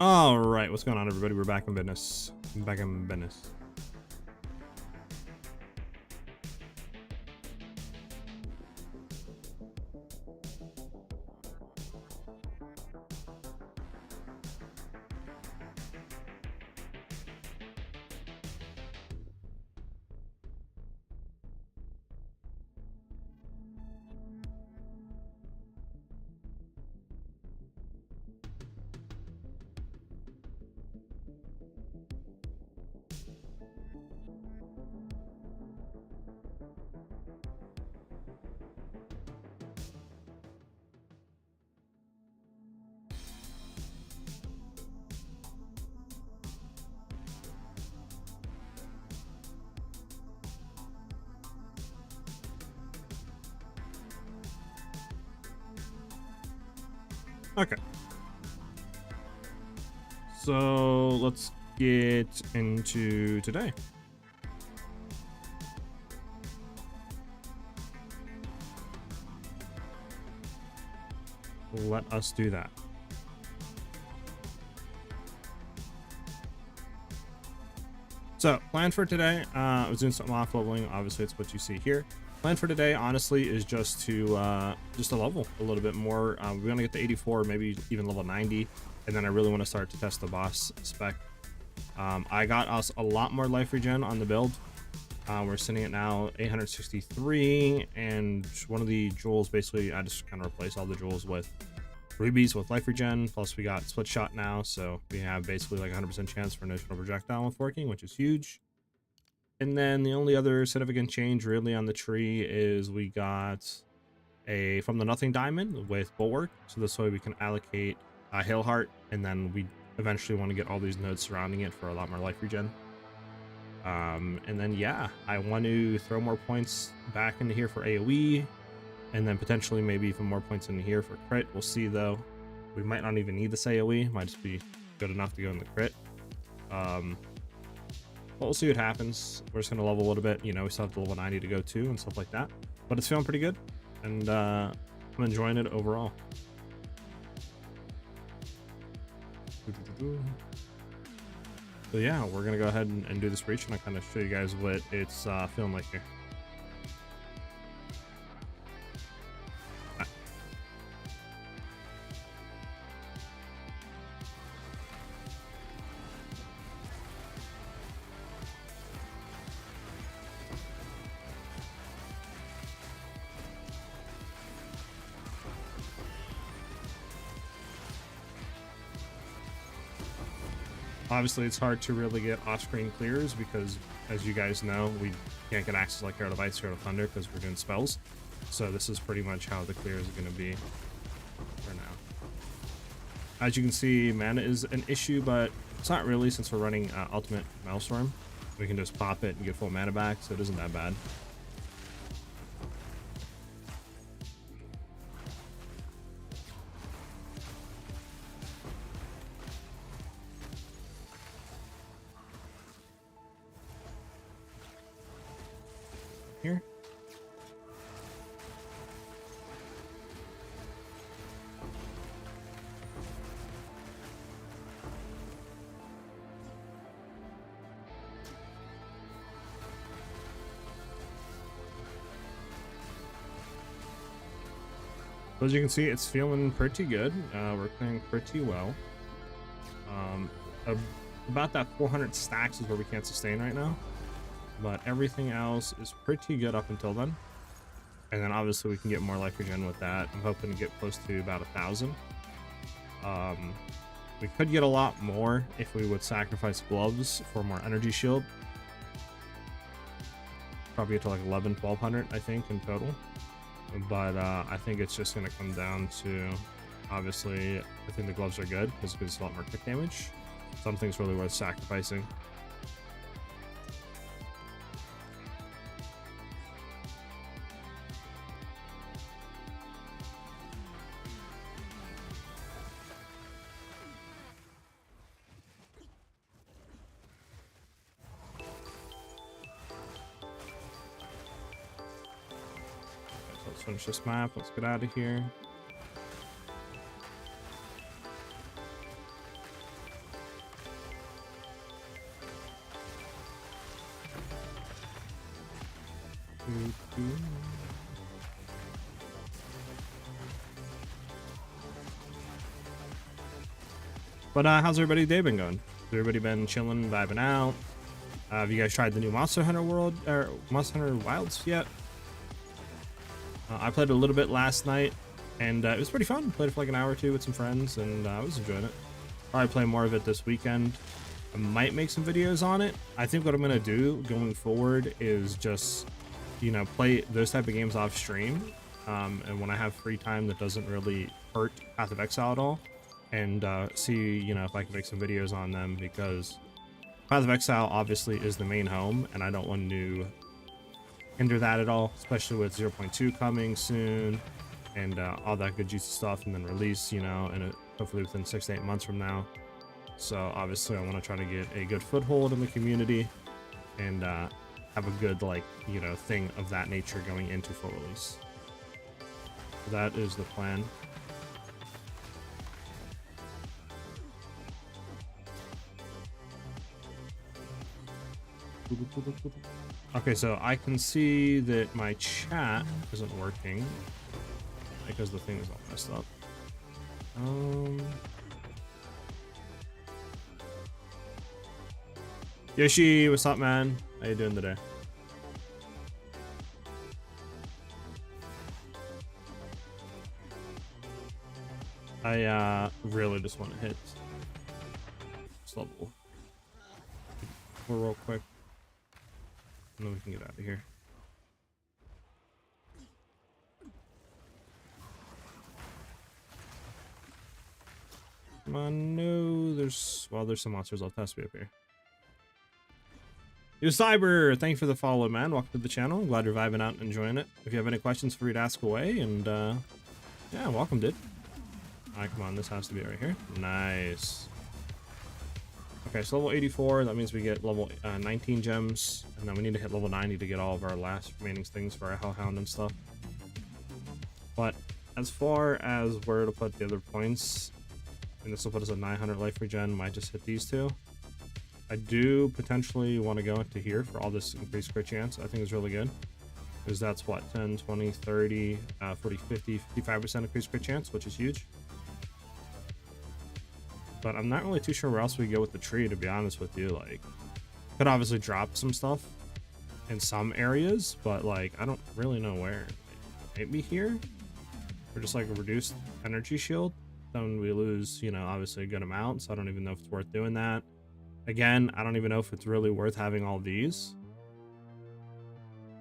All right, what's going on, everybody? We're back in business. Back in business. Okay. So let's get into today. Let us do that. So, plan for today, I was doing some off leveling. Obviously, it's what you see here. Plan for today, honestly, is just to level a little bit more. We want to get to 84, maybe even level 90, and then I really want to start to test the boss spec. I got us a lot more life regen on the build. We're sitting at now 863, and one of the jewels, basically, I just kind of replaced all the jewels with rubies with life regen, plus we got split shot now, so we have basically like 100% chance for initial projectile with working, which is huge. And then the only other significant change really on the tree is we got a from the nothing diamond with bulwark, so this way we can allocate a hail heart, and then we eventually want to get all these nodes surrounding it for a lot more life regen. And then yeah, I want to throw more points back into here for AoE, and then potentially maybe even more points in here for crit. We'll see though. We might not even need this AoE. Might just be good enough to go in the crit. But we'll see what happens. We're just gonna level a little bit. You know, we still have to level 90 to go too and stuff like that. But it's feeling pretty good, and I'm enjoying it overall. So yeah, we're gonna go ahead and do this breach, and I'll kind of show you guys what it's feeling like here. Obviously, it's hard to really get off-screen clears because, as you guys know, we can't get access like Herald of Ice, Herald of Thunder because we're doing spells. So this is pretty much how the clears are going to be for now. As you can see, mana is an issue, but it's not really since we're running Ultimate Maelstrom. We can just pop it and get full mana back, so it isn't that bad. Here. So as you can see, it's feeling pretty good. We're clearing pretty well. About that 400 stacks is where we can't sustain right now, but everything else is pretty good up until then. And then obviously we can get more life regen with that. I'm hoping to get close to about 1,000. We could get a lot more if we would sacrifice gloves for more energy shield. Probably get to like 1,100-1,200, I think, in total. But I think it's just going to come down to, obviously, I think the gloves are good because it gives a lot more crit damage. Something's really worth sacrificing. Let's finish this map. Let's get out of here. But how's everybody's day been going? Has everybody been chilling, vibing out? Have you guys tried the new Monster Hunter World or Monster Hunter Wilds yet? I played a little bit last night, and it was pretty fun. Played it for like an hour or two with some friends, and I was enjoying it. Probably play more of it this weekend. I might make some videos on it. I think what I'm gonna do going forward is just, you know, play those type of games off stream, and when I have free time that doesn't really hurt Path of Exile at all, and see, you know, if I can make some videos on them, because Path of Exile obviously is the main home, and I don't want to hinder that at all, especially with 0.2 coming soon, and all that good juicy stuff, and then release, you know, and hopefully within 6 to 8 months from now. So obviously I want to try to get a good foothold in the community, and have a good, like, you know, thing of that nature going into full release. So that is the plan. Okay, so I can see that my chat isn't working because the thing is all messed up. Yoshi, what's up, man? How you doing today? I really just want to hit this level real quick, and then we can get out of here. Come on, no, there's some monsters left. Has to be up here. Yo, Cyber, thank you for the follow, man. Welcome to the channel. I'm glad you're vibing out and enjoying it. If you have any questions, feel free to ask away, and yeah, welcome, dude. All right, come on, this has to be right here. Nice. Okay, so level 84, that means we get level 19 gems, and then we need to hit level 90 to get all of our last remaining things for our Hellhound and stuff. But as far as where to put the other points, and this will put us at 900 life regen, might just hit these two. I do potentially want to go into here for all this increased crit chance. I think it's really good, because that's what, 10, 20, 30, 40, 50, 55% increased crit chance, which is huge. But I'm not really too sure where else we go with the tree, to be honest with you. Like, could obviously drop some stuff in some areas, but like, I don't really know where. Maybe here, or just like a reduced energy shield. Then we lose, you know, obviously a good amount. So I don't even know if it's worth doing that. Again, I don't even know if it's really worth having all these.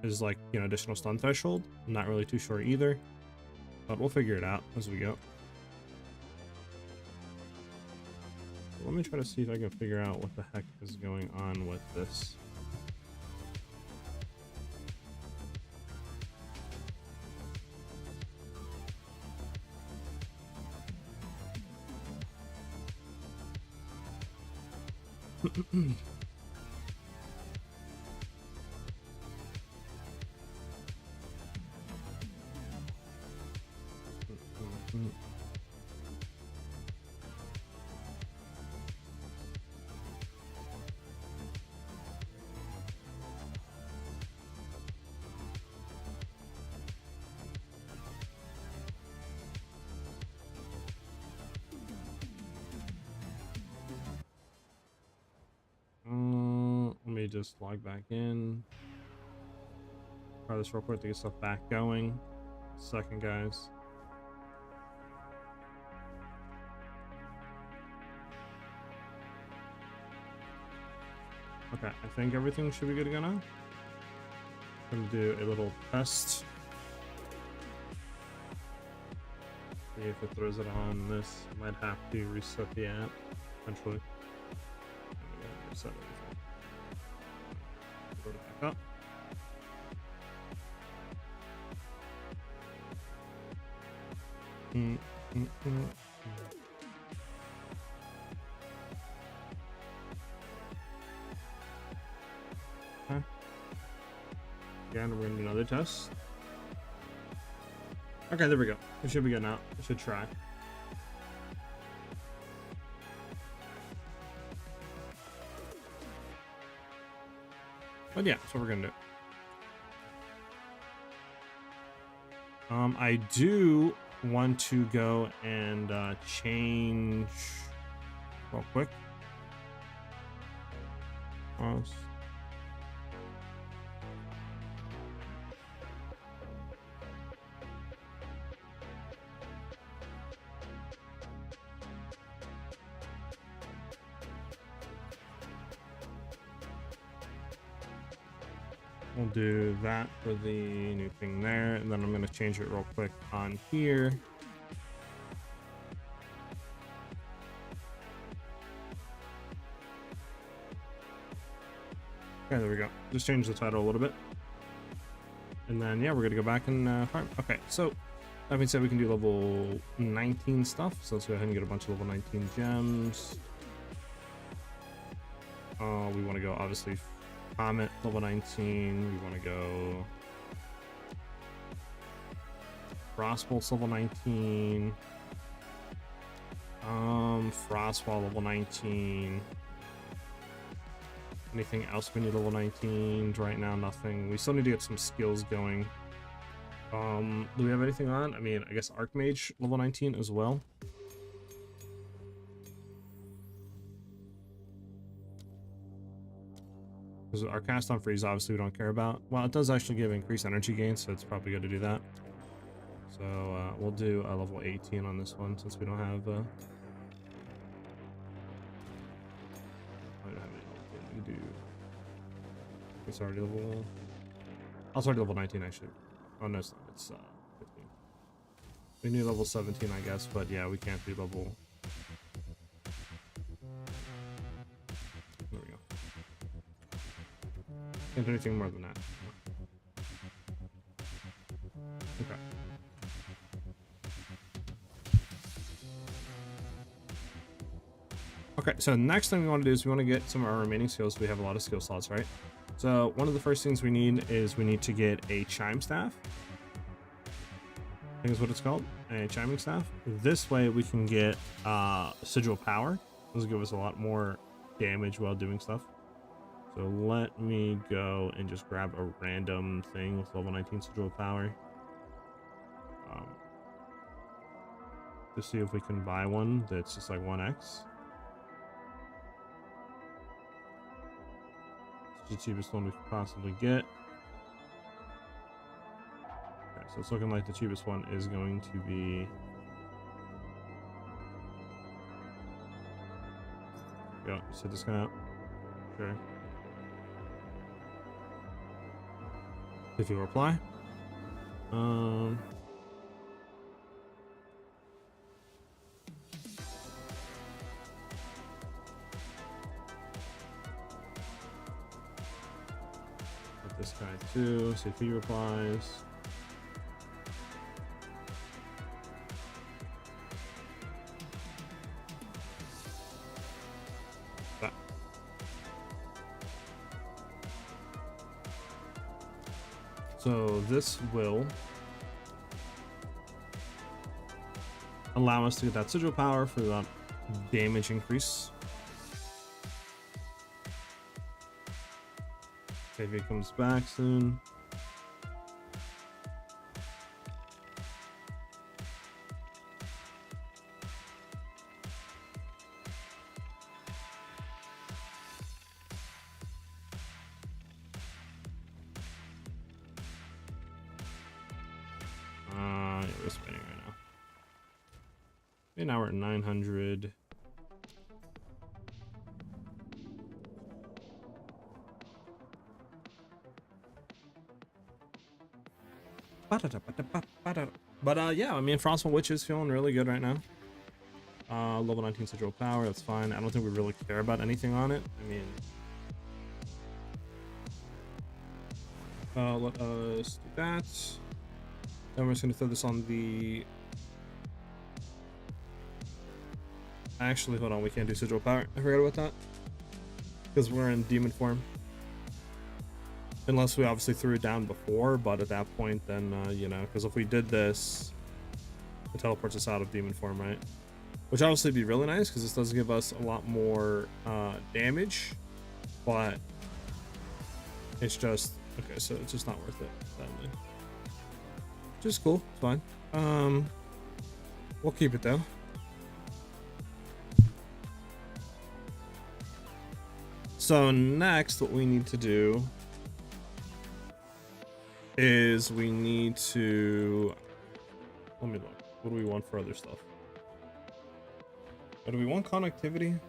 Is like, you know, additional stun threshold. I'm not really too sure either, but we'll figure it out as we go. Let me try to see if I can figure out what the heck is going on with this. Let me just log back in. Try this real quick to get stuff back going. Second, guys. Okay, I think everything should be good to go now. I'm gonna do a little test. See if it throws it on this. Might have to reset the app eventually. Reset everything. Go back up. Okay. Again, we're gonna do another test. Okay, there we go. It should be good now. It should try. But yeah, that's what we're gonna do. I do want to go and change real quick. We'll do that for the new thing there, and then I'm going to change it real quick on here. Okay, there we go. Just change the title a little bit. And then, yeah, we're going to go back and farm. Okay, so that being said, we can do level 19 stuff. So let's go ahead and get a bunch of level 19 gems. We want to go, obviously, Comet level 19. We want to go Frostbolts level 19. Frostwall level 19. Anything else we need level 19? Right now, nothing. We still need to get some skills going. Do we have anything on? I mean, I guess Archmage level 19 as well. Because our cast on freeze, obviously, we don't care about. Well, it does actually give increased energy gain, so it's probably good to do that. So we'll do a level 18 on this one since we don't have. I don't have anything to do. It's already level. Oh, it's already level 19 actually. Oh no, it's not. It's 15. We need level 17, I guess, but yeah, we can't do level. There we go. Can't do anything more than that. Okay. Okay, so the next thing we want to do is we want to get some of our remaining skills. We have a lot of skill slots, right? So one of the first things we need is we need to get a chime staff. I think is what it's called, a chiming staff. This way we can get sigil power. This will give us a lot more damage while doing stuff. So let me go and just grab a random thing with level 19 sigil power. To see if we can buy one that's just like 1x. It's the cheapest one we could possibly get. Okay, so it's looking like the cheapest one is going to be. Go, set this guy up. Sure. If you reply. This guy too, see if he replies. That. So this will allow us to get that sigil power for that damage increase. If he comes back soon. Yeah, we're spinning right now. Okay, now we're at 900. But yeah, I mean, Frostful Witch is feeling really good right now. Level 19 sigil power, that's fine. I don't think we really care about anything on it. I mean, let us do that. Then we're just gonna throw this on the. Actually, hold on, we can't do sigil power. I forgot about that because we're in demon form. Unless we obviously threw it down before, but at that point, then, you know, because if we did this, it teleports us out of demon form, right? Which obviously would be really nice, because this does give us a lot more damage, but it's just, okay, so it's just not worth it, sadly. which is cool. It's fine. We'll keep it though. So next, what we need to do is we need to, let me look. What do we want for other stuff? Do we want connectivity?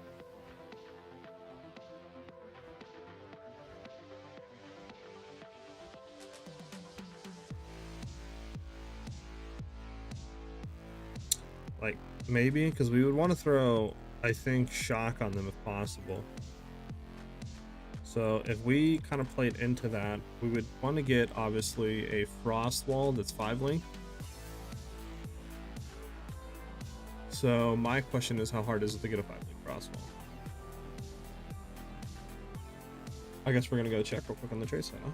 Like, maybe, because we would want to throw, I think, shock on them if possible. So if we kind of played into that, we would want to get, obviously, a frost wall that's 5 link. So my question is, how hard is it to get a 5 link frost wall? I guess we're going to go check real quick on the trade site, huh?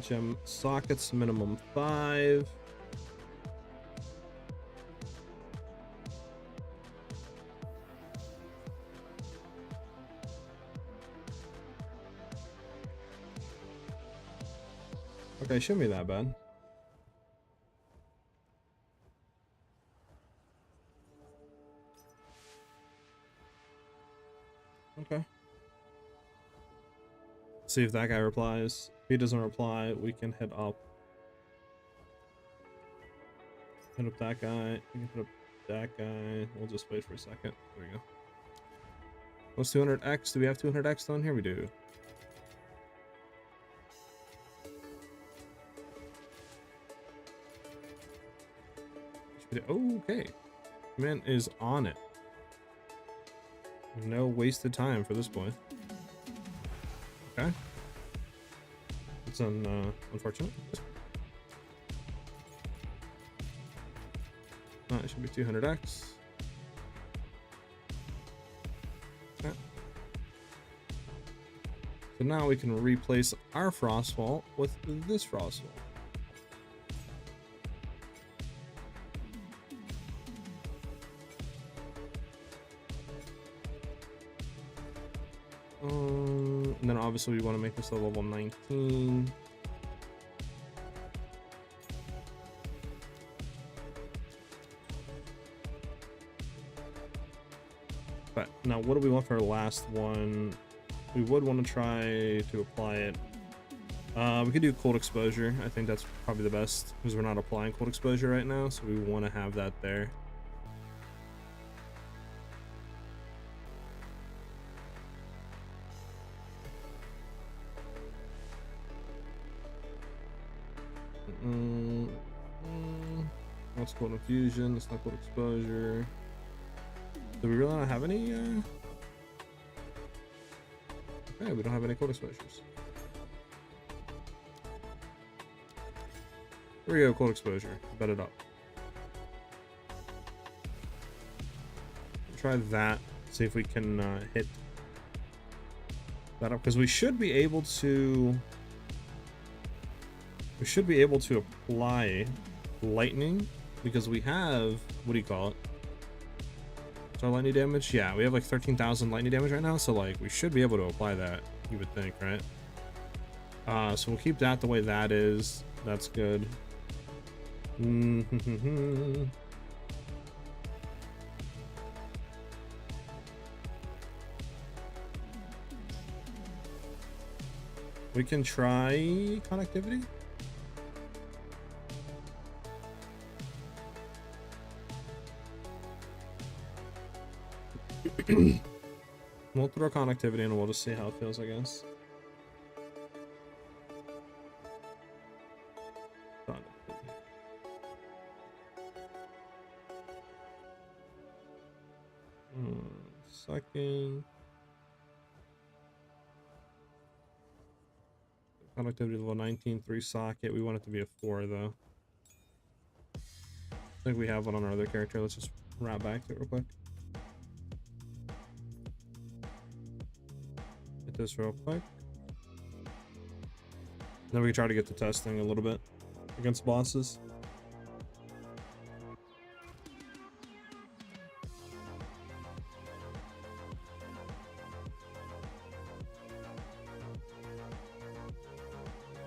Gem sockets minimum 5. Okay, shouldn't be that bad. Okay. See if that guy replies. If he doesn't reply, we can hit up. Hit up that guy. We can hit up that guy. We'll just wait for a second. There we go. What's 200x? Do we have 200x on here? We do. Okay. Man is on it. No wasted time for this boy. Okay. It's unfortunate. It should be 200x. Okay. So now we can replace our frost wall with this frost wall. And then obviously we want to make this a level 19. But now what do we want for our last one? We would want to try to apply it. We could do cold exposure. I think that's probably the best because we're not applying cold exposure right now, so we want to have that there. That's cold infusion. That's not cold exposure. Do we really not have any? Okay, we don't have any cold exposures. Here we go, cold exposure. Bet it up. Try that. See if we can hit that up, because we should be able to. We should be able to apply lightning because we have, what do you call it? Is our lightning damage? Yeah, we have like 13,000 lightning damage right now, so like we should be able to apply that, you would think, right? So we'll keep that the way that is. That's good. We can try connectivity. We'll throw connectivity and we'll just see how it feels, I guess. Second. Connectivity level 19, 3 socket. We want it to be a 4 though. I think we have one on our other character. Let's just route back to it real quick. Hit this real quick. Then we can try to get to testing a little bit against bosses.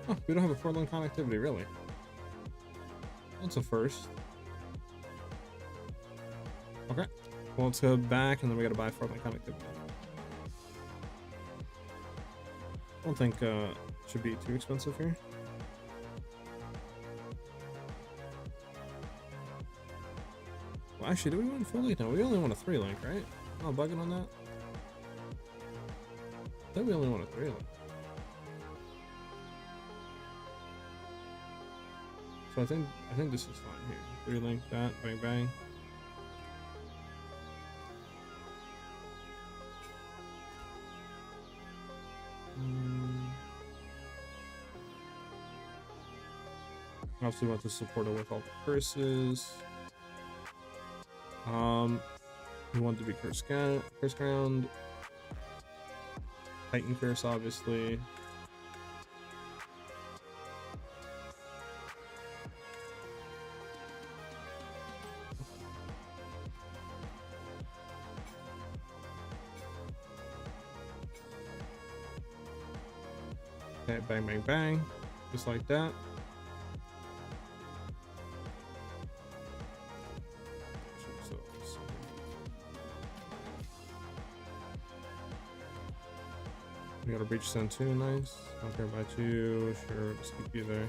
Oh, we don't have a 4-link connectivity, really. That's a first. Okay. Well, let's go back, and then we gotta buy 4-link connectivity. I don't think it should be too expensive here. Well, actually, do we want 4-link? No, we only want a 3-link, right? Am I bugging on that? I think we only want a 3-link. So I think this is fine here. 3-link that, bang bang. Obviously want to support it with all the curses. We want to be curse ground. Titan curse, obviously. Okay, bang bang bang. Just like that. We got a breach send too, nice. Don't care about you, sure, just keep you there.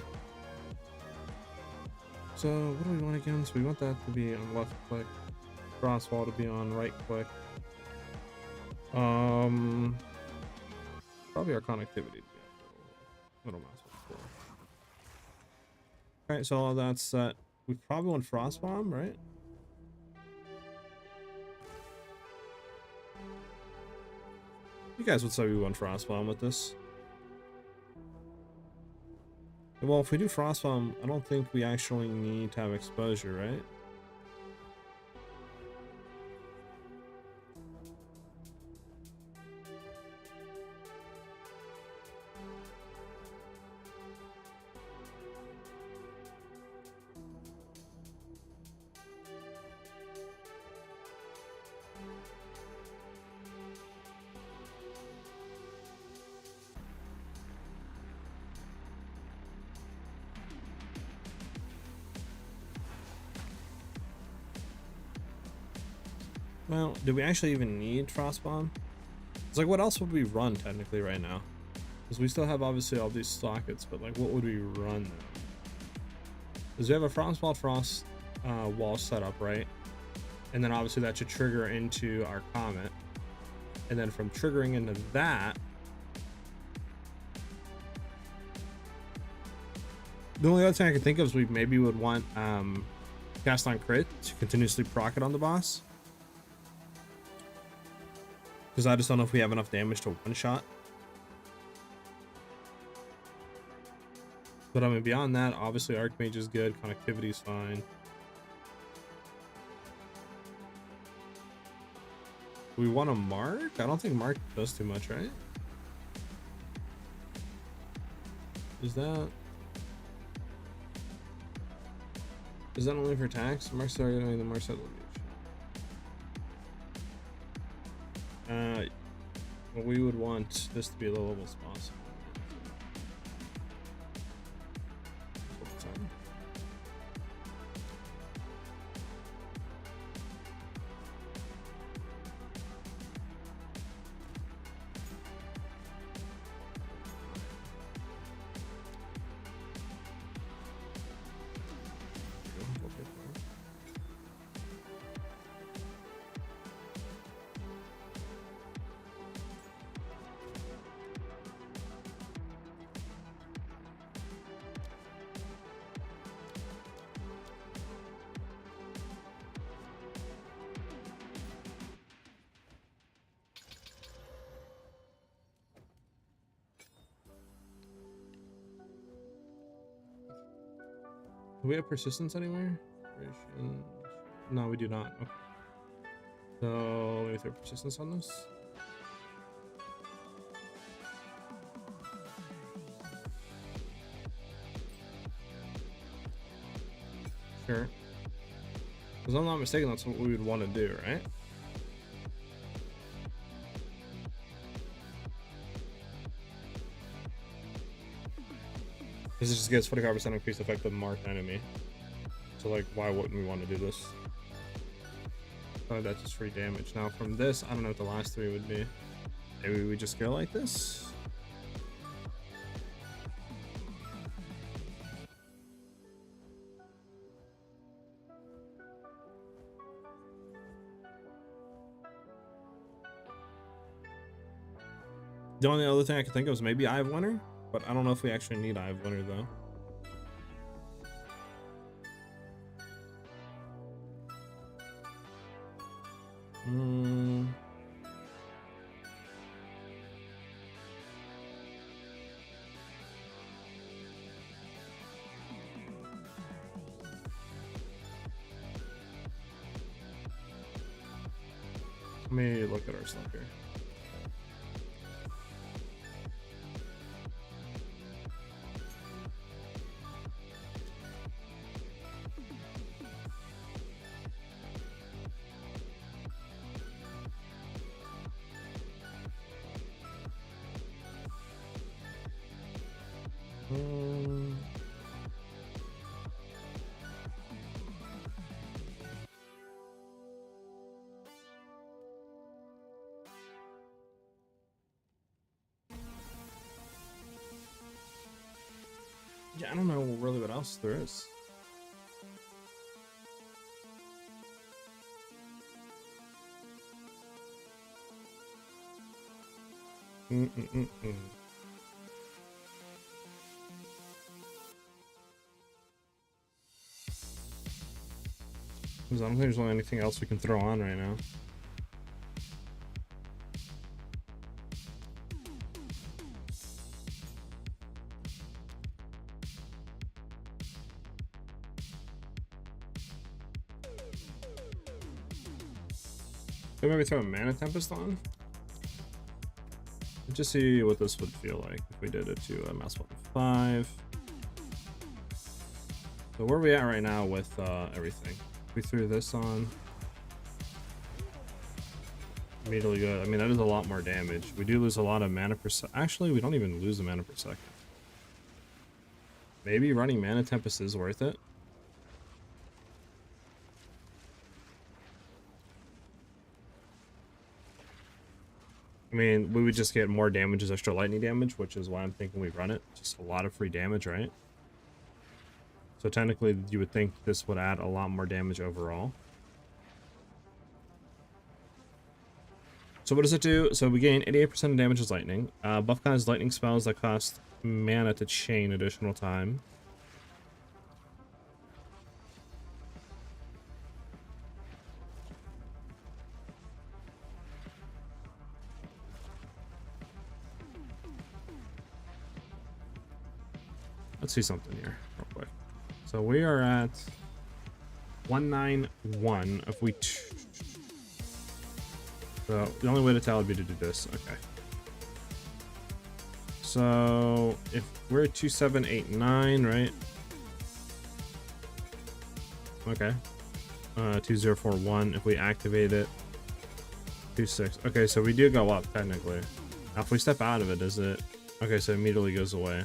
So what do we want again? So we want that to be on left click, crosswall to be on right click. Probably our connectivity to be on middle mouse. Alright, so all that's set. We probably want frost bomb, right? You guys would say we want frost bomb with this. Well, if we do frost bomb, I don't think we actually need to have exposure, right? Well, do we actually even need frost bomb? It's like, what else would we run technically right now? Because we still have obviously all these sockets, but like, what would we run though? Because we have a frost wall set up, right? And then obviously that should trigger into our comet, and then from triggering into that, the only other thing I can think of is we maybe would want cast on crit to continuously proc it on the boss. Because I just don't know if we have enough damage to one shot. But I mean, beyond that, obviously Archmage is good, connectivity is fine. We want a mark? I don't think mark does too much, right? Is that only for tax? Mark's targeting the mark set location. Well, we would want this to be as low level as possible. Do we have persistence anywhere? No, we do not. Okay. So let me throw persistence on this. Sure. Because I'm not mistaken, that's what we would want to do, right? Because it just gives 45% increased effect with marked enemy. So like, why wouldn't we want to do this? Oh, that's just free damage. Now from this, I don't know what the last three would be. Maybe we just go like this? The only other thing I could think of is maybe Eye of Winter, but I don't know if we actually need Eye of Winter though. Let me look at our stuff here. Yeah, I don't know really what else there is. Because I don't think there's really anything else we can throw on right now. So maybe throw a mana tempest on? Just see what this would feel like if we did it to mouse button 5. So where are we at right now with everything? We threw this on. Immediately good. I mean, that is a lot more damage. We do lose a lot of mana per second. Actually, we don't even lose the mana per second. Maybe running Mana Tempest is worth it. I mean, we would just get more damage as extra lightning damage, which is why I'm thinking we run it. Just a lot of free damage, right? So technically, you would think this would add a lot more damage overall. So what does it do? So we gain 88% of damage as lightning. Buff has lightning spells that cost mana to chain additional time. Let's see something here real quick. So we are at 191 if we... So the only way to tell would be to do this. Okay. So if we're at 2789, right? Okay. 2041. If we activate it, 26. Okay, so we do go up technically. Now if we step out of it, does it? Okay, so it immediately goes away.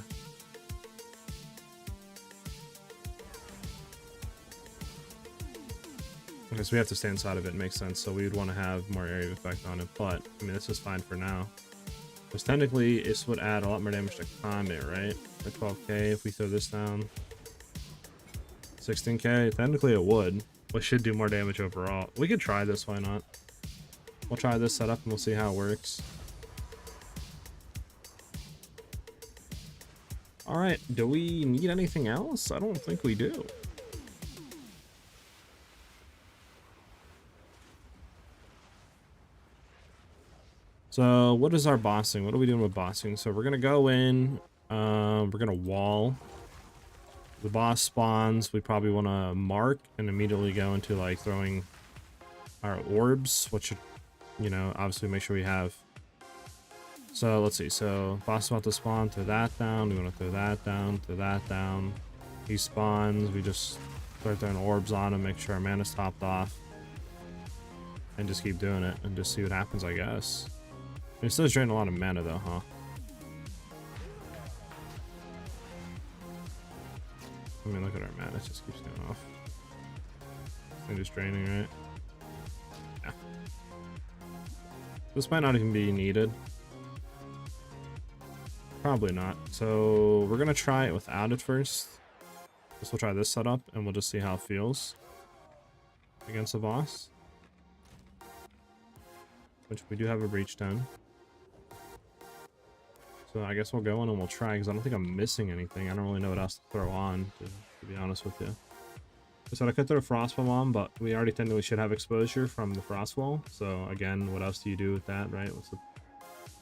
Okay, so we have to stay inside of it. Makes sense. So we would want to have more area of effect on it, but I mean, this is fine for now. Because technically, this would add a lot more damage to combat, right? Like 12k if we throw this down. 16k. Technically, it would. We should do more damage overall. We could try this. Why not? We'll try this setup and we'll see how it works. All right. Do we need anything else? I don't think we do. So what is our bossing? What are we doing with bossing? So we're gonna go in, we're gonna wall. The boss spawns, we probably want to mark and immediately go into like throwing our orbs, which should, you know, obviously make sure we have. So let's see, so boss is about to spawn, throw that down, we want to throw that down, throw that down. He spawns, we just start throwing orbs on him, make sure our mana's topped off. And just keep doing it and just see what happens, I guess. It still draining a lot of mana though, huh? I mean, look at our mana, it just keeps going off. It's just draining, right? Yeah. This might not even be needed. Probably not. So we're gonna try it without it first. We'll try this setup and we'll just see how it feels against the boss. Which we do have a breach down. So I guess we'll go in and we'll try, because I don't think I'm missing anything. I don't really know what else to throw on, to be honest with you. So I could throw a Frostwall on, but we already technically should have exposure from the Frostwall. So again, what else do you do with that, right? What's the...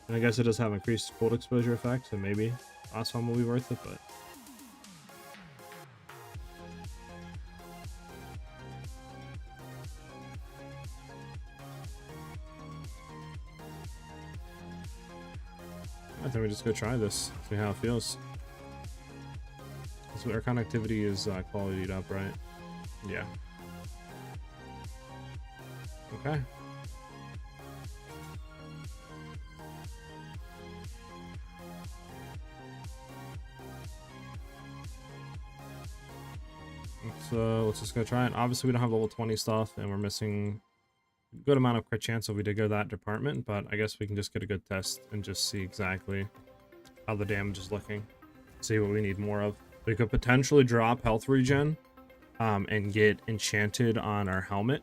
And I guess it does have increased cold exposure effect, so maybe Frostwall will be worth it, but... I think we just go try this, see how it feels. So our connectivity is qualityed up, right? Yeah. Okay. So let's just go try it. Obviously we don't have level 20 stuff and we're missing a good amount of crit chance if we did go that department, but I guess we can just get a good test and just see exactly how the damage is looking. See what we need more of. We could potentially drop health regen and get enchanted on our helmet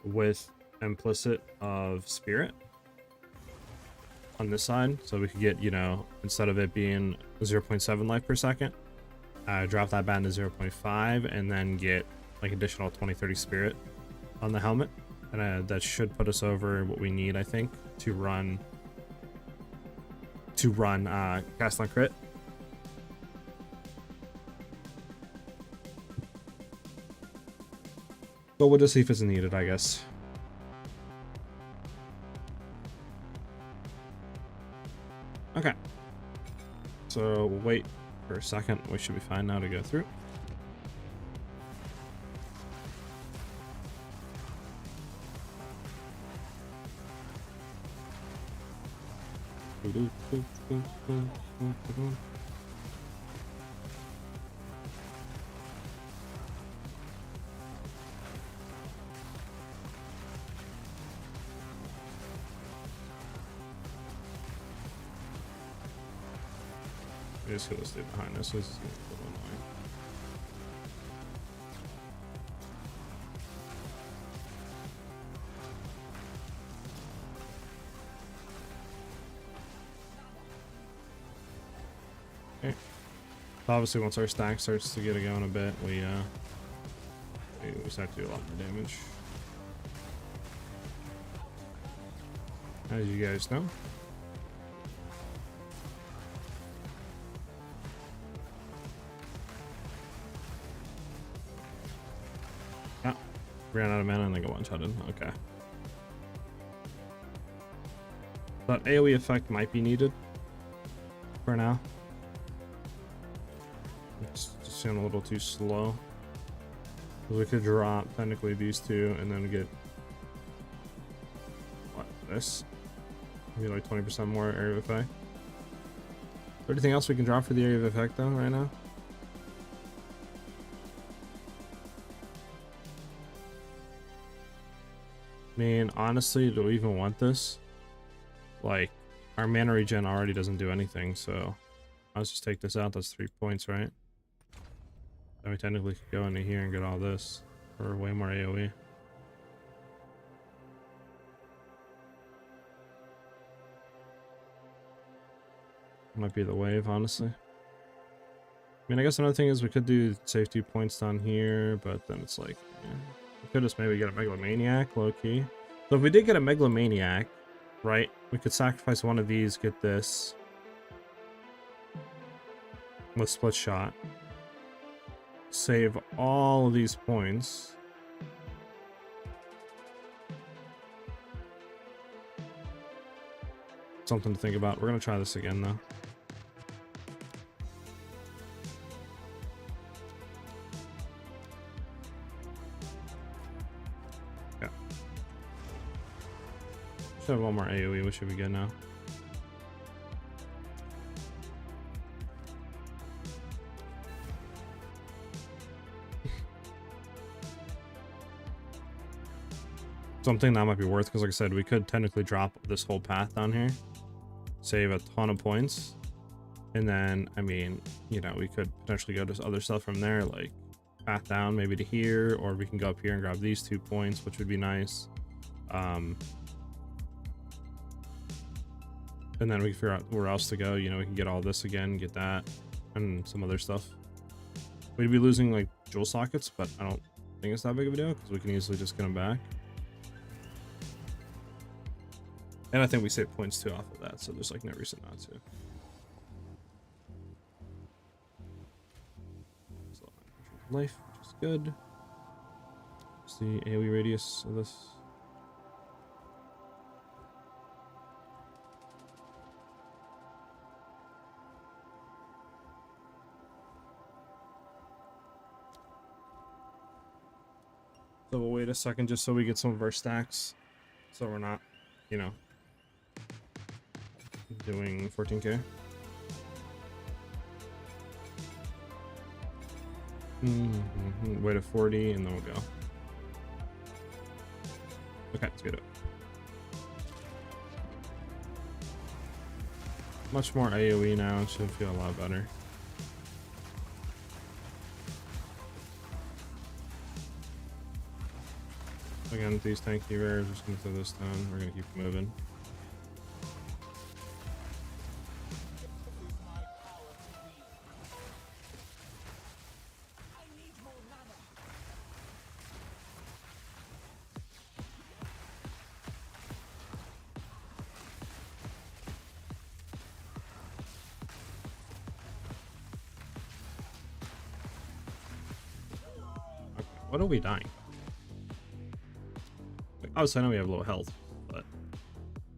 with implicit of spirit on this side. So we could get, you know, instead of it being 0.7 life per second, drop that back to 0.5 and then get like additional 20-30 spirit on the helmet. And that should put us over what we need, I think, to run cast on crit. But we'll just see if it's needed, I guess. Okay. So we'll wait for a second. We should be fine now to go through. I'm just gonna stay behind us. This is gonna be a little annoying. Okay. Obviously, once our stack starts to get it going a bit, we start to do a lot more damage. As you guys know. Yeah, ran out of mana and then got one-shotted. Okay. But AoE effect might be needed for now. It's just seeming a little too slow. We could drop technically these two and then get what, this? Maybe like 20% more area of effect. Is there anything else we can drop for the area of effect though right now? I mean, honestly, do we even want this? Like, our mana regen already doesn't do anything, so let's just take this out. That's 3 points, right? Then we technically could go into here and get all this for way more AoE. Might be the wave, honestly. I mean, I guess another thing is we could do save 2 points down here, but then it's like, yeah, we could just maybe get a Megalomaniac, low-key. So if we did get a Megalomaniac, right, we could sacrifice one of these, get this with split shot, save all of these points, something to think about. We're gonna try this again though. Yeah, should have one more AoE. We should be good now. something that might be worth, because like I said, we could technically drop this whole path down here, save a ton of points, and then, I mean, you know, we could potentially go to other stuff from there, like path down maybe to here, or we can go up here and grab these 2 points, which would be nice. And then we can figure out where else to go. You know, we can get all this again, get that, and some other stuff. We'd be losing like jewel sockets, but I don't think it's that big of a deal because we can easily just get them back. And I think we save points too off of that, so there's like no reason not to. So, life, which is good. What's the AoE radius of this? So we'll wait a second just so we get some of our stacks, so we're not, you know, doing 14k. Wait to 40 and then we'll go. Okay, let's get it. Much more AoE now, should feel a lot better. Again, these tanky rares, we're just gonna throw this down. We're gonna keep moving. Okay, what are we dying? Obviously, I know we have low health, but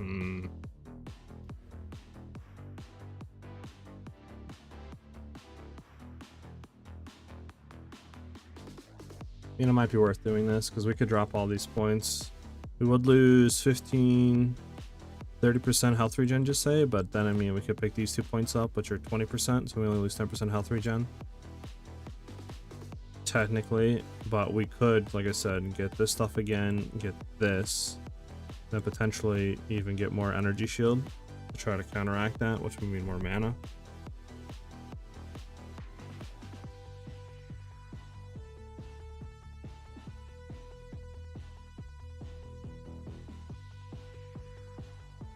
you know, it might be worth doing this because we could drop all these points. We would lose 15, 30% health regen, just say, but then I mean, we could pick these 2 points up, which are 20%, so we only lose 10% health regen. Technically, but we could, like I said, get this stuff again, get this, then potentially even get more energy shield to try to counteract that, which would mean more mana.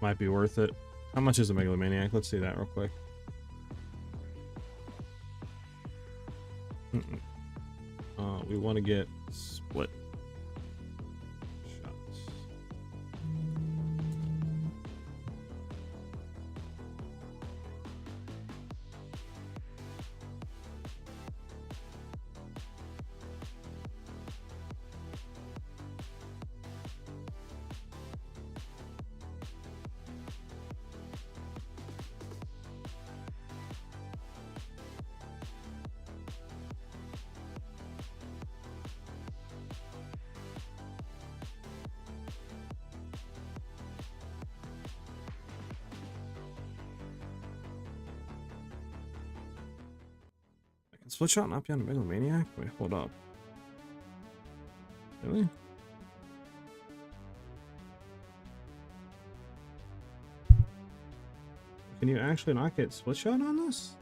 Might be worth it. How much is a Megalomaniac? Let's see that real quick. We want to get split shots. Split shot not beyond a Megalomaniac? Wait, hold up. Really? Can you actually not get split shot on this?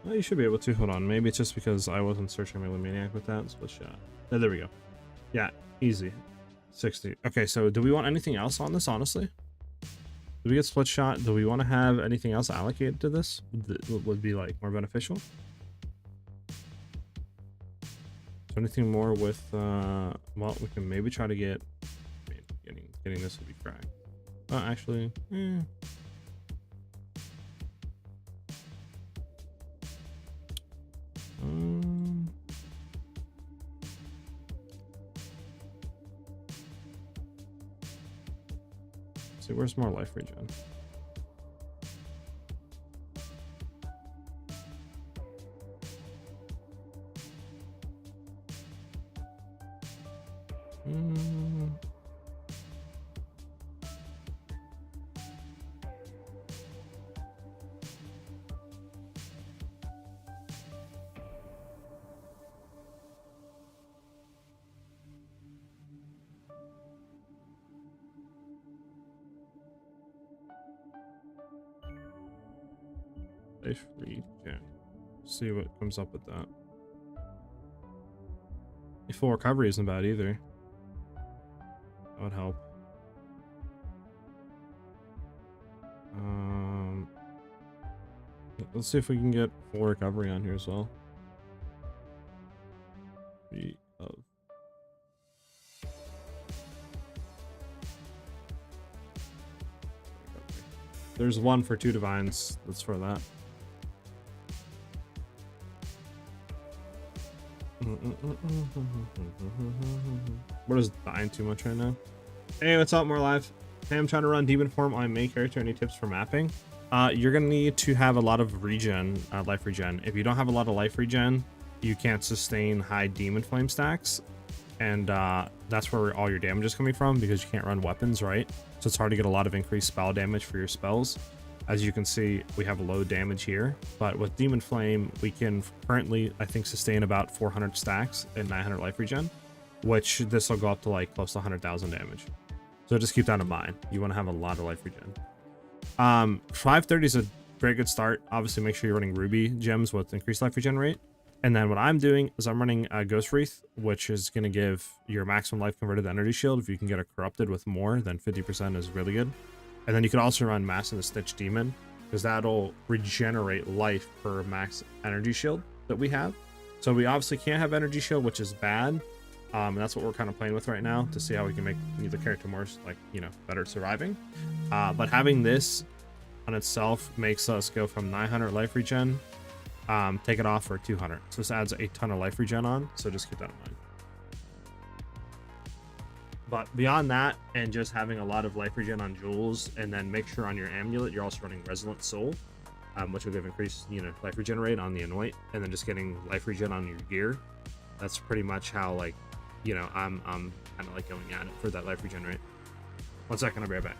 Well, you should be able to. Hold on. Maybe it's just because I wasn't searching Megalomaniac with that split shot. Oh, there we go. Yeah, easy. 60. Okay, so do we want anything else on this, honestly? Do we get split shot? Do we want to have anything else allocated to this? Would be like more beneficial? So anything more with well, we can maybe try to get, I mean, getting this would be cracked. Actually, see, where's more life regen? Life regen. See what comes up with that. A full recovery isn't bad either. That would help. Let's see if we can get full recovery on here as well. There's one for 2 divines. That's for that. What is dying too much right now? Hey, what's up? More live. Hey, I'm trying to run demon form on my main character. Any tips for mapping? You're gonna need to have a lot of regen, life regen. If you don't have a lot of life regen, you can't sustain high demon flame stacks, and that's where all your damage is coming from, because you can't run weapons, right? So it's hard to get a lot of increased spell damage for your spells. As you can see, we have low damage here, but with demon flame, we can currently, I think, sustain about 400 stacks and 900 life regen, which this will go up to like close to 100,000 damage. So just keep that in mind. You want to have a lot of life regen. 530 is a very good start. Obviously, make sure you're running ruby gems with increased life regen rate. And then what I'm doing is I'm running a Ghost Wreath, which is going to give your maximum life converted to energy shield. If you can get it corrupted with more than 50% is really good. And then you can also run Mass in the Stitch Demon, because that'll regenerate life per max energy shield that we have. So we obviously can't have energy shield, which is bad. And that's what we're kind of playing with right now to see how we can make the character more, like, you know, better at surviving. But having this on itself makes us go from 900 life regen, take it off for 200. So this adds a ton of life regen on, so just keep that in mind. But beyond that, and just having a lot of life regen on jewels, and then make sure on your amulet you're also running Resilient Soul, which will give increased, you know, life regen rate on the anoint, and then just getting life regen on your gear. That's pretty much how, like, you know, I'm kind of like going at it for that life regen rate. 1 second, I'll be right back.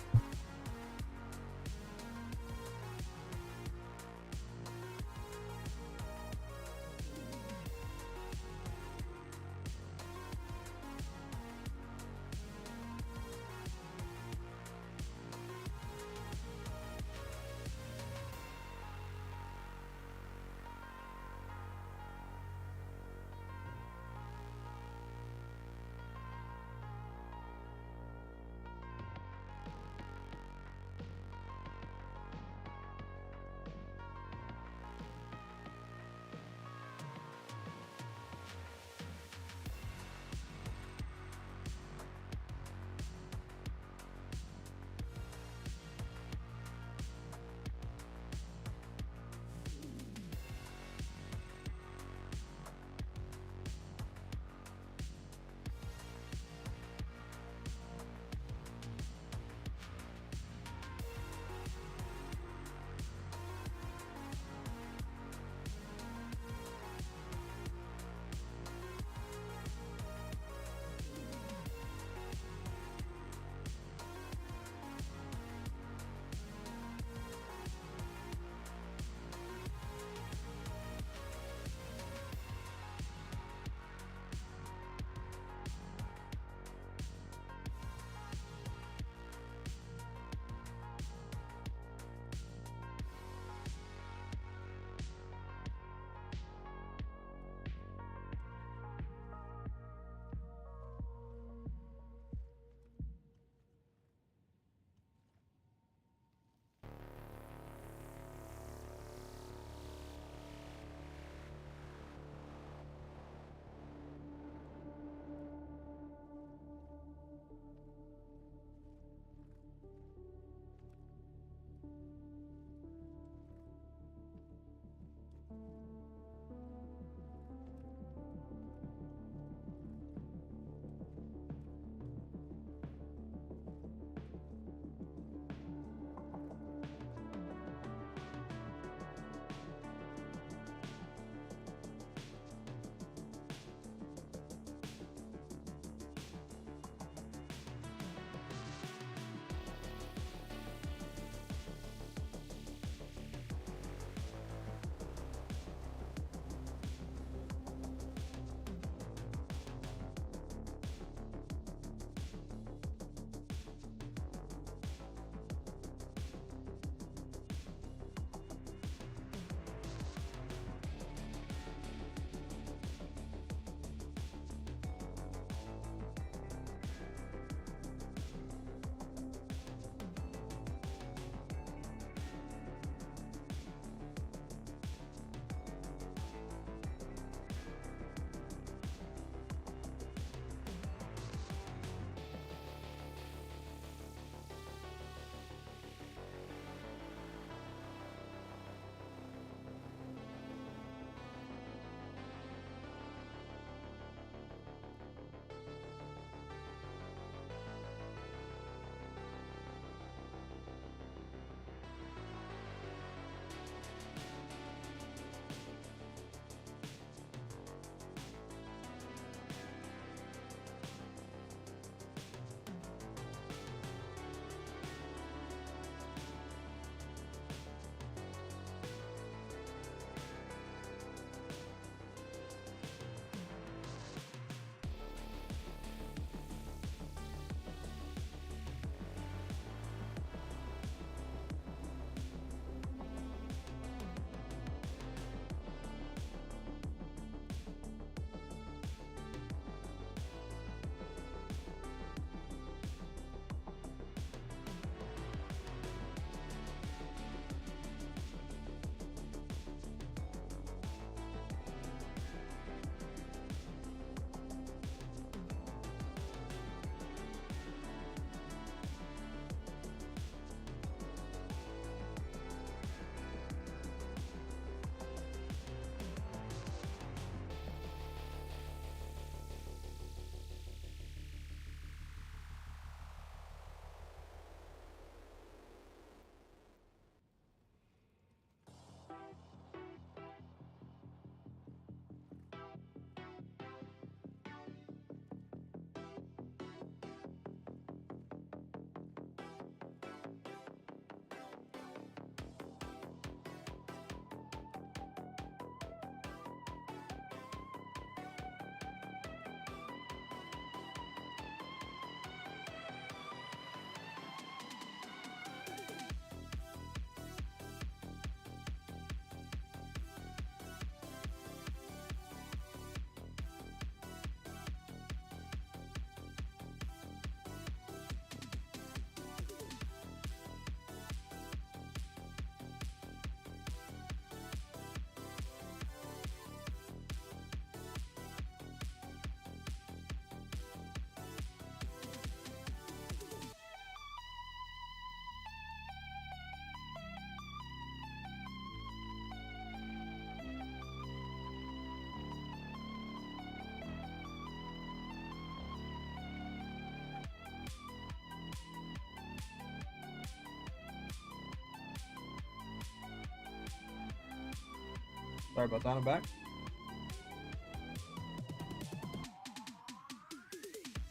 Sorry about that, I'm back.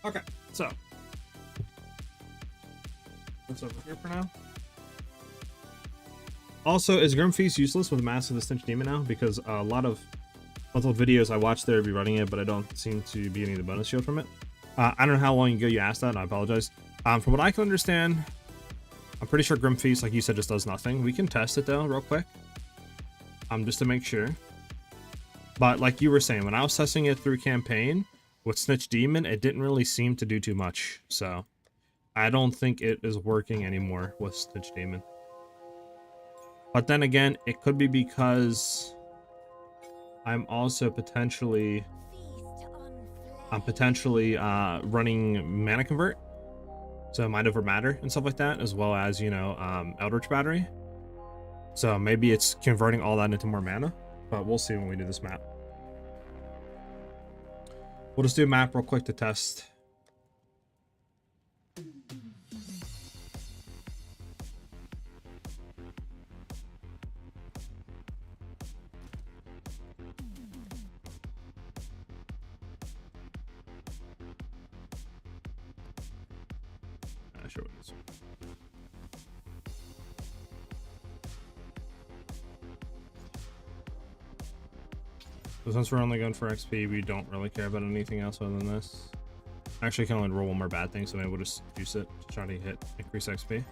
Okay, so what's over here for now? Also, is Grim Feast useless with Mass of the Stench Demon now? Because a lot of multiple videos I watched there be running it, but I don't seem to be getting the bonus shield from it. I don't know how long ago you asked that, and I apologize. From what I can understand, I'm pretty sure Grim Feast, like you said, just does nothing. We can test it though, real quick. Just to make sure. But like you were saying, when I was testing it through campaign with Snitch Demon, it didn't really seem to do too much. So I don't think it is working anymore with Snitch Demon. But then again, it could be because I'm also potentially running Mana Convert. So Mind Over Matter and stuff like that, as well as, you know, Eldritch Battery. So maybe it's converting all that into more mana, but we'll see when we do this map. We'll just do a map real quick to test. Sure. So since we're only going for XP, we don't really care about anything else other than this. Actually, I can only roll one more bad thing, so maybe we'll just use it to try to hit increase XP.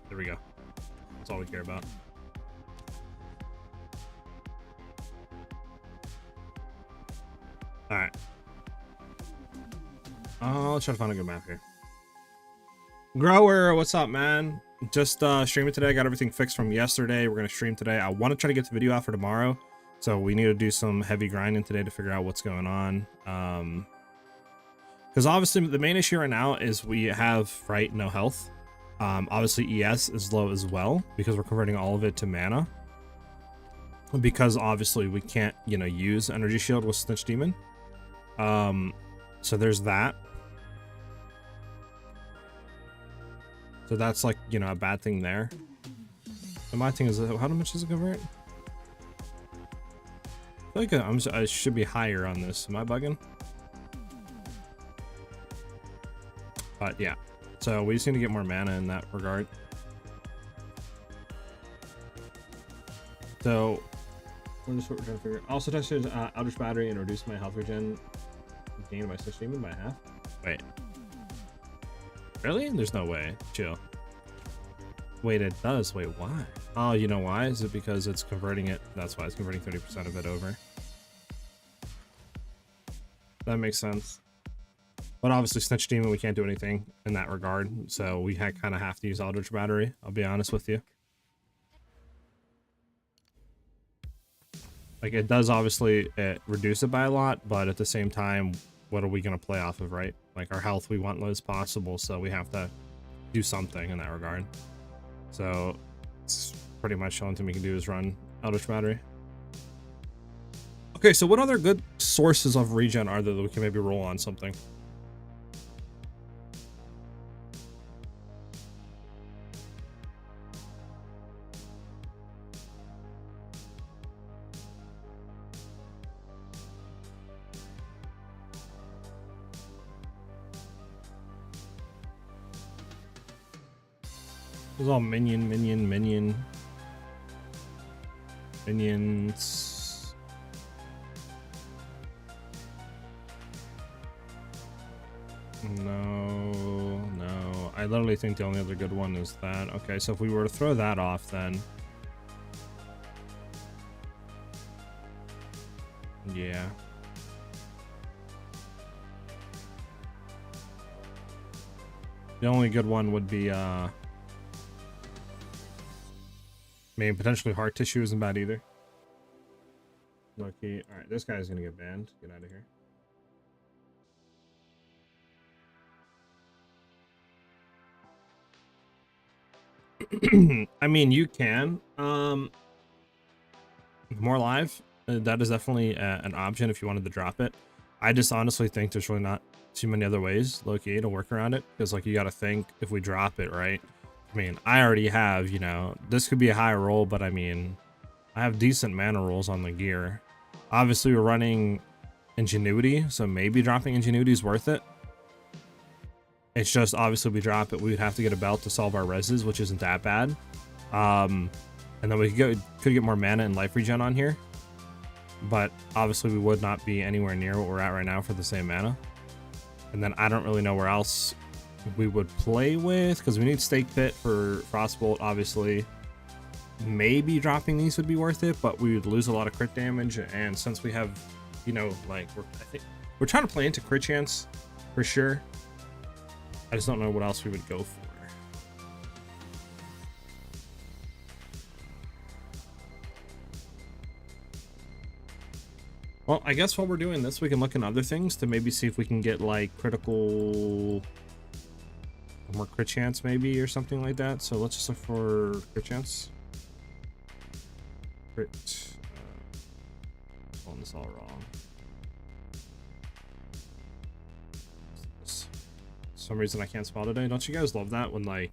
There we go. That's all we care about. Alright. I'll try to find a good map here. Grower, what's up, man? Just streaming today. I got everything fixed from yesterday. We're gonna stream today. I want to try to get the video out for tomorrow, so we need to do some heavy grinding today to figure out what's going on. Because obviously the main issue right now is we have no health. Obviously ES is low as well because we're converting all of it to mana. Because obviously we can't, you know, use Energy Shield with Snitch Demon. So there's that. So that's like, you know, a bad thing there. And my thing is, how much does it convert? I feel like I should be higher on this. Am I bugging? But yeah, so we just need to get more mana in that regard. So this is what we're trying to figure. I also tested Eldritch Battery and reduced my health regen gain by Snitch Demon by half. Wait. Really? There's no way. Chill. Wait, it does. Wait, why? Oh, you know why? Is it because it's converting it? That's why it's converting 30% of it over. That makes sense. But obviously, Snitch Demon, we can't do anything in that regard. So we kind of have to use Eldritch Battery. I'll be honest with you. Like, it does obviously reduce it by a lot, but at the same time, what are we going to play off of, right? Like, our health, we want low as possible, so we have to do something in that regard. So it's pretty much the only thing we can do is run Eldritch Battery. Okay, so what other good sources of regen are there that we can maybe roll on something? It was all minions. No. I literally think the only other good one is that. Okay, so if we were to throw that off, then yeah. The only good one would be maybe potentially heart tissue isn't bad either. Okay, alright, this guy's gonna get banned. Get out of here. I mean, you can. More live. That is definitely an option if you wanted to drop it. I just honestly think there's really not too many other ways, low-key, to work around it. Because, like, you gotta think if we drop it, right? I mean, I already have, you know, this could be a high roll, but I mean, I have decent mana rolls on the gear. Obviously, we're running Ingenuity, so maybe dropping Ingenuity is worth it. It's just, obviously, we drop it, we would have to get a belt to solve our reses, which isn't that bad. And then we could get more mana and life regen on here. But obviously, we would not be anywhere near what we're at right now for the same mana. And then I don't really know where else we would play with, because we need Stake Pit for Frostbolt, obviously. Maybe dropping these would be worth it, but we would lose a lot of crit damage. And since we have, you know, like, I think we're trying to play into crit chance for sure. I just don't know what else we would go for. Well, I guess while we're doing this, we can look in other things to maybe see if we can get like critical, more crit chance maybe or something like that. So let's just look for crit chance. Crit. Pulling this all wrong. For some reason I can't spell today. Don't you guys love that when like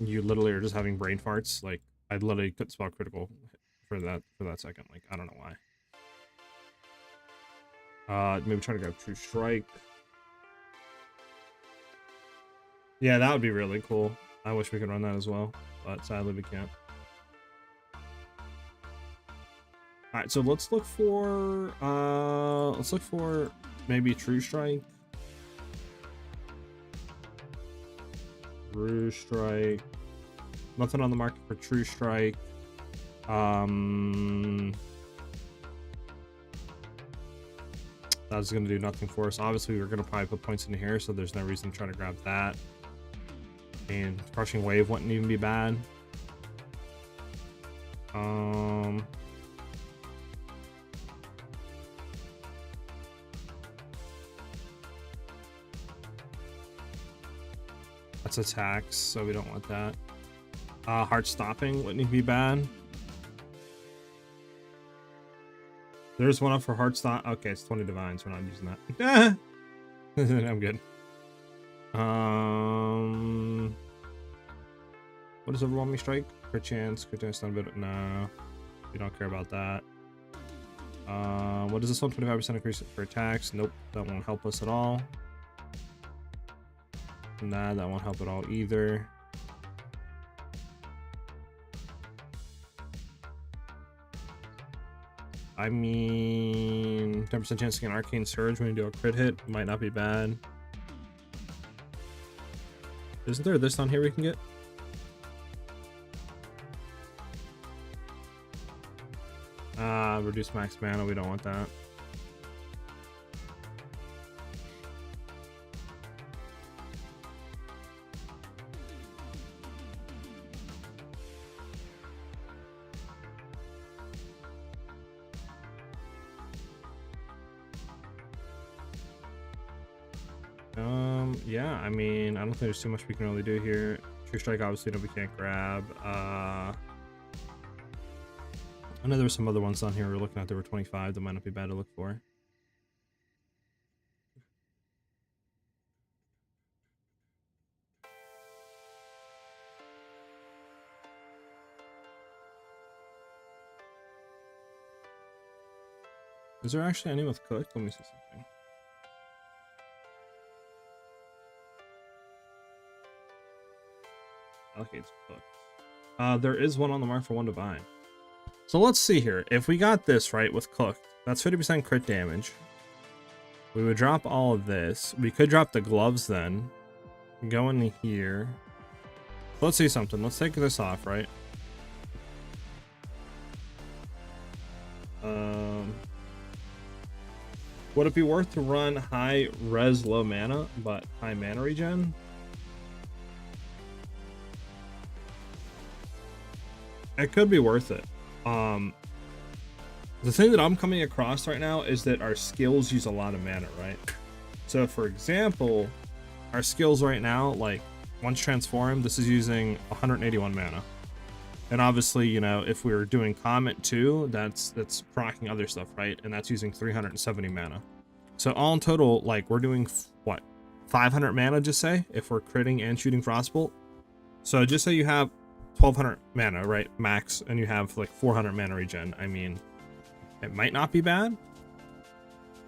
you literally are just having brain farts? Like I literally couldn't spell critical for that second. Like I don't know why. Maybe try to grab True Strike. Yeah, that would be really cool. I wish we could run that as well, but sadly we can't. All right, so let's look for maybe True Strike. True Strike. Nothing on the market for True Strike. That's gonna do nothing for us. Obviously, we're gonna probably put points in here, so there's no reason to try to grab that. And Crushing Wave wouldn't even be bad. That's attacks, so we don't want that. Heart Stopping wouldn't even be bad. There's one up for Heart Stop. Okay, it's 20 Divines. We're not using that. I'm good. What does Overwhelming Strike? Crit chance, not a bit. No, we don't care about that. What is this one? 25% increase for attacks. Nope, that won't help us at all. Nah, that won't help at all either. I mean, 10% chance to get an Arcane Surge when you do a crit hit might not be bad. Isn't there this on here we can get? Reduce max mana, we don't want that. Yeah, I mean, I don't think there's too much we can really do here. True Strike, obviously, no, we can't grab. I know there were some other ones on here we're looking at. There were 25 that might not be bad to look for. Is there actually any with Cook? Let me see something. Okay, it's Cooked. There is one on the mark for 1 Divine. So let's see here. If we got this right with Cooked, that's 50% crit damage. We would drop all of this. We could drop the gloves then. Go in here. Let's see something. Let's take this off, right? Would it be worth to run high res, low mana, but high mana regen? It could be worth it. The thing that I'm coming across right now is that our skills use a lot of mana, right? So for example, our skills right now, like once transformed, this is using 181 mana. And obviously, you know, if we were doing comment too, that's proccing other stuff, right? And that's using 370 mana. So all in total, like we're doing what, 500 mana, just say, if we're critting and shooting Frostbolt. So just say you have 1200 mana, right, max, and you have like 400 mana regen. I mean, it might not be bad,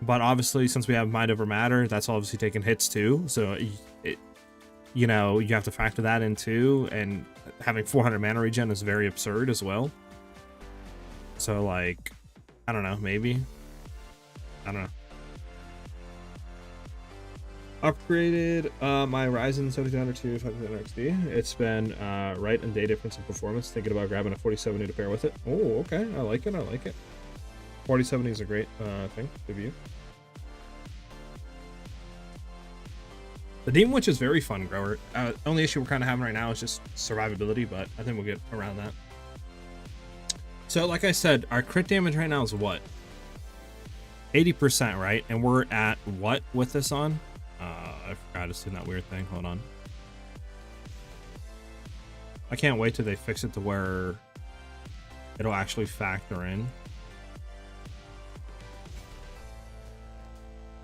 but obviously since we have mind over matter, that's obviously taking hits too. So it, you know, you have to factor that in too, and having 400 mana regen is very absurd as well. So like, I don't know, maybe, I don't know. Upgraded my Ryzen 7900 to 500 XD. It's been right and day difference in performance. Thinking about grabbing a 4070 to pair with it. Oh, okay, I like it. I like it. 4070 is a great thing. Good view. The Demon Witch is very fun, Grower. Only issue we're kind of having right now is just survivability, but I think we'll get around that. So, like I said, our crit damage right now is what? 80%, right? And we're at what with this on? I forgot to see that weird thing. Hold on. I can't wait till they fix it to where it'll actually factor in.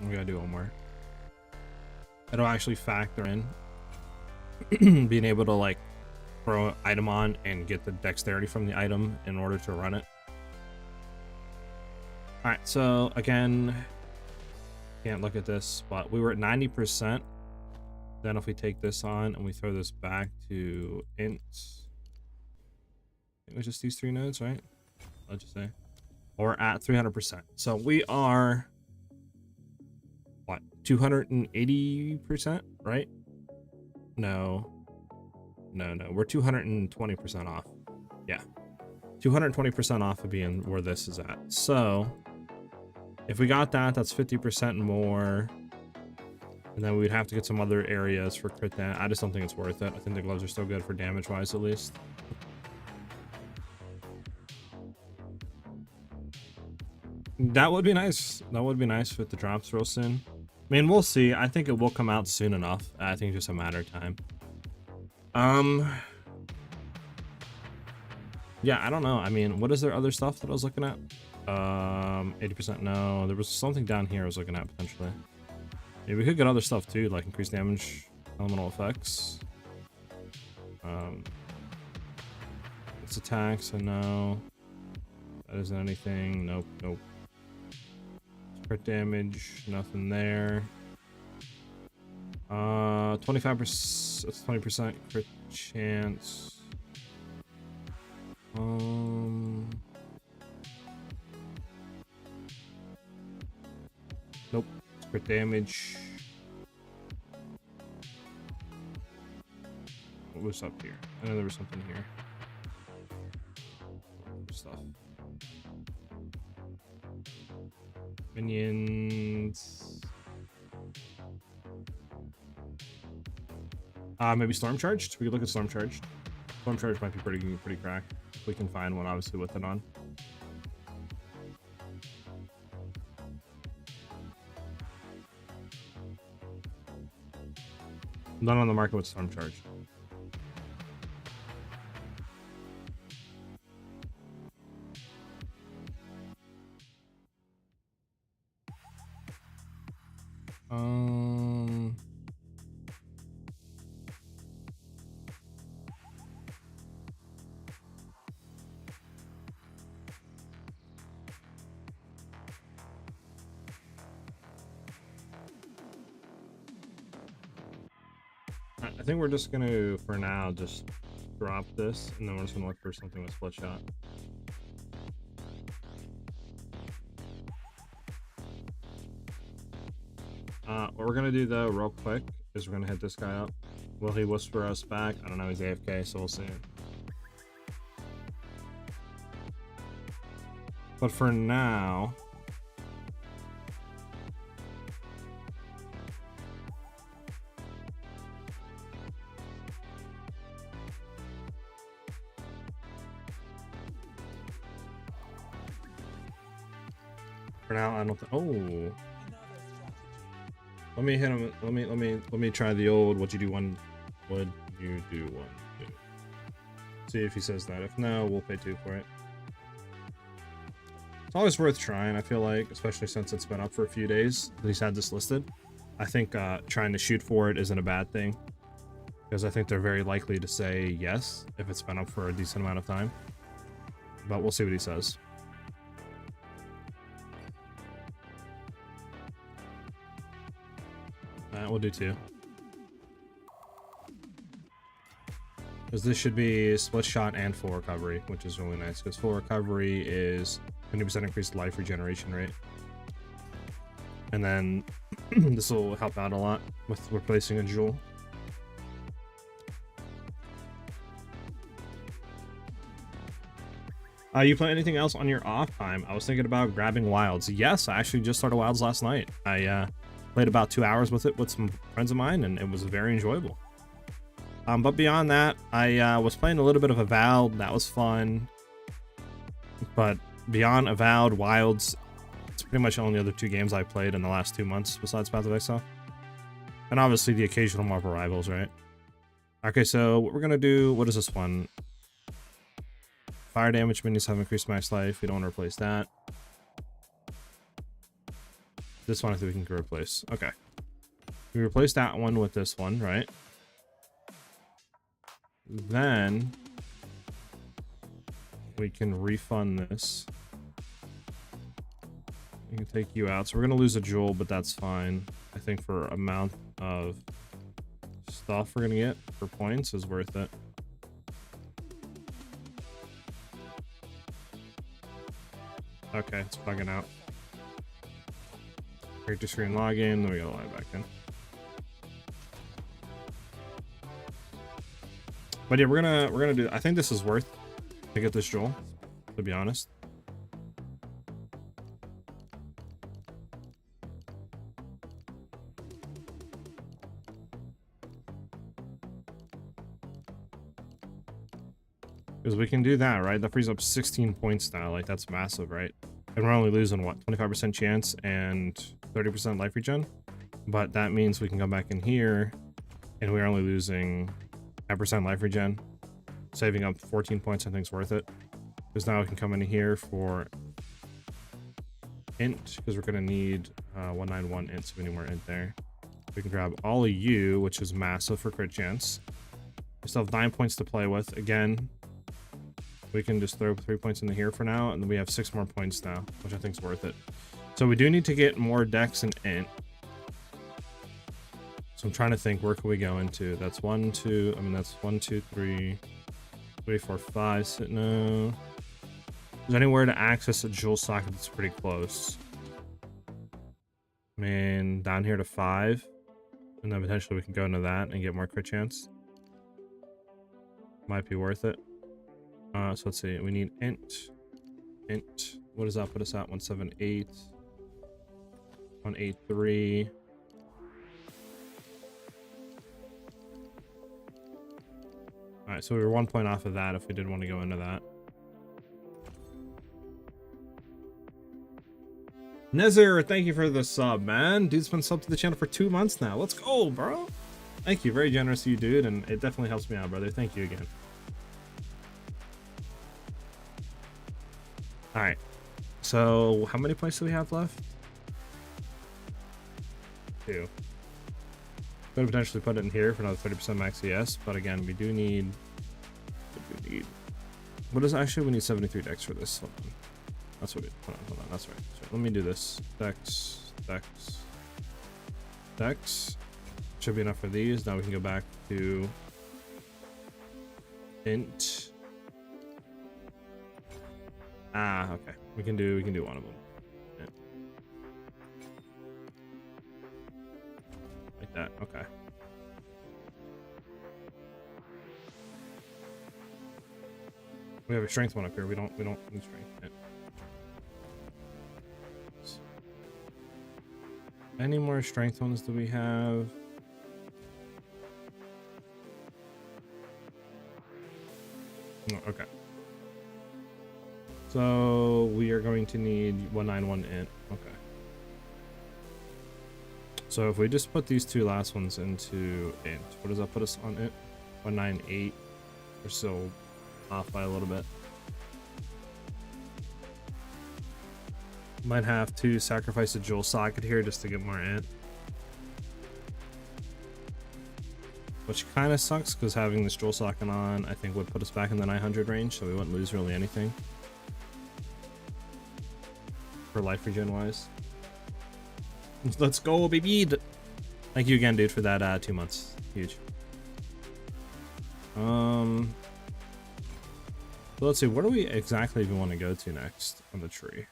We gotta do one more. It'll actually factor in being able to like throw an item on and get the dexterity from the item in order to run it. All right, so again, can't look at this, but we were at 90%. Then if we take this on and we throw this back to int, it was just these 3 nodes, right? I'll just say, or at 300%. So we are what, 280%, right? No, we're 220% off. Yeah, 220% off of being where this is at. So if we got that, that's 50% more. And then we'd have to get some other areas for crit damage. I just don't think it's worth it. I think the gloves are still good for damage wise, at least. That would be nice. That would be nice with the drops real soon. I mean, we'll see. I think it will come out soon enough. I think it's just a matter of time. Yeah, I don't know. I mean, what is there other stuff that I was looking at? 80%. No, there was something down here I was looking at potentially. Yeah, we could get other stuff too, like increased damage, elemental effects. It's attacks, so no. That isn't anything. Nope, nope. Crit damage, nothing there. 25%. That's 20% crit chance. Nope. Crit damage. What was up here? I know there was something here. Stuff. Minions. Maybe Storm Charged? We could look at Storm Charged. Storm Charged might be pretty cracked. If we can find one, obviously, with it on. None on the market with Storm Charge. I think we're just gonna, for now, just drop this, and then we're just gonna look for something with split shot. What we're gonna do though, real quick, is we're gonna hit this guy up. Will he whisper us back? I don't know. He's AFK, so we'll see. But for now, I don't think. Oh, let me hit him. Let me try the old. What you do one? What you do one? Two. See if he says that. If no, we'll pay 2 for it. It's always worth trying. I feel like, especially since it's been up for a few days that he's had this listed. I think trying to shoot for it isn't a bad thing. because I think they're very likely to say yes if it's been up for a decent amount of time. But we'll see what he says. We'll do 2. Because this should be split shot and full recovery, which is really nice, because full recovery is 20% increased life regeneration rate. And then this will help out a lot with replacing a jewel. You play anything else on your off time? I was thinking about grabbing wilds. Yes, I actually just started wilds last night. I played about 2 hours with it with some friends of mine, and it was very enjoyable. But beyond that, I was playing a little bit of Avowed. That was fun. But beyond Avowed, Wilds, it's pretty much only other 2 games I played in the last 2 months besides Path of Exile. And obviously the occasional Marvel Rivals, right? Okay, so what we're gonna do, what is this one? Fire damage minions have increased max life. We don't want to replace that. This one I think we can replace. Okay. We replace that one with this one, right? Then we can refund this. We can take you out. So we're going to lose a jewel, but that's fine. I think for amount of stuff we're going to get for points is worth it. Okay, it's bugging out. Character screen login, then we gotta log back in. But yeah, we're gonna do. I think this is worth to get this jewel, to be honest. Because we can do that, right? That frees up 16 points now. Like, that's massive, right? And we're only losing, what, 25% chance and 30% life regen? But that means we can come back in here, and we're only losing 10% life regen. Saving up 14 points, I think, is worth it. Because now we can come in here for int, because we're going to need 191 int, so we need more int there. We can grab all of you, which is massive for crit chance. We still have 9 points to play with. Again, we can just throw 3 points into here for now, and then we have 6 more points now, which I think is worth it. So we do need to get more dex and int. So I'm trying to think, where can we go into? That's 1, 2, I mean, that's 1, 2, 3, 4, 5. So, no. Is there anywhere to access a jewel socket that's pretty close? I mean, down here to 5. And then potentially we can go into that and get more crit chance. Might be worth it. So let's see, we need int. What does that put us at? 178. 183. Alright, so we were 1 point off of that if we did want to go into that. Nezir, thank you for the sub, man. Dude's been subbed to the channel for 2 months now. Let's go, bro. Thank you. Very generous of you, dude, and it definitely helps me out, brother. Thank you again. Alright, so how many points do we have left? 2. Could potentially put it in here for another 30% max ES, but again, we do need. What is actually? We need 73 dex for this. Hold on. That's what we. Hold on. That's right. Let me do this. Dex. Should be enough for these. Now we can go back to int. Ah, okay. We can do one of them. Yeah. Like that. Okay. We have a strength one up here. We don't need strength. Yeah. Any more strength ones do we have? No, okay. So we are going to need 191 int. Okay. So if we just put these 2 last ones into int, what does that put us on int? 198. We're still off by a little bit. Might have to sacrifice a jewel socket here just to get more int. which kind of sucks because having this drill socket on, I think would put us back in the 900 range, so we wouldn't lose really anything for life regen wise. Let's go, baby. Thank you again, dude, for that 2 months. Huge. So let's see, where do we exactly even want to go to next on the tree?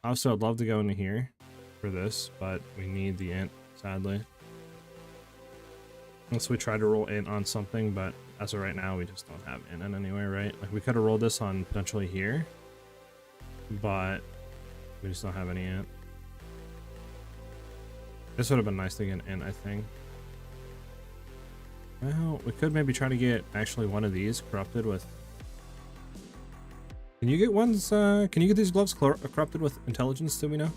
Also, I'd love to go into here for this, but we need the int, sadly. Unless we try to roll int on something, but as of right now, we just don't have int in anywhere, right? Like, we could have rolled this on potentially here, but we just don't have any int. This would have been nice to get int, I think. Well, we could maybe try to get actually one of these corrupted with... Can you get ones, can you get these gloves corrupted with intelligence, do we know?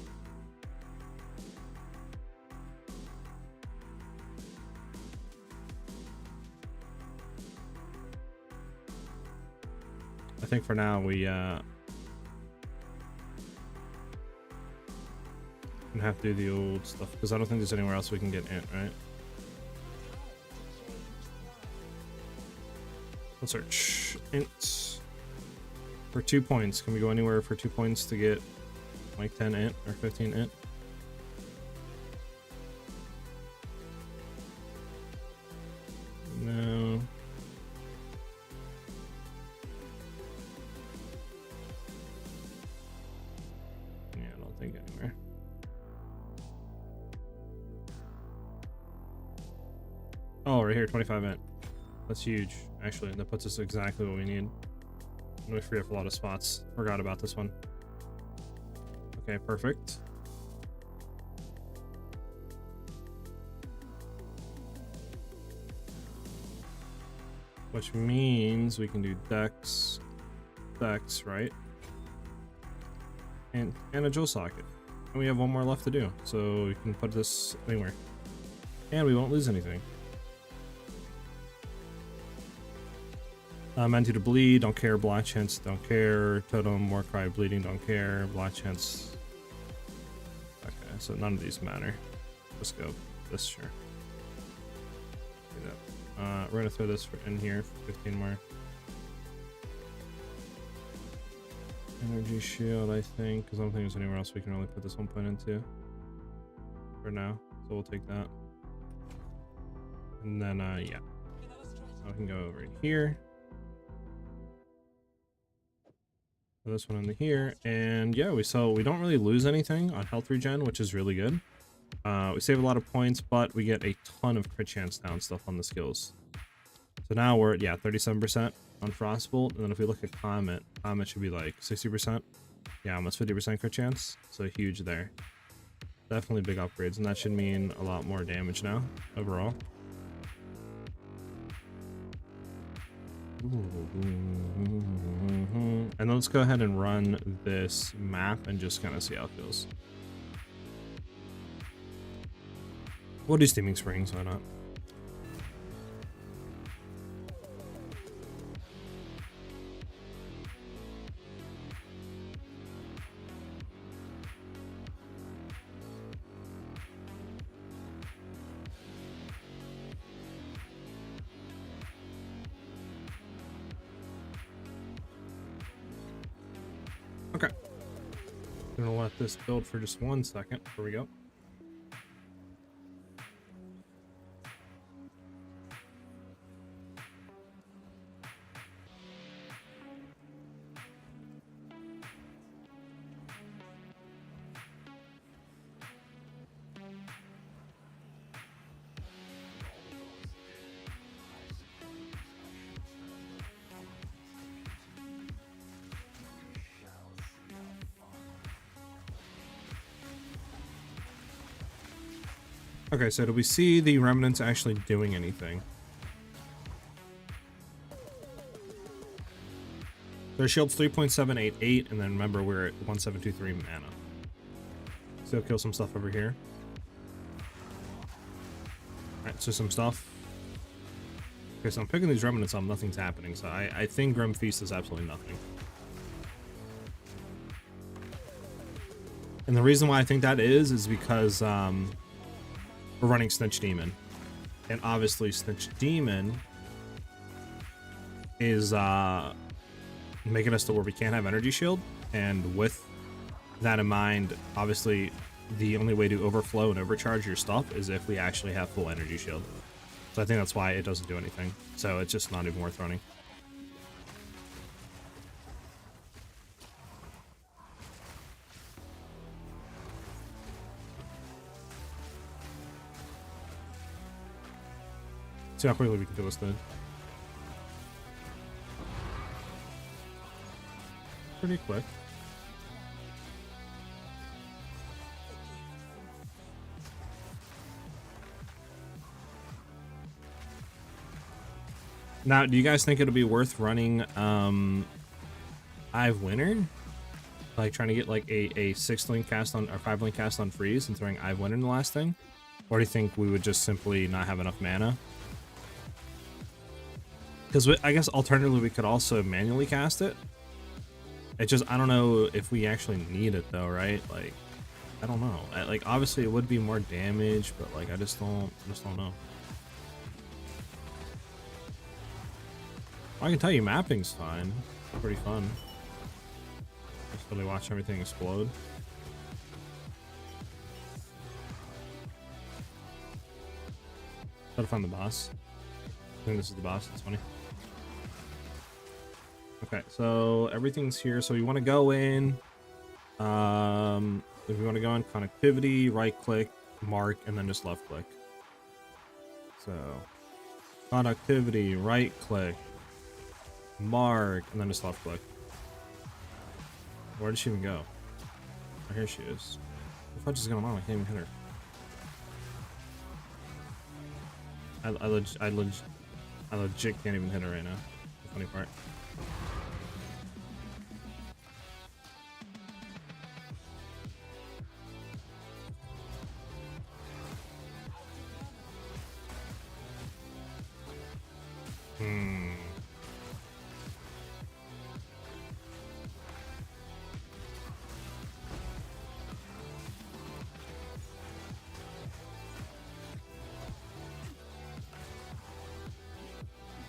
I think for now we can have to do the old stuff because I don't think there's anywhere else we can get int, right? Let's search int for 2 points. Can we go anywhere for 2 points to get like 10 int or 15 int? No. Yeah, I don't think anywhere. Oh, right here, 25 int. That's huge, actually. That puts us exactly what we need. And we free up a lot of spots. Forgot about this one. Okay, perfect. Which means we can do Dex, right? And a drill socket. And we have one more left to do. So we can put this anywhere. And we won't lose anything. Menti to bleed, don't care. Black chance, don't care. Totem, Warcry, bleeding, don't care. Black chance. Okay, so none of these matter. Let's go. This, sure. Do that. We're gonna throw this in here for 15 more. Energy shield, I think, because I don't think there's anywhere else we can really put this 1 point into for now. So we'll take that. And then, yeah. I can go over here. This one in here, and yeah, we don't really lose anything on health regen, which is really good. We save a lot of points, but we get a ton of crit chance now and stuff on the skills. So now we're at 37% on Frostbolt, and then if we look at Comet should be like 60%. Yeah, almost 50% crit chance. So huge there. Definitely big upgrades, and that should mean a lot more damage now overall. And let's go ahead and run this map and just kind of see how it feels. We'll do Steaming Springs, why not? Okay. Gonna let this build for just 1 second before we go. Okay, so do we see the remnants actually doing anything? Their shield's 3.788, and then remember we're at 1723 mana. Still kill some stuff over here. Alright, so some stuff. Okay, so I'm picking these remnants up, nothing's happening, so I think Grim Feast is absolutely nothing. And the reason why I think that is because we're running Snitch Demon. And obviously Snitch Demon is making us to where we can't have energy shield, and with that in mind, obviously the only way to overflow and overcharge your stuff is if we actually have full energy shield. So I think that's why it doesn't do anything. So it's just not even worth running. See how quickly we can kill this thing. Pretty quick. Now, do you guys think it'll be worth running I've Wintered? Like trying to get like a 6-link cast on or 5-link cast on freeze and throwing I've Wintered in the last thing? Or do you think we would just simply not have enough mana? Because I guess alternatively we could also manually cast it. It just, I don't know if we actually need it though, right? Like, I don't know. Like, obviously it would be more damage, but like, I just don't know. I can tell you mapping's fine. It's pretty fun. Just really watch everything explode. Try to find the boss. I think this is the boss. It's funny. Okay, so everything's here. So you want to go in. If you want to go in connectivity, right click, mark, and then just left click. So connectivity, right click, mark, and then just left click. Where did she even go? Oh, here she is. What the fuck is going on? I can't even hit her. I legit can't even hit her right now. The funny part.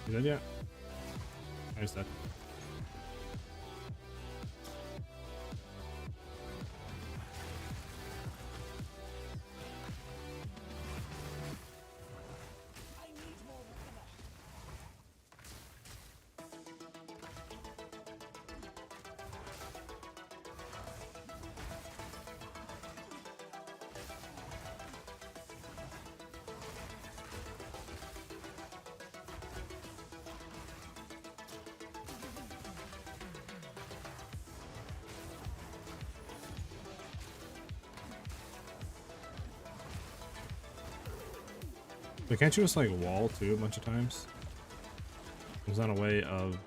You dead yet? Nice dead. But can't you just like wall too a bunch of times? Is that a way of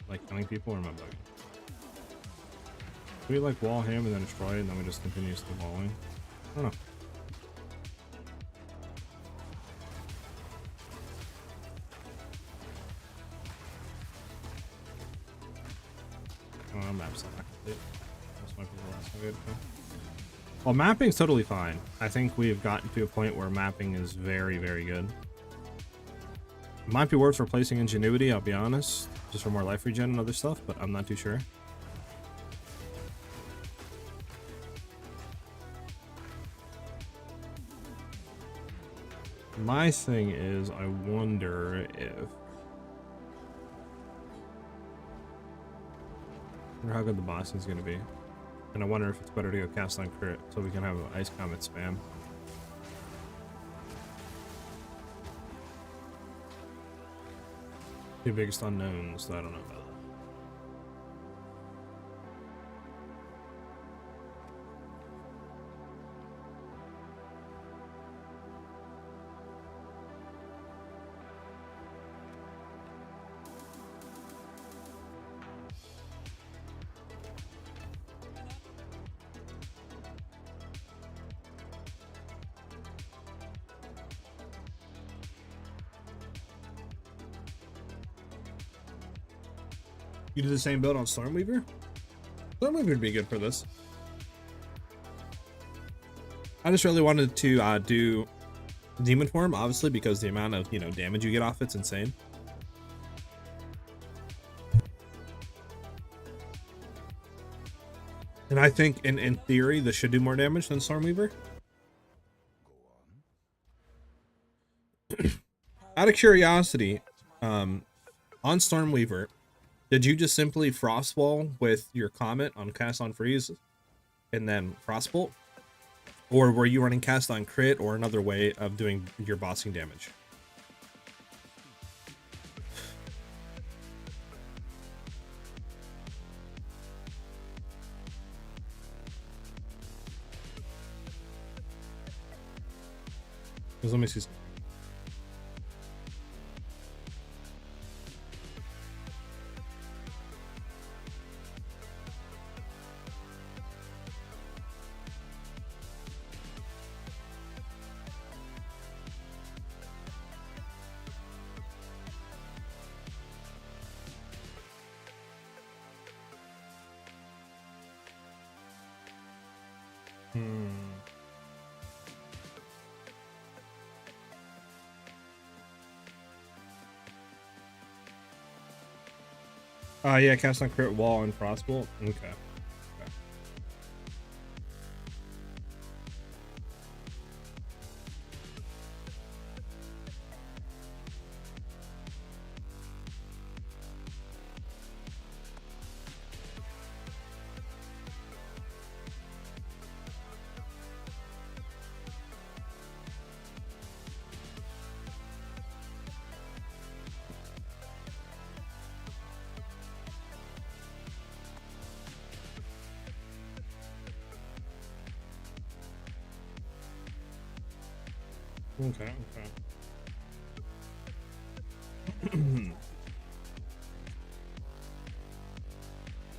like killing people, or am I bugging? Do we like wall him and then destroy it and then we just continuously walling? I don't know. Oh, map's not complete. This might be the last one we had to go. Well, mapping's totally fine. I think we've gotten to a point where mapping is very, very good. It might be worth replacing Ingenuity, I'll be honest, just for more life regen and other stuff, but I'm not too sure. My thing is, I wonder if... I wonder how good the boss is going to be. And I wonder if it's better to go cast on crit so we can have an ice comet spam. The biggest unknowns that I don't know about. You do the same build on Stormweaver? Stormweaver would be good for this. I just really wanted to do demon form, obviously, because the amount of, you know, damage you get off it's insane. And I think in theory this should do more damage than Stormweaver. Out of curiosity, on Stormweaver, did you just simply Frostwall with your Comet on Cast on Freeze and then Frostbolt? Or were you running Cast on Crit or another way of doing your bossing damage? Let me see something. Yeah, cast on crit wall and frostbolt. Okay. Okay, okay.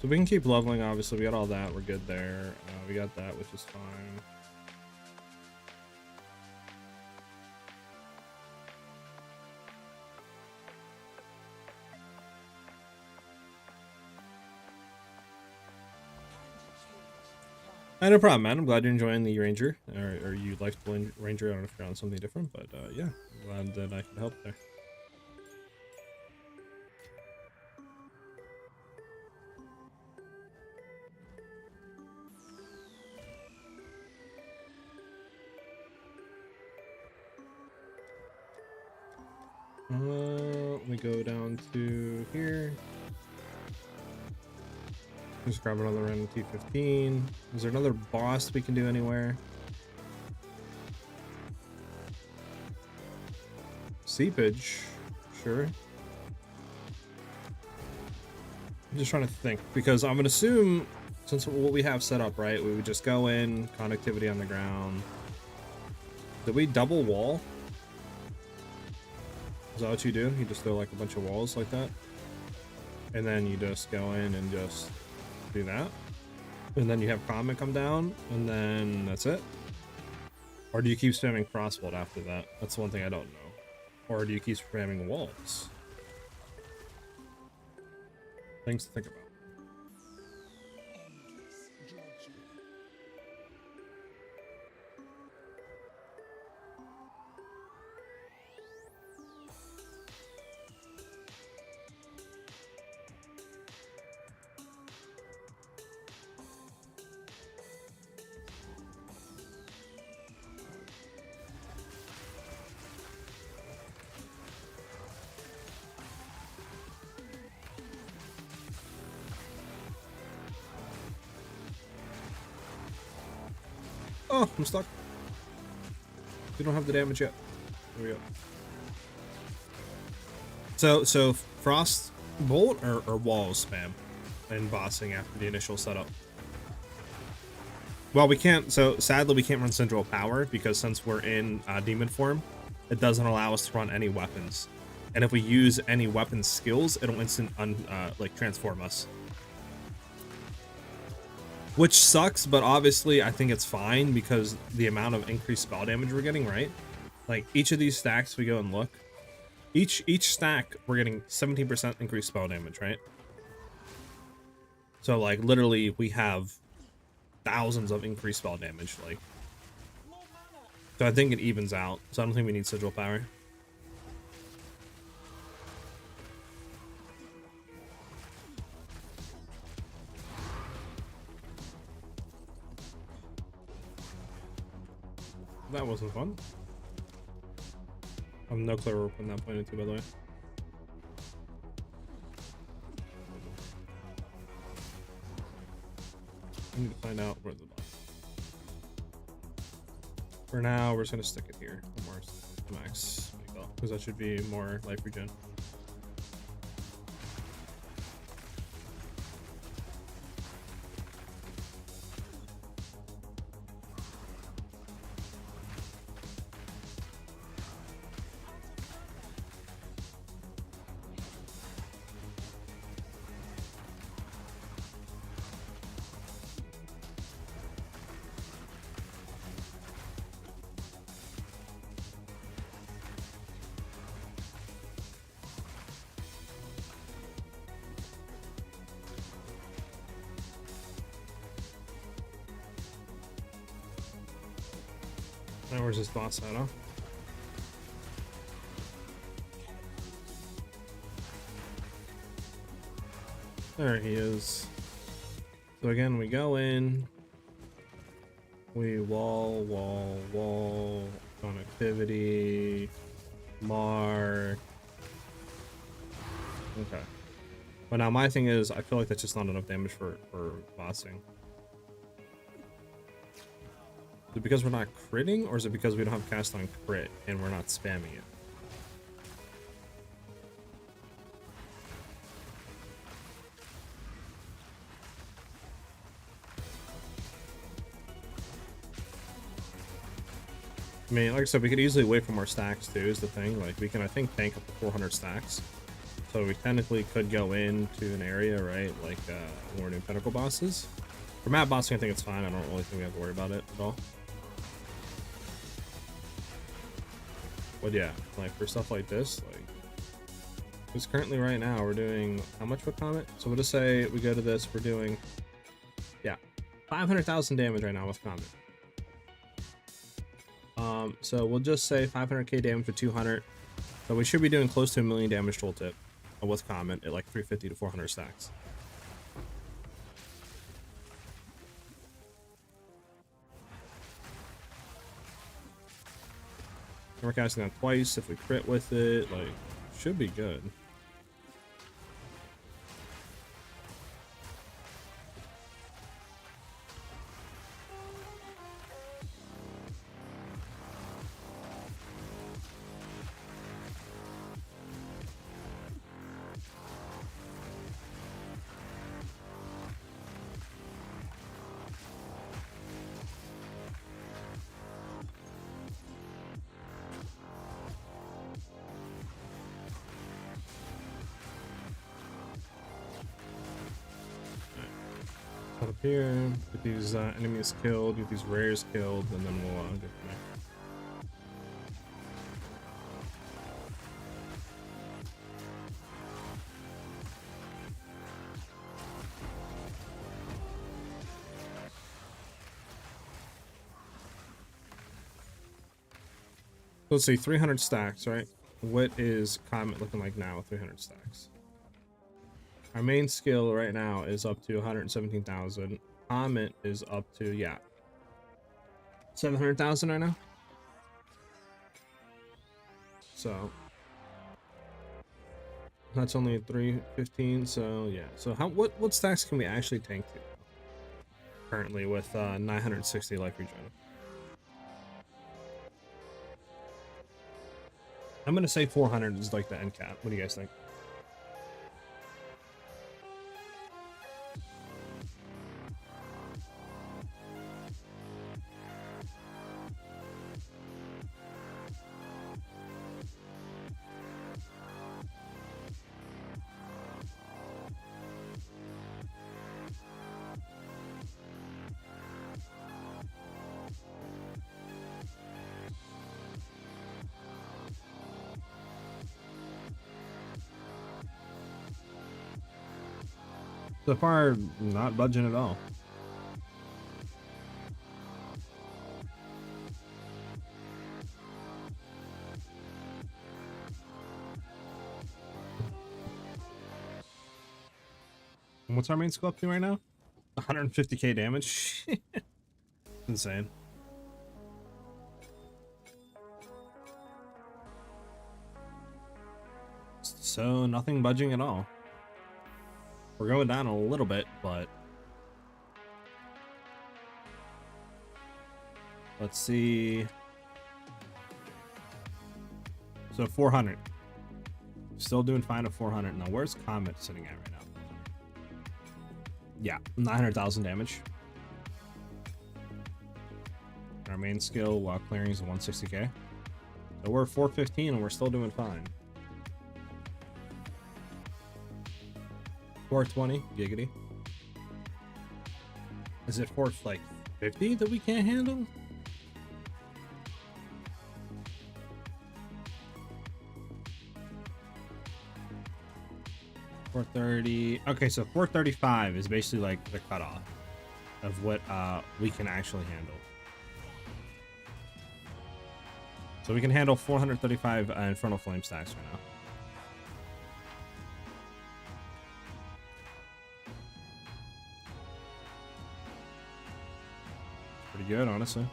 So we can keep leveling, obviously. We got all that. We're good there. We got that, which is fine. No problem, man. I'm glad you're enjoying the Ranger, or you liked the Ranger. I don't know if you're on something different, but yeah, I'm glad that I could help there. Let me go down to here. Just grab another random T15. Is there another boss we can do anywhere? Seepage, sure. I'm just trying to think, because I'm gonna assume, since what we have set up, right, we would just go in, connectivity on the ground. Did we double wall? Is that what you do? You just throw like a bunch of walls like that? And then you just go in and just do that? And then you have Comet come down, and then that's it? Or do you keep spamming Frostbolt after that? That's one thing I don't know. Or do you keep spamming walls? Things to think about. Oh, I'm stuck. We don't have the damage yet. There we go. So Frost Bolt or Walls spam and bossing after the initial setup. Well, we can't. So sadly, we can't run Central Power because since we're in Demon form, it doesn't allow us to run any weapons. And if we use any weapon skills, it'll instant like transform us. Which sucks, but obviously I think it's fine because the amount of increased spell damage we're getting, right? Like each of these stacks, we go and look. Each stack, we're getting 17% increased spell damage, right? So like literally we have thousands of increased spell damage. Like So I think it evens out. So I don't think we need sigil power. That wasn't fun. I have no clue where we're putting that point into, by the way. I need to find out where the box. For now, we're just gonna stick it here. More max, because that should be more life regen. Now where's his boss at, huh? There he is. So again, we go in, we wall, connectivity, mark. Okay. But now my thing is, I feel like that's just not enough damage for bossing. Is it because we're not critting, or is it because we don't have cast on crit and we're not spamming it? I mean, like I said, we could easily wait for more stacks too, is the thing. Like, we can, I think, tank up to 400 stacks. So we technically could go into an area, right? Like, when we're doing pinnacle bosses. For map bossing, I think it's fine. I don't really think we have to worry about it at all. But yeah, like, for stuff like this, like, because currently right now we're doing, how much with Comet? So we'll just say we go to this, we're doing, yeah, 500,000 damage right now with Comet. So we'll just say 500k damage with 200. So we should be doing close to 1 million damage tooltip with Comet at like 350 to 400 stacks. And we're casting that twice. If we crit with it, like, should be good. Up here, get these enemies killed, get these rares killed, and then we'll get from there. Let's see, 300 stacks, right? What is Comet looking like now with 300 stacks? Our main skill right now is up to 117,000. Comet is up to, yeah, 700,000 right now. So that's only 315. So yeah. So what stacks can we actually tank to currently with 960 life regen? I'm gonna say 400 is like the end cap. What do you guys think? So far, not budging at all. What's our main skill up to right now? 150k damage. Insane. So nothing budging at all. We're going down a little bit, but let's see. So 400. Still doing fine at 400. Now where's Comet sitting at right now? Yeah, 900,000 damage. Our main skill while clearing is 160k. So we're 415 and we're still doing fine. 420, giggity. Is it 450 that we can't handle? $430. Okay, so 435 is basically like the cutoff of what we can actually handle. So we can handle 435 Infernal Flame stacks right now. Pretty good, honestly.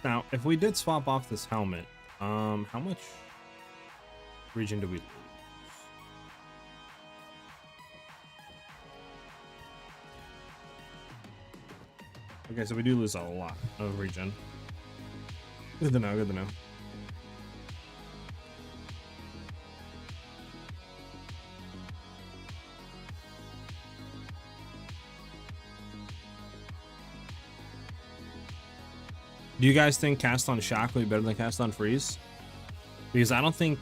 Now, if we did swap off this helmet, how much region do we lose? Okay, so we do lose a lot of region. Good to know, good to know. Do you guys think cast on shock will be better than cast on freeze? Because I don't think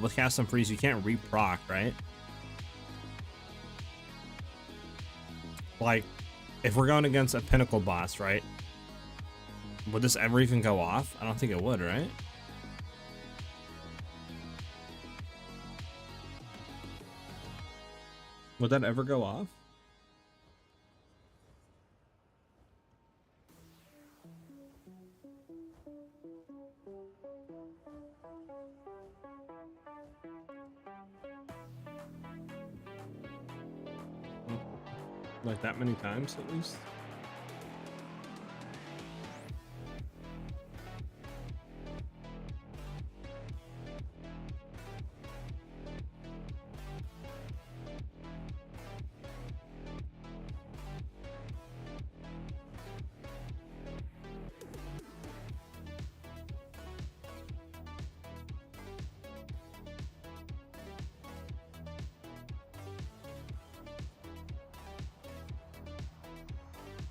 with cast on freeze you can't re-proc, right? Like, if we're going against a pinnacle boss, right? Would this ever even go off? I don't think it would, right? Would that ever go off? Like that many times at least?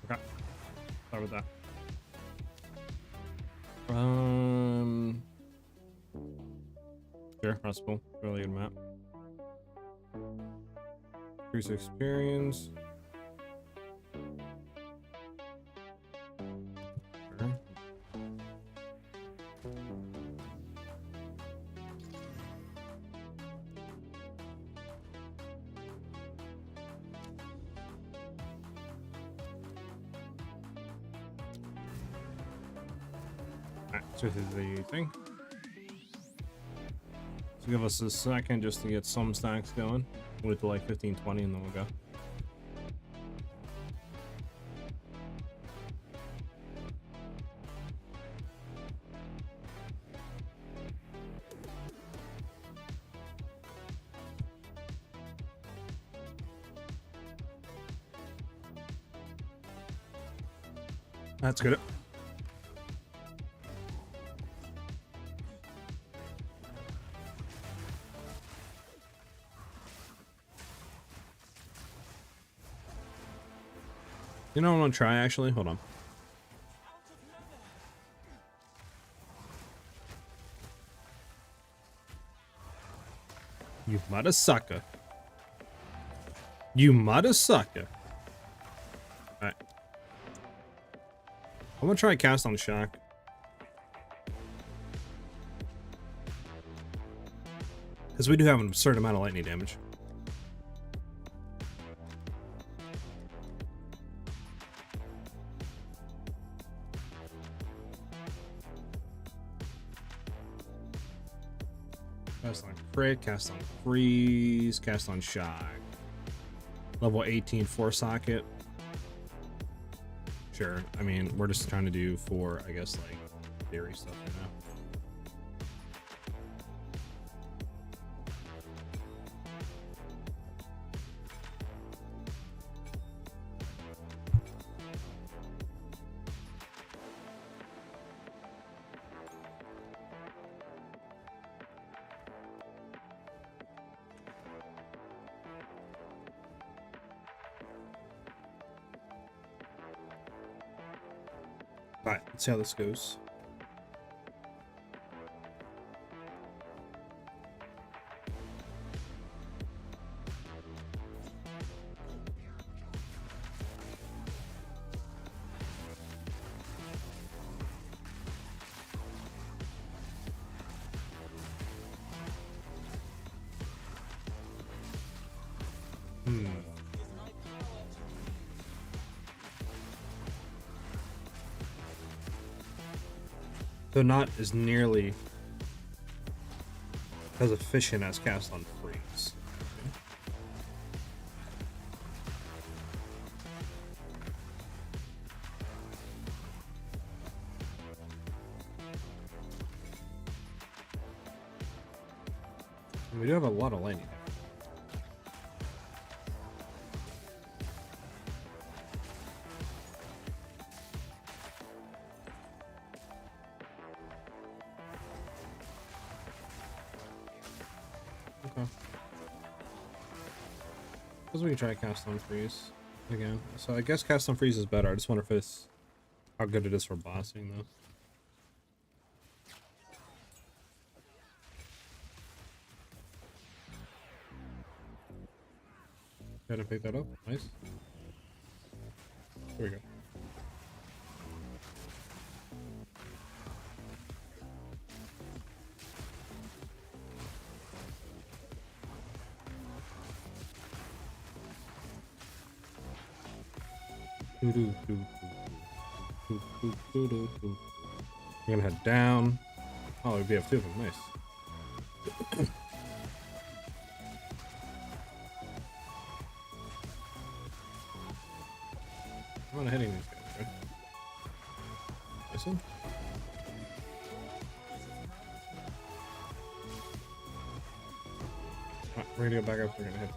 Okay. Start with that. Sure, possible. Really good map. Increase experience. Sure. Alright, so this is the thing. So give us a second just to get some stacks going. We'll wait till like 15, 20 and then we'll go. That's good. You know what I'm gonna try actually? Hold on. You mother sucker. You mother sucker. Alright. I'm gonna try cast on shock. Because we do have an absurd amount of lightning damage. crit, cast on freeze, cast on shock. Level 18 4 socket. Sure. I mean, we're just trying to do for, I guess, like theory stuff, you know. Alright, let's see how this goes. So not as nearly as efficient as cast on freeze. We do have a lot of lightning. Because we can try cast on freeze again. So I guess cast on freeze is better. I just wonder if it's how good it is for bossing though. Gotta pick that up. Nice. There we go. We're gonna head down. Oh, we have two of them. Nice. I'm not hitting these guys, right? This one? Alright, we're gonna go back up. We're gonna hit this.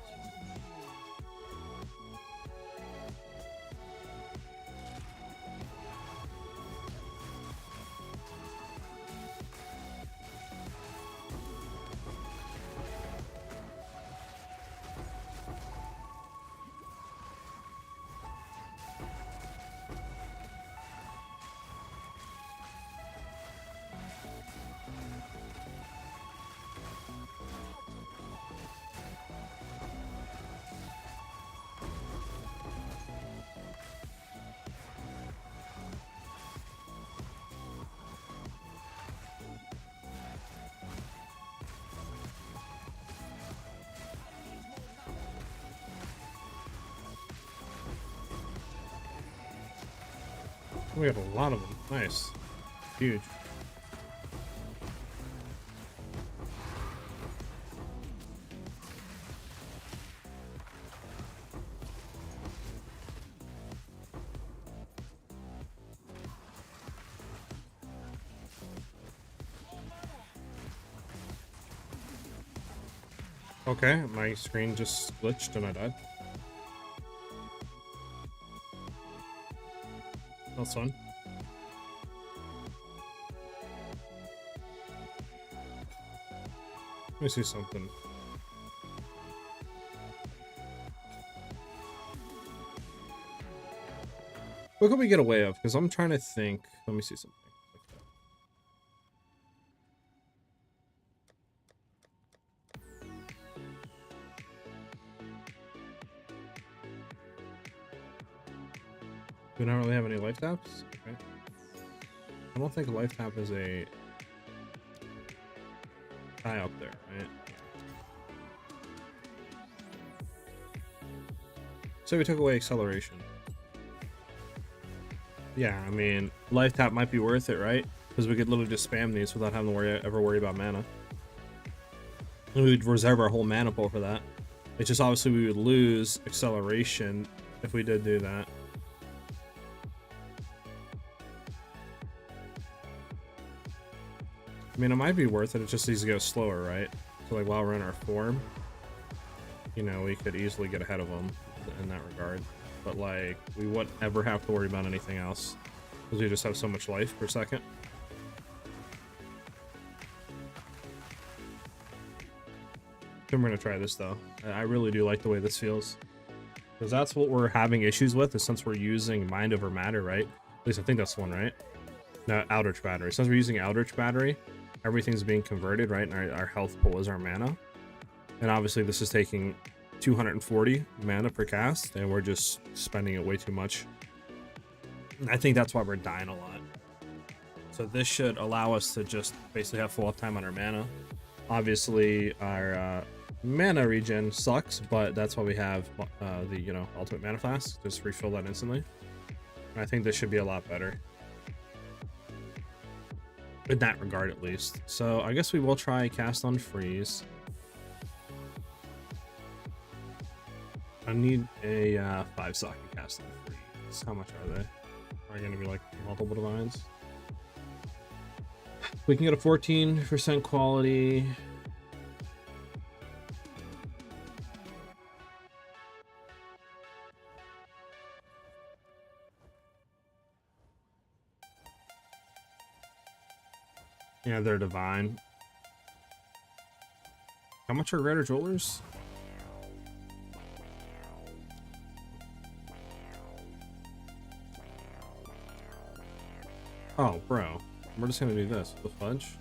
We have a lot of them. Nice. Huge. Okay, my screen just glitched and I died. That's fun. Let me see something. What can we get away of? Because I'm trying to think. Let me see something. Do we not really have any life taps? Okay. I don't think a life tap is a tie up there, right? So we took away acceleration. Yeah, I mean, life tap might be worth it, right? Because we could literally just spam these without having to ever worry about mana. And we would reserve our whole mana pool for that. It's just obviously we would lose acceleration if we did do that. I mean, it might be worth it. It just needs to go slower, right? So like while we're in our form, you know, we could easily get ahead of them in that regard. But like, we wouldn't ever have to worry about anything else because we just have so much life per second. I'm gonna try this though. I really do like the way this feels, because that's what we're having issues with, is since we're using mind over matter, right? At least I think that's the one, right? No, Eldritch Battery. Since we're using Eldritch Battery, everything's being converted, right? And our health pool is our mana. And obviously this is taking 240 mana per cast, and we're just spending it way too much. And I think that's why we're dying a lot. So this should allow us to just basically have full uptime on our mana. Obviously our mana regen sucks, but that's why we have the, you know, ultimate mana flask. Just refill that instantly. And I think this should be a lot better in that regard, at least. So I guess we will try cast on freeze. I need a 5-socket cast on freeze. How much are they? Are they gonna be like multiple divines? We can get a 14% quality. Yeah, they're divine. How much are Raider Jewelers? Oh, bro. We're just gonna do this. The fudge.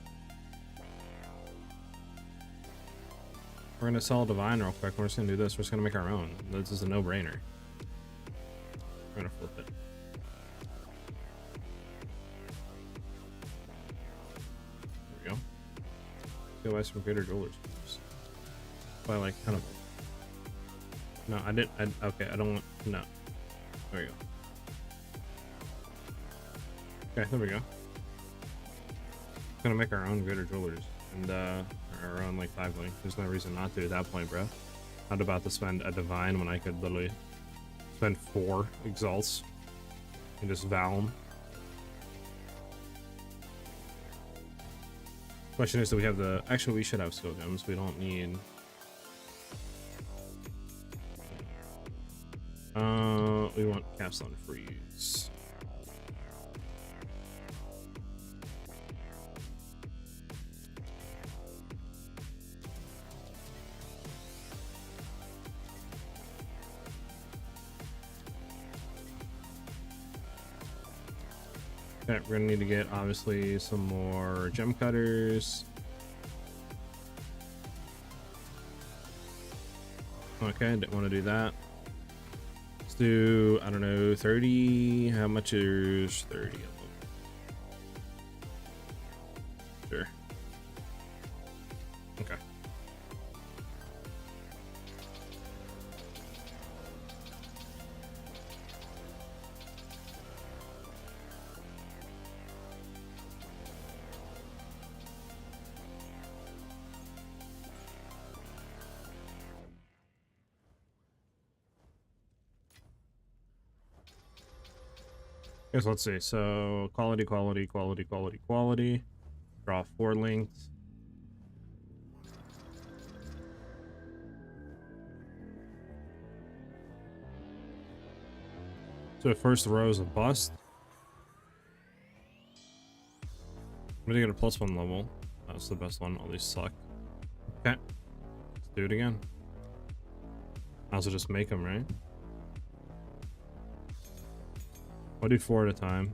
We're gonna sell a divine real quick. We're just gonna do this. We're just gonna make our own. This is a no-brainer. We're gonna flip it. There we go. Go buy some greater jewelers. Buy like kind of. No, I didn't. Okay, I don't want. No. There we go. Okay, there we go. Gonna make our own greater jewelers and our own like 5-link. There's no reason not to at that point, bro. Not about to spend a divine when I could literally spend 4 exalts and just vow them. Question is, do we have the? Actually, we should have skill gems. We don't need. We want cast on freeze. Okay, we're gonna need to get obviously some more gem cutters. Okay, didn't want to do that. Let's do, I don't know, 30. How much is 30 of them? Sure. Okay. Guess let's see. So quality, quality, quality, quality, quality. Draw 4 links. So first row is a bust. I'm gonna get a +1 level. That's the best one. All these suck. Okay. Let's do it again. I also just make them, right? I'll do 4 at a time.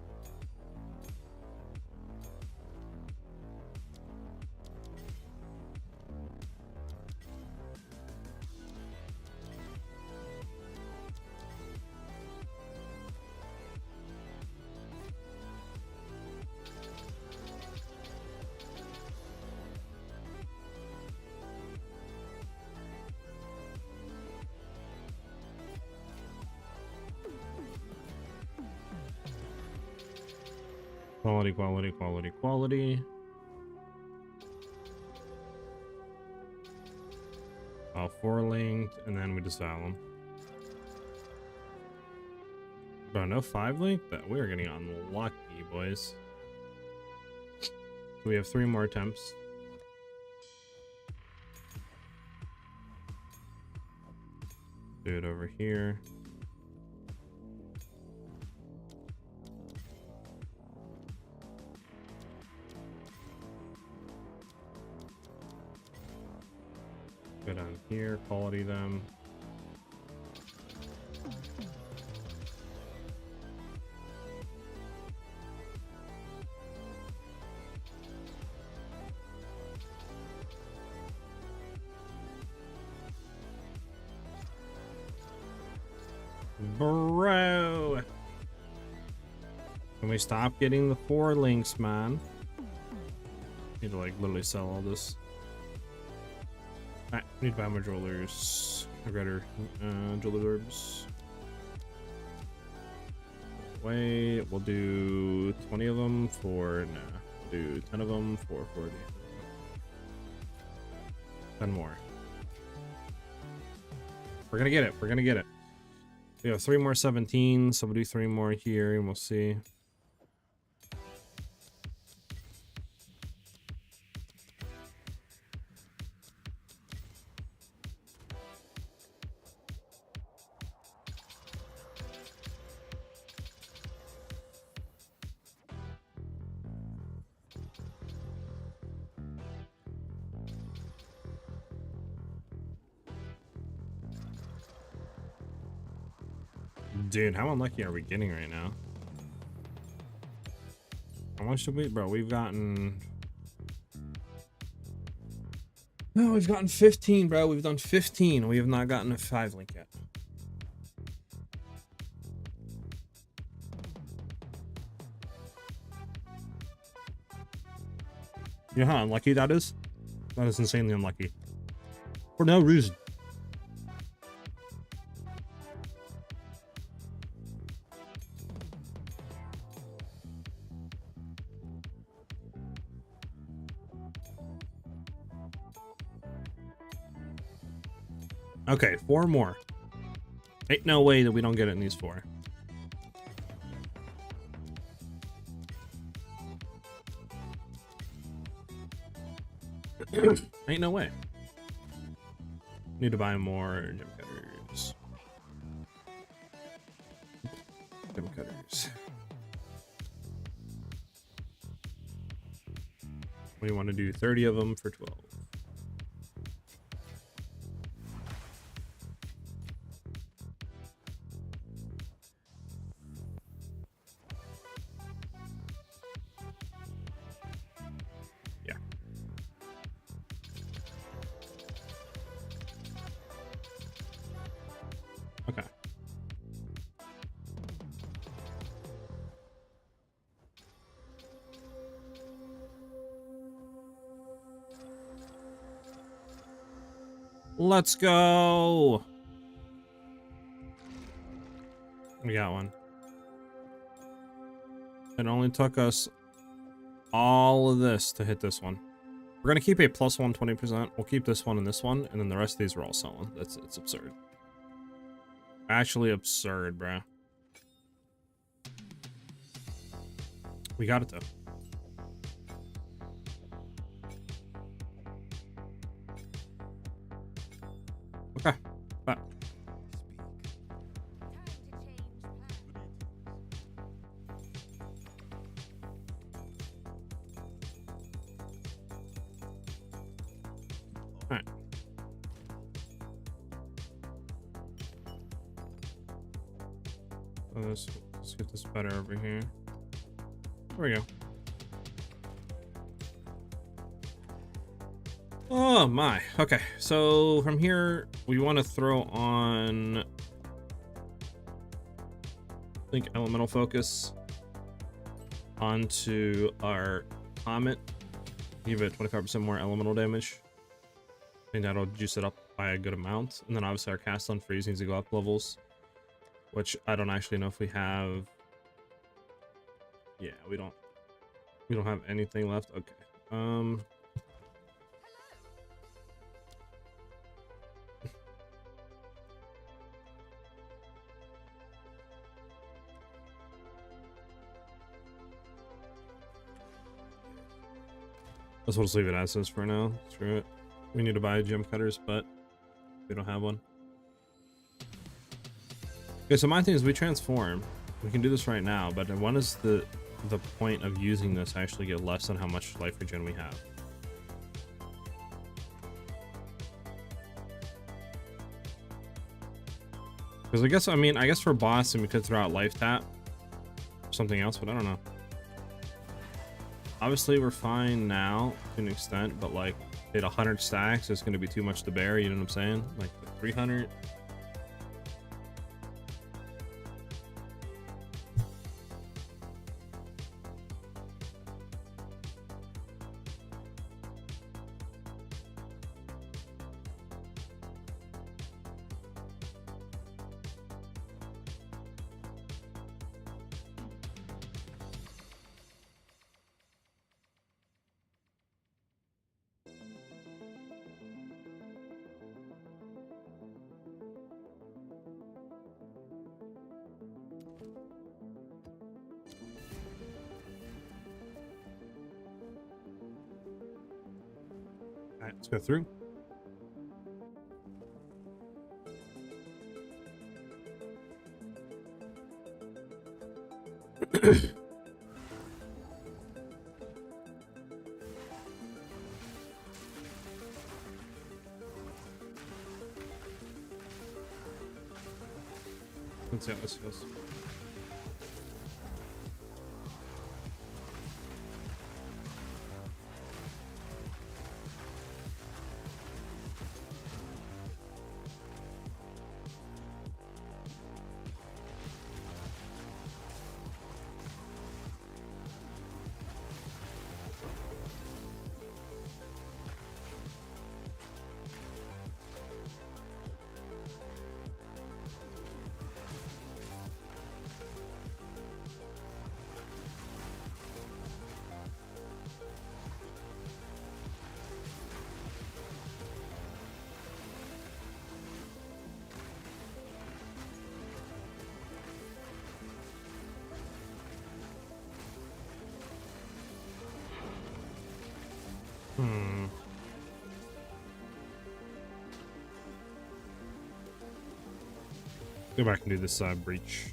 Quality, quality, quality, quality. 4 linked, and then we disavow them. Bro, no 5 linked? But we're getting unlucky, boys. We have 3 more attempts. Do it over here. Go down here, quality them. Bro, can we stop getting the 4 links, man? Need to like literally sell all this. Alright, need to buy more jewelers. Regretter, jewelry orbs. Wait, we'll do 20 of them for, nah, do 10 of them for 40. 10 more. We're gonna get it, we're gonna get it. We have 3 more 17, so we'll do 3 more here and we'll see. Dude, how unlucky are we getting right now? How much did we, bro? We've gotten. No, we've gotten 15, bro. We've done 15. We have not gotten a 5 link yet. You know how unlucky that is? That is insanely unlucky. For no reason. Okay, 4 more. Ain't no way that we don't get it in these 4. Ain't no way. Need to buy more gem cutters. Gem cutters. We want to do 30 of them for 12. Okay. Let's go. We got one. It only took us all of this to hit this one. We're gonna keep a plus 120%. We'll keep this one and this one, and then the rest of these we're all selling. It's absurd. Actually absurd, bro. We got it though. Okay. But all right. Let's get this better over here. There we go. Oh my. Okay, so from here we want to throw on, I think, elemental focus onto our comet. Give it 25% more elemental damage. I think that'll juice it up by a good amount. And then obviously our cast on freeze needs to go up levels, which I don't actually know if we have. Yeah, we don't have anything left. Okay. Let's just leave it as is for now. Screw it. We need to buy gem cutters, but we don't have one. Okay, so my thing is we transform. We can do this right now, but when is the point of using this to actually get less than how much life regen we have? Because I guess for boss and we could throw out life tap or something else, but I don't know. Obviously we're fine now to an extent, but like at 100 stacks it's going to be too much to bear, you know what I'm saying? Like 300. All right, let's go through. Let's see how this goes. Go back and do this breach.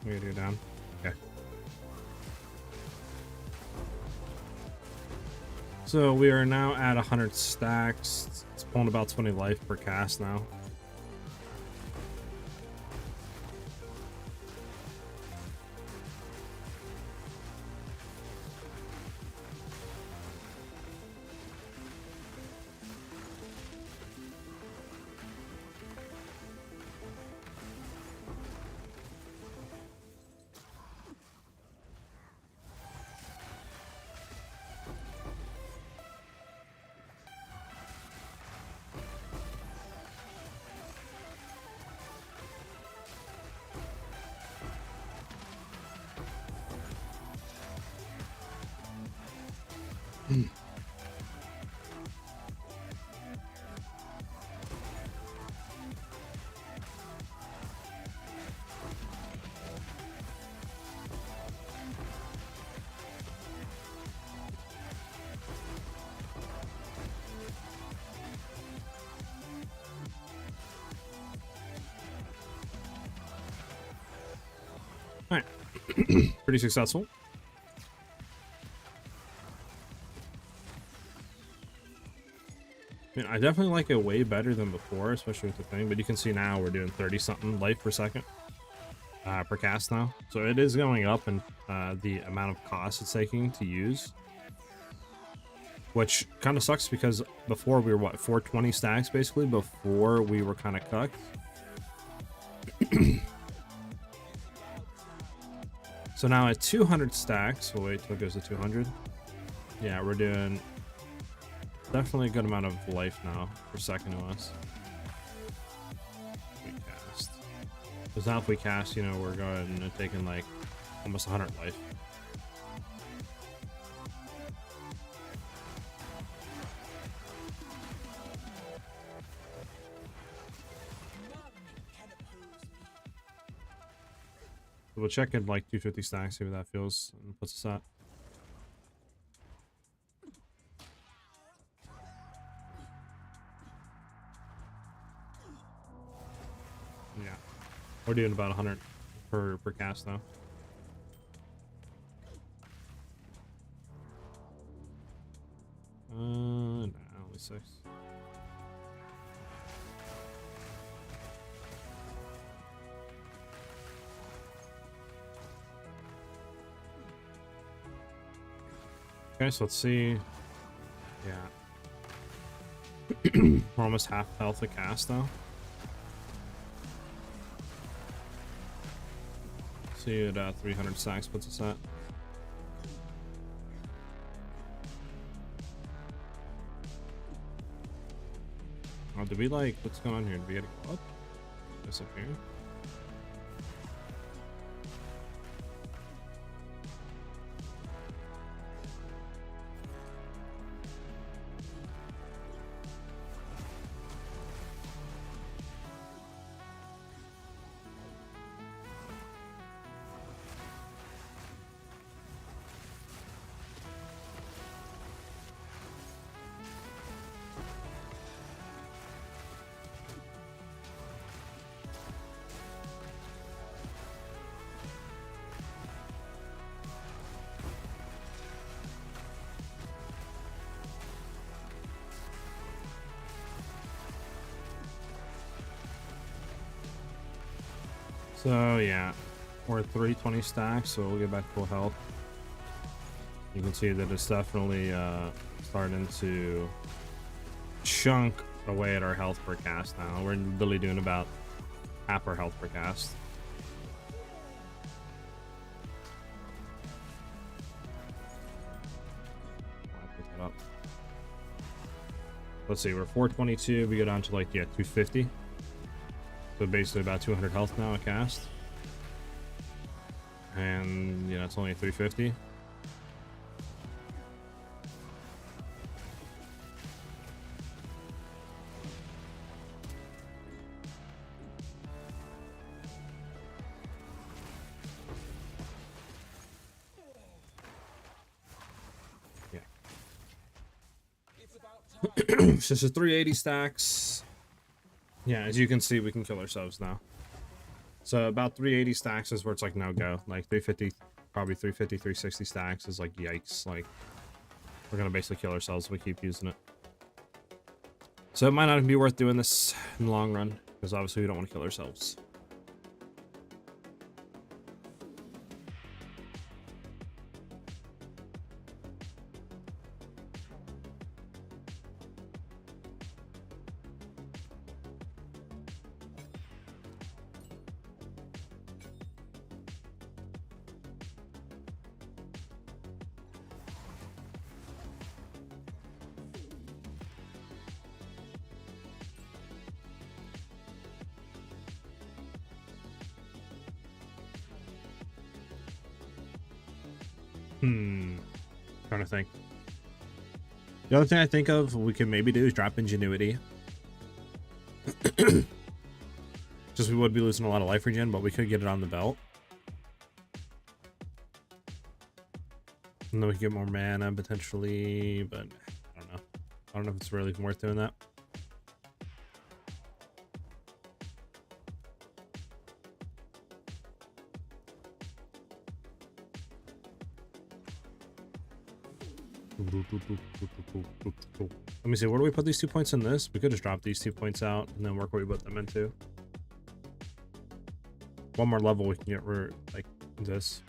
We gotta go down. Okay. So we are now at 100 stacks. It's pulling about 20 life per cast now. All right. Pretty successful. I mean, I definitely like it way better than before, especially with the thing, but you can see now we're doing 30 something life per second per cast now. So it is going up in the amount of cost it's taking to use, which kind of sucks because before we were what, 420 stacks basically before we were kind of cucked. So now at 200 stacks, we'll wait till it goes to 200. Yeah, we're doing definitely a good amount of life now per second to us. We cast. Because now if we cast, you know, we're going and taking like almost 100 life. So we'll check in like 250 stacks, see what that feels and puts us at. Yeah, we're doing about 100 per cast now. No, only 6. Okay, so let's see. Yeah. We're almost half health a cast now. See what 300 stacks puts us at. Oh, did we like, what's going on here? Did we get a club? Disappear? So yeah, we're at 320 stacks, so we'll get back to full health. You can see that it's definitely starting to chunk away at our health per cast now. We're literally doing about half our health per cast. I'll pick that up. Let's see, we're 422, we go down to like, yeah, 250. So basically about 200 health now a cast. And yeah, it's only 350. Yeah. So this is 380 stacks. Yeah, as you can see, we can kill ourselves now. So about 380 stacks is where it's like no go. Like 350, probably 350, 360 stacks is like yikes. Like we're gonna basically kill ourselves if we keep using it. So it might not be worth doing this in the long run, because obviously we don't want to kill ourselves. Trying to think. The other thing I think of we could maybe do is drop Ingenuity. Just we would be losing a lot of life regen, but we could get it on the belt. And then we could get more mana potentially, but I don't know. I don't know if it's really worth doing that. Let me see, where do we put these 2 points in this? We could just drop these 2 points out and then work where we put them into. One more level we can get rid like this.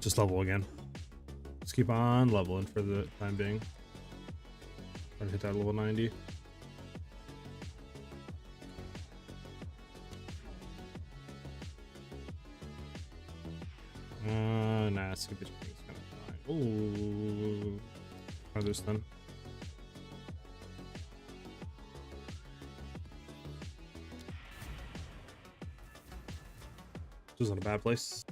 Just level again. Let's keep on leveling for the time being. Try to hit that level 90. Nah, skip it. It's kind of fine. Ooh, try this then. This is not a bad place.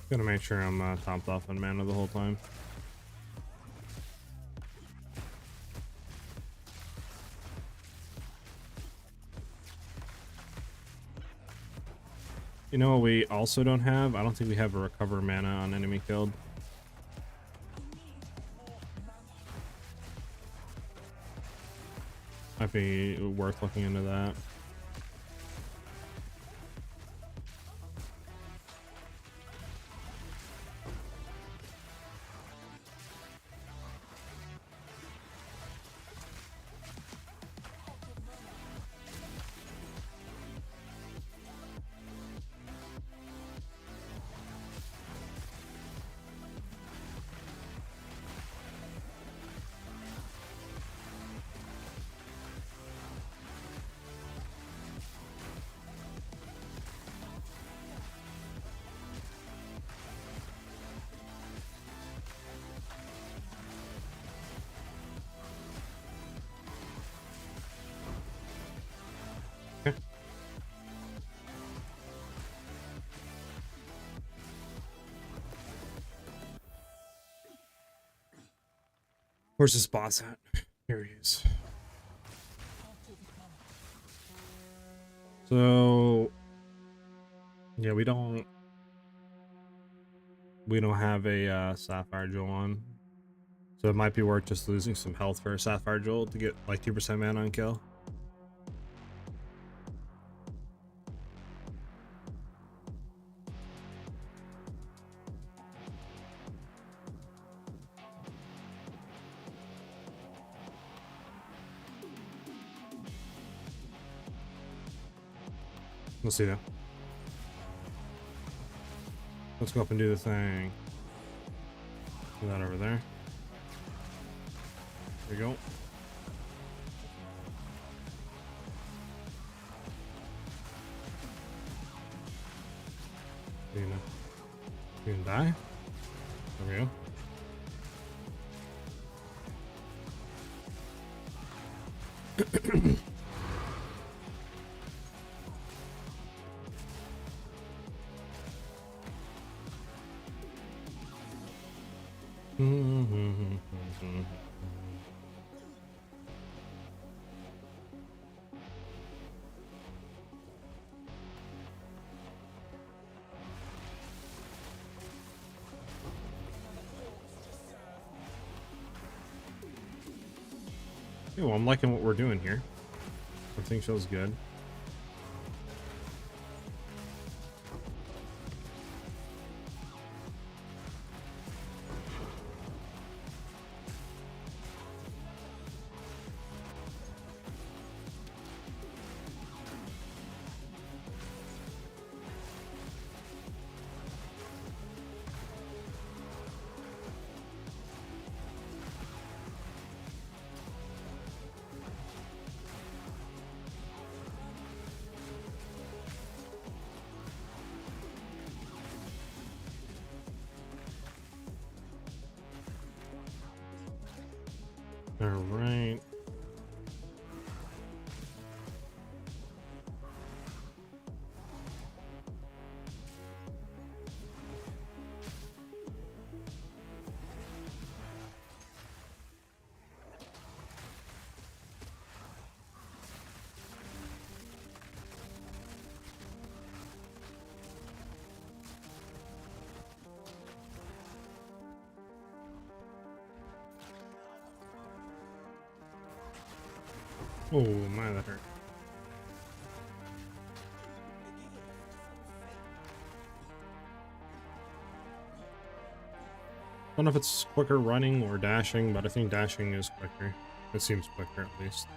Gonna make sure I'm topped off on mana the whole time. You know what we also don't have? I don't think we have a recover mana on enemy killed. Might be worth looking into that. Where's this boss at? Here he is. So yeah, we don't have a Sapphire Jewel on. So it might be worth just losing some health for a Sapphire Jewel to get like 2% mana on kill. We'll see that. Let's go up and do the thing. Do that over there. There you go. You gonna die? There we go. Yeah, well, I'm liking what we're doing here. Everything feels good. All right. Oh my, that hurt. I don't know if it's quicker running or dashing, but I think dashing is quicker. It seems quicker at least.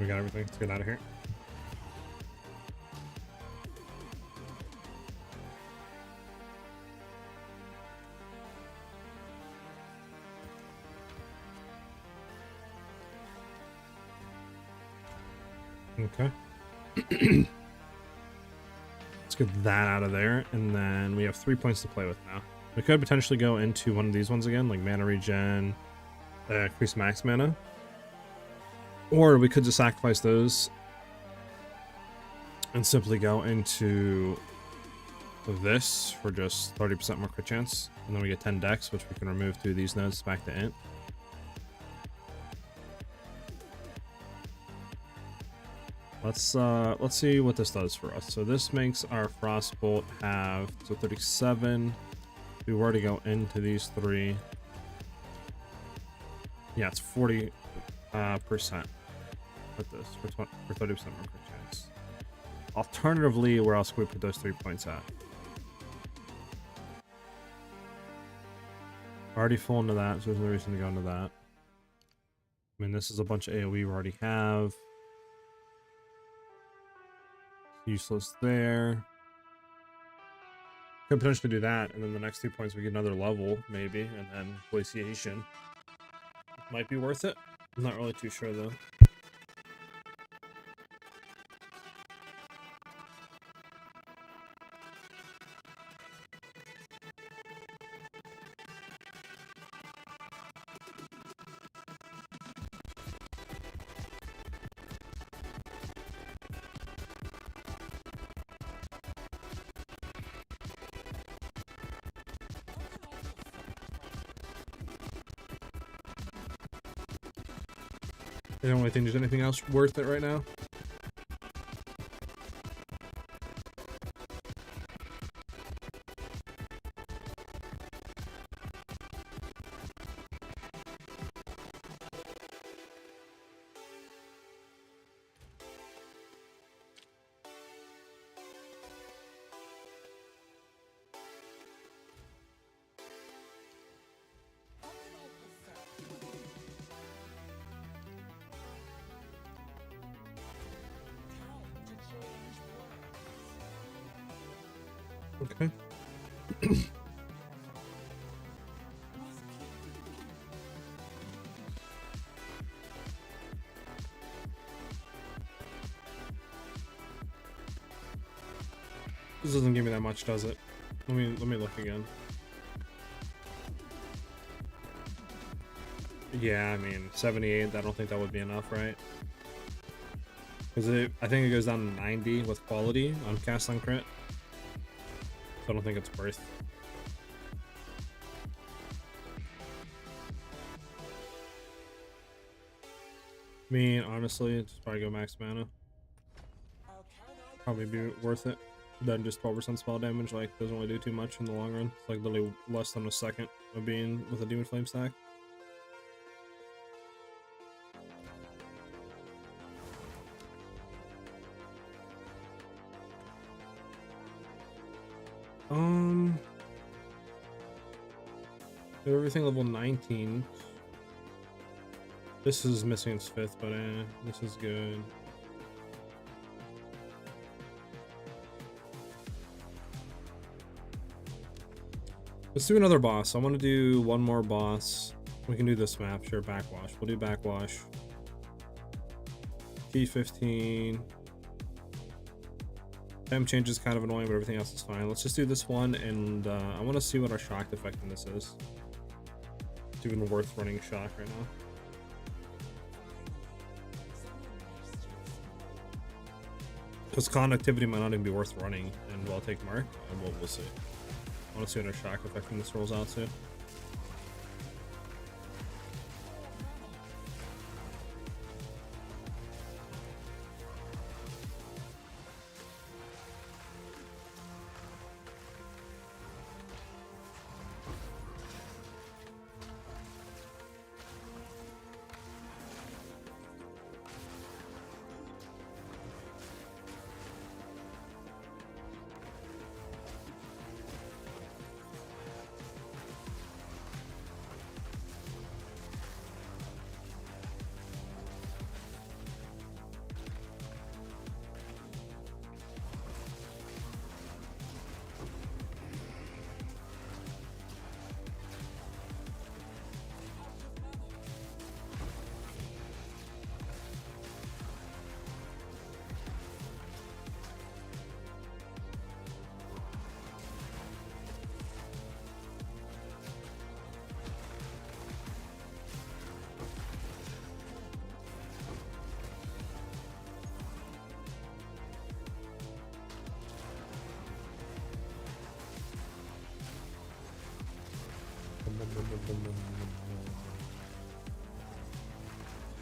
We got everything. Let's get out of here. Okay. Let's get that out of there, and then we have 3 points to play with now. We could potentially go into one of these ones again, like mana regen, increase max mana. Or we could just sacrifice those and simply go into this for just 30% more crit chance. And then we get 10 dex, which we can remove through these nodes back to int. Let's see what this does for us. So this makes our Frostbolt have, so 37. We were to go into these three. Yeah, it's 40% with this for 30% more crit chance. Alternatively, where else could we put those 3 points at? Already full into that, so there's no reason to go into that. I mean, this is a bunch of AoE we already have. Useless there. Could potentially do that, and then the next 2 points we get another level, maybe, and then glaciation. Might be worth it. I'm not really too sure, though. I don't really think there's anything else worth it right now. Okay. This doesn't give me that much, does it? Let me look again. Yeah, I mean 78. I don't think that would be enough, right? Because I think it goes down to 90 with quality on cast on crit. So I don't think it's worth. I mean, honestly, just probably go max mana. Probably be worth it. Then just 12% spell damage, like, doesn't really do too much in the long run. It's like literally less than a second of being with a Demon Flame stack. Everything level 19. This is missing its 5th, but this is good. Let's do another boss. I want to do one more boss. We can do this map, sure. Backwash. We'll do backwash. T15. Temp change is kind of annoying, but everything else is fine. Let's just do this one, and I want to see what our shock effectiveness is. It's even worth running shock right now. Because conductivity might not even be worth running, and we'll take mark, and we'll see. I want to see what our shock effectiveness rolls out to.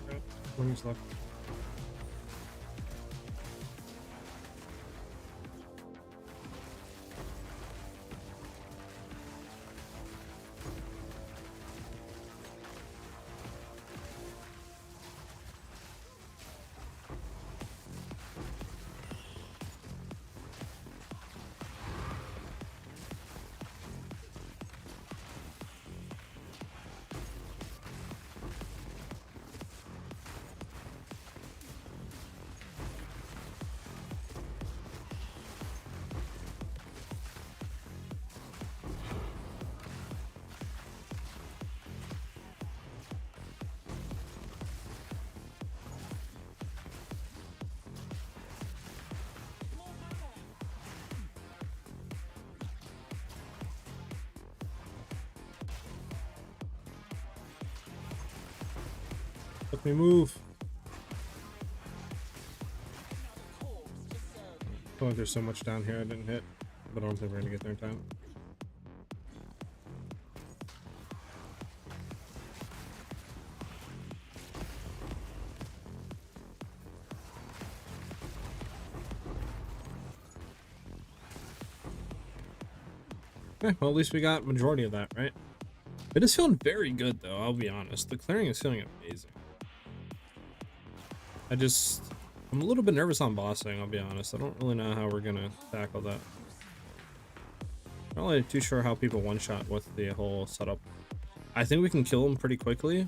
Right, 20's left. Let me move. Oh, there's so much down here I didn't hit, but I don't think we're gonna get there in time. Okay, well at least we got majority of that, right? It is feeling very good though, I'll be honest. The clearing is feeling amazing. I'm a little bit nervous on bossing, I'll be honest. I don't really know how we're gonna tackle that. Not really too sure how people one-shot with the whole setup. I think we can kill them pretty quickly.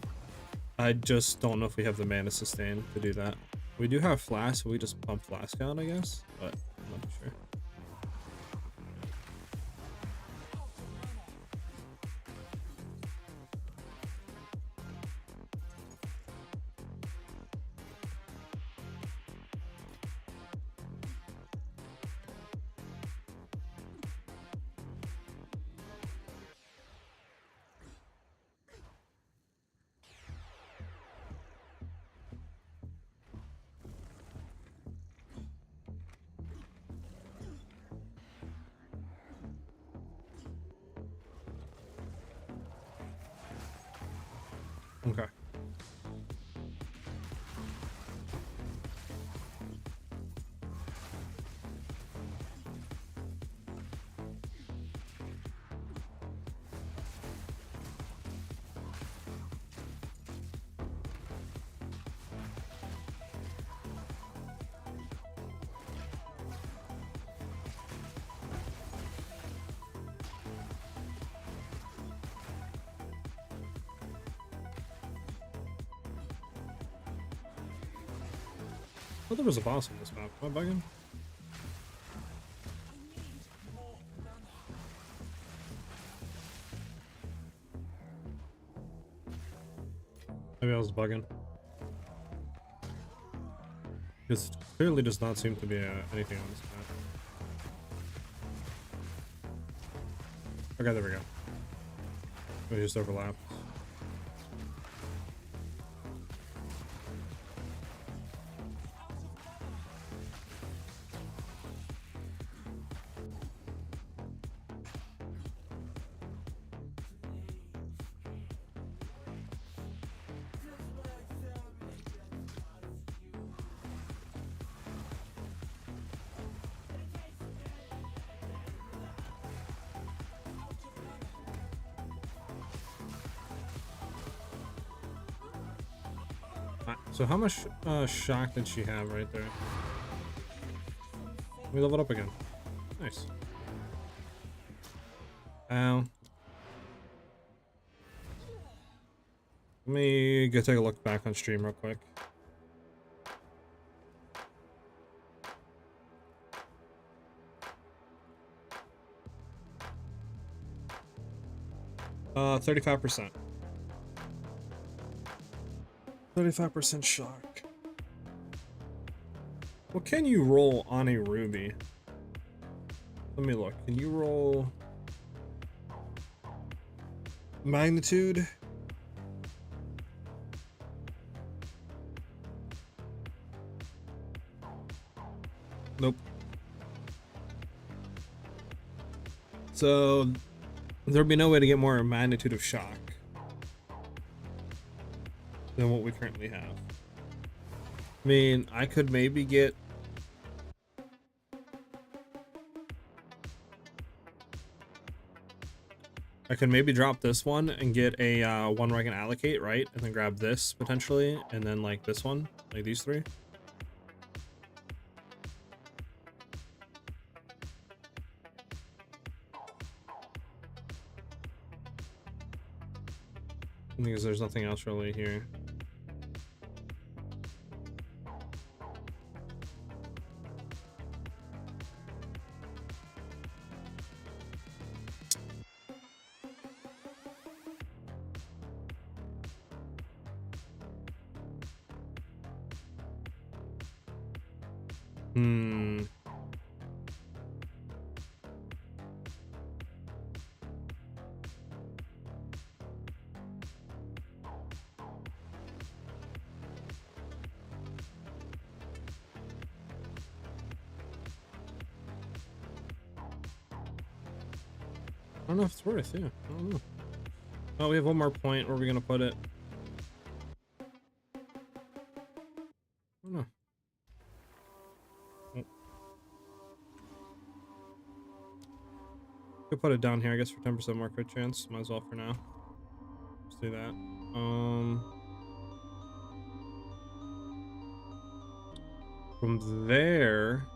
I just don't know if we have the mana sustain to do that. We do have flask, so we just pump flask out, I guess, but I'm not too sure. Okay. I thought there was a boss on this map. Am I bugging? Maybe I was bugging. This clearly does not seem to be anything on this map. Okay, there we go. We just overlapped. So how much shock did she have right there? We leveled up again. Nice. Ow. Let me go take a look back on stream real quick. Uh, 35%. 35% shock. What can you roll on a ruby? Let me look. Can you roll magnitude? Nope. So there'd be no way to get more magnitude of shock. than what we currently have. I mean, I could maybe get... I could maybe drop this one and get a one where I can allocate, right? And then grab this potentially, and then like this one, like these three. Because there's nothing else really here. I don't know if it's worth, yeah. I don't know. Oh, we have one more point. Where are we gonna put it? I don't know. Oh. Could put it down here, I guess, for 10% more crit chance. Might as well for now. Let's do that. From there.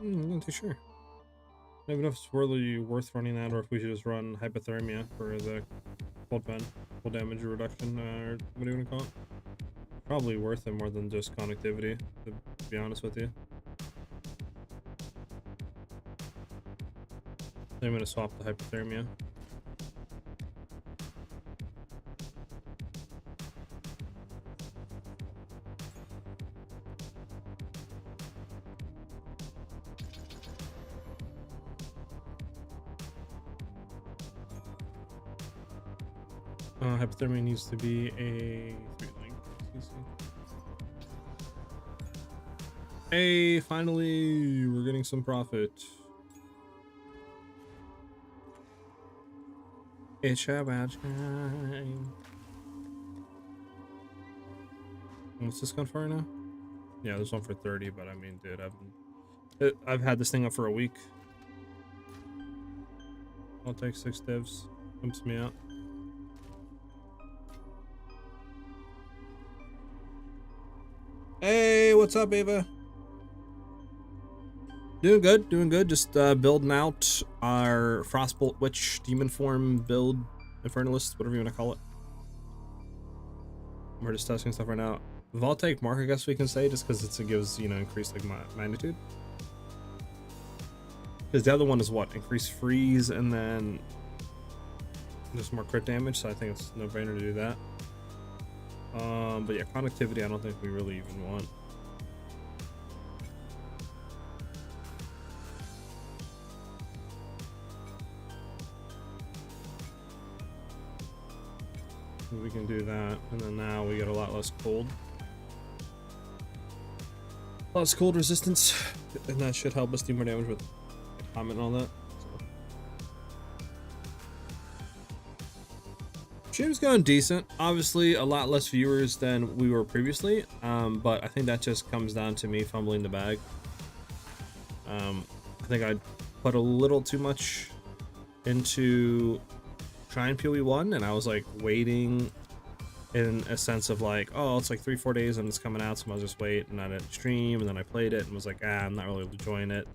I'm not too sure. I don't know if it's really worth running that, or if we should just run hypothermia for the cold pen, cold damage reduction, or what do you want to call it? Probably worth it more than just connectivity, to be honest with you. I'm going to swap the hypothermia. Hypothermia needs to be a 3-link. Hey, finally, we're getting some profit. It's about time. What's this gun for right now? Yeah, there's one for 30, but I mean, dude, I've had this thing up for a week. I'll take 6 divs. Pumps me out. Hey, what's up, Ava? Doing good, doing good. Just building out our Frostbolt Witch Demon Form build, Infernalist, whatever you want to call it. We're just testing stuff right now. Voltaic Mark, I guess we can say, just because it gives, you know, increased like magnitude. Because the other one is what? Increased freeze and then just more crit damage, so I think it's no brainer to do that. But yeah, connectivity I don't think we really even want. We can do that, and then now we get a lot less cold. Less cold resistance, and that should help us do more damage with a comment on that. Stream's going decent. Obviously, a lot less viewers than we were previously, but I think that just comes down to me fumbling the bag. I think I put a little too much into trying PoE 1, and I was like waiting in a sense of like, oh, it's like 3-4 days and it's coming out, so I'll just wait, and I didn't stream, and then I played it and was like, I'm not really enjoying it.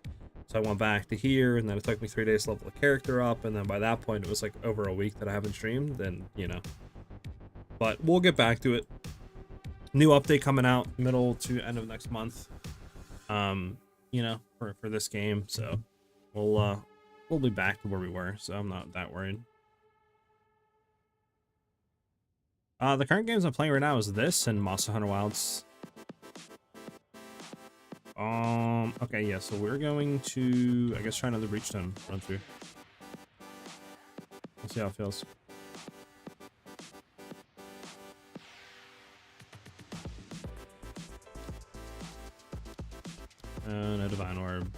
So I went back to here, and then it took me 3 days to level the character up, and then by that point it was like over a week that I haven't streamed, then, you know. But we'll get back to it. New update coming out middle to end of next month. You know, for this game, so we'll be back to where we were, so I'm not that worried. The current games I'm playing right now is this and Monster Hunter Wilds. Okay, yeah, so we're going to, I guess, try another Breachstone run through. We'll see how it feels. And a divine orb.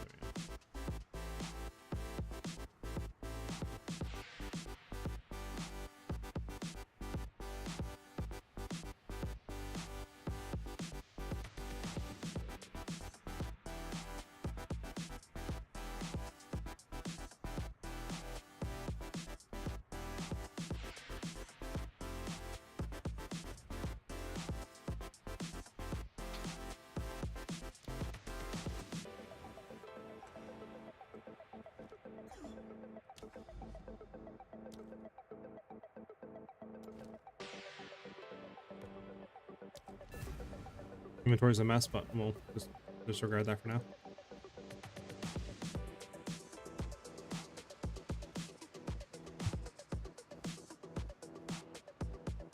Inventory's a mess, but we'll just disregard that for now.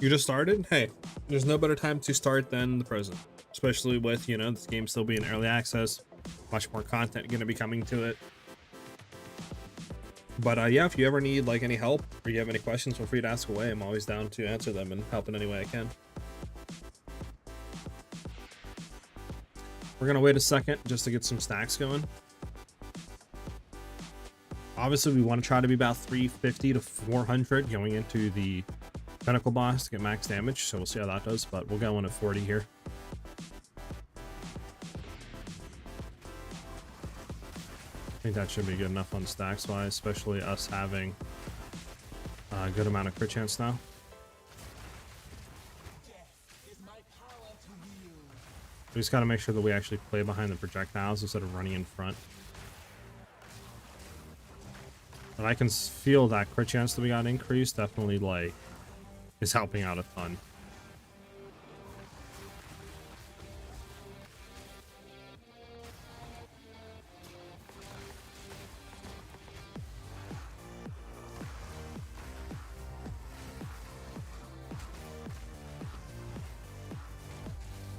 You just started? Hey, there's no better time to start than the present, especially with, you know, this game still being early access, much more content going to be coming to it. But yeah, if you ever need like any help or you have any questions, feel free to ask away. I'm always down to answer them and help in any way I can. We're gonna wait a second just to get some stacks going. Obviously, we want to try to be about 350 to 400 going into the pinnacle boss to get max damage, so we'll see how that does, but we'll go in at 40 here. I think that should be good enough on stacks wise, especially us having a good amount of crit chance now. We just got to make sure that we actually play behind the projectiles instead of running in front. But I can feel that crit chance that we got increased definitely like is helping out a ton.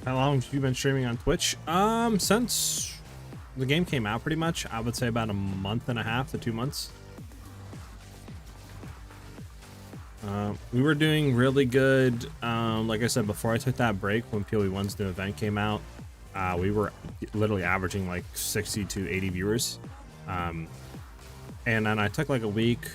How long have you been streaming on Twitch? Since the game came out, pretty much. I would say about a month and a half to 2 months. We were doing really good. Like I said, before I took that break, when PoE 1's new event came out, we were literally averaging like 60 to 80 viewers. And then I took like a week.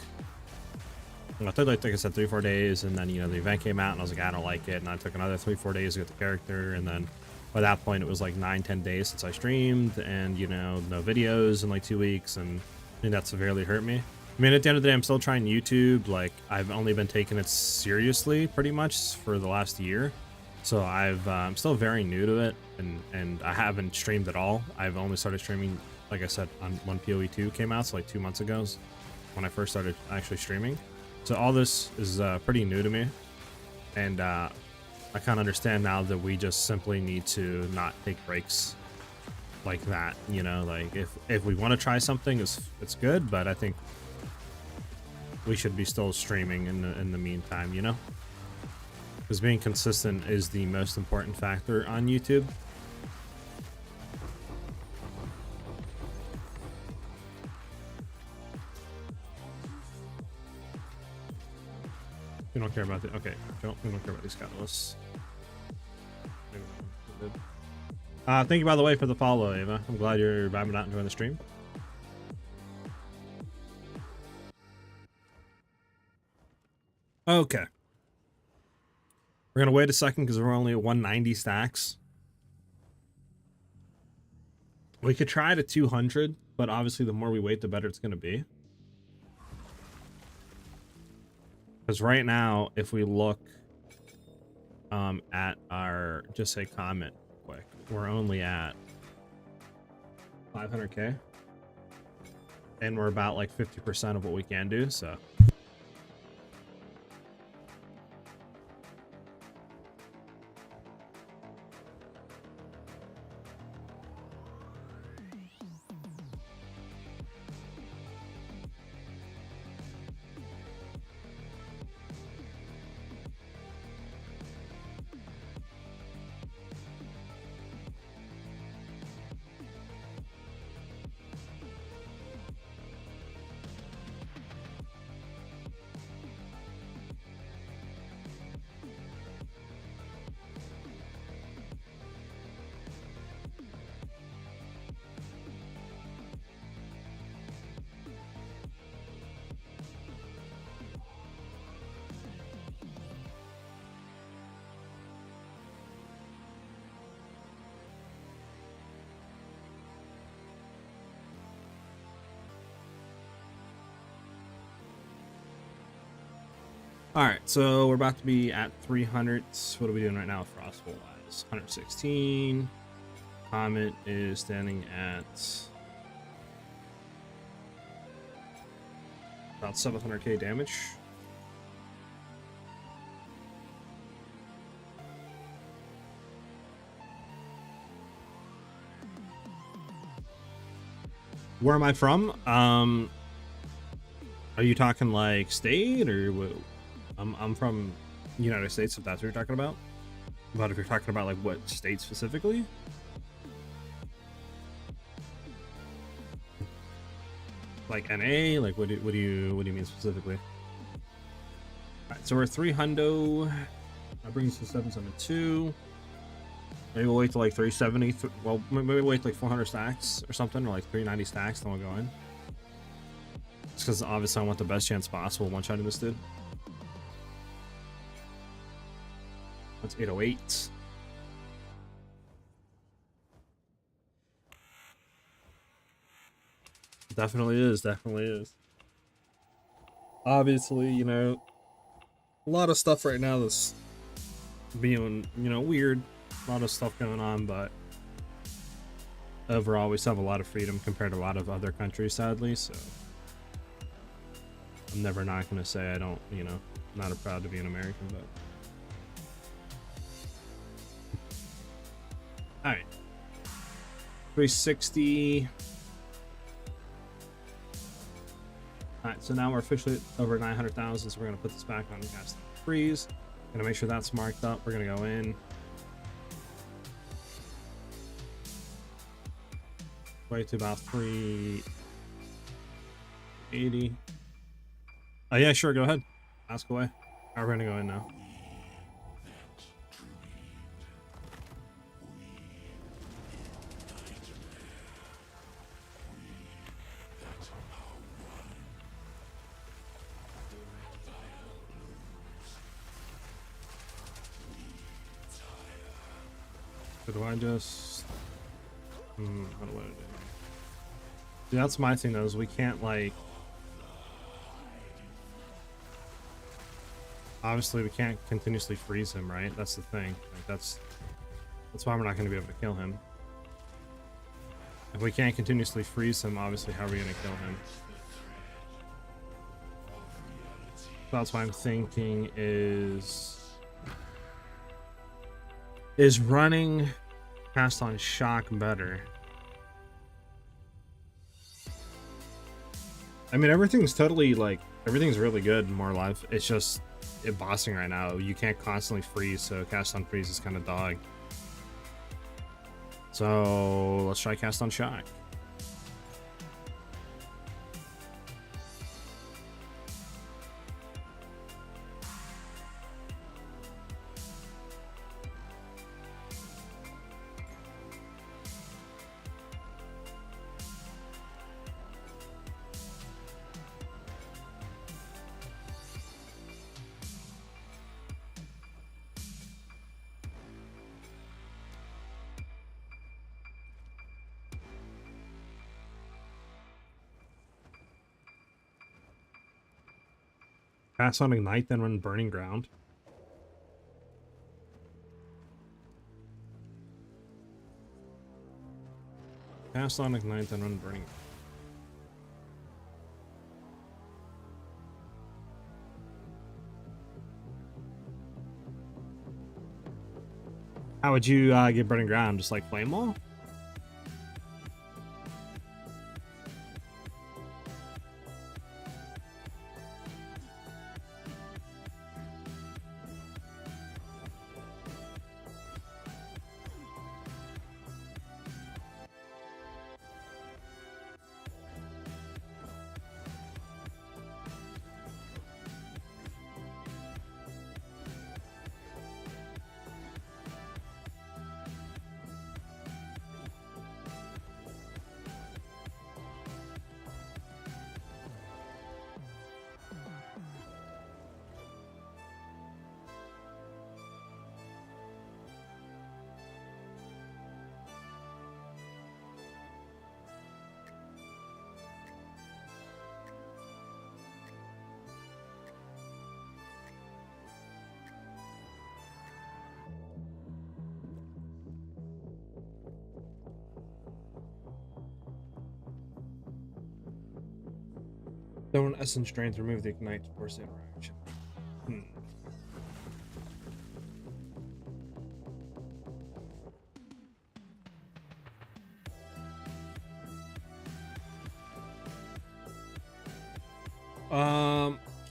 I took like I said 3-4 days, and then you know the event came out and I was like, I don't like it, and I took another 3-4 days to get the character, and then by that point it was like 9-10 days since I streamed, and you know no videos in like 2 weeks, and I think that severely hurt me. I mean, at the end of the day, I'm still trying YouTube. Like I've only been taking it seriously pretty much for the last year, so I'm still very new to it, and I haven't streamed at all. I've only started streaming, like I said, on when PoE 2 came out, so like 2 months ago when I first started actually streaming. So all this is pretty new to me, and I kind of understand now that we just simply need to not take breaks like that. You know, like if we want to try something, it's good, but I think we should be still streaming in the meantime. You know, because being consistent is the most important factor on YouTube. We don't care about the we don't care about these catalysts. Thank you by the way for the follow, Ava. I'm glad you're vibing out and enjoying the stream. Okay. We're gonna wait a second because we're only at 190 stacks. We could try to 200, but obviously the more we wait, the better it's gonna be. Because right now, if we look at our, just say comment quick, we're only at 500k, and we're about like 50% of what we can do, so. All right, so we're about to be at 300. What are we doing right now, Frostful wise? 116. Comet is standing at about 700k damage. Where am I from? Are you talking like state or what? I'm from United States, if that's what you're talking about. But if you're talking about like what state specifically, like NA, like what do you mean specifically? All right, so we're 300. That brings us to 772. Maybe we'll wait till like 370. Well, maybe we'll wait like 400 stacks or something, or like 390 stacks, then we'll go in. Just because obviously I want the best chance possible one-shotting this dude. That's 808. Definitely is, definitely is. Obviously, you know, a lot of stuff right now that's being, you know, weird. A lot of stuff going on, but overall we still have a lot of freedom compared to a lot of other countries, sadly, so I'm never not gonna say I don't, you know, not proud to be an American, but all right, 360. All right, so now we're officially over 900,000, so we're gonna put this back on cast freeze. Gonna make sure that's marked up. We're gonna go in. Way to about 380. Oh yeah, sure, go ahead. Ask away. All right, we're gonna go in now. So do I just how do I do? See, that's my thing though, is we can't like, obviously we can't continuously freeze him, right? That's the thing. Like that's why we're not going to be able to kill him. If we can't continuously freeze him, obviously how are we going to kill him? So that's why I'm thinking is running cast on shock better? I mean, everything's totally like, everything's really good in more life. It's just it bossing right now. You can't constantly freeze, so cast on freeze is kind of dog. So let's try cast on shock. Cast on ignite, then run burning ground. Cast on ignite, then run burning. How would you get burning ground? Just like flame wall? Then when essence drains, remove the ignite to force the interaction.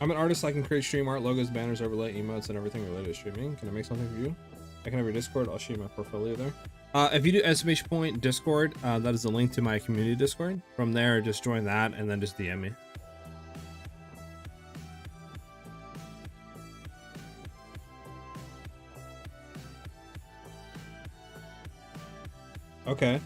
I'm an artist. I can create stream art, logos, banners, overlay, emotes, and everything related to streaming. Can I make something for you? I can have your Discord. I'll show you my portfolio there. If you do exclamation point Discord, that is the link to my community Discord. From there, just join that and then just DM me. Okay.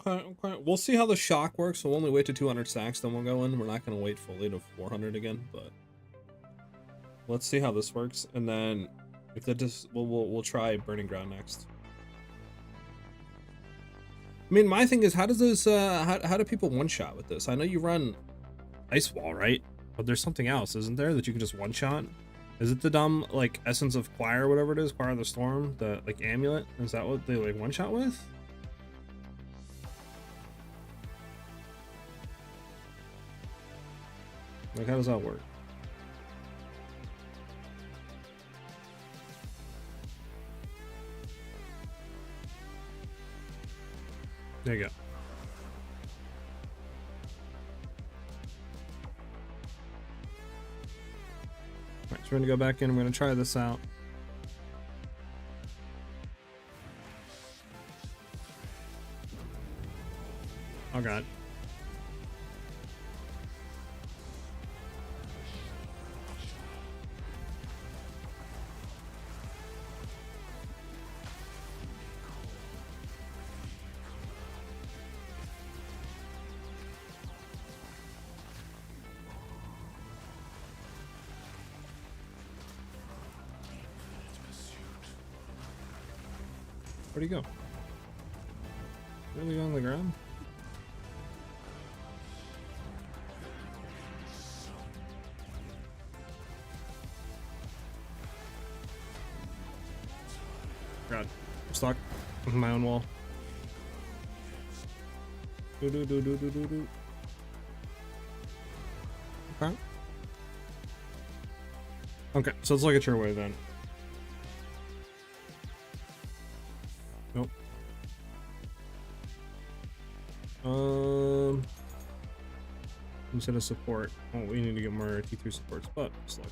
Okay. We'll see how the shock works. We'll only wait to 200 stacks, then we'll go in. We're not going to wait fully to 400 again, but let's see how this works. And then if that just, we'll try Burning Ground next. I mean, my thing is, how does this, how do people one-shot with this? I know you run Ice Wall, right? But there's something else, isn't there, that you can just one-shot? Is it the dumb, like, Essence of Choir, whatever it is, Choir of the Storm, the, like, amulet? Is that what they, like, one-shot with? Like, how does that work? There you go. Alright, so we're gonna go back in. We're gonna try this out. Oh god. Where'd he go? Really on the ground? God, I'm stuck with my own wall. Do. Okay. Okay, so let's look at your way then. Nope. Instead of support, oh, we need to get more T3 supports, but just like.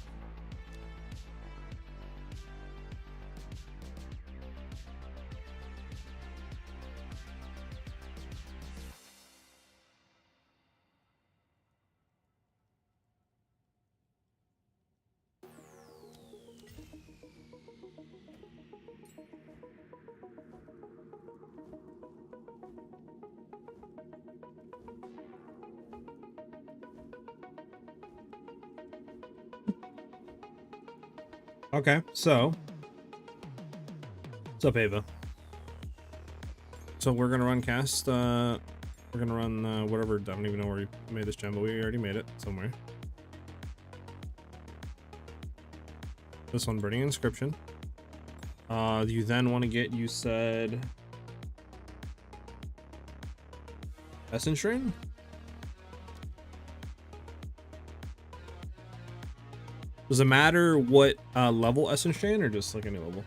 Okay, so what's up, Ava? So we're gonna run cast. We're gonna run whatever. I don't even know where we made this gem, but we already made it somewhere. This one, Burning Inscription. You then want to get, you said, Essence Drain? Does it matter what level Essence Drain, or just like any level?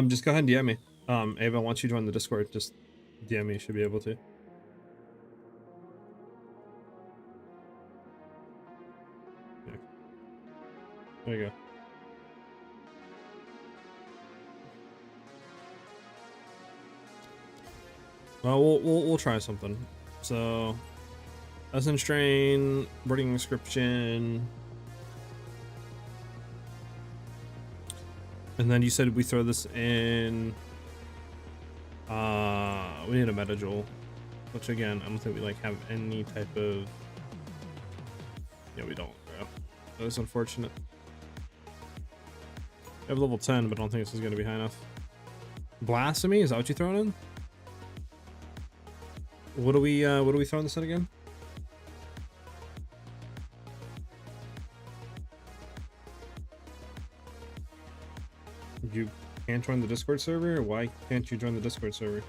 Just go ahead and DM me. Ava, once you join the Discord, just DM me, you should be able to. Yeah. There you go. Well, we'll try something. So, Essence Drain, Burning Inscription, and then you said we throw this in. We need a meta jewel, which again I don't think we like have any type of. Yeah, we don't. Bro. That is unfortunate. We have level 10, but I don't think this is gonna be high enough. Blasphemy, is that what you throwing in? What are we throwing this in again? You can't join the Discord server? Why can't you join the Discord server?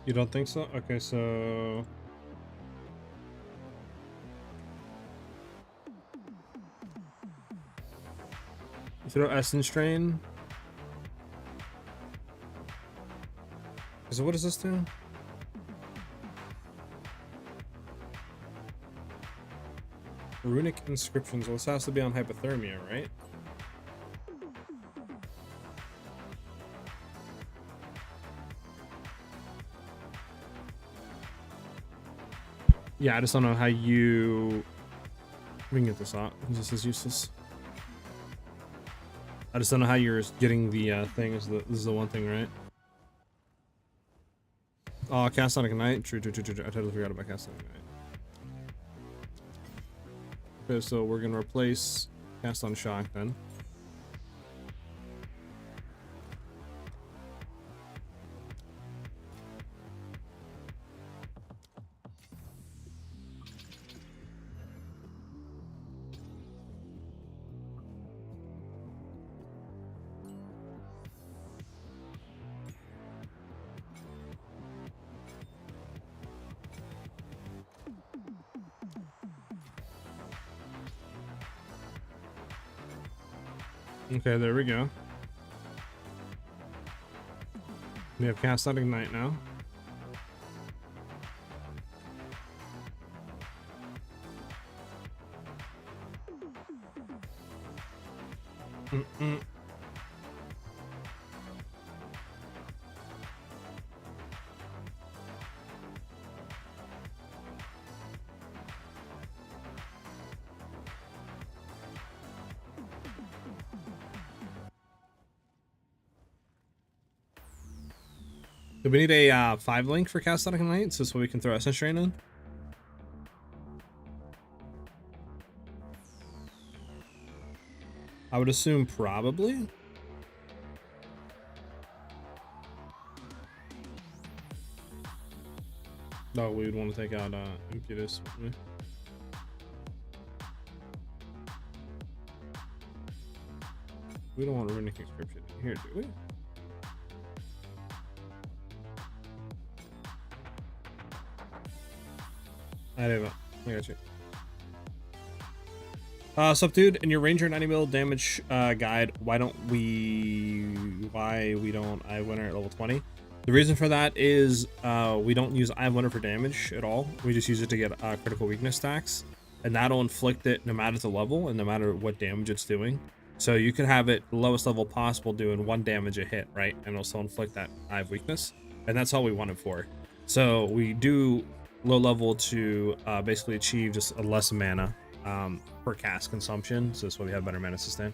You don't think so? Okay, so you throw Essence Strain. So what does this do? Runic inscriptions. Well, this has to be on hypothermia, right? Yeah, I just don't know how you... We can get this out. This is useless. I just don't know how you're getting the thing. This is the one thing, right? Oh, Cast on Ignite. True. I totally forgot about Cast on Ignite. Okay, so we're gonna replace Cast on Shock then. Okay, there we go. We have Cast on Ignite now. Do we need a 5 link for Cast on Ignite so we can throw Essence Strain in? I would assume probably. No, we would want to take out Impetus. We don't want a Runic Inscription in here, do we? I don't know. I got you. Sup, dude, in your Ranger 90 mil damage guide, why we don't Eye Winner at level 20? The reason for that is we don't use Eye Winner for damage at all. We just use it to get critical weakness stacks, and that'll inflict it no matter the level and no matter what damage it's doing. So you can have it lowest level possible doing 1 damage a hit, right? And it'll still inflict that Eye of Weakness, and that's all we want it for. So we do low level to basically achieve just a less mana per cast consumption, so that's why we have better mana sustain.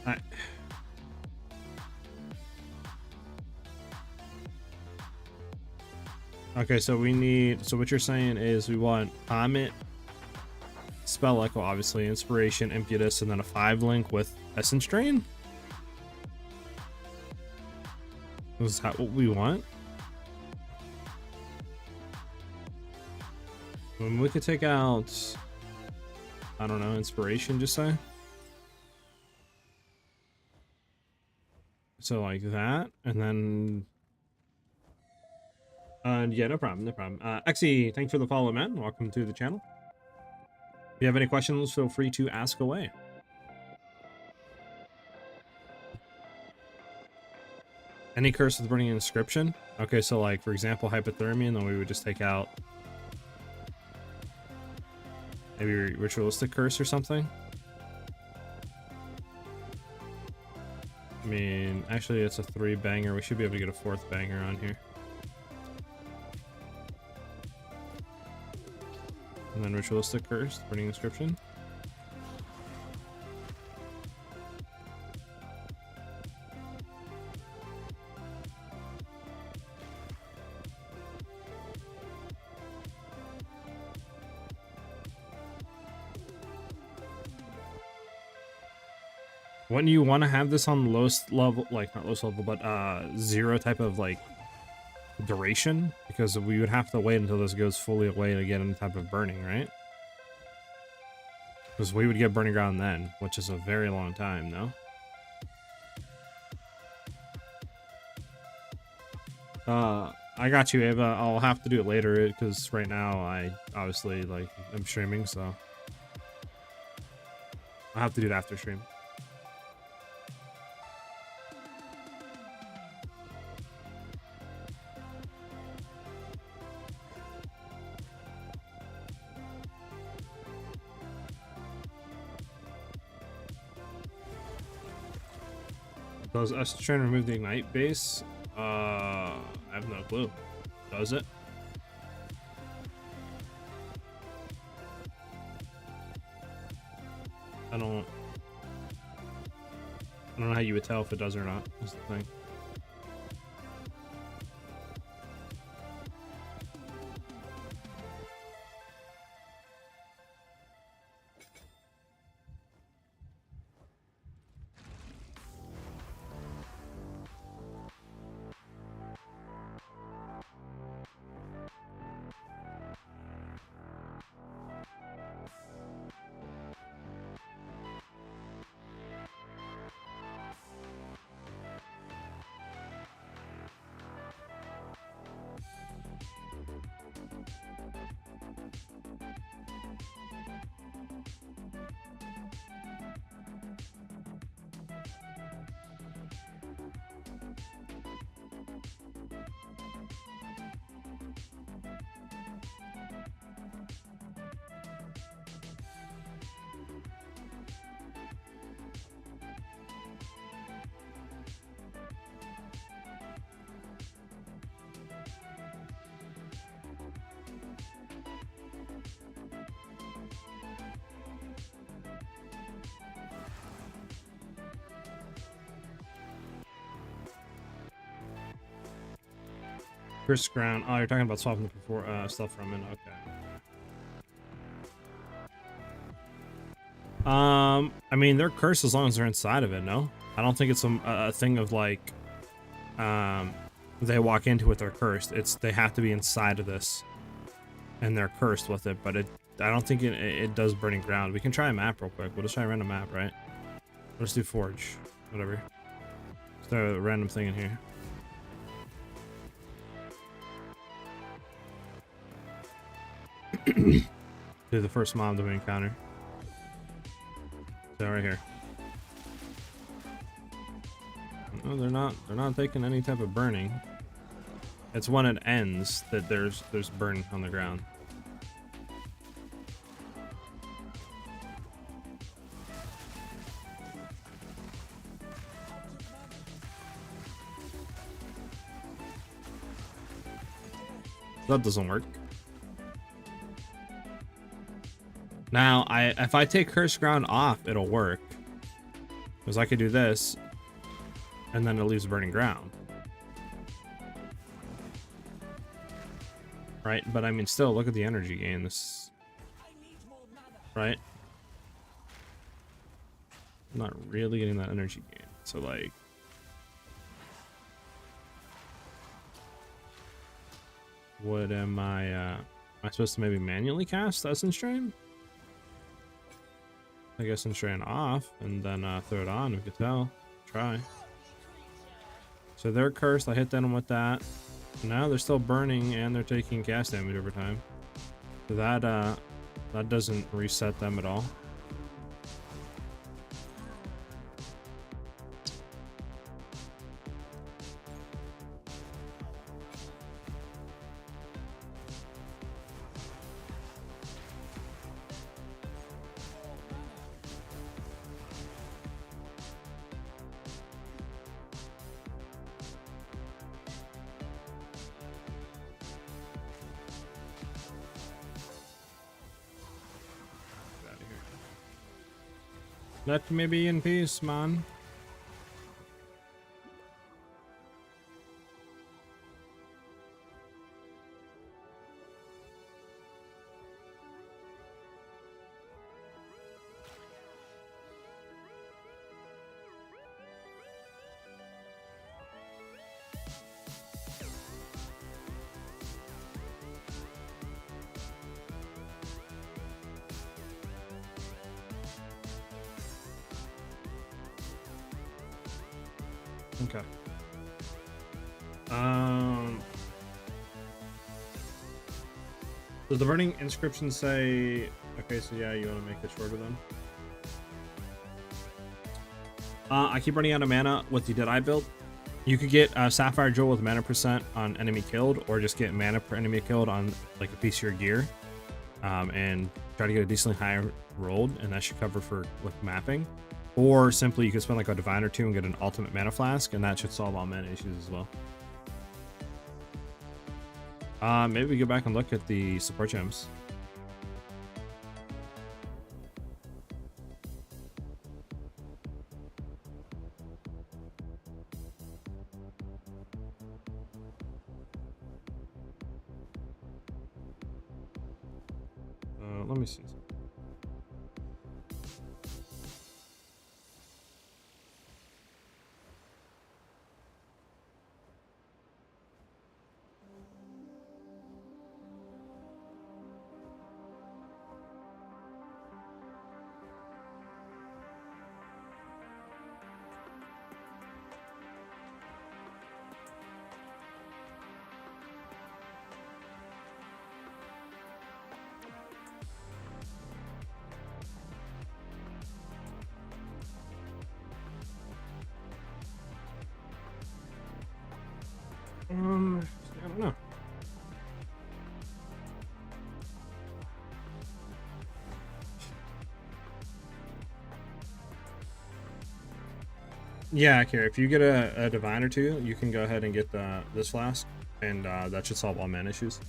Alright. Okay, so we need, so what you're saying is we want Comet, Spell Echo, obviously, Inspiration, Impetus, and then a 5 link with Essence Drain? Is that what we want? We could take out, I don't know, Inspiration, just say. So like that, and then yeah, no problem. Xe, thanks for the follow, man. Welcome to the channel. If you have any questions, feel free to ask away. Any curse with burning inscription? Okay, so like for example, hypothermia, and then we would just take out maybe ritualistic curse or something. I mean, actually it's a 3-banger. We should be able to get a 4th banger on here. And then ritualistic curse, burning inscription. Wouldn't you want to have this on lowest level, like not lowest level, but 0 type of like duration? Because we would have to wait until this goes fully away to get any type of burning, right? Because we would get burning ground then, which is a very long time, no? I got you, Ava. I'll have to do it later because right now I obviously like I'm streaming, so I'll have to do it after stream. Does us trying to remove the ignite base? I have no clue. Does it? I don't know how you would tell if it does or not. That's the thing. Curse ground. Oh, you're talking about swapping the stuff from it. Okay. I mean, they're cursed as long as they're inside of it. No, I don't think it's a thing of like, they walk into it, they're cursed. It's they have to be inside of this, and they're cursed with it. But I don't think it does burning ground. We can try a map real quick. We'll just try a random map, right? Let's do forge, whatever. Let's throw a random thing in here. Do the first mob that we encounter. So right here. No, they're not taking any type of burning. It's when it ends that there's burn on the ground. That doesn't work. Now, if I take Curse Ground off, it'll work. Because I could do this, and then it leaves Burning Ground. Right? But I mean, still, look at the energy gain. This, right? I'm not really getting that energy gain. So, like... What am I supposed to maybe manually cast Essence Strain? I guess Essence Strain off, and then throw it on, we could tell. Try. So they're cursed, I hit them with that. Now they're still burning, and they're taking cast damage over time. So that That doesn't reset them at all. Let me be in peace, man. Okay. Does the burning inscription say? Okay, so yeah, you want to make it shorter then. I keep running out of mana with the Dead Eye build. You could get Sapphire Jewel with mana percent on enemy killed, or just get mana per enemy killed on like a piece of your gear, and try to get a decently high rolled, and that should cover for with mapping. Or simply you could spend like a divine or two and get an ultimate mana flask, and that should solve all mana issues as well. Maybe we go back and look at the support gems. Let me see. I don't know. Yeah, Kara, if you get a divine or two, you can go ahead and get this flask, and that should solve all mana issues.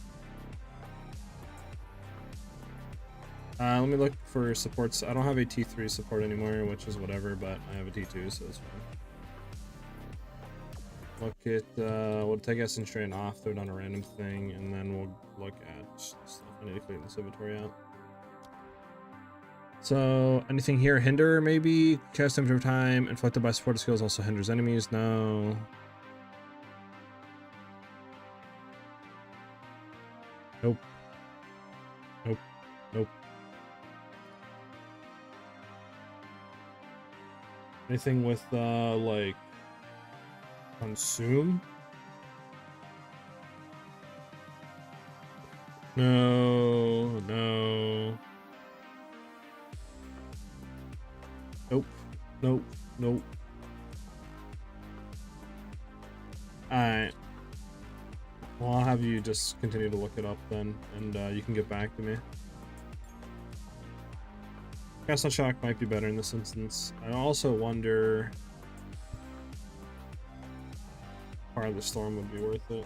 Let me look for supports. I don't have a T3 support anymore, which is whatever, but I have a T2, so it's fine. Look at, we'll take Essence Drain off, throw it on a random thing, and then we'll look at stuff. I need to clean this inventory out. So, anything here? Hinder, maybe? Cast time over time, inflicted by supported skills also hinders enemies? No. Nope. Nope. Nope. Anything with, like, consume? No, no. Nope, nope, nope. Alright. Well, I'll have you just continue to look it up then, and you can get back to me. Castle Shock might be better in this instance. I also wonder... part of the storm would be worth it.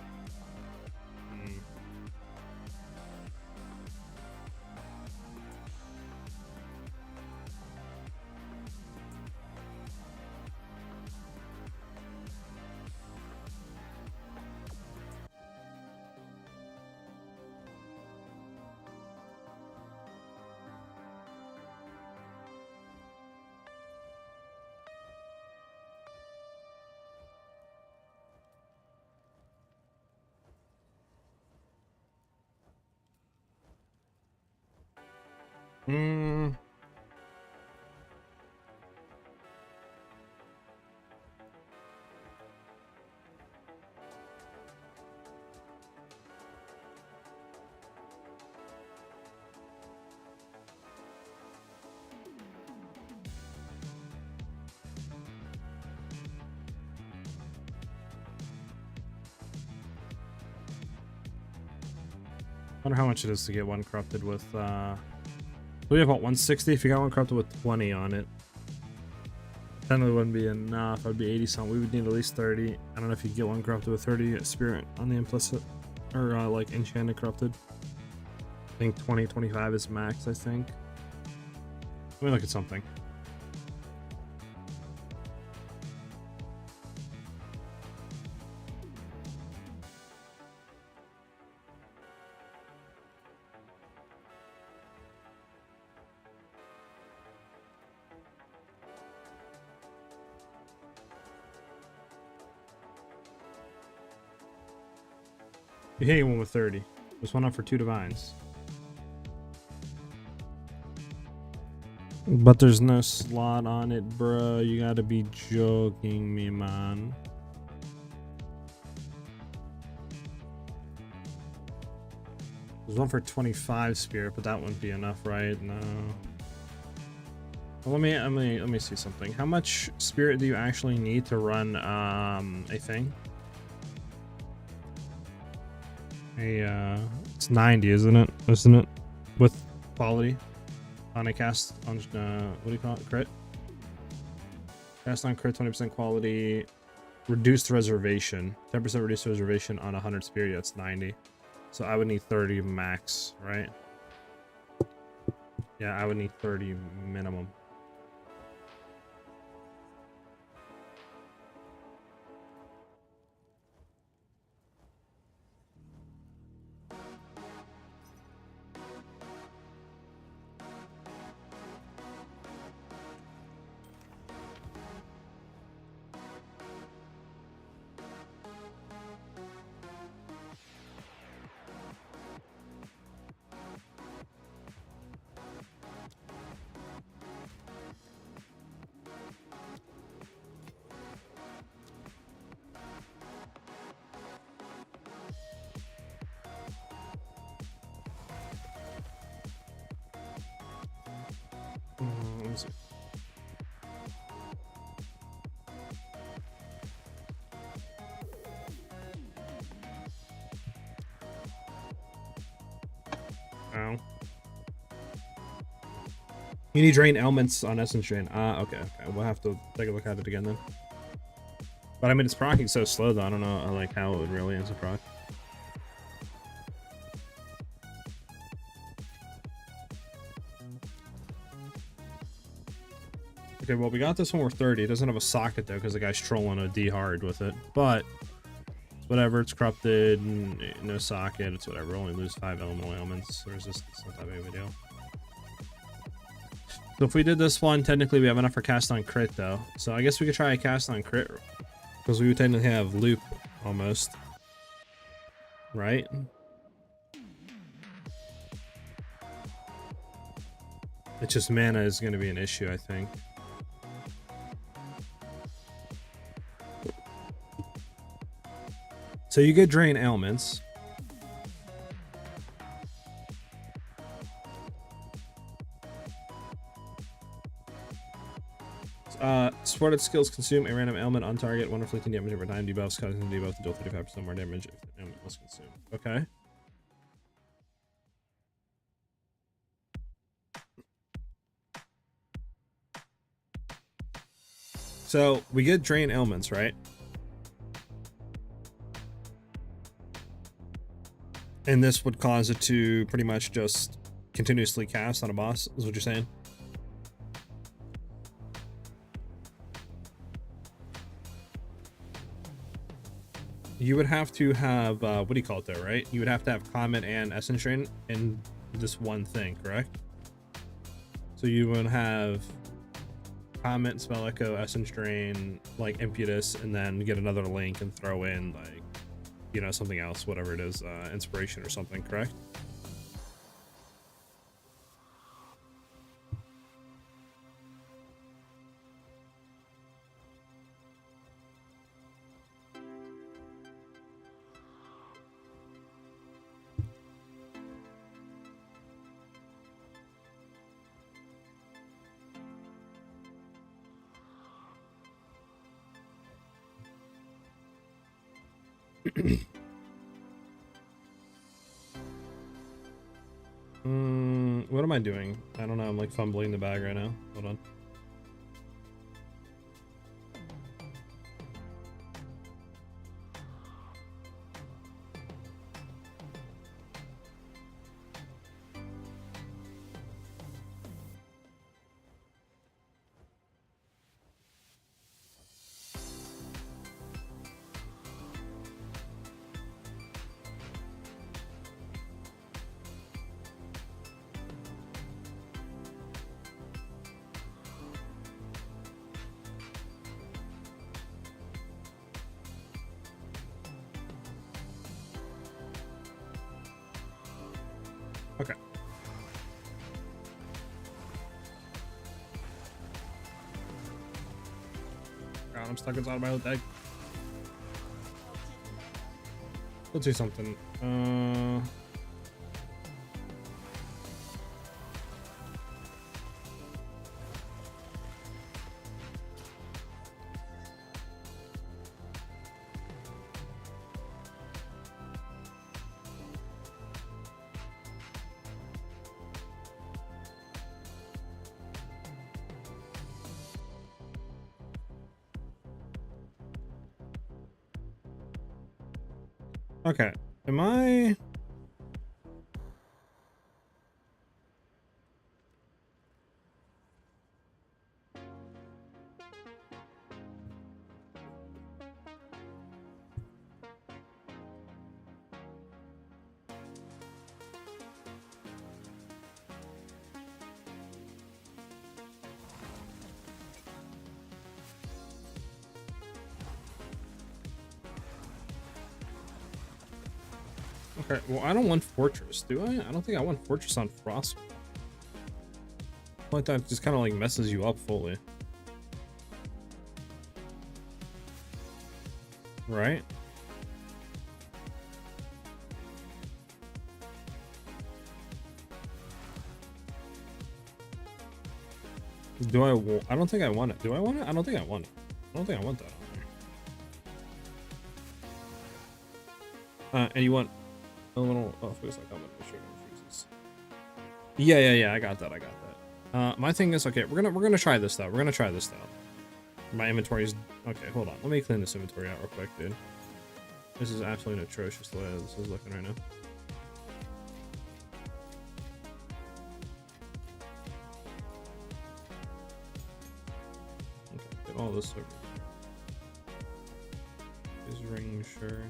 Wonder how much it is to get one corrupted with we have about 160. If you got one corrupted with 20 on it, then it wouldn't be enough. I'd be 80 something. We would need at least 30. I don't know if you get one corrupted with 30 spirit on the implicit or like enchanted corrupted. I think 20, 25 is max, I think. Let me look at something. You hit one with 30. There's one up for 2 divines. But there's no slot on it, bro. You gotta be joking me, man. There's one for 25 spirit, but that wouldn't be enough, right? No. Well, let me see something. How much spirit do you actually need to run a thing? It's 90, isn't it? Isn't it? With quality on a cast on what do you call it? Crit. Cast on crit, 20% quality, reduced reservation, 10% reduced reservation on 100 spirit. That's 90. So I would need 30 max, right? Yeah, I would need 30 minimum. Let me see. Oh. You need drain elements on Essence Drain. Okay. We'll have to take a look at it again then. But I mean, it's procking so slow though. I don't know like how it would really answer proc. Okay, well, we got this one worth 30. It doesn't have a socket though, because the guy's trolling a D hard with it. But whatever, it's corrupted, no socket, it's whatever. Only lose 5 elemental ailments. Resistance, not that big of a deal. So if we did this one, technically we have enough for cast on crit though. So I guess we could try a cast on crit, because we would technically have loop almost, right? It's just mana is going to be an issue, I think. So you get drain ailments. Supported skills consume a random ailment on target, one inflicting damage over time, debuffs, causing the debuff to deal 35% more damage if the ailment was consumed. Okay. So we get drain ailments, right? And this would cause it to pretty much just continuously cast on a boss, is what you're saying? You would have to have, what do you call it though, right? You would have to have Comet and Essence Drain in this one thing, correct? So you would have Comet, Spell Echo, Essence Drain, like Impetus, and then get another link and throw in, like, you know, something else, whatever it is, Inspiration or something, correct? What am I doing? I don't know. I'm like fumbling the bag right now. Hold on. Okay. God, I'm stuck inside my own deck. Let's do something. Okay. Am I... Okay, well, I don't want Fortress, do I? I don't think I want Fortress on Frost. Like that just kind of like messes you up fully. Right? Do I don't think I want it. Do I want it? I don't think I want it. I don't think I want that on there. And you want a little... Oh, feels like I'm gonna show freezes. Yeah, I got that. My thing is, okay, we're gonna try this though. We're gonna try this though. My inventory's... Okay, hold on. Let me clean this inventory out real quick, dude. This is absolutely atrocious the way this is looking right now. Okay, get all this over here. His ring, sure.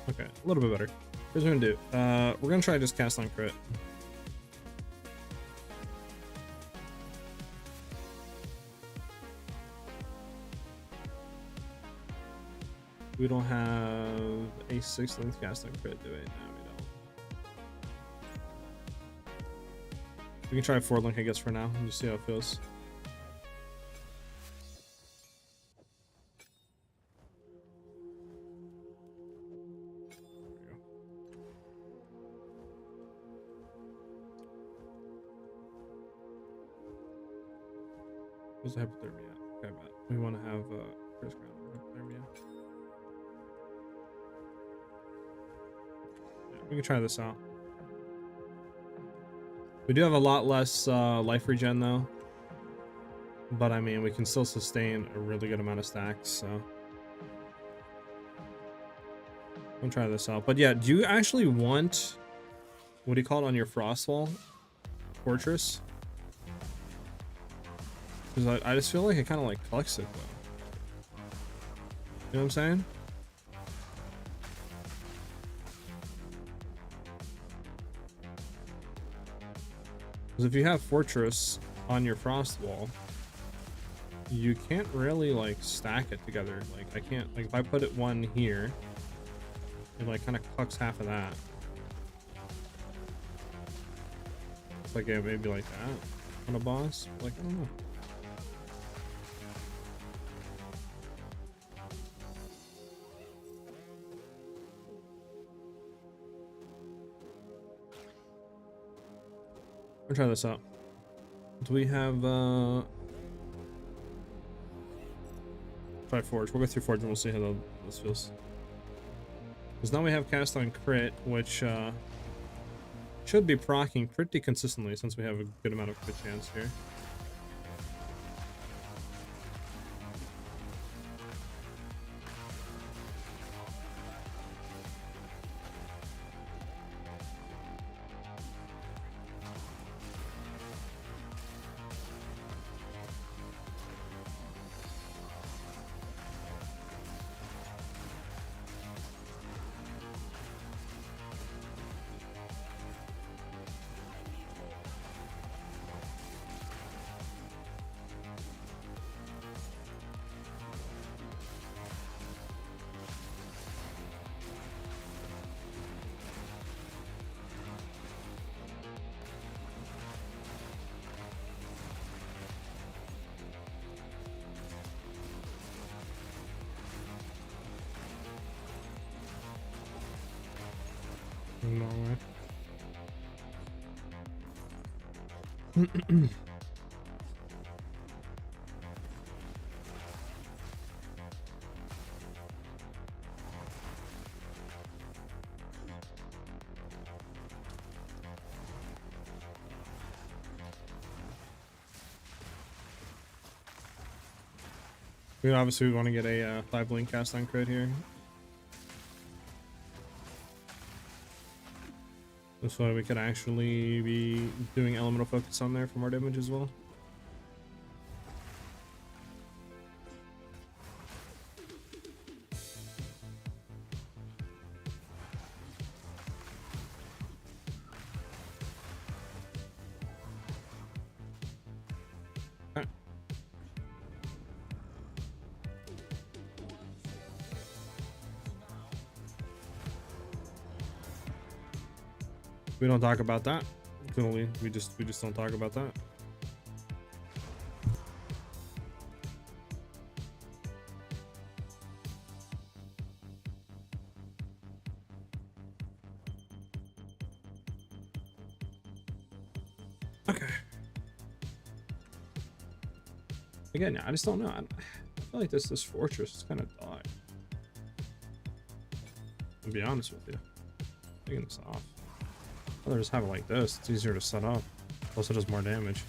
Okay, a little bit better. Here's what we're gonna do. We're gonna try just cast on crit. We don't have a 6th cast on crit, do we? No, we don't. We can try 4th, I guess, for now and just see how it feels. Where's the hypothermia? Okay, but we want to have first ground hypothermia. Yeah, we can try this out. We do have a lot less life regen though, but I mean we can still sustain a really good amount of stacks. So I'm gonna try this out. But yeah, do you actually want what do you call it on your frost wall? Fortress? Because I just feel like it kind of like collects it though. You know what I'm saying? Because if you have Fortress on your frost wall, you can't really like stack it together. Like I can't, like if I put it one here, it like kind of cucks half of that. It's like, yeah, maybe like that on a boss. Like, I don't know. We'll try this out. Do we have try Forge. We'll go through Forge and we'll see how this feels. Because now we have cast on crit, which should be proccing pretty consistently since we have a good amount of crit chance here. No way. We obviously want to get a 5 link cast on crit here. This way we could actually be doing elemental focus on there for more damage as well. Okay. We don't talk about that. We just don't talk about that. Okay. Again, I just don't know. I feel like this fortress is kind of died. To be honest with you, taking this off. I'd rather just have it like this. It's easier to set up. Plus, it does more damage.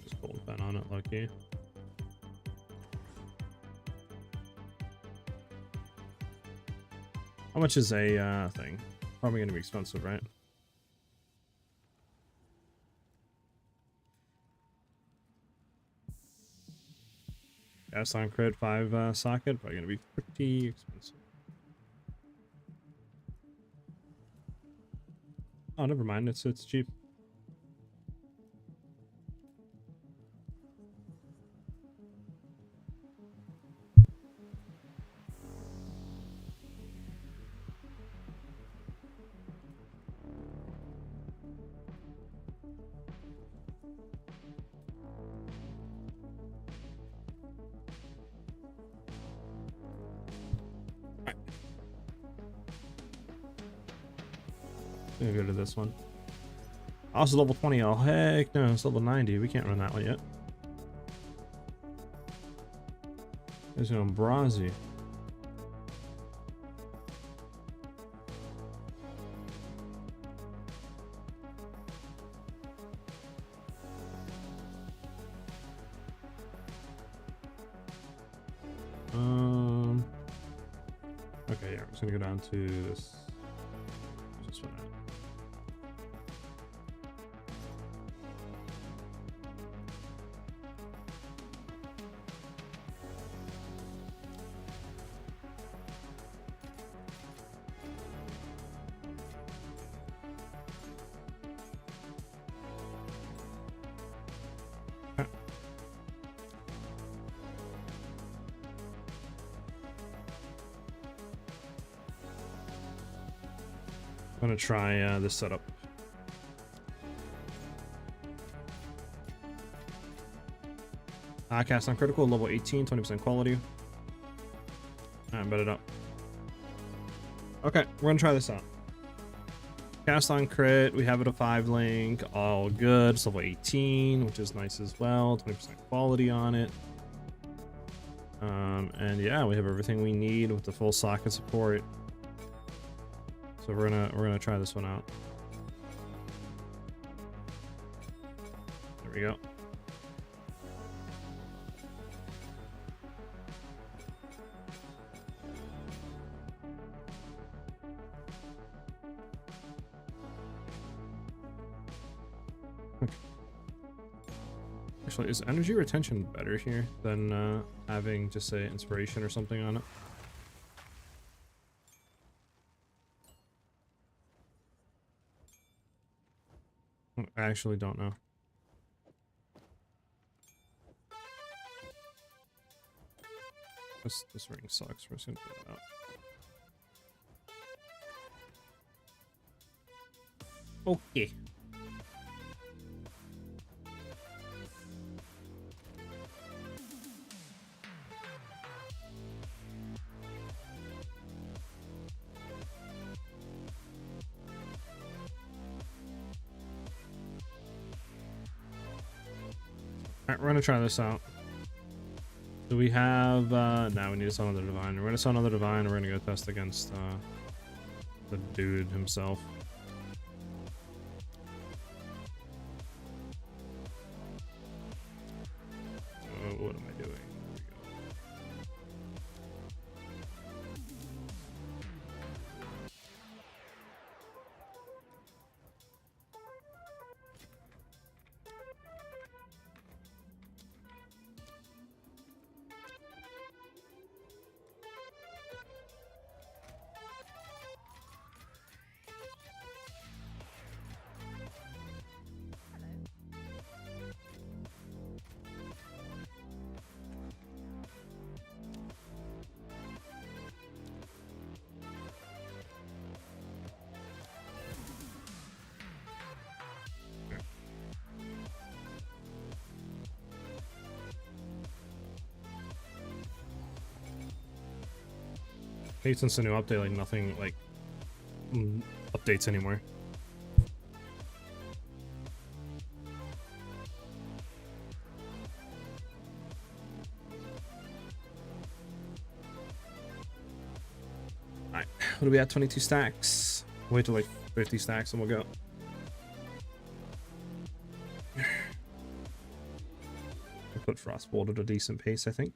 Just gold pen on it, lucky. How much is a thing? Probably gonna be expensive, right? Gas on crit 5 socket, probably gonna be pretty expensive. Oh, never mind. It's cheap. I'm gonna go to this one. Also level 20. Oh heck no, it's level 90. We can't run that one yet. There's no Brazi. Okay, yeah, I'm just gonna go down to this. Where's this one at? I'm gonna try this setup. Cast on critical, level 18, 20% quality. Alright, bet it up. Okay, we're gonna try this out. Cast on crit, we have it a 5 link, all good. It's level 18, which is nice as well. 20% quality on it. And yeah, we have everything we need with the full socket support. So we're gonna try this one out. There we go. Actually, is energy retention better here than having just say inspiration or something on it? I actually don't know. This ring sucks. We're just gonna put it out. Okay. Alright, we're gonna try this out. Do we have now we need to summon another divine. We're gonna summon another divine and we're gonna go test against the dude himself. Oh, what am I doing? Maybe since the new update, like nothing like updates anymore. Alright, what are we at? 22 stacks. Wait till like 50 stacks and we'll go. We'll put Frostbolt at a decent pace, I think.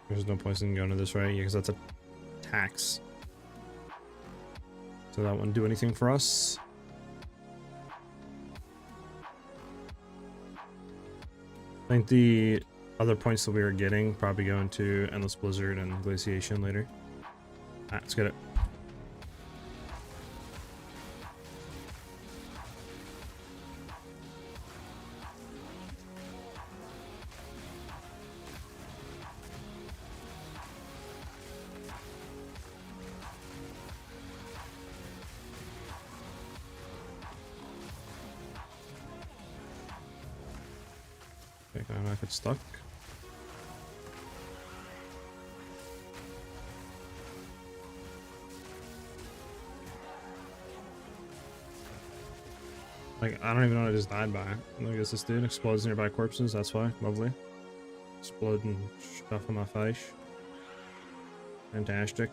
There's no poison going to this, right? Yeah, because that's a tax. So that wouldn't do anything for us. I think the other points that we are getting probably go into Endless Blizzard and Glaciation later. Alright, let's get it. Okay, I don't know if it's stuck. Like, I don't even know what I just died by. I guess this dude explodes nearby corpses, that's why. Lovely. Exploding stuff on my face. Fantastic.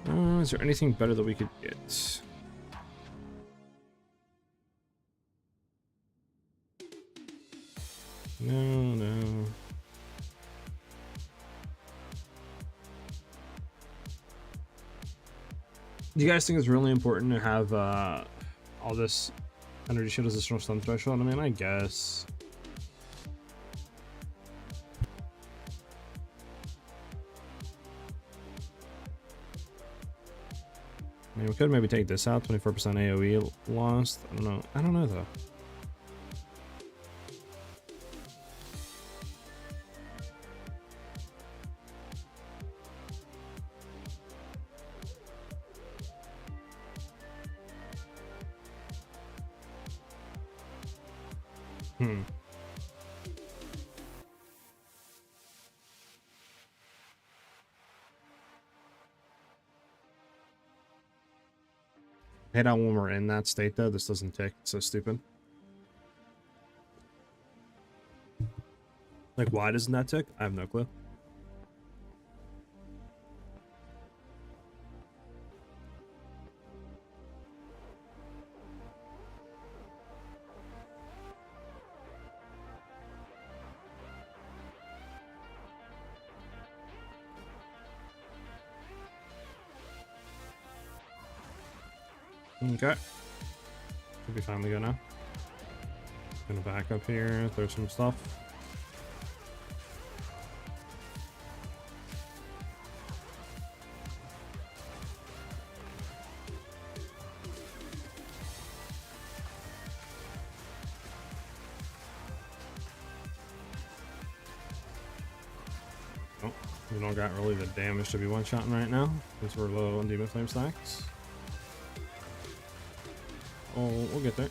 Is there anything better that we could get? No. Do you guys think it's really important to have all this energy shield as a stun threshold? I mean, I guess. I mean, we could maybe take this out, 24% AoE lost. I don't know. I don't know though. Hit out when we're in that state though. This doesn't tick. It's so stupid. Like, why doesn't that tick? I have no clue. Okay. Should be fine to go now. Gonna back up here, throw some stuff. Oh, we don't got really the damage to be one-shotting right now, since we're low on Demon Flame stacks. Oh, we'll get there.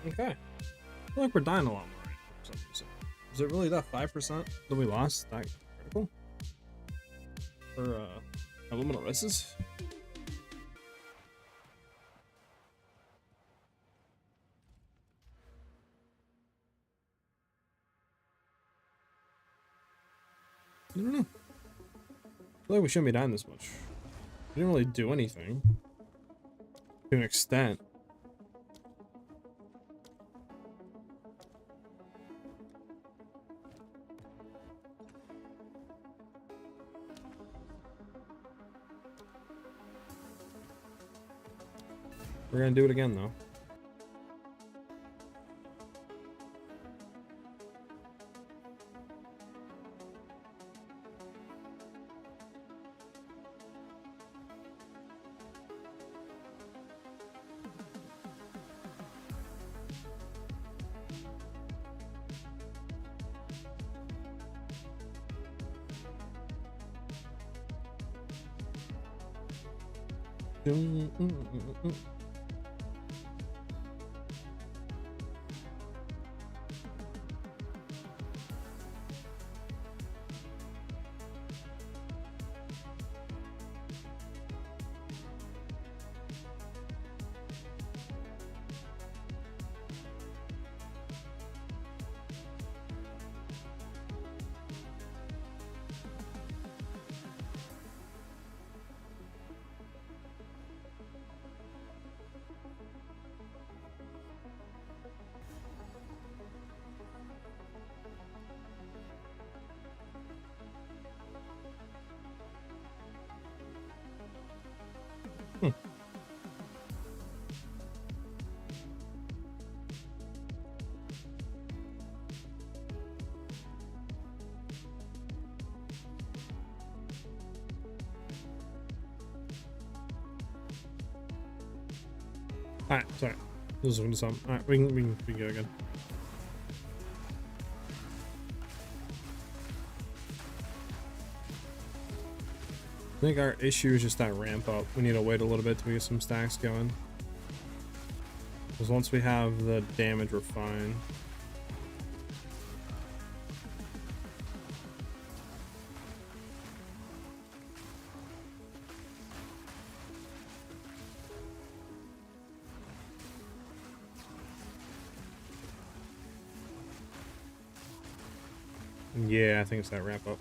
Okay. I feel like we're dying a lot more right now for some reason. Is it really that 5% that we lost that critical? For elemental races? I don't know. I feel like we shouldn't be dying this much. We didn't really do anything. To an extent. We're gonna do it again though. Alright, sorry. This is window some. Alright, we can go again. I think our issue is just that ramp up. We need to wait a little bit to get some stacks going. Because once we have the damage, we're fine. Yeah, I think it's that ramp up.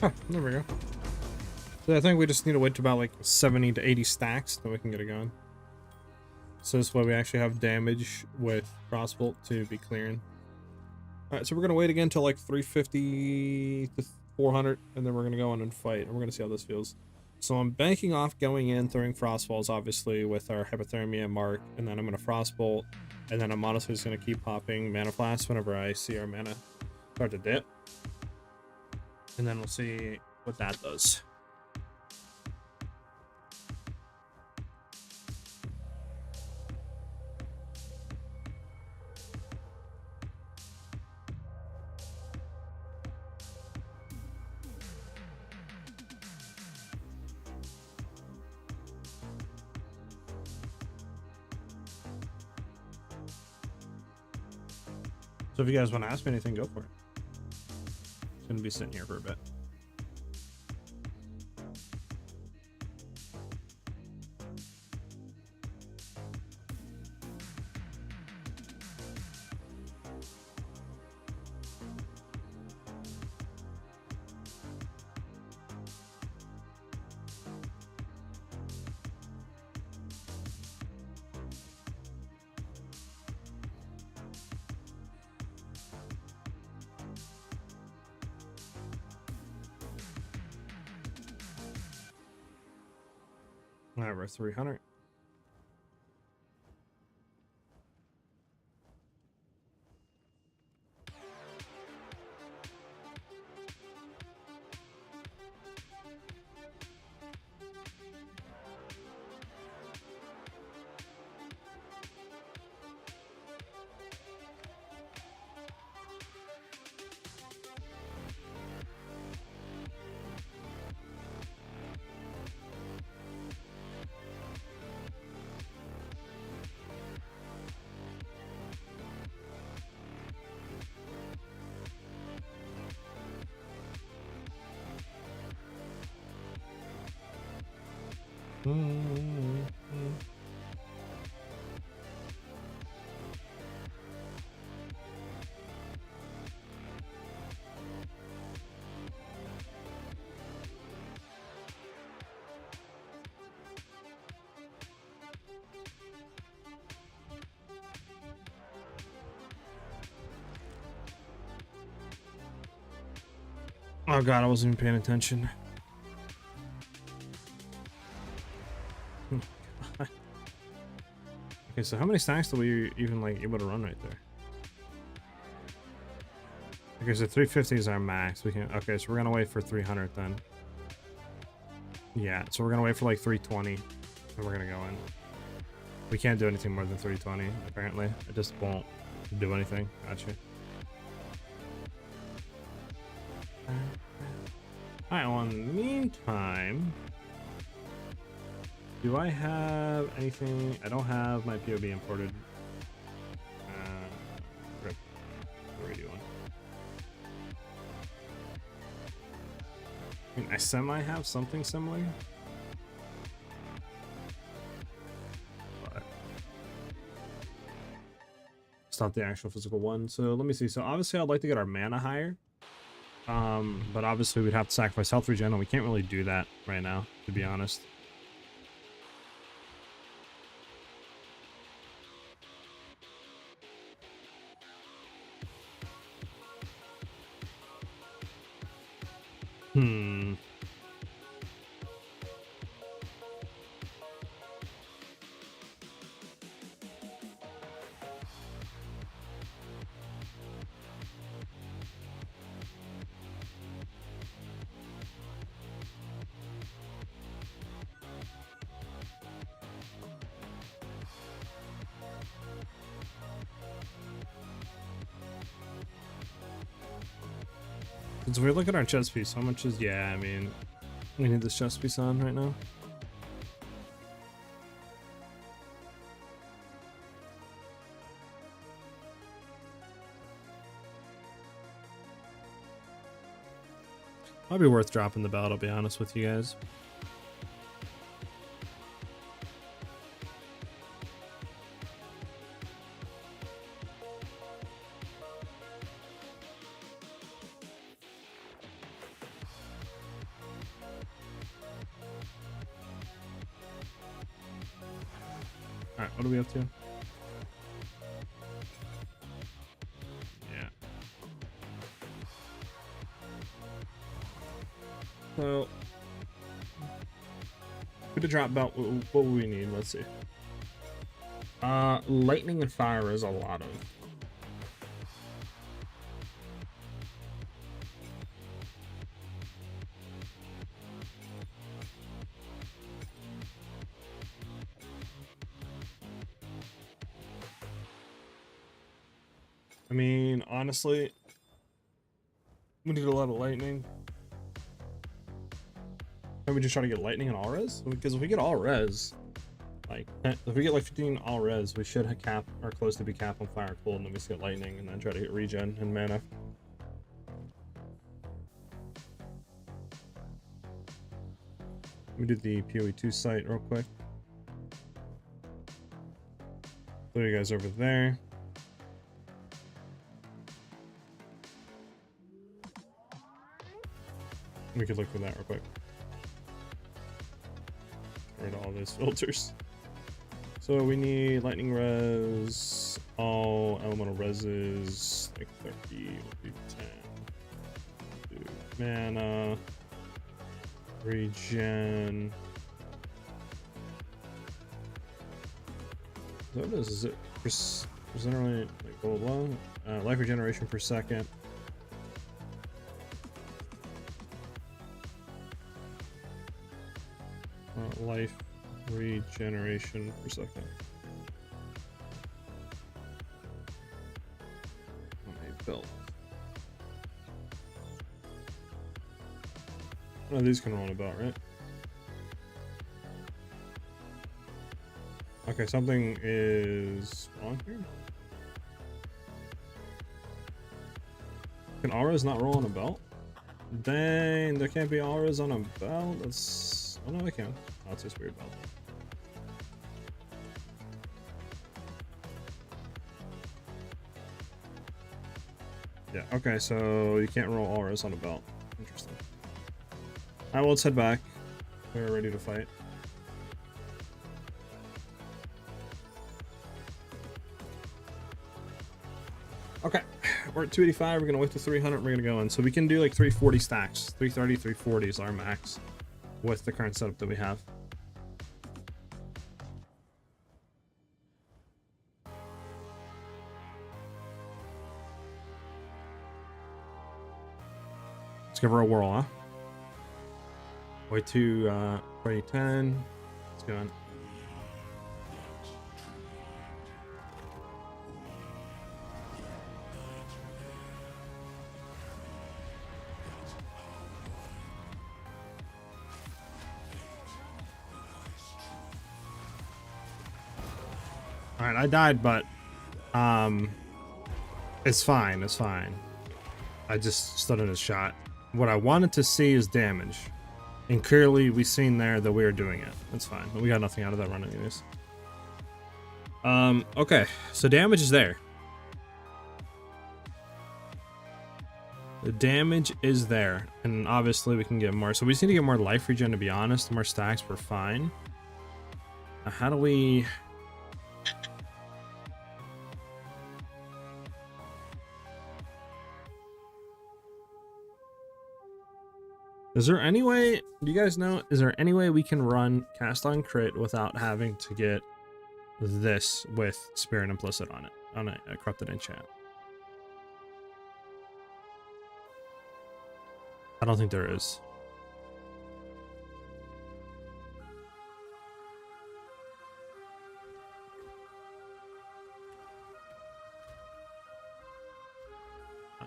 Huh, there we go. So I think we just need to wait to about like 70 to 80 stacks, then we can get it going. So this way we actually have damage with crossbolt to be clearing. Alright, so we're gonna wait again till like 350 to 400, and then we're gonna go in and fight, and we're gonna see how this feels. So I'm banking off going in, throwing frostballs obviously with our hypothermia mark, and then I'm gonna frostbolt, and then I'm honestly just gonna keep popping mana flash whenever I see our mana start to dip. And then we'll see what that does. So if you guys want to ask me anything, go for it. It's going to be sitting here for a bit. All right, we're 300. Oh god, I wasn't even paying attention. Okay, so how many stacks do we even like able to run right there? Okay, so 350 is our max. We can. Okay, so we're gonna wait for 300 then. Yeah, so we're gonna wait for like 320, and we're gonna go in. We can't do anything more than 320. Apparently, it just won't do anything. Gotcha. Alright, well, in the meantime, Do I have anything? I don't have my PoE imported. Rip. What are we doing? I mean, I semi have something similar. But it's not the actual physical one. So let me see. So obviously I'd like to get our mana higher. But obviously we'd have to sacrifice health regen, and we can't really do that right now, to be honest. So we look at our chest piece. How much is? Yeah, I mean, we need this chest piece on right now. Might be worth dropping the belt, I'll be honest with you guys. Alright, what are we up to? Yeah. So, for the drop belt, what would we need? Let's see. Lightning and fire is a lot of. I mean, honestly, we need a lot of lightning. Maybe we just try to get lightning and all res? Because if we get all res, like, if we get like 15 all res, we should have cap or close to be cap on fire cold, and then we just get lightning and then try to get regen and mana. Let me do the PoE2 site real quick. Throw you guys over there. We could look for that real quick. Rid of all those filters. So we need lightning res, all elemental reses, like 30, would be 10. Mana, regen. So what is it? Generally, like blah blah blah. Life regeneration per second. Life regeneration per second. Built. One of these can roll about, right? Okay, something is wrong here. Can auras not roll on a belt? Dang, there can't be auras on a belt? That's... oh no, they can. Oh, it's just weird about that. Yeah, okay, so you can't roll auras on a belt. Interesting. Alright, well, let's head back. We're ready to fight. Okay, we're at 285. We're gonna wait to 300. We're gonna go in. So we can do like 340 stacks. 330, 340 is our max with the current setup that we have. Let's give her a whirl, huh? Wait to 2010. Let's go in. All right, I died, but it's fine. It's fine. I just stood in his shot. What I wanted to see is damage, and clearly we seen there that we were doing it. That's fine. We got nothing out of that run anyways. Okay, so damage is there. The damage is there, and obviously we can get more. So we just need to get more life regen, to be honest. More stacks, we're fine. Now, how do we... Is there any way, do you guys know, is there any way we can run cast on crit without having to get this with spirit implicit on it, on a corrupted enchant? I don't think there is.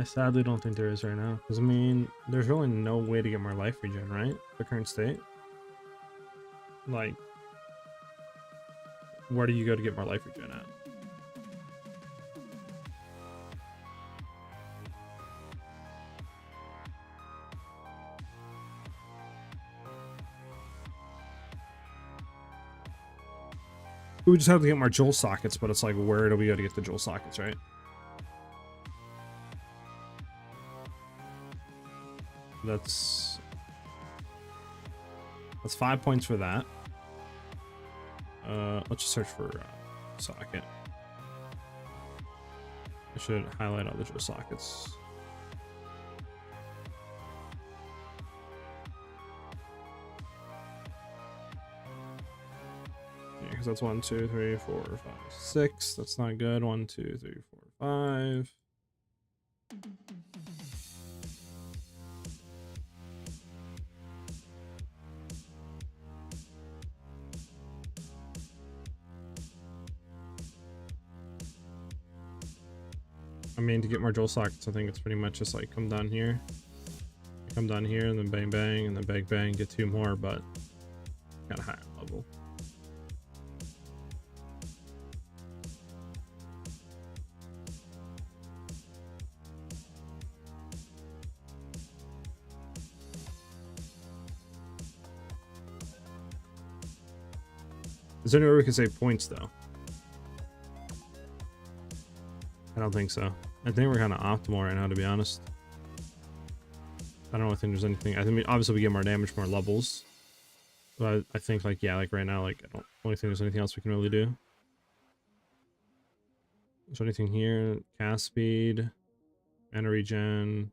I sadly don't think there is right now, because I mean, there's really no way to get more life regen, right? The current state. Like, where do you go to get more life regen at? We just have to get more jewel sockets, but it's like, where do we go to get the jewel sockets, right? That's 5 points for that. Let's just search for socket. I should highlight all the jewel sockets. Yeah, because that's 1, 2, 3, 4, 5, 6. That's not good. 1, 2, 3, 4, 5. I mean, to get more jewel sockets, I think it's pretty much just like come down here, and then bang bang, and then bang bang, get 2 more, but kind of higher level. Is there anywhere we can save points though? I don't think so. I think we're kind of optimal right now, to be honest. I don't think there's anything. I mean, obviously we get more damage, more levels. But I think, like, yeah, like right now, like, I don't really think there's anything else we can really do. Is there anything here? Cast speed, mana regen.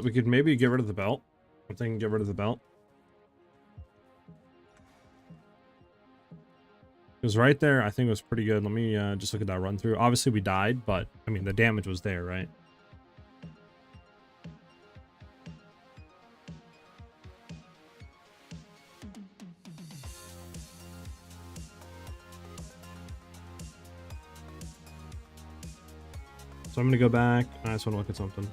We could maybe get rid of the belt. I'm thinking get rid of the belt. It was right there. I think it was pretty good. Let me just look at that run through. Obviously we died, but I mean the damage was there, right? So I'm gonna go back. I just want to look at something.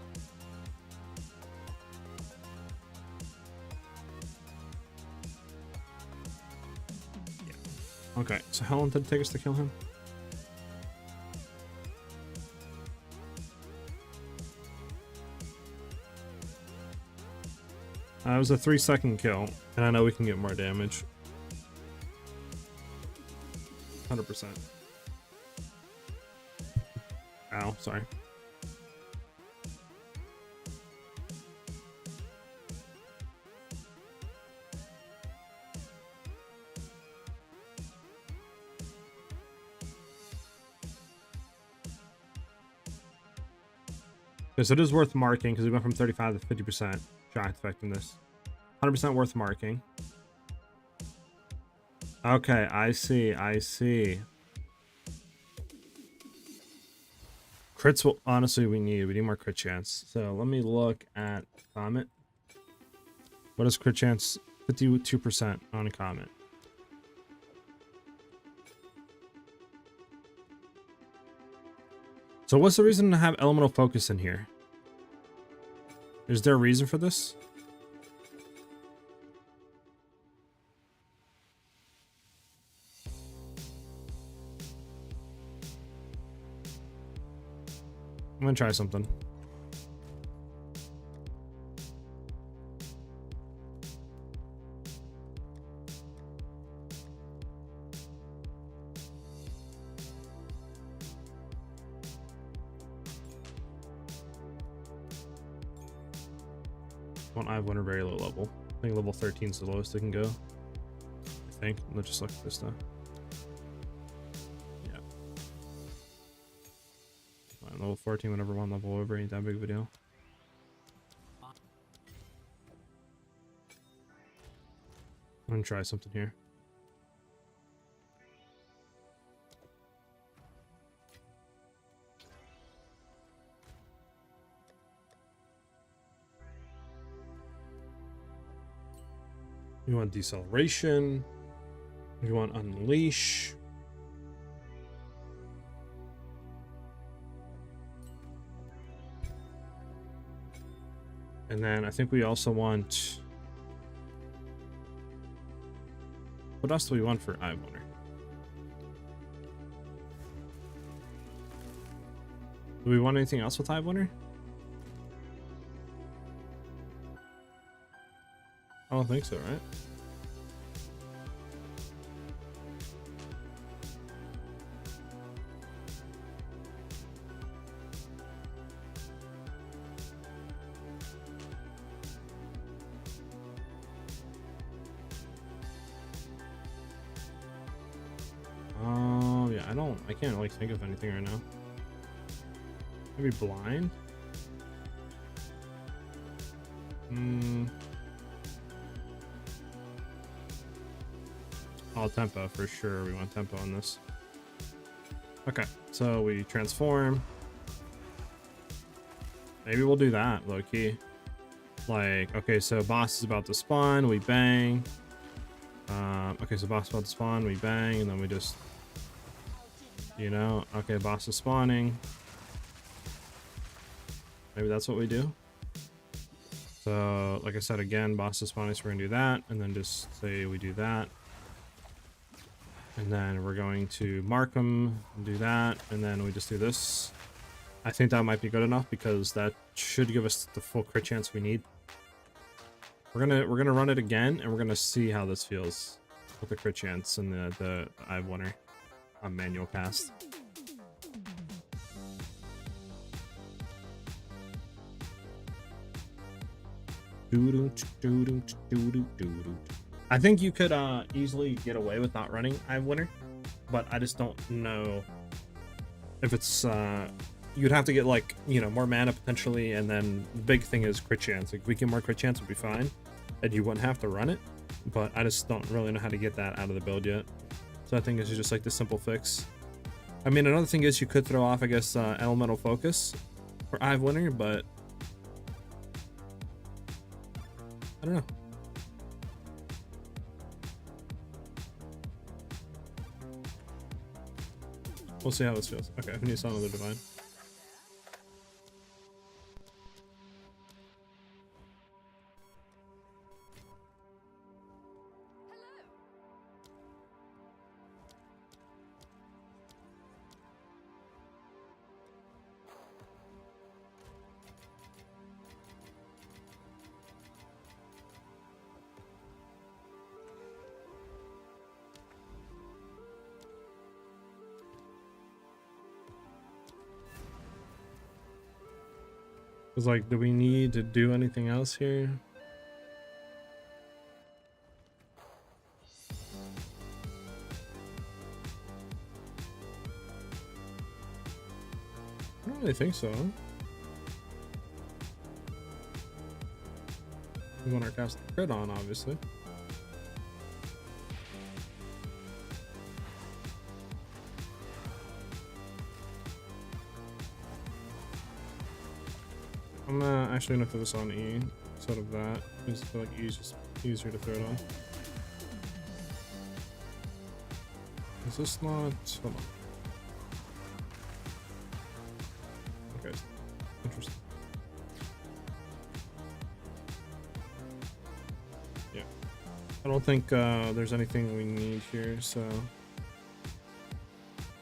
Okay, so how long did it take us to kill him? It was a 3-second kill, and I know we can get more damage. 100%. Ow, sorry. Okay, so it is worth marking because we went from 35 to 50% shock effectiveness. 100% worth marking. Okay, I see, I see. Crits will, honestly, we need more crit chance. So let me look at Comet. What is crit chance? 52% on a Comet. So what's the reason to have elemental focus in here? Is there a reason for this? I'm gonna try something. Want I wonder very low level. I think level 13 is the lowest they can go. I think. Let's just look at this stuff. Yeah. Level 14, whatever, one level over, ain't that big of a deal. I'm gonna try something here. We want deceleration. We want unleash. And then I think we also want... What else do we want for I wonder? Do we want anything else with I wonder? I don't think so, right? Yeah, I can't like think of anything right now. Maybe blind? Oh, tempo for sure. We want tempo on this. Okay, so we transform. Maybe we'll do that, low key. Like, okay, so boss is about to spawn, we bang. Okay, so boss is about to spawn, we bang, and then we just, you know, okay, boss is spawning. Maybe that's what we do. So, like I said, again, boss is spawning, so we're gonna do that, and then just say we do that. And then we're going to mark them, do that, and then we just do this. I think that might be good enough because that should give us the full crit chance we need. We're gonna run it again, and we're gonna see how this feels with the crit chance and the I wonder on manual cast. I think you could easily get away with not running I wonder, but I just don't know if it's you'd have to get, like, you know, more mana potentially, and then the big thing is crit chance. Like, if we get more crit chance, would be fine, and you wouldn't have to run it, but I just don't really know how to get that out of the build yet. So I think it's just like the simple fix. I mean, another thing is you could throw off, I guess, elemental focus for I wonder, but I don't know. We'll see how this feels. Okay, we need to summon the divine. It's like, do we need to do anything else here? I don't really think so. We want our cast crit on, obviously. I'm actually gonna throw this on E instead of that. I just feel like E is just easier to throw it on. Is this not? Hold on. Okay, interesting. Yeah, I don't think there's anything we need here, so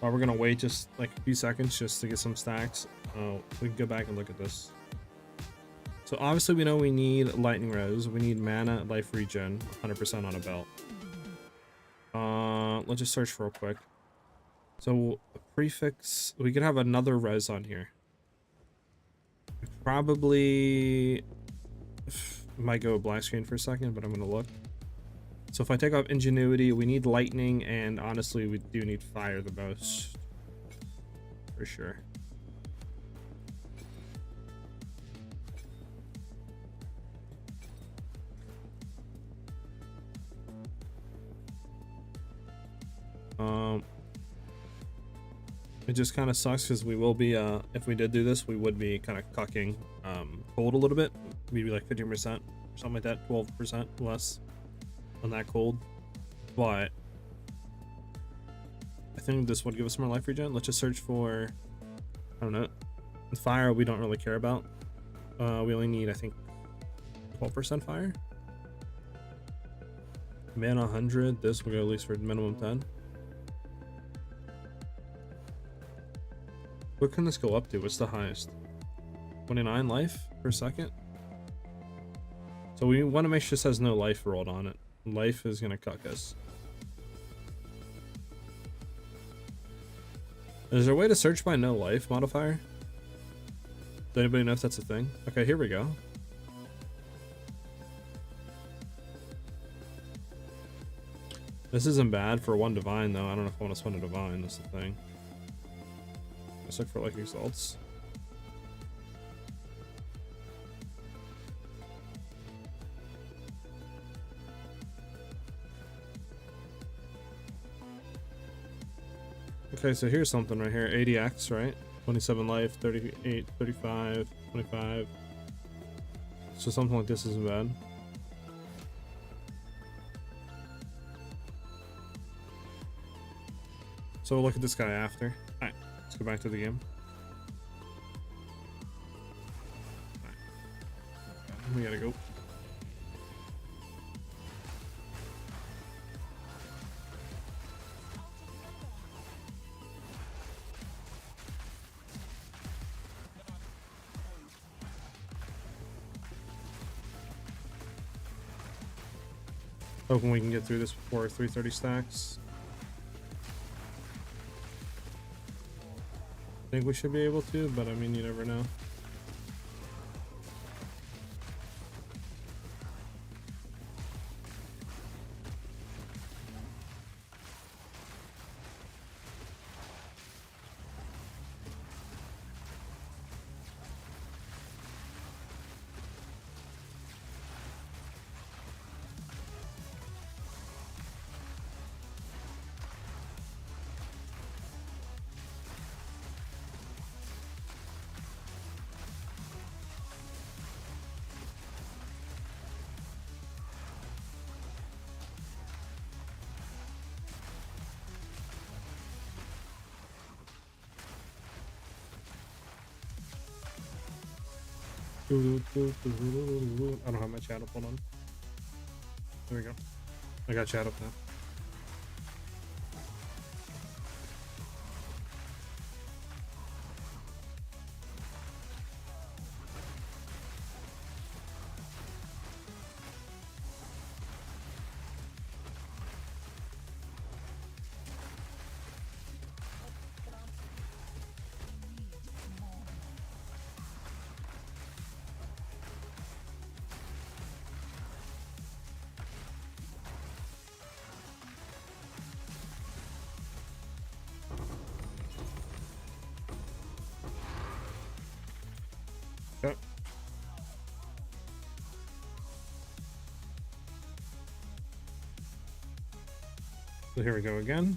We're gonna wait just like a few seconds just to get some stacks. We can go back and look at this. So obviously we know we need lightning res, we need mana, life regen, 100% on a belt. Let's just search real quick. So a prefix, we could have another res on here. Probably might go black screen for a second, but I'm gonna look. So if I take off ingenuity, we need lightning, and honestly we do need fire the most for sure. It just kind of sucks because we will be if we did do this, we would be kind of cucking cold a little bit, maybe like 15% or something like that, 12% less on that cold. But I think this would give us more life regen. Let's just search for, I don't know, fire. We don't really care about. We only need, I think, 12% fire. Mana 100. This will go at least for minimum 10. What can this go up to? What's the highest? 29 life per second. So we want to make sure this has no life rolled on it. Life is gonna cuck us. Is there a way to search by no life modifier? Does anybody know if that's a thing? Okay, here we go. This isn't bad for one divine though. I don't know if I want to spend a divine. That's the thing. Let's look for like exalts. Okay, so here's something right here. 80x, right? 27 life, 38, 35, 25. So something like this isn't bad. So we'll look at this guy after. Alright, let's go back to the game. Alright. We gotta go. Hoping we can get through this before 330 stacks. I think we should be able to, but I mean, you never know. I don't have my chat up, hold on. There we go. I got chat up now. Yep. So here we go again.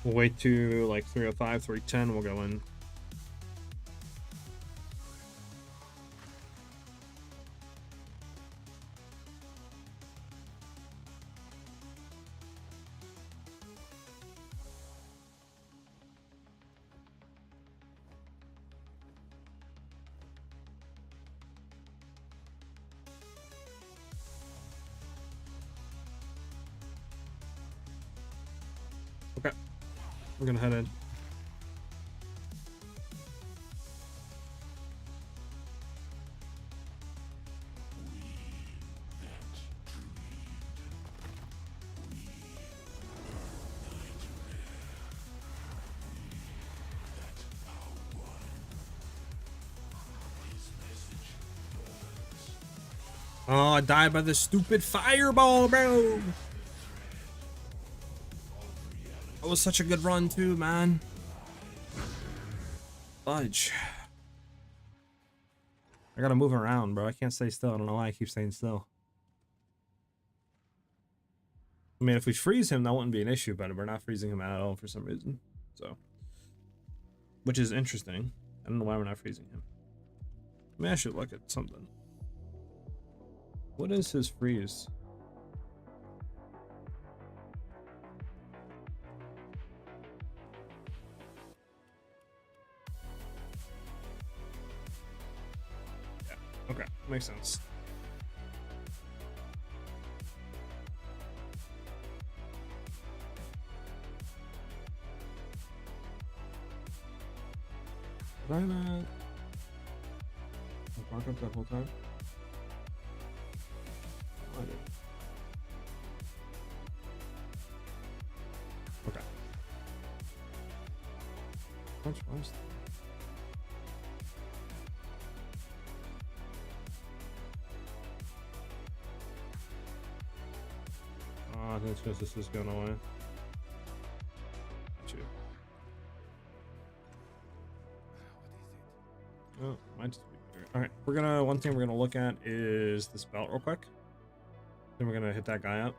We'll wait to like 305, 310, we'll go in. Okay, we're gonna head in. Oh, I died by this stupid fireball, bro. That was such a good run too, man. Fudge. I gotta move around, bro. I can't stay still. I don't know why I keep staying still. I mean, if we freeze him, that wouldn't be an issue, but we're not freezing him at all for some reason. So, which is interesting. I don't know why we're not freezing him. Maybe I should look at something. What is his freeze? Yeah, okay, makes sense. Did I not mark up that whole time? Oh, I did. Okay. Much worse. Oh, that's because this is going away. Got you. Oh, might just be better. Alright, we're gonna, one thing we're gonna look at is this belt real quick. Then we're gonna hit that guy up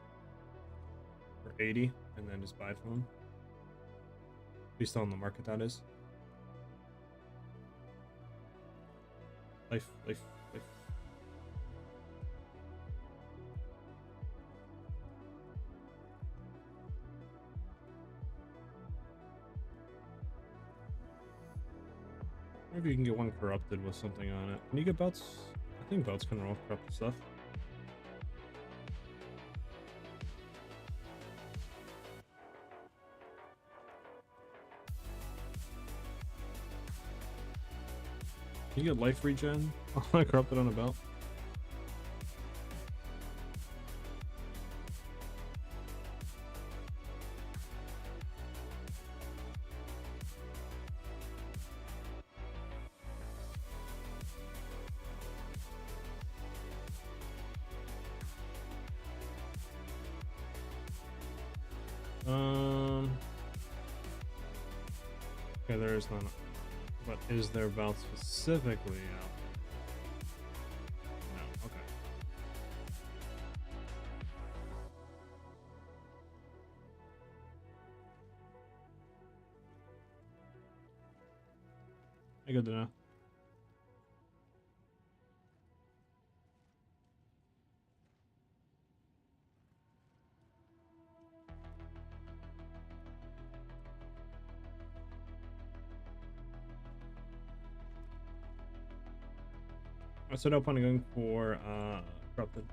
for 80 and then just buy it from him. He's still on the market, that is. Life. Maybe you can get one corrupted with something on it. Can you get belts? I think belts can roll corrupted stuff. Can you get life regen? Corrupted on a belt. Okay, there is none. But is there belt specifically out there? No, okay. Good to know. So no point in going for corrupted.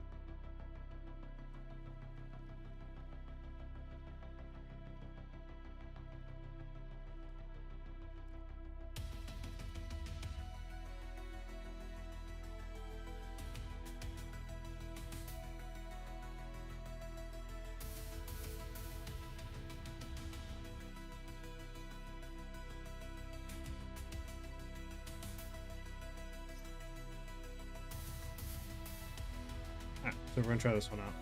Alright, so we're gonna try this one out.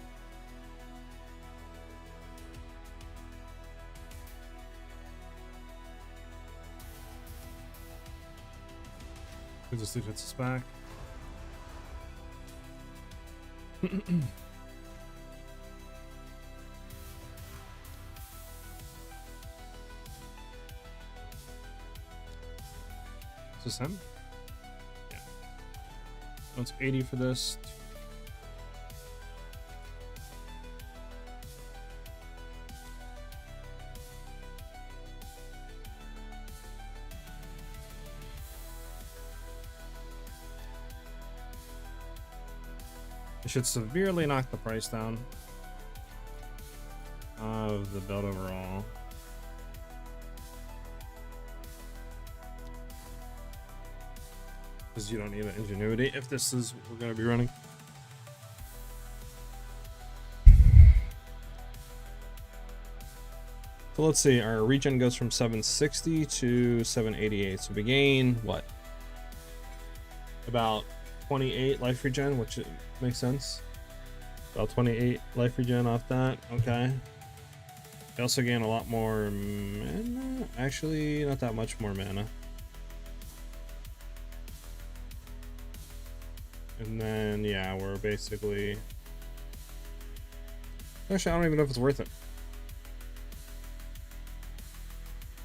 Just see if it's back. Is this him? Yeah. That's 80 for this. It should severely knock the price down of the belt overall. because you don't need an ingenuity if this is what we're going to be running. So let's see, our regen goes from 760 to 788. So we gain what? About 28 life regen, which makes sense. About 28 life regen off that. Okay. We also gain a lot more mana. Actually, not that much more mana. And then, yeah, we're basically... Actually, I don't even know if it's worth it.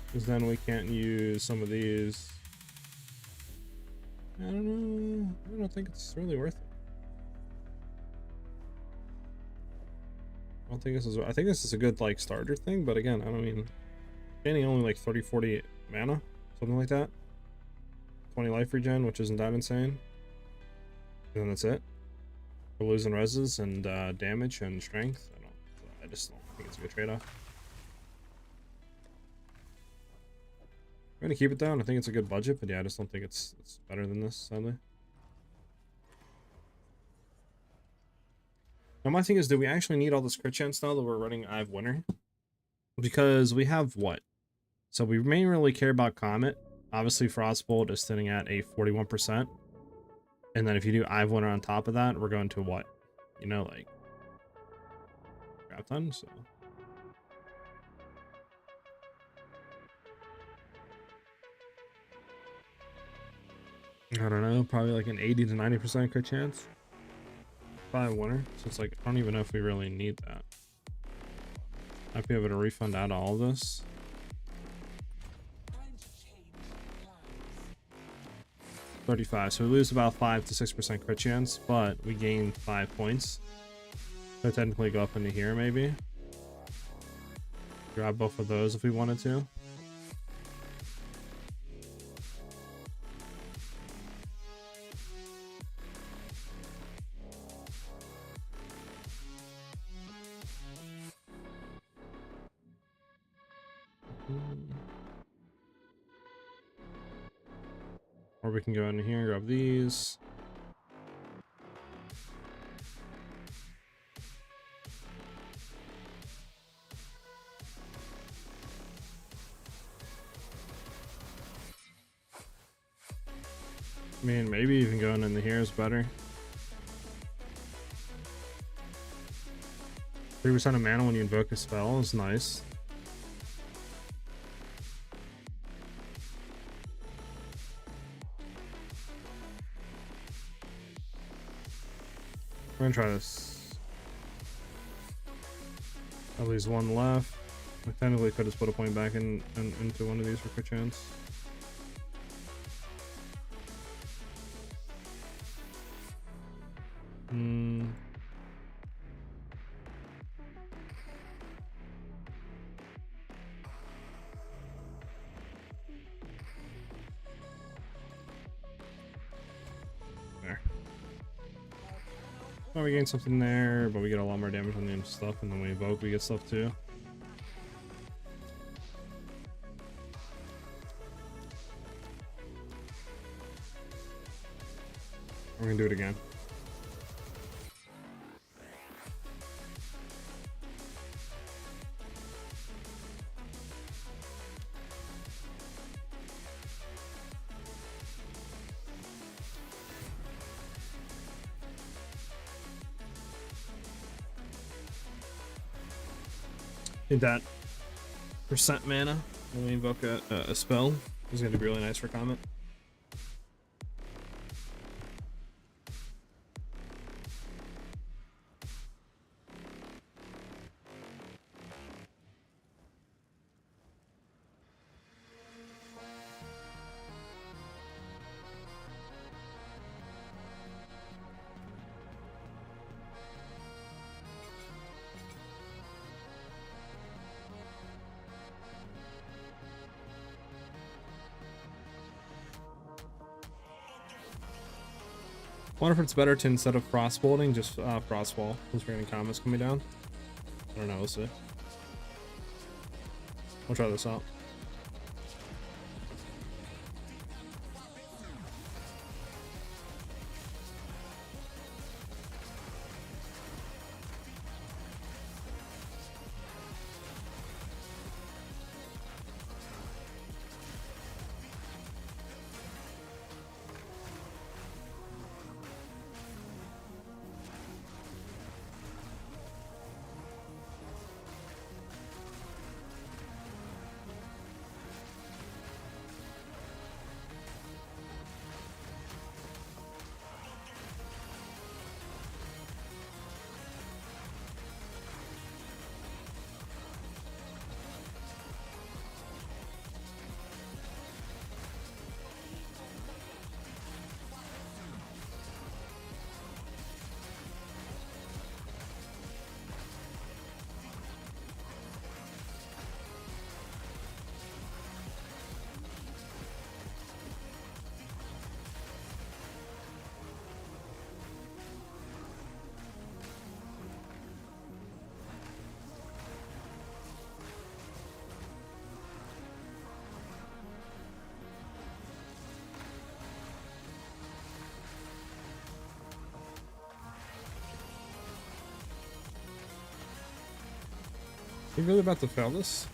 Because then we can't use some of these. I don't know. I don't think it's really worth it. I don't think this is. I think this is a good like starter thing, but again, I don't mean gaining only like 30-40 mana, something like that. 20 life regen, which isn't that insane. And then that's it. We're losing reses and damage and strength. I just don't think it's a good trade-off. I'm gonna keep it down. I think it's a good budget, but yeah, I just don't think it's better than this, sadly. Now my thing is, do we actually need all this crit chance now that we're running IVE Winter? Because we have what? So we mainly really care about Comet. Obviously Frostbolt is sitting at a 41%. And then if you do IVE Winter on top of that, we're going to what? You know, like crap ton, so. I don't know, probably like an 80 to 90% crit chance. 5 winner, so it's like, I don't even know if we really need that. Might be able to refund out all of this. $35, so we lose about 5 to 6% crit chance, but we gain 5 points. So technically go up into here maybe. Grab both of those if we wanted to. Or we can go in here and grab these. I mean, maybe even going in here is better. 3% of mana when you invoke a spell is nice. We're gonna try this. At least one left. I technically could just put a point back into one of these for crit chance. There. Well, we gain something there, but we get a lot more damage on the stuff, and then we evoke, we get stuff too. We're gonna do it again. Need that percent mana when we invoke a spell. It's gonna be really nice for Comet. I wonder if it's better to, instead of frostbolting, just frostwall, since we're getting comments coming down. I don't know, we'll see. We'll try this out. You really about to fail this?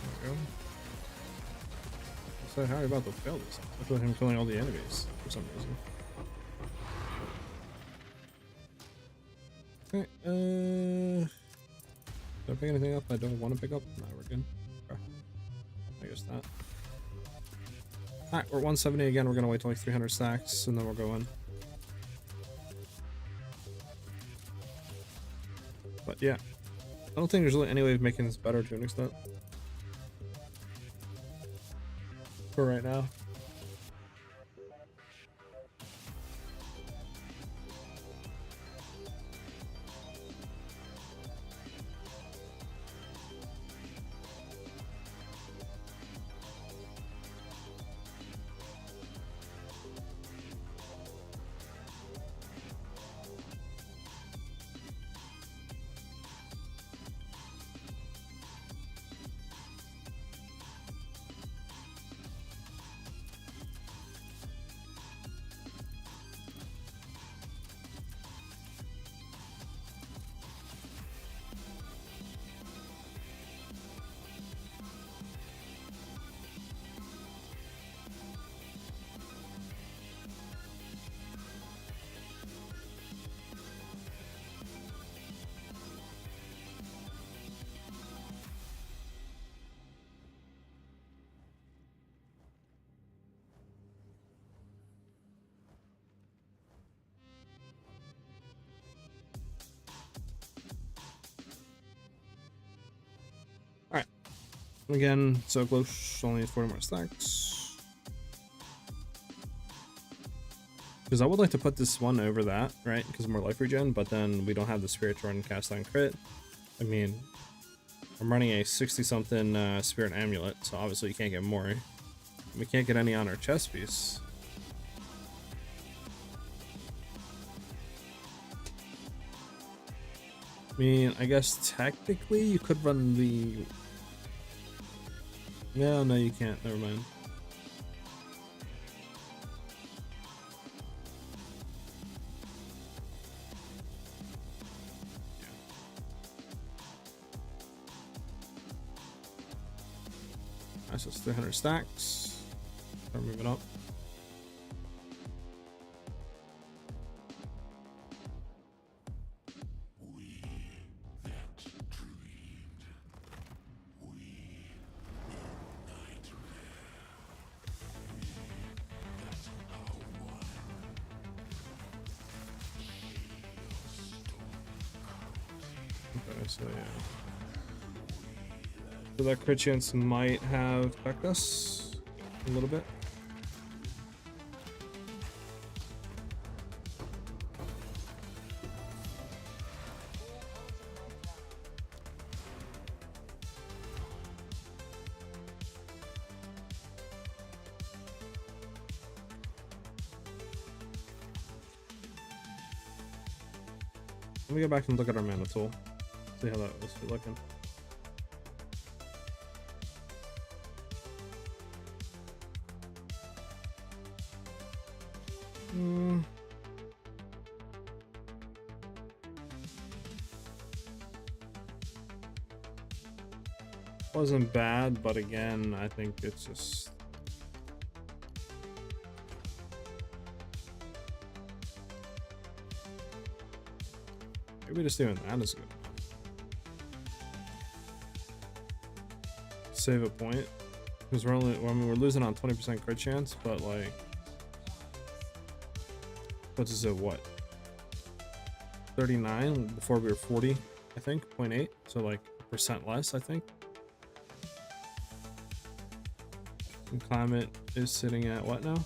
There we go. So how are you about to fail this? I feel like I'm killing all the enemies for some reason. Okay, did I pick anything up I don't want to pick up? No, we're good. Okay. I guess that. Alright, we're at 170 again. We're gonna wait till like 300 stacks and then we'll go in. But yeah, I don't think there's really any way of making this better to an extent. For right now. Alright. Again, so close, only 40 more stacks. Because I would like to put this one over that, right? Because more life regen, but then we don't have the spirit to run cast on crit. I mean, I'm running a 60-something spirit amulet, so obviously you can't get more. We can't get any on our chest piece. I mean, I guess technically you could run the... No, you can't. Never mind. Alright, so it's 300 stacks. Start moving up. So yeah, so that crit chance might have affected us a little bit. Let me go back and look at our mana tool. See how that was looking. Wasn't bad, but again, I think it's just... Maybe just doing that is good. Save a point, because we're only, I mean, we're losing on 20% crit chance, but like, what's this at what? 39 before we were 40, I think, 0.8, so like percent less, I think. And climate is sitting at what now?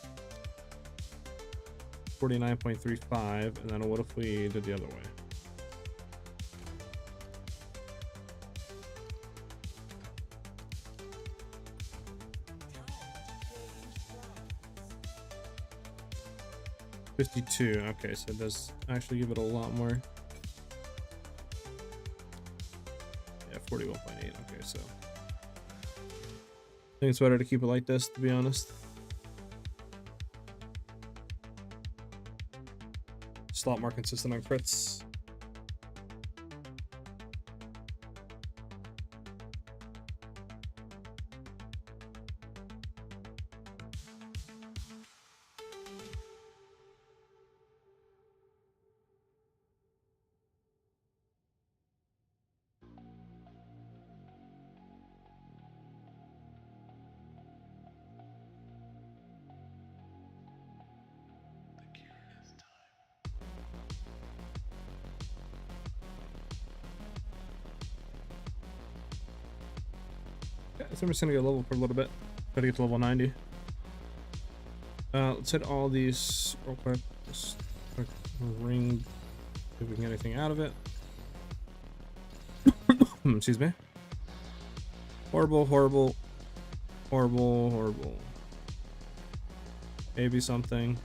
49.35, and then what if we did the other way? $52. Okay, so it does actually give it a lot more. Yeah, 41.8. Okay, so I think it's better to keep it like this, to be honest. Just a lot more consistent on crits. I think we're just gonna get level for a little bit. Try to get to level 90. Let's hit all these real quick. Just quick ring, if we can get anything out of it. Excuse me. Horrible, horrible, horrible, horrible. Maybe something.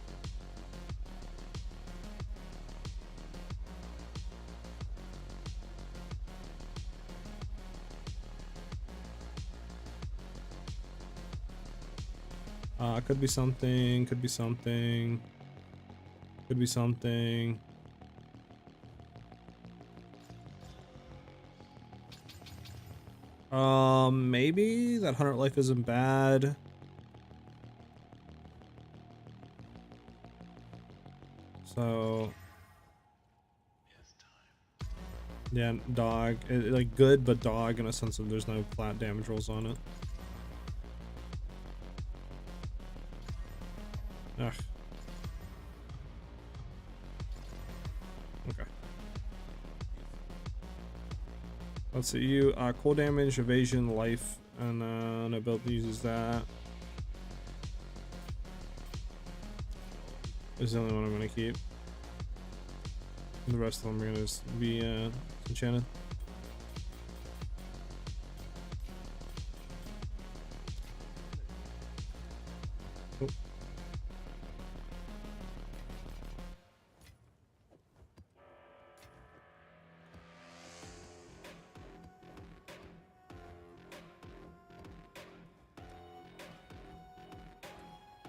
Could be something, could be something, could be something. Maybe that 100 life isn't bad. So yeah, dog, like good, but dog in a sense of there's no flat damage rolls on it. Ugh. Okay. Let's see you. Cold damage, evasion, life, and an ability uses that. This is the only one I'm gonna keep. The rest of them are gonna just be enchanted. Oh.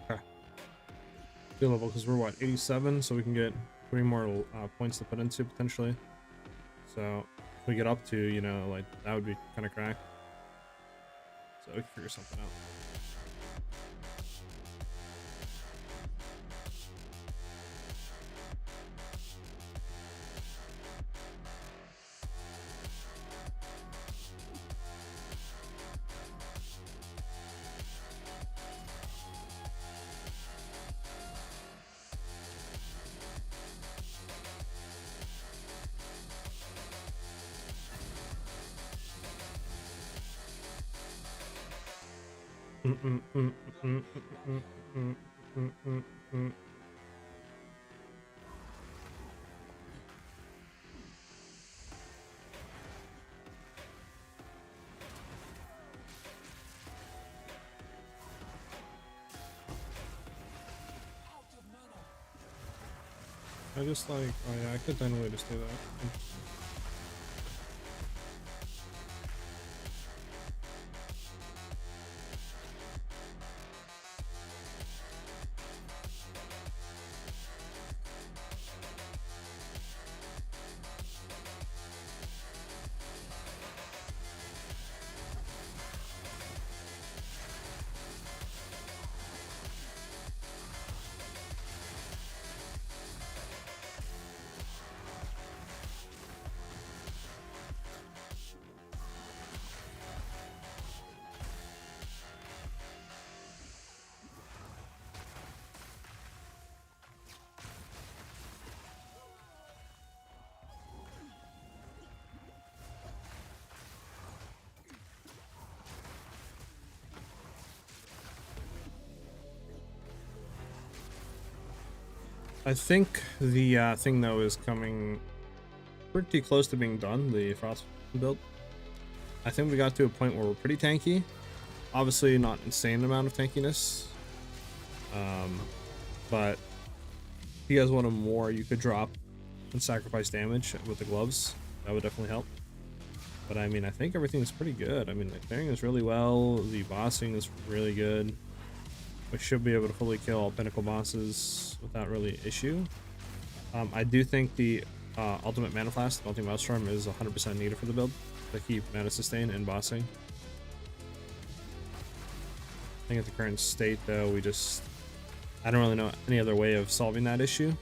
Okay. Skill level, because we're what, 87, so we can get 3 more points to put into potentially. So if we get up to, you know, like that would be kind of crack. So we can figure something out. I just like, oh yeah, I could dynamically just do that. I think the thing though is coming pretty close to being done, the frost build. I think we got to a point where we're pretty tanky. Obviously not insane amount of tankiness. But if you guys wanted more, you could drop and sacrifice damage with the gloves. That would definitely help. But I mean, I think everything's pretty good. I mean, the clearing is really well. The bossing is really good. We should be able to fully kill all pinnacle bosses without really issue. I do think the ultimate mana flask, the Melting Maelstrom, is 100% needed for the build to keep mana sustain and bossing. I think at the current state, though, I don't really know any other way of solving that issue.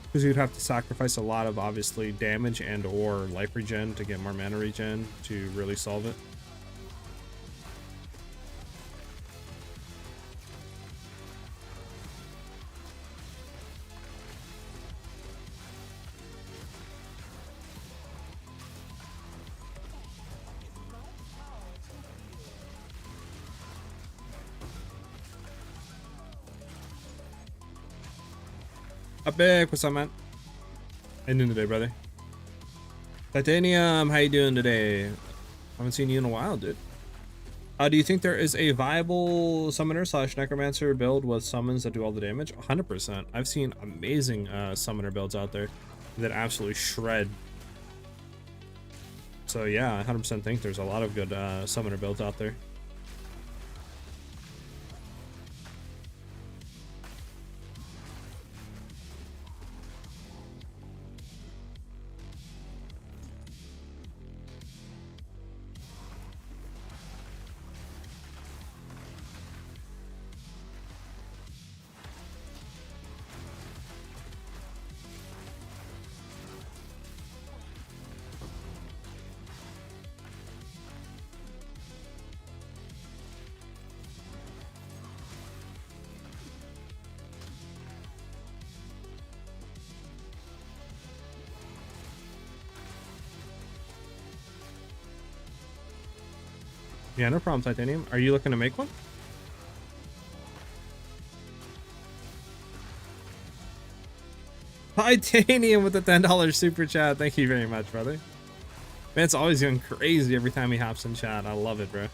Because you'd have to sacrifice a lot of, obviously, damage and or life regen to get more mana regen to really solve it. Big, what's up, man? How you doing today, brother? Titanium, how you doing today? Haven't seen you in a while, dude. Do you think there is a viable summoner / necromancer build with summons that do all the damage? 100%. I've seen amazing summoner builds out there that absolutely shred. So yeah, I 100% think there's a lot of good summoner builds out there. Yeah, no problem, Titanium. Are you looking to make one? Titanium with the $10 super chat. Thank you very much, brother. Man, it's always going crazy every time he hops in chat. I love it, bro.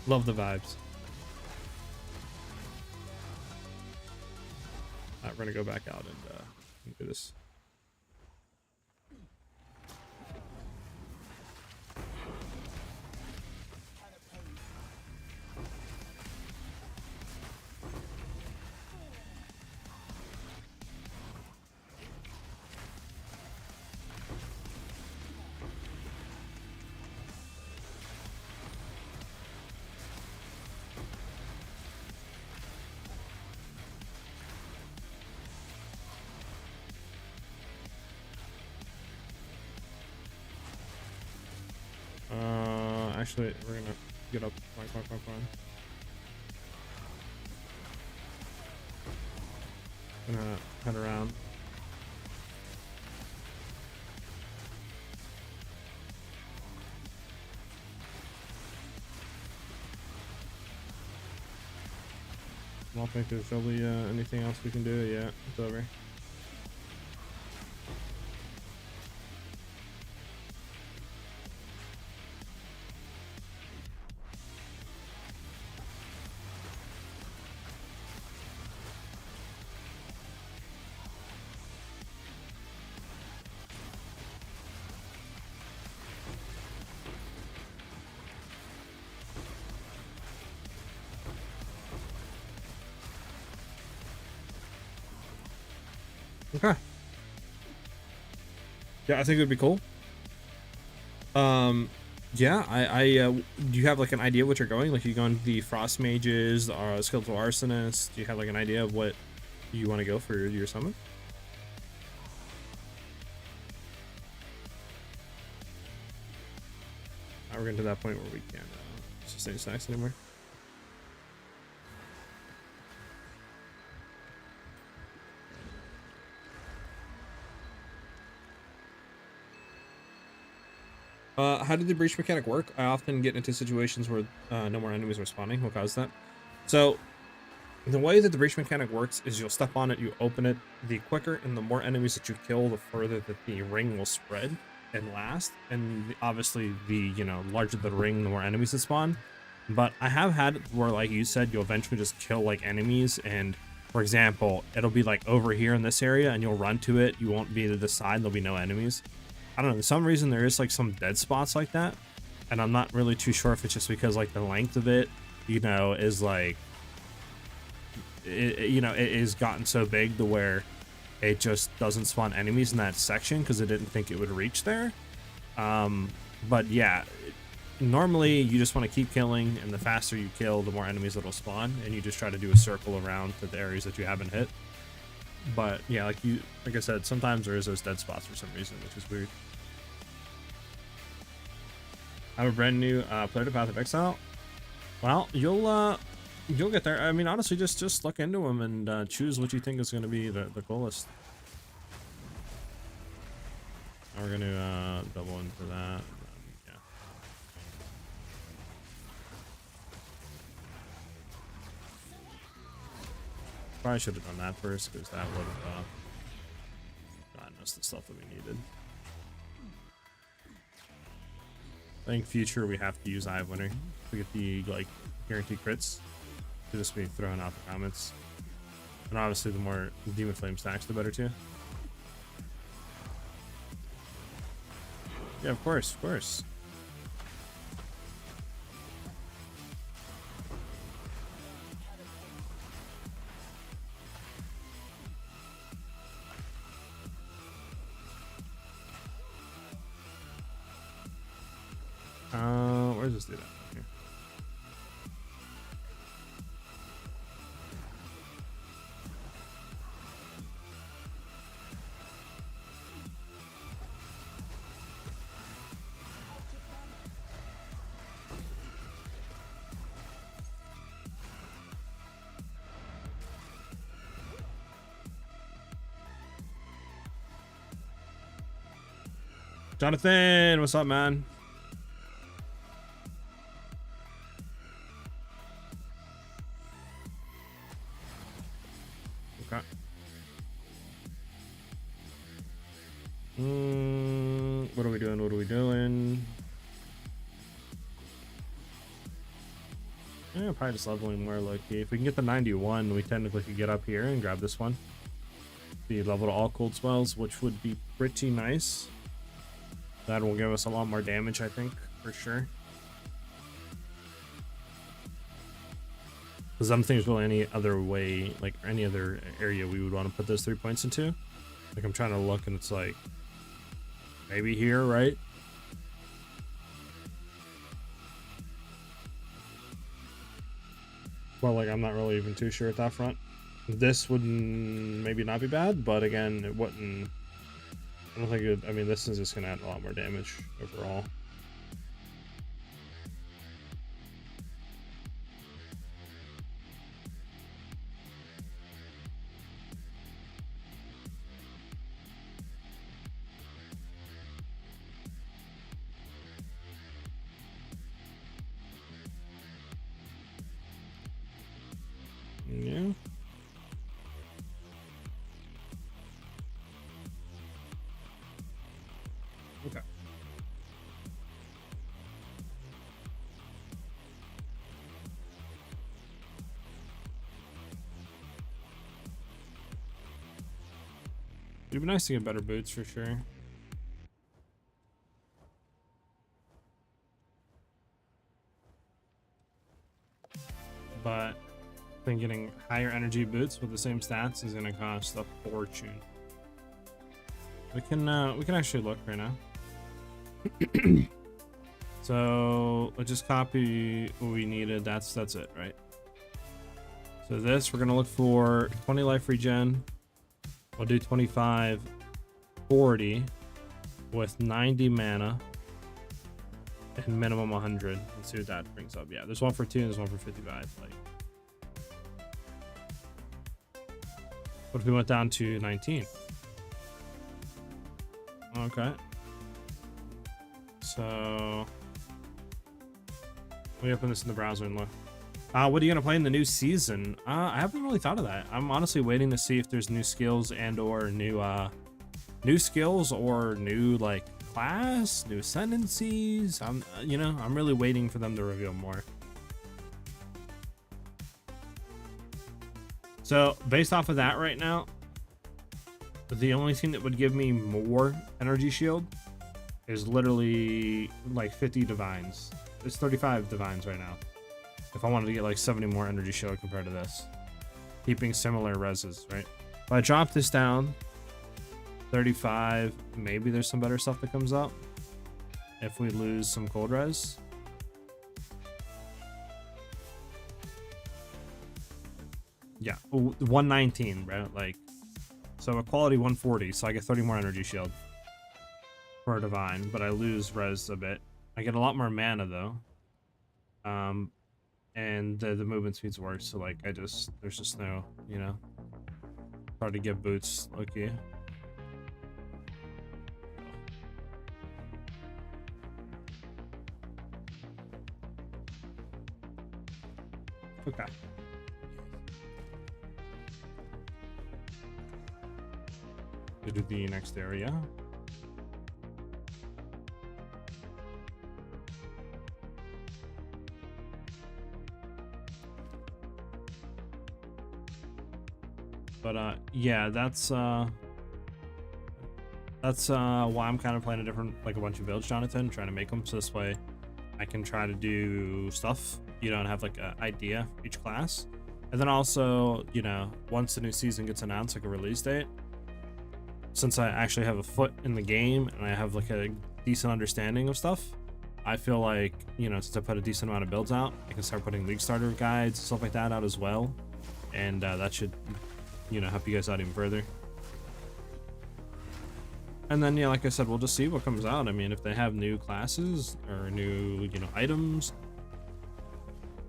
Love the vibes. Alright, we're gonna go back out and do this. Actually, we're gonna get up. Fine. Gonna head around. I don't think there's really anything else we can do. Yeah, it's over. Okay. Yeah, I think it would be cool. Yeah, do you have like an idea what you're going? Like, you going the Frost Mages, Skeletal Arsonists? Do you have like an idea of what you want to go for your summon? We're getting to that point where we can't sustain stacks anymore. How did the breach mechanic work? I often get into situations where no more enemies are spawning. What caused that? So the way that the breach mechanic works is you'll step on it, you open it, the quicker and the more enemies that you kill, the further that the ring will spread and last. And obviously the, larger the ring, the more enemies that spawn. But I have had it where, like you said, you'll eventually just kill like enemies and For example, it'll be like over here in this area and you'll run to it. You won't be to the side. There'll be no enemies. I don't know. For some reason, there is like some dead spots like that. And I'm not really too sure if it's just because like the length of it, you know, is like, you know, it is gotten so big to where it just doesn't spawn enemies in that section because it didn't think it would reach there. But yeah, normally you just want to keep killing, and the faster you kill, the more enemies it'll spawn, and you just try to do a circle around to the areas that you haven't hit. But yeah, like I said, sometimes there is those dead spots for some reason, which is weird. I'm a brand new player to Path of Exile. Well, you'll get there. I mean, honestly, just look into them and choose what you think is going to be the coolest. We're going to double into that. Yeah. Probably should have done that first, because that would have gotten us the stuff that we needed. I think future we have to use Eye of Winter to get the like guaranteed crits. To just be throwing out the comments. And obviously the more Demon Flame stacks, the better too. Yeah, of course, of course. Where's this dude at? Here. Jonathan, what's up, man? Okay. What are we doing? What are we doing? Yeah, probably just leveling more low-key. If we can get the 91, we technically could get up here and grab this one. Be level to all cold spells, which would be pretty nice. That will give us a lot more damage, I think, for sure. Because I don't think there's really any other way, like any other area we would want to put those 3 points into. Like I'm trying to look and it's like, maybe here, right? Well, like I'm not really even too sure at that front. This would maybe not be bad, but again, it wouldn't. I don't think it. I mean, this is just gonna add a lot more damage overall. Yeah. Okay. It'd be nice to get better boots for sure. But I think getting higher energy boots with the same stats is gonna cost a fortune. We can actually look right now. So let's just copy what we needed. That's it, right? So this, we're gonna look for 20 life regen. We'll do 25, 40 with 90 mana and minimum 100. Let's see what that brings up. Yeah, there's one for 2 and there's one for 55. Like, what if we went down to 19? Okay. So let me open this in the browser and look. What are you gonna play in the new season? I haven't really thought of that. I'm honestly waiting to see if there's new skills and or new skills or new like class, new ascendancies. I'm really waiting for them to reveal more. So based off of that right now, the only thing that would give me more energy shield is literally like 50 divines. It's 35 divines right now. If I wanted to get like 70 more energy shield compared to this, keeping similar reses, right? If I drop this down 35, maybe there's some better stuff that comes up if we lose some cold res. Yeah, 119, bro. Like, so a quality 140, so I get 30 more energy shield for a divine, but I lose res a bit. I get a lot more mana though. And the movement speed's worse, so like there's just no, you know, hard to get boots. Okay. Okay. Go to the next area. But yeah, that's why I'm kind of playing a bunch of builds, Jonathan, trying to make them so this way I can try to do stuff, you know, and have like an idea for each class. And then also, you know, once the new season gets announced, like a release date, since I actually have a foot in the game and I have like a decent understanding of stuff, I feel like, you know, since I put a decent amount of builds out, I can start putting league starter guides, stuff like that out as well. And that should, you know, help you guys out even further. And then, yeah, like I said, we'll just see what comes out. I mean, if they have new classes or new, you know, items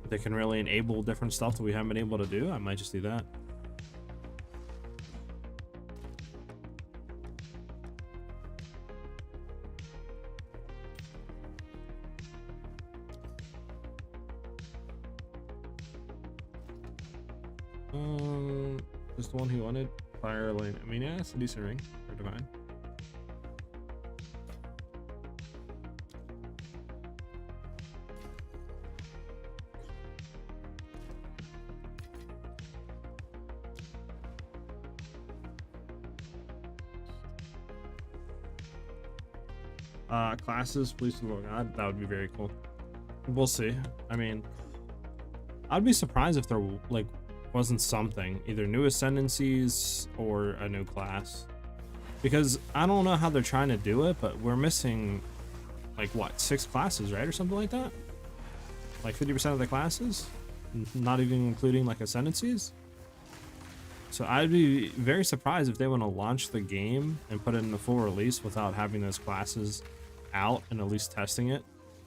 that can really enable different stuff that we haven't been able to do, I might just do that. Just the one who wanted fire lane. I mean, yeah, it's a decent ring for divine. Classes, please, Lord God, that would be very cool. We'll see. I mean, I'd be surprised if there like wasn't something, either new ascendancies or a new class, because I don't know how they're trying to do it, but we're missing like what, 6 classes, right, or something like that, like 50% of the classes, not even including like ascendancies. So I'd be very surprised if they want to launch the game and put it in a full release without having those classes out and at least testing it,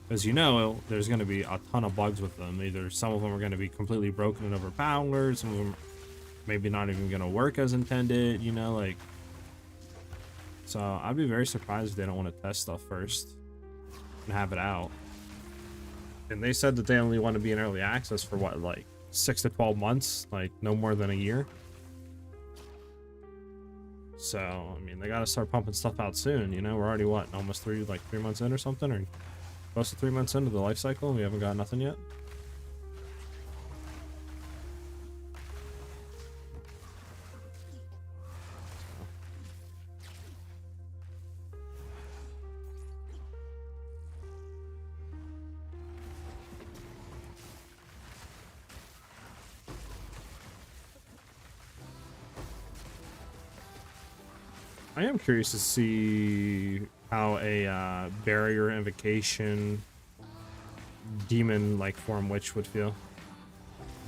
because you know there's going to be a ton of bugs with them. Either some of them are going to be completely broken and overpowered, some of them maybe not even going to work as intended, you know, like. So I'd be very surprised if they don't want to test stuff first and have it out. And they said that they only want to be in early access for what, like 6 to 12 months, like no more than a year. So I mean, they got to start pumping stuff out soon, you know. We're already what, almost 3 months in or something, or close to 3 months into the life cycle, and we haven't got nothing yet. I am curious to see how a barrier invocation demon like form witch would feel,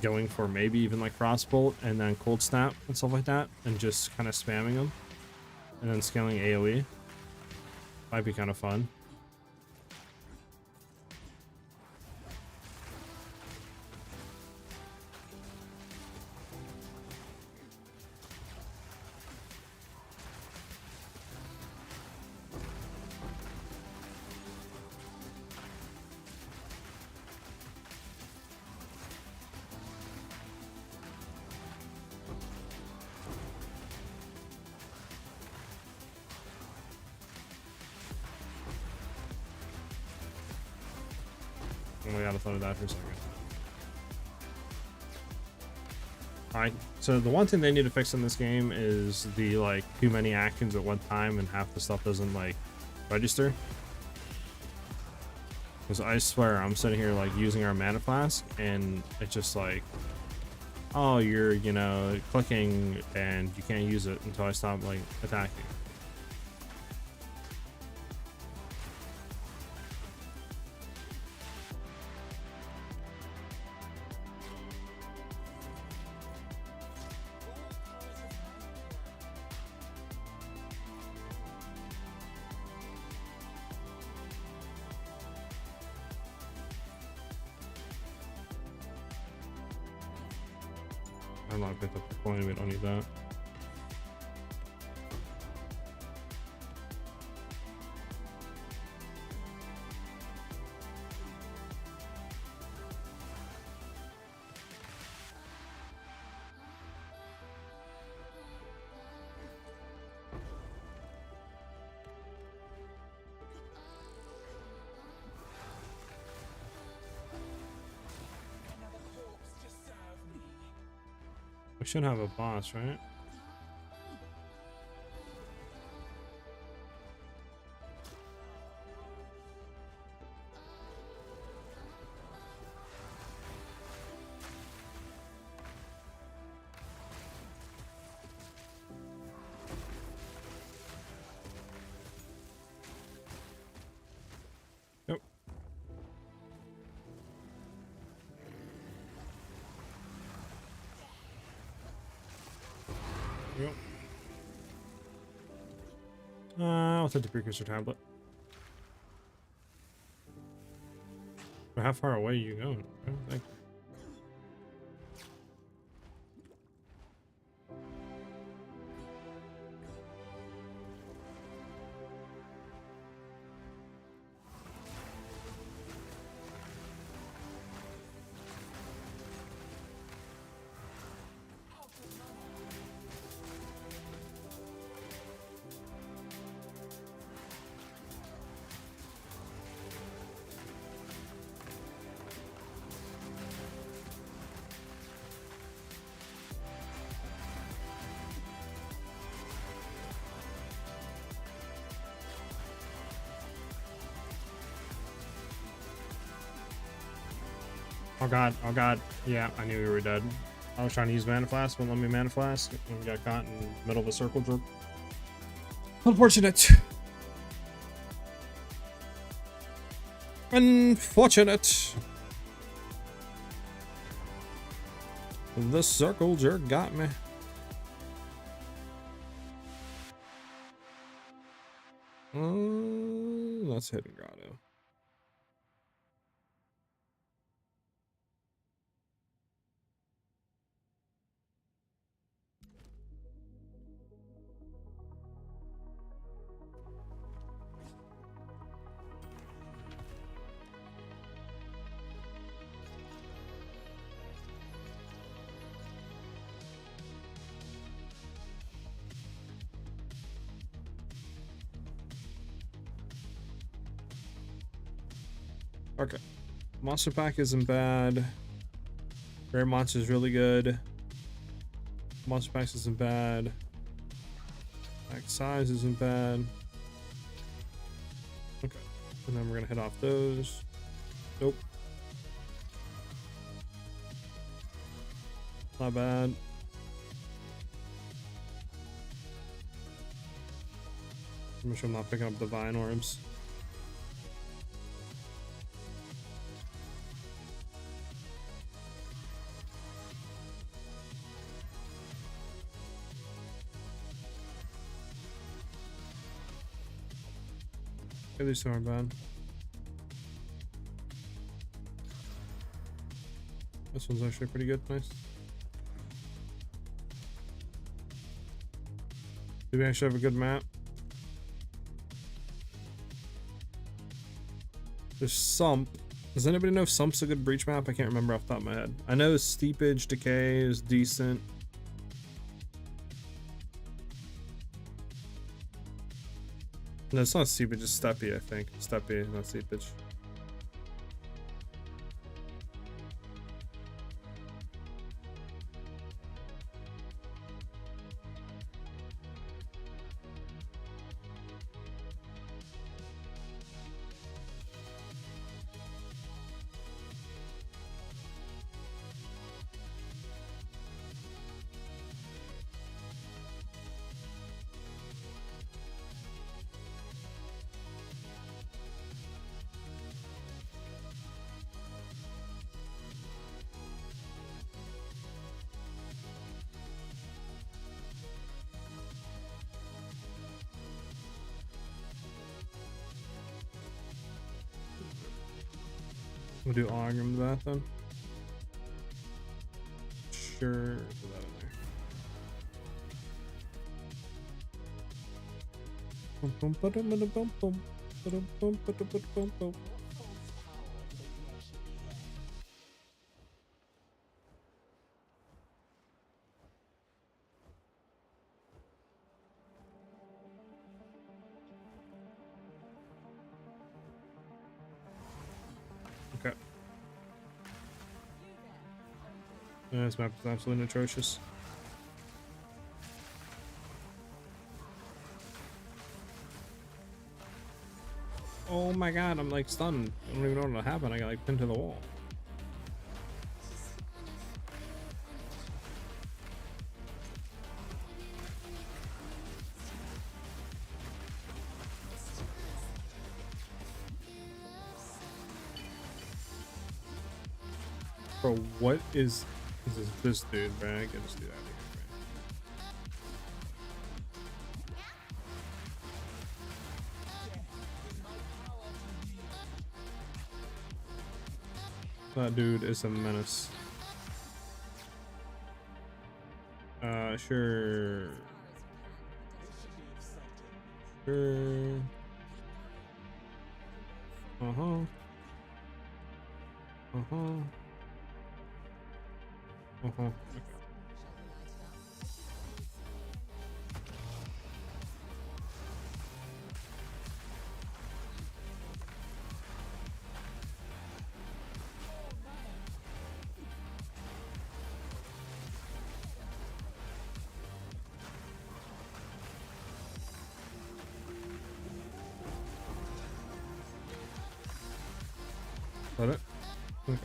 going for maybe even like frostbolt and then cold snap and stuff like that, and just kind of spamming them and then scaling AoE. Might be kind of fun. Oh my god, I thought of that for a second. So the one thing they need to fix in this game is the like too many actions at one time and half the stuff doesn't like register. Because I swear I'm sitting here like using our mana flask and it's just like, oh, you're, you know, clicking and you can't use it until I stop like attacking. I'm not picked up the coin, we don't need that. We should have a boss, right? Yep. Yep. I'll take the precursor tablet. But how far away are you going? Oh, thank you. Oh god, oh god. Yeah, I knew we were dead. I was trying to use mana flask, wouldn't let me mana flask, and we got caught in the middle of a circle jerk. Unfortunate. Unfortunate. The circle jerk got me. Let's hit Grotto. Okay. Monster pack isn't bad. Rare monster is really good. Monster packs isn't bad. Pack size isn't bad. Okay. And then we're gonna hit off those. Nope. Not bad. I'm sure I'm not picking up the vine orbs. Okay, these two aren't bad. This one's actually pretty good. Nice. Do we actually have a good map? There's Sump. Does anybody know if Sump's a good breach map? I can't remember off the top of my head. I know Steepage Decay is decent. No, it's not Steepage, it's Steppy, I think. Steppy, not Steepage. We'll do Aurum to that then. Sure, put that in there. Okay. Yeah, this map is absolutely atrocious. Oh my god, I'm like stunned. I don't even know what happened. I got like pinned to the wall. Bro, what is this dude, bro? I get this dude out of here, bro. That dude is a menace. Sure. Sure. Uh-huh. Uh-huh. Uh-huh. Okay. Got it? Okay.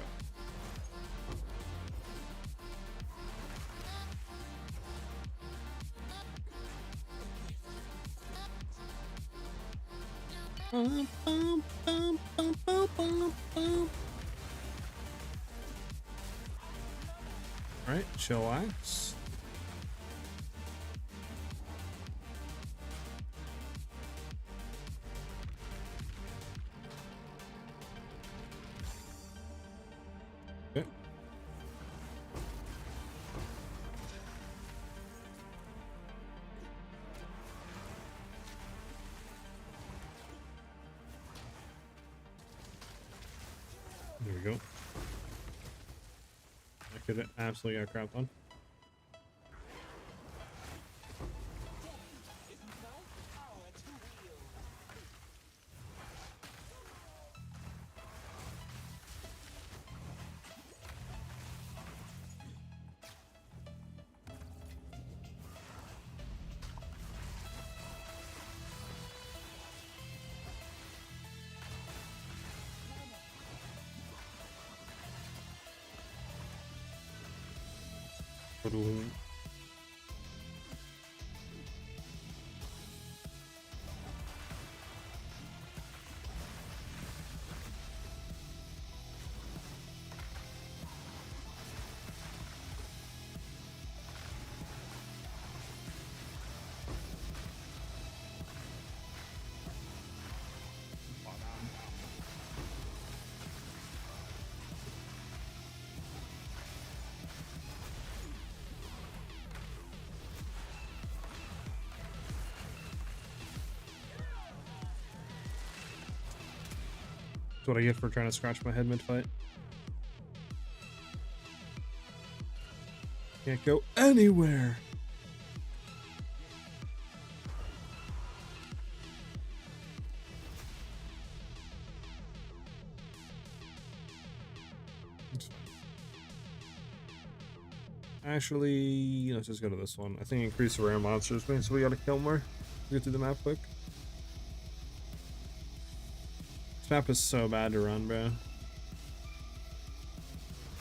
Alright, chillax. Okay. There we go. I could have absolutely got crapped on. Boom. That's what I get for trying to scratch my head mid-fight. Can't go anywhere. Actually, let's just go to this one. I think increase the rare monsters means so we gotta kill more. Get through the map quick. This map is so bad to run, bro.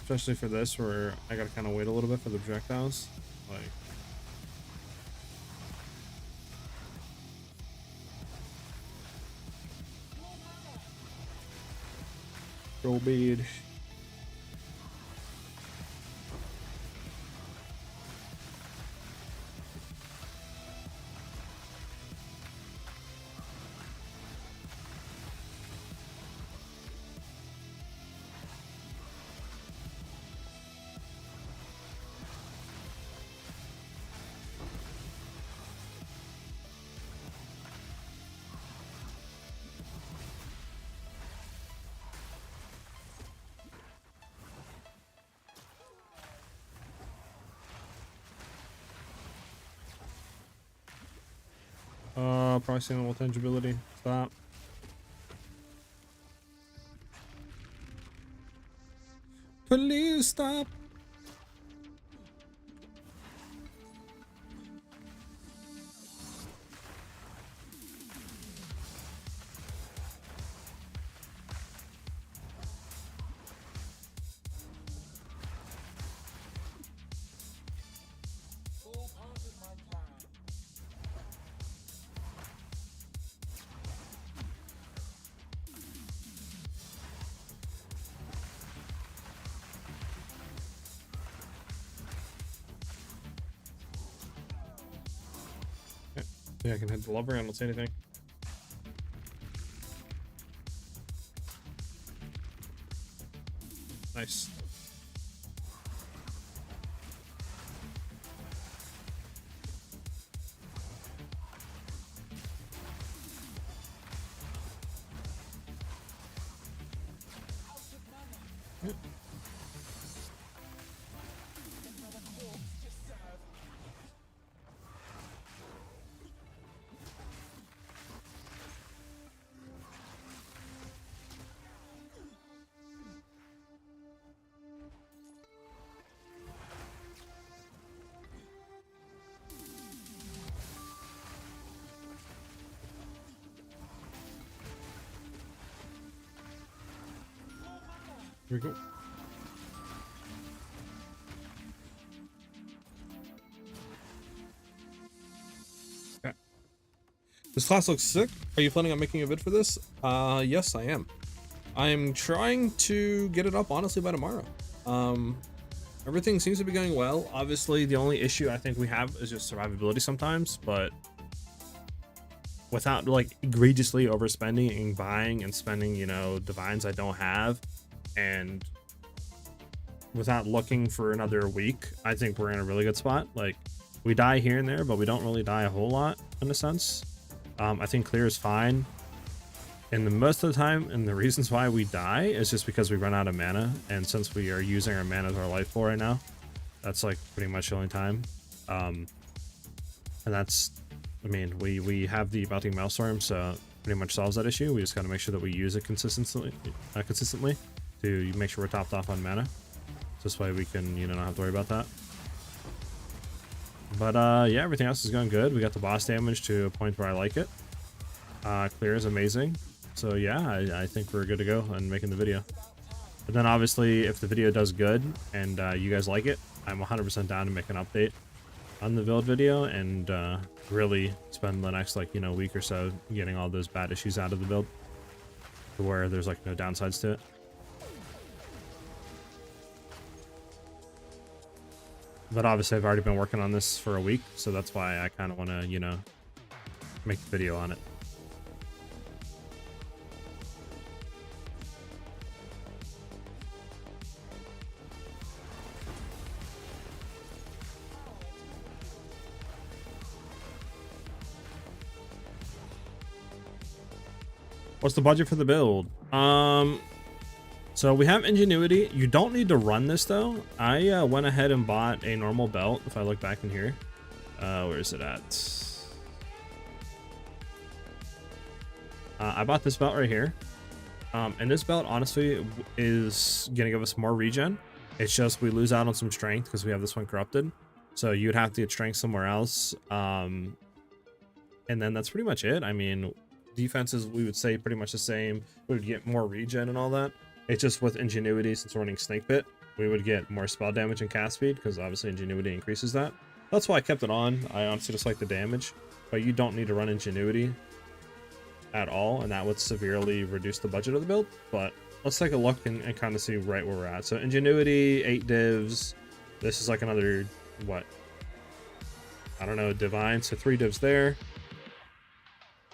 Especially for this, where I gotta kind of wait a little bit for the projectiles. Like, go bad. Pricing with tangibility. Stop. Please stop. Yeah, I can hit the lover. I don't say anything. Nice. Yeah. Here we go. Okay. This class looks sick. Are you planning on making a vid for this? Yes, I am. I'm trying to get it up honestly by tomorrow. Everything seems to be going well. Obviously, the only issue I think we have is just survivability sometimes, but without like egregiously overspending and buying and spending, you know, divines I don't have, and without looking for another week, I think we're in a really good spot. Like, we die here and there, but we don't really die a whole lot in a sense. I think clear is fine. And the most of the time, and the reasons why we die is just because we run out of mana. And since we are using our mana as our life pool right now, that's like pretty much the only time. And that's, I mean, we have the Melting Maelstrom, so pretty much solves that issue. We just got to make sure that we use it consistently to make sure we're topped off on mana. So this way we can, you know, not have to worry about that. But yeah, everything else is going good. We got the boss damage to a point where I like it. Clear is amazing. So yeah, I think we're good to go on making the video. But then obviously, if the video does good and you guys like it, I'm 100% down to make an update on the build video and really spend the next, like, you know, week or so getting all those bad issues out of the build to where there's like no downsides to it. But obviously I've already been working on this for a week, so that's why I kind of want to, you know, make the video on it. What's the budget for the build? So we have Ingenuity. You don't need to run this though. I went ahead and bought a normal belt. If I look back in here, where is it at? I bought this belt right here. And this belt honestly is gonna give us more regen. It's just we lose out on some strength because we have this one corrupted. So you'd have to get strength somewhere else. And then that's pretty much it. I mean, defenses we would say pretty much the same. We would get more regen and all that. It's just with Ingenuity, since we're running Snake Pit, we would get more spell damage and cast speed because obviously Ingenuity increases that. That's why I kept it on. I honestly just like the damage, but you don't need to run Ingenuity at all, and that would severely reduce the budget of the build. But let's take a look and kind of see right where we're at. So Ingenuity, 8 divs. This is like another, what? I don't know, divine. So 3 divs there.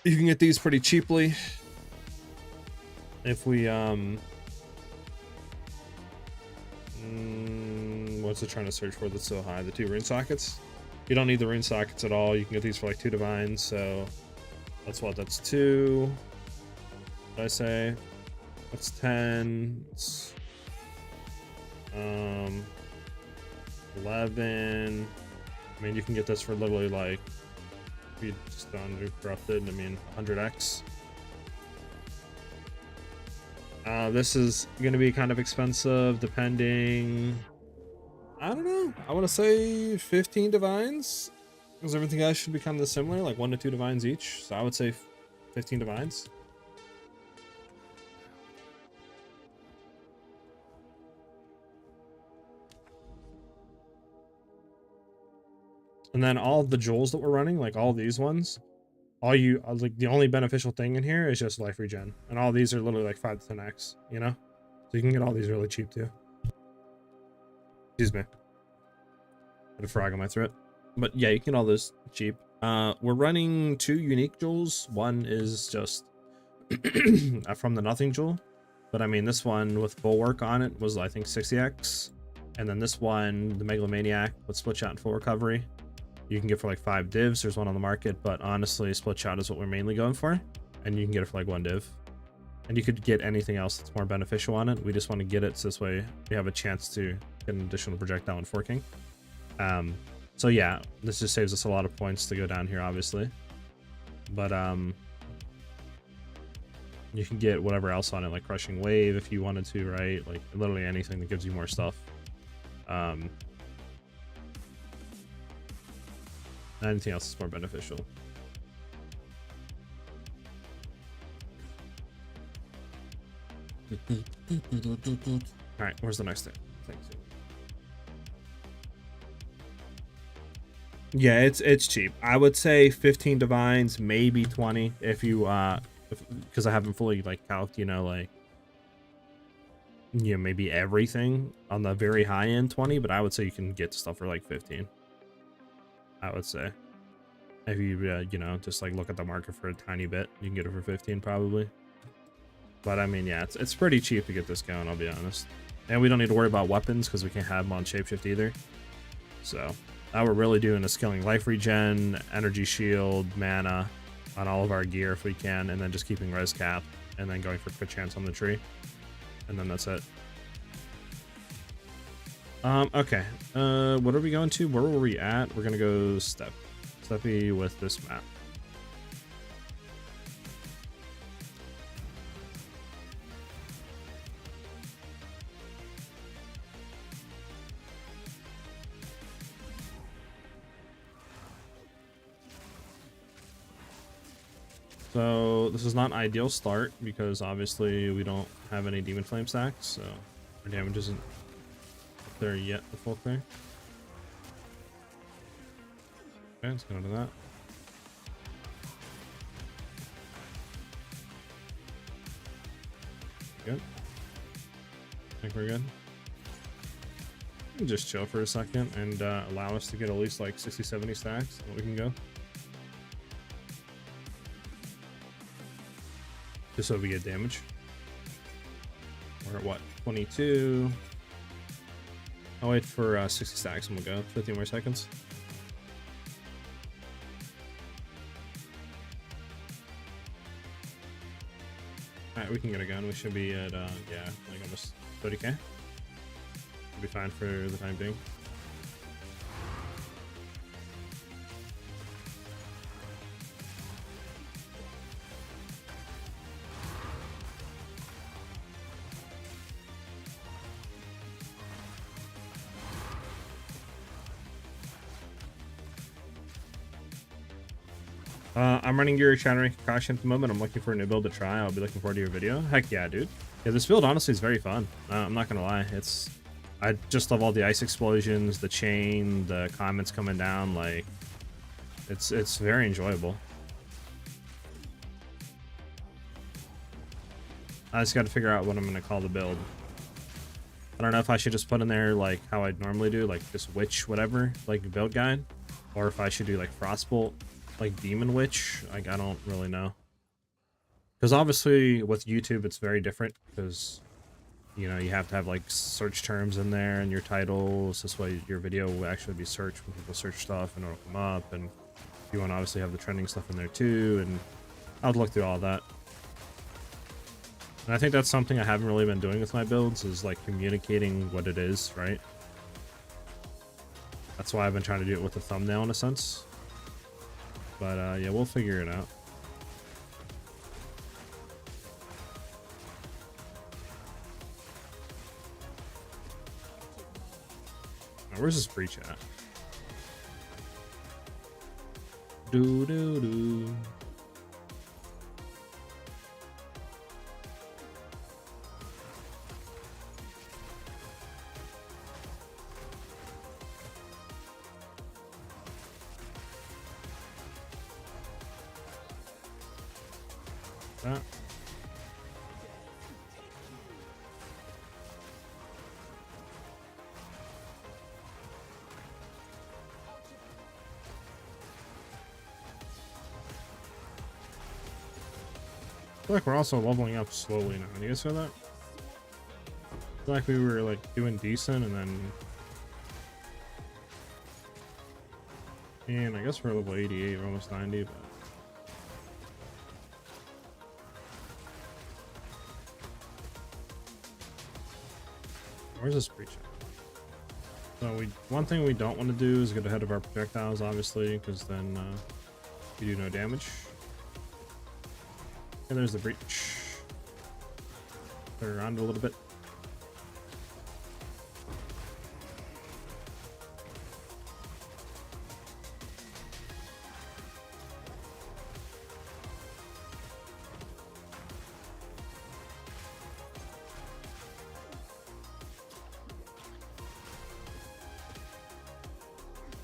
You can get these pretty cheaply. If we, what's it trying to search for that's so high? The 2 rune sockets. You don't need the rune sockets at all. You can get these for like 2 divines. So that's what, that's 2. What did I say? That's 10. It's, 11. I mean, you can get this for literally like, speed just on corrupted. I mean, 100x. This is gonna be kind of expensive, depending. I don't know. I want to say 15 divines, because everything else should be kind of similar, like 1 to 2 divines each. So I would say 15 divines. And then all of the jewels that we're running, like all these ones, like the only beneficial thing in here is just life regen, and all these are literally like 5 to 10x, you know. So you can get all these really cheap too. Excuse me. Had a frog in my throat. But yeah, you can get all those cheap. We're running 2 unique jewels. One is just from the nothing jewel, but I mean this one with bulwark on it was I think 60x, and then this one, the megalomaniac with split shot and full recovery, you can get for like 5 divs. There's one on the market, but honestly split shot is what we're mainly going for, and you can get it for like 1 div. And you could get anything else that's more beneficial on it. We just want to get it so this way we have a chance to get an additional projectile and forking. So yeah, this just saves us a lot of points to go down here, obviously. But you can get whatever else on it, like crushing wave if you wanted to, right? Like literally anything that gives you more stuff. Anything else is more beneficial. All right, where's the next thing? Thanks. Yeah, it's cheap. I would say 15 divines, maybe 20 if you because I haven't fully like calced, you know, like maybe everything on the very high end 20, but I would say you can get stuff for like 15. I would say if you you know, just like look at the market for a tiny bit, you can get it for 15 probably. But I mean, yeah, it's pretty cheap to get this going, I'll be honest. And we don't need to worry about weapons because we can't have them on shapeshift either. So all we're really doing is skilling life regen, energy shield, mana on all of our gear if we can, and then just keeping res cap, and then going for crit chance on the tree, and then that's it. Okay, what are we going to? Where were we at? We're gonna go steppy with this map. So this is not an ideal start because obviously we don't have any demon flame stacks, so our damage isn't there yet, the full clear. Okay, let's go into that. Good. I think we're good. We can just chill for a second and allow us to get at least like 60-70 stacks, and we can go. Just so we get damage. We're at what? 22. I'll wait for 60 stacks and we'll go. 15 more seconds. Alright, we can get a gun. We should be at, yeah, like almost 30k. We'll be fine for the time being. I'm running your Shattering Concussion at the moment. I'm looking for a new build to try. I'll be looking forward to your video. Heck yeah, dude. Yeah, this build honestly is very fun. I'm not gonna lie. I just love all the ice explosions, the chain, the comments coming down. Like, it's very enjoyable. I just got to figure out what I'm gonna call the build. I don't know if I should just put in there like how I'd normally do, like this witch whatever, like build guide, or if I should do like frostbolt, like demon witch. Like, I don't really know, because obviously with YouTube it's very different, because you know you have to have like search terms in there and your titles. This way your video will actually be searched when people search stuff and it'll come up, and you want to obviously have the trending stuff in there too, and I would look through all that. And I think that's something I haven't really been doing with my builds, is like communicating what it is, right? That's why I've been trying to do it with the thumbnail in a sense. But yeah, we'll figure it out. Now, where's this breach at? Do do do. That. I feel like we're also leveling up slowly now. Do you guys feel that? I feel like we were like doing decent and then... And I guess we're level 88, we're almost 90, but... Where's this breach at? So one thing we don't want to do is get ahead of our projectiles, obviously, because then we do no damage. And there's the breach. Turn around a little bit.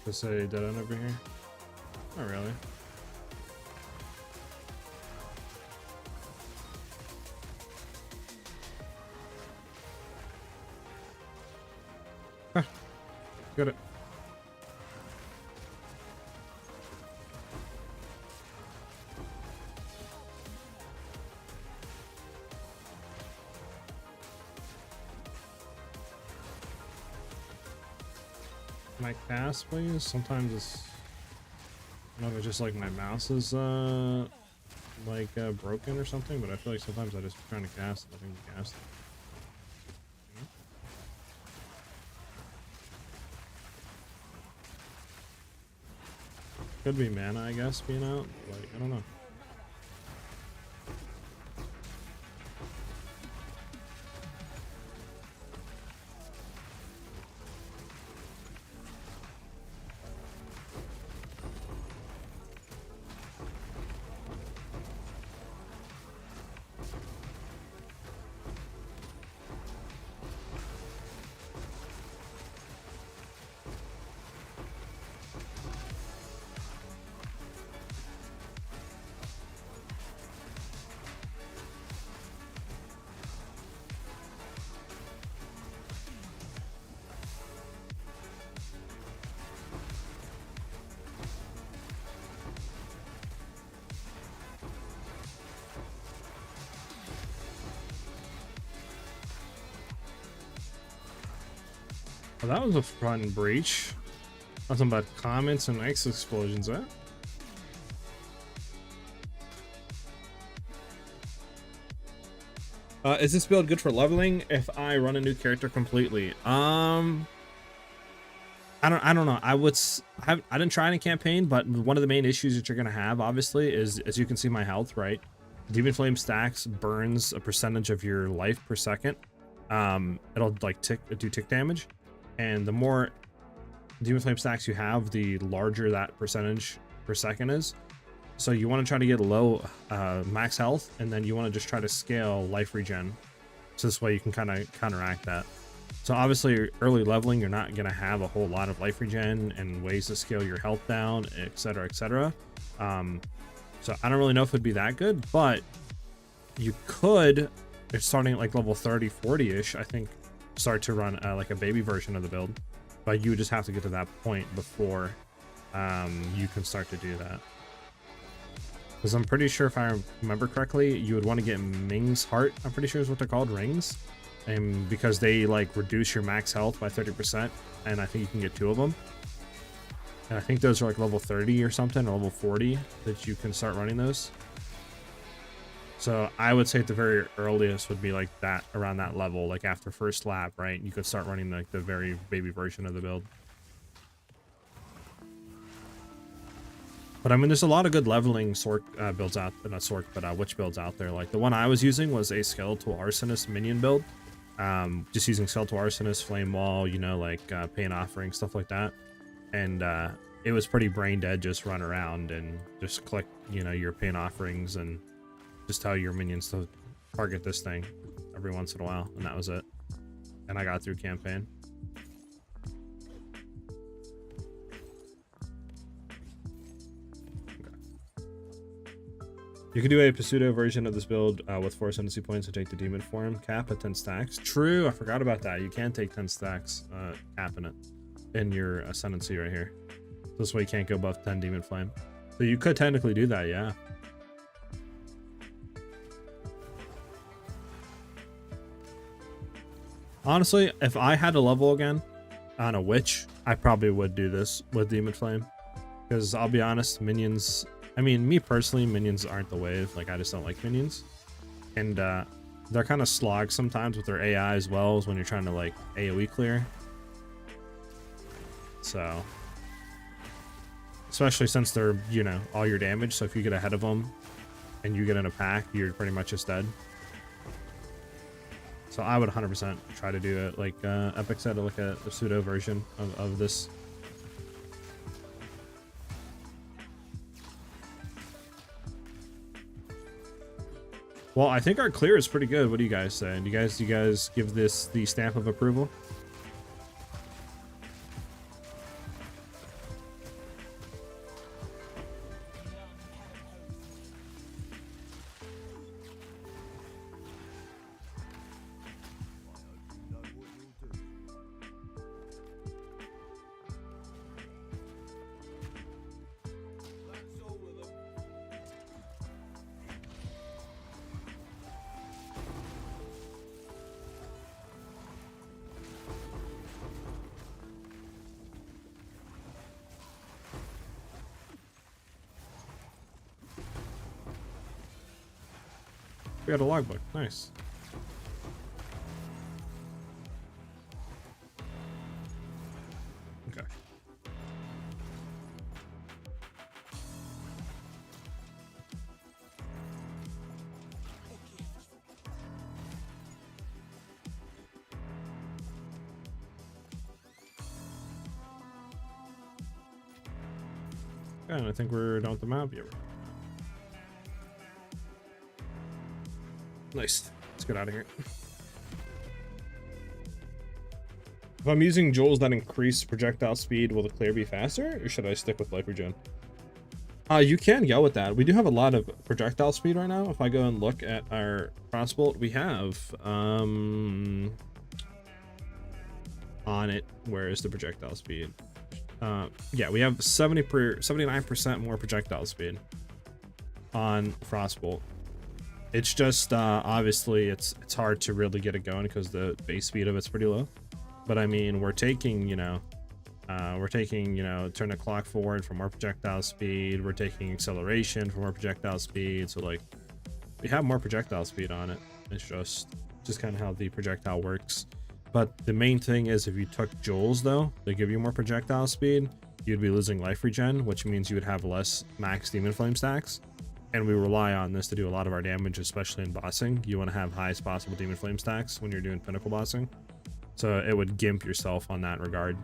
Just a dead end over here? Not really. Huh. Got it. My cast, please. Sometimes it's, I don't know if it's just like my mouse is broken or something, but I feel like sometimes I just trying to cast it. I think to cast it. Could be mana, I guess, being out. Like, I don't know. Well, that was a fun breach. Nothing but comments and ice explosions, eh? Is this build good for leveling if I run a new character completely? I don't know. I didn't try any campaign, but one of the main issues that you're gonna have, obviously, is, as you can see my health, right? Demon Flame stacks burns a percentage of your life per second. It'll like do tick damage, and the more Demon Flame stacks you have, the larger that percentage per second is. So you want to try to get low max health, and then you want to just try to scale life regen. So this way you can kind of counteract that. So obviously early leveling, you're not going to have a whole lot of life regen and ways to scale your health down, etc, etc. So I don't really know if it'd be that good, but you could, if starting at like level 30, 40-ish, I think, start to run like a baby version of the build. But you would just have to get to that point before you can start to do that. Because I'm pretty sure, if I remember correctly, you would want to get Ming's Heart, I'm pretty sure is what they're called, rings. And because they like reduce your max health by 30%, and I think you can get 2 of them. And I think those are like level 30 or something, or level 40, that you can start running those. So I would say at the very earliest would be like that, around that level, like after first lap, right? You could start running like the very baby version of the build. But I mean, there's a lot of good leveling sort builds out, not sort, but witch builds out there. Like the one I was using was a skeletal arsonist minion build. Just using skeletal arsonist, flame wall, you know, like pain offering, stuff like that. And it was pretty brain dead. Just run around and just click, you know, your pain offerings and just tell your minions to target this thing every once in a while, and that was it. And I got through campaign. You can do a pseudo version of this build with 4 ascendancy points and take the demon form cap at 10 stacks. True, I forgot about that. You can take 10 stacks cap in it in your ascendancy right here. So this way you can't go above 10 demon flame. So you could technically do that, yeah. Honestly, if I had to level again on a witch, I probably would do this with demon flame. Because I'll be honest, minions... I mean, me personally, minions aren't the wave. Like, I just don't like minions. And they're kind of slogs sometimes with their AI as well as when you're trying to, like, AoE clear. So... especially since they're, you know, all your damage. So if you get ahead of them and you get in a pack, you're pretty much just dead. So I would 100% try to do it. Like, Epic said, like a pseudo version of this. Well, I think our clear is pretty good. What do you guys say? Do you guys give this the stamp of approval? We got a logbook. Nice. Okay. Yeah, and I think we're done with the map. Yeah. Nice. Let's get out of here. If I'm using jewels that increase projectile speed, will the clear be faster, or should I stick with life regen? You can go with that. We do have a lot of projectile speed right now. If I go and look at our crossbolt, we have on it. Where is the projectile speed? Yeah, we have 79% more projectile speed on frostbolt. It's just obviously it's hard to really get it going because the base speed of it's pretty low. But I mean, we're taking, you know, turn the clock forward for more projectile speed. We're taking acceleration for more projectile speed. So like, we have more projectile speed on it. It's just kind of how the projectile works. But the main thing is, if you took jewels though, they give you more projectile speed, you'd be losing life regen, which means you would have less max demon flame stacks. And we rely on this to do a lot of our damage, especially in bossing. You want to have highest possible demon flame stacks when you're doing pinnacle bossing. So it would gimp yourself on that regard.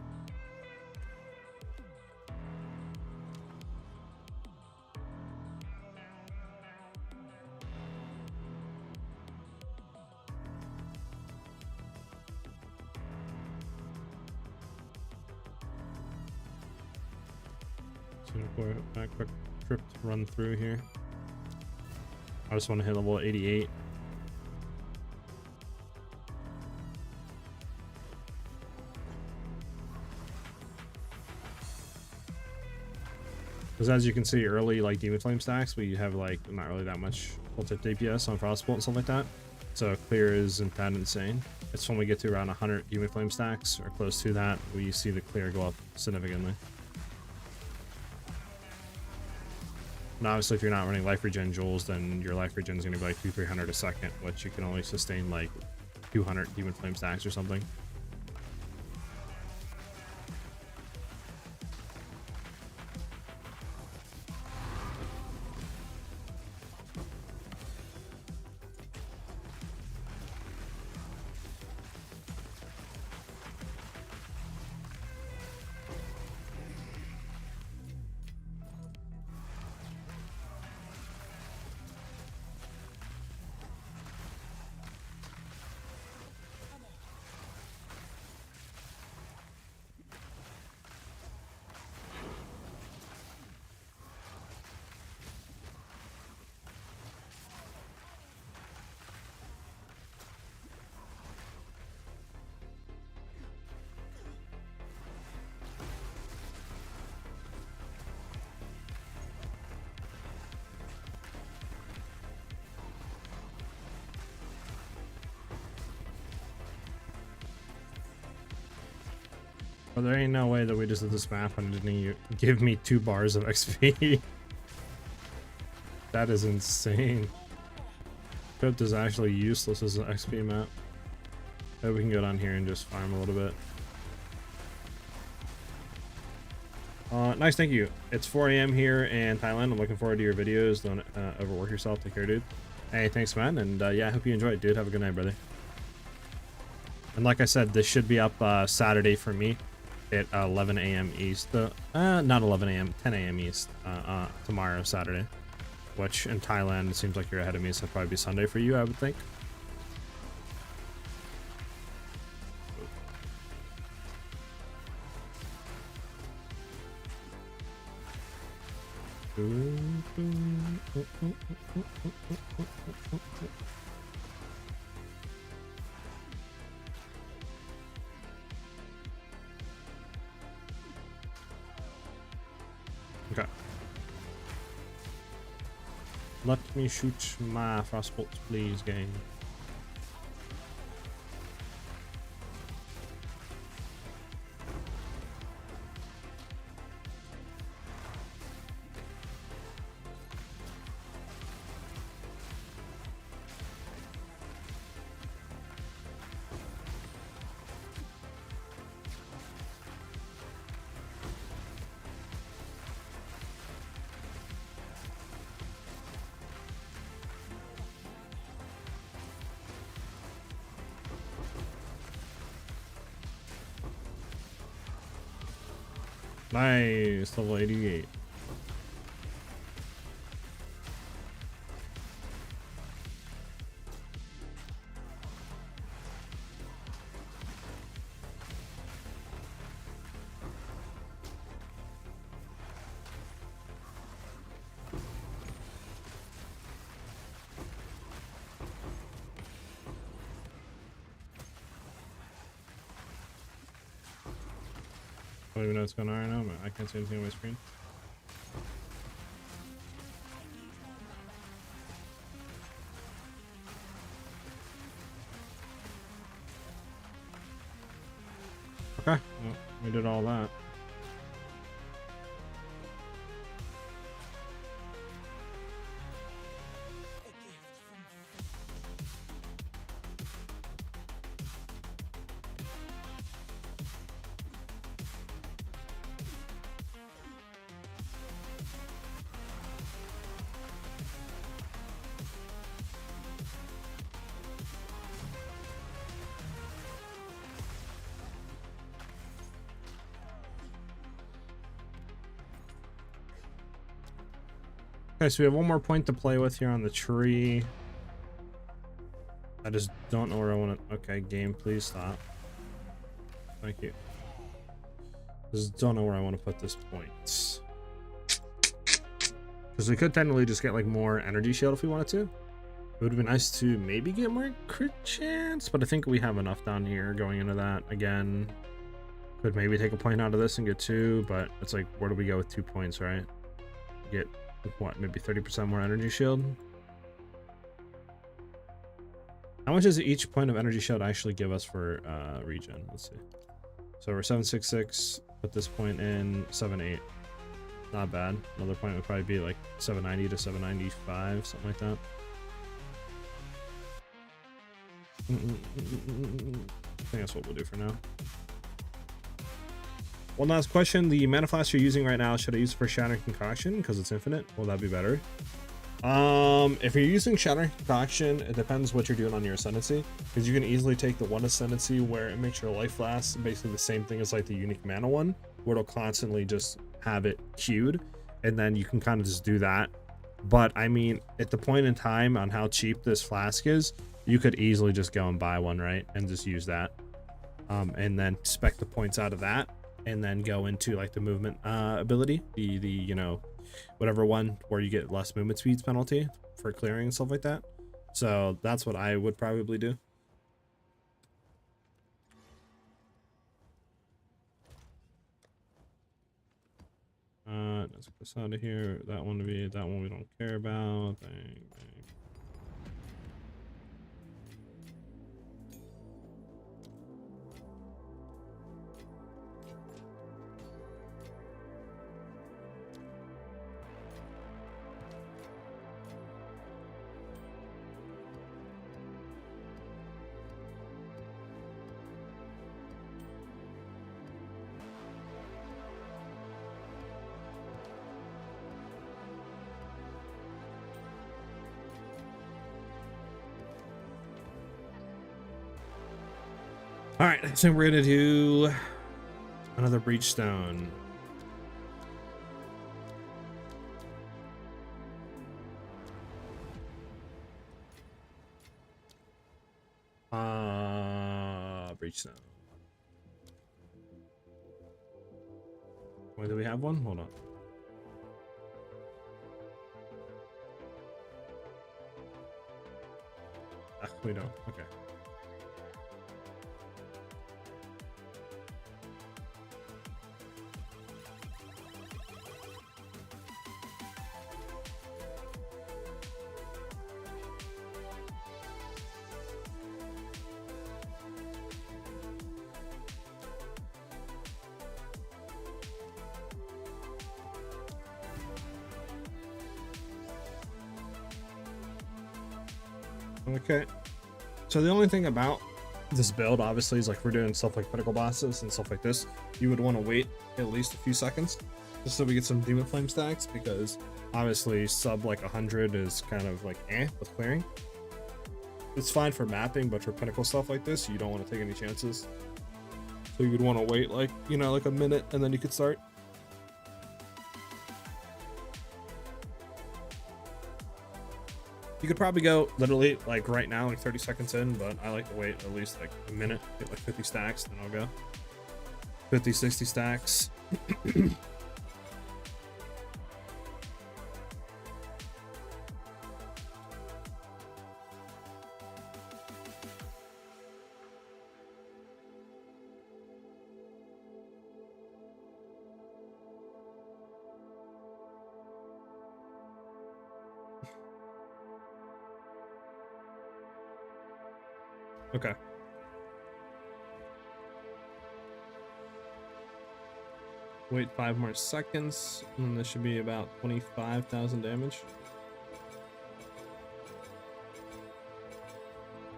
So a quick trip to run through here. I just want to hit level 88. Because as you can see, early like demon flame stacks, we have like not really that much full-tip DPS on frostbolt and stuff like that. So clear isn't that insane. It's when we get to around 100 demon flame stacks or close to that, we see the clear go up significantly. And obviously, if you're not running life regen jewels, then your life regen is going to be like 200-300 a second, which you can only sustain like 200 demon flame stacks or something. But there ain't no way that we just did this map and didn't give me 2 bars of XP. That is insane. Crypt is actually useless as an XP map. Maybe we can go down here and just farm a little bit. Nice, thank you. It's 4 a.m. here in Thailand. I'm looking forward to your videos. Don't overwork yourself. Take care, dude. Hey, thanks, man. And yeah, I hope you enjoyed, dude. Have a good night, brother. And like I said, this should be up Saturday for me at 11 a.m. East. Not 11 a.m., 10 a.m. East tomorrow, Saturday. Which in Thailand, it seems like you're ahead of me, so it'll probably be Sunday for you, I would think. Okay. Let me shoot my fastballs, please, game. Nice, level 88. I don't even know what's going on right now, but I can't see anything on my screen. Okay, well, we did all that. Okay, so we have one more point to play with here on the tree. I just don't know where I want to... Okay, game, please stop. Thank you. Just don't know where I want to put this point. Because we could technically just get like more energy shield if we wanted to. It would have been nice to maybe get more crit chance, but I think we have enough down here going into that. Again, could maybe take a point out of this and get 2, but it's like, where do we go with 2 points, right? Get... what, maybe 30% more energy shield? How much does each point of energy shield actually give us for regen? Let's see. So we're 766, put this point in 78. Not bad. Another point would probably be like 790 to 795, something like that. I think that's what we'll do for now. One last question. The mana flask you're using right now, should I use it for Shattering Concoction because it's infinite? Will that be better? If you're using Shattering Concoction, it depends what you're doing on your Ascendancy, because you can easily take the one Ascendancy where it makes your life last basically the same thing as like the unique mana one, where it'll constantly just have it queued, and then you can kind of just do that. But I mean, at the point in time on how cheap this flask is, you could easily just go and buy one, right, and just use that, and then spec the points out of that, and then go into like the movement ability, the you know, whatever one where you get less movement speeds penalty for clearing and stuff like that. So that's what I would probably do. Let's get this out of here. That one we don't care about. Bang, bang. All right, so we're gonna do another breach stone. Breach stone. Wait, do we have one? Hold on. We don't. Okay. Okay. So the only thing about this build, obviously, is like we're doing stuff like critical bosses and stuff like this. You would want to wait at least a few seconds just so we get some demon flame stacks, because obviously sub like 100 is kind of like with clearing. It's fine for mapping, but for pinnacle stuff like this, you don't want to take any chances. So you would want to wait like, you know, like a minute, and then you could start. You could probably go literally like right now, like 30 seconds in, but I like to wait at least like a minute, get like 50 stacks, then I'll go. 50, 60 stacks. Okay. Wait 5 more seconds, and this should be about 25,000 damage.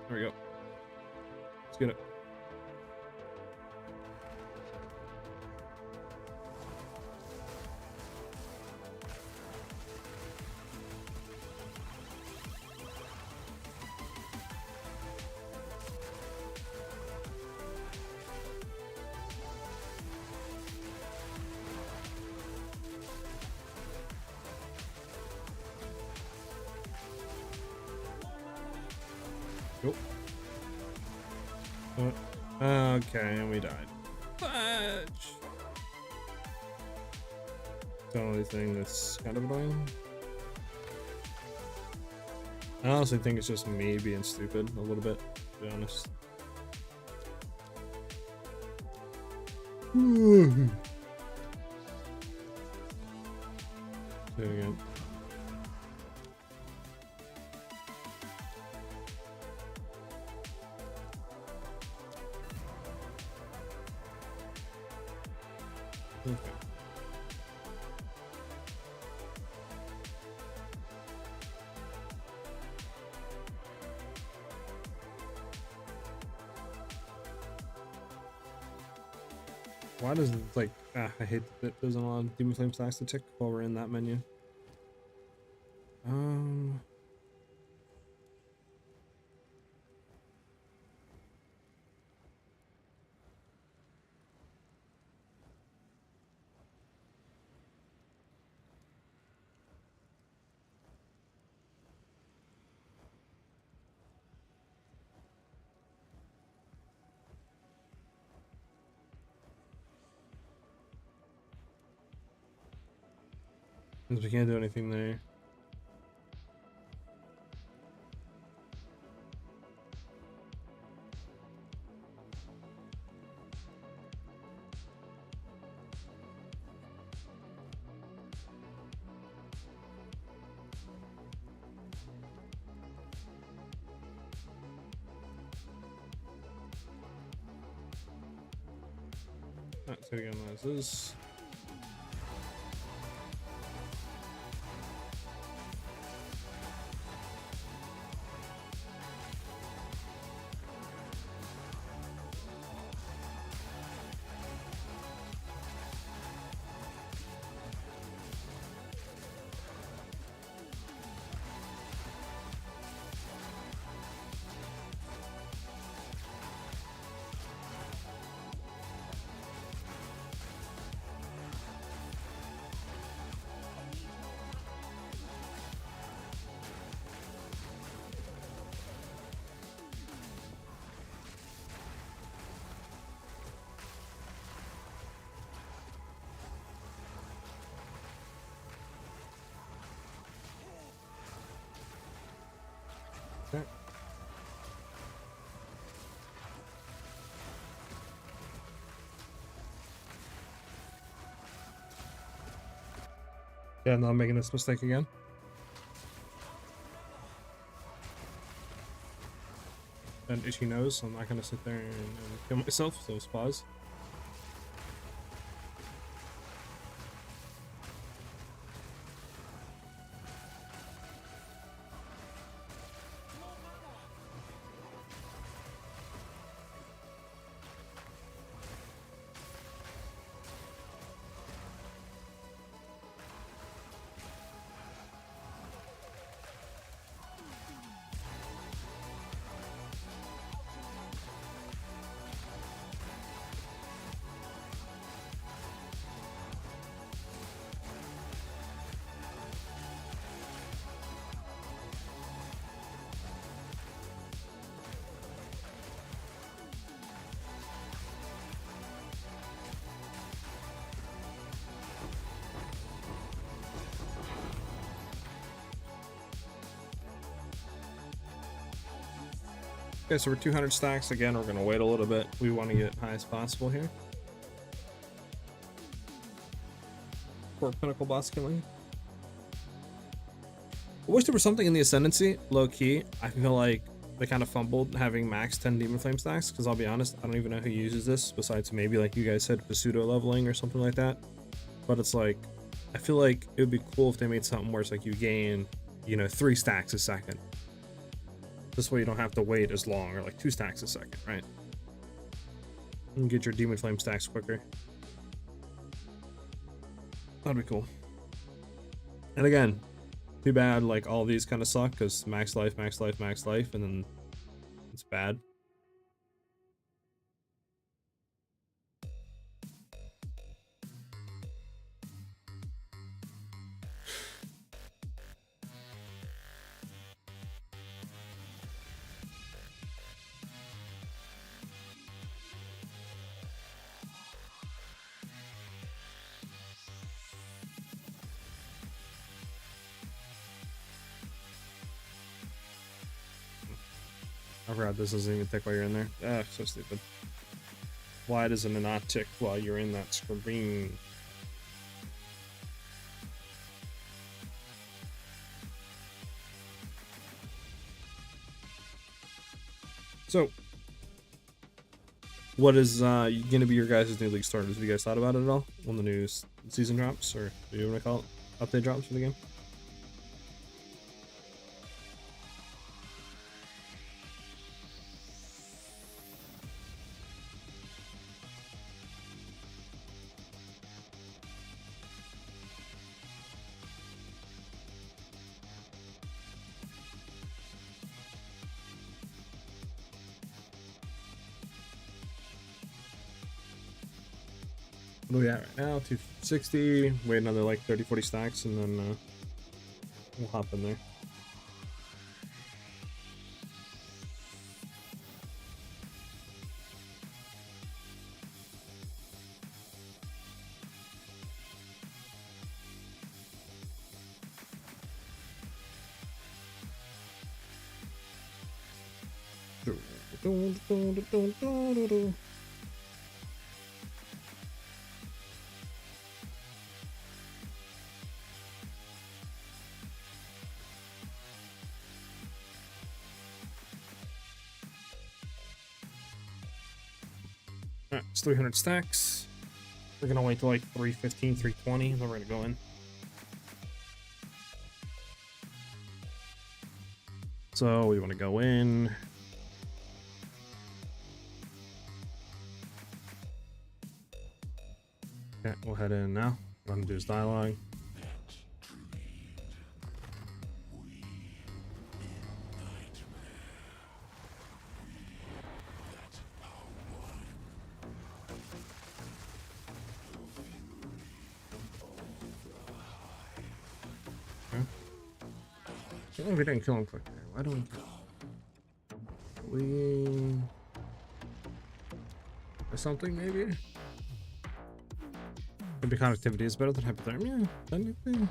There we go. Let's get it. Nope. Okay, and we died. Fudge. The only thing that's kind of annoying. I honestly think it's just me being stupid a little bit, to be honest. Say it again. Okay. Why does it like I hate that there's a lot of demon flame stacks to tick while we're in that menu. Since we can't do anything there. Alright, so again, this is. Yeah, I'm not making this mistake again. An itchy nose, so I'm not gonna sit there and kill myself, so let's pause. Okay, so we're 200 stacks. Again, we're gonna wait a little bit. We want to get high as possible here. For Pinnacle boss killing. I wish there was something in the Ascendancy, low key. I feel like they kind of fumbled having max 10 Demon Flame stacks, because I'll be honest, I don't even know who uses this, besides maybe like you guys said, for pseudo leveling or something like that. But it's like, I feel like it would be cool if they made something where it's like you gain, you know, 3 stacks a second. This way you don't have to wait as long, or like 2 stacks a second, right? You can get your Demon Flame stacks quicker. That'd be cool. And again, too bad like all these kind of suck, because max life, max life, max life, and then it's bad. I forgot this doesn't even tick while you're in there. Ah, so stupid. Why doesn't it not tick while you're in that screen? So, what is going to be your guys' new league starters? Have you guys thought about it at all when the new season drops, or what do you want to call it? Update drops for the game? What are we at right now? 260. Wait another like 30-40 stacks, and then we'll hop in there. Alright, it's 300 stacks. We're gonna wait till like 315, 320, and then we're gonna go in. So we want to go in. Okay, we'll head in now. What I'm gonna do is dialogue. Can't believe we didn't kill him quick there. Why don't we or something maybe? Maybe conductivity is better than hypothermia? Technically?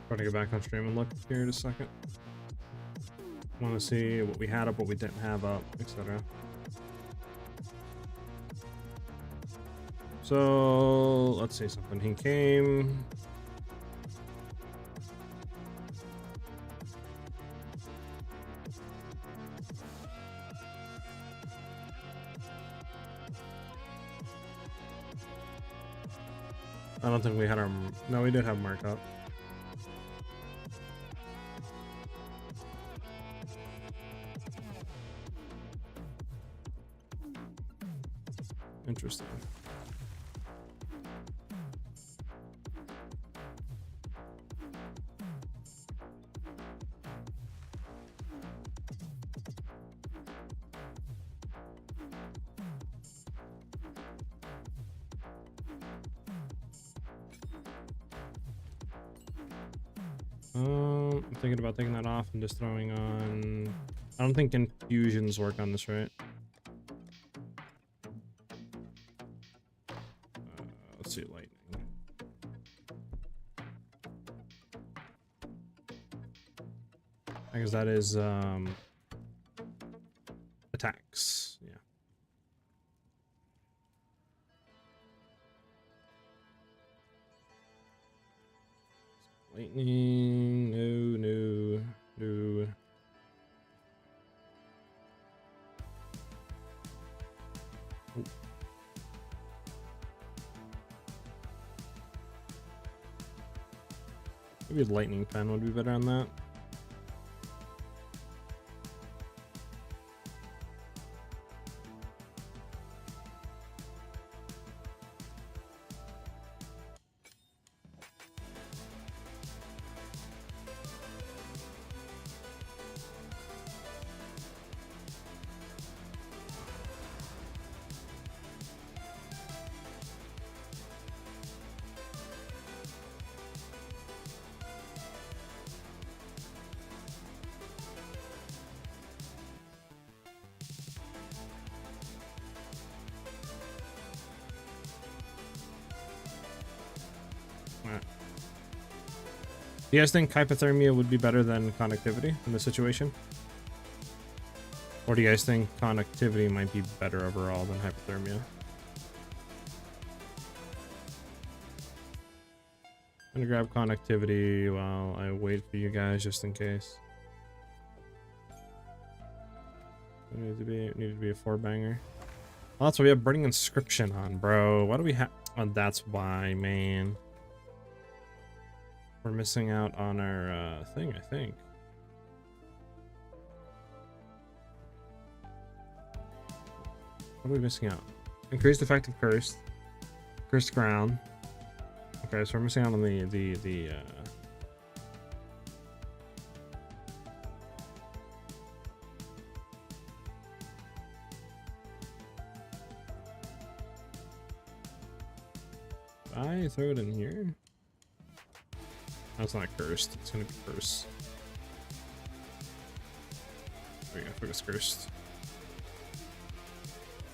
Try to go back on stream and look here in a second. Want to see what we had up, what we didn't have up, etc. So let's see something. He came. I don't think we had our. No, we did have markup. Interesting. I'm thinking about taking that off and just throwing on. I don't think infusions work on this, right? Let's see, lightning. I guess that is attacks. Yeah. Lightning. No. Oh. Maybe a lightning pen would be better on that. Do you guys think hypothermia would be better than conductivity in this situation? Or do you guys think conductivity might be better overall than hypothermia? I'm gonna grab conductivity while I wait for you guys just in case. It needs to be a 4-banger. Oh, that's why we have Burning Inscription on, bro. Why do we have? Oh, that's why, man. We're missing out on our thing, I think. What are we missing out? Increased effective cursed. Cursed ground. Okay, so we're missing out on the I throw it in here. That's not cursed. It's gonna be cursed. There we go. Focus cursed.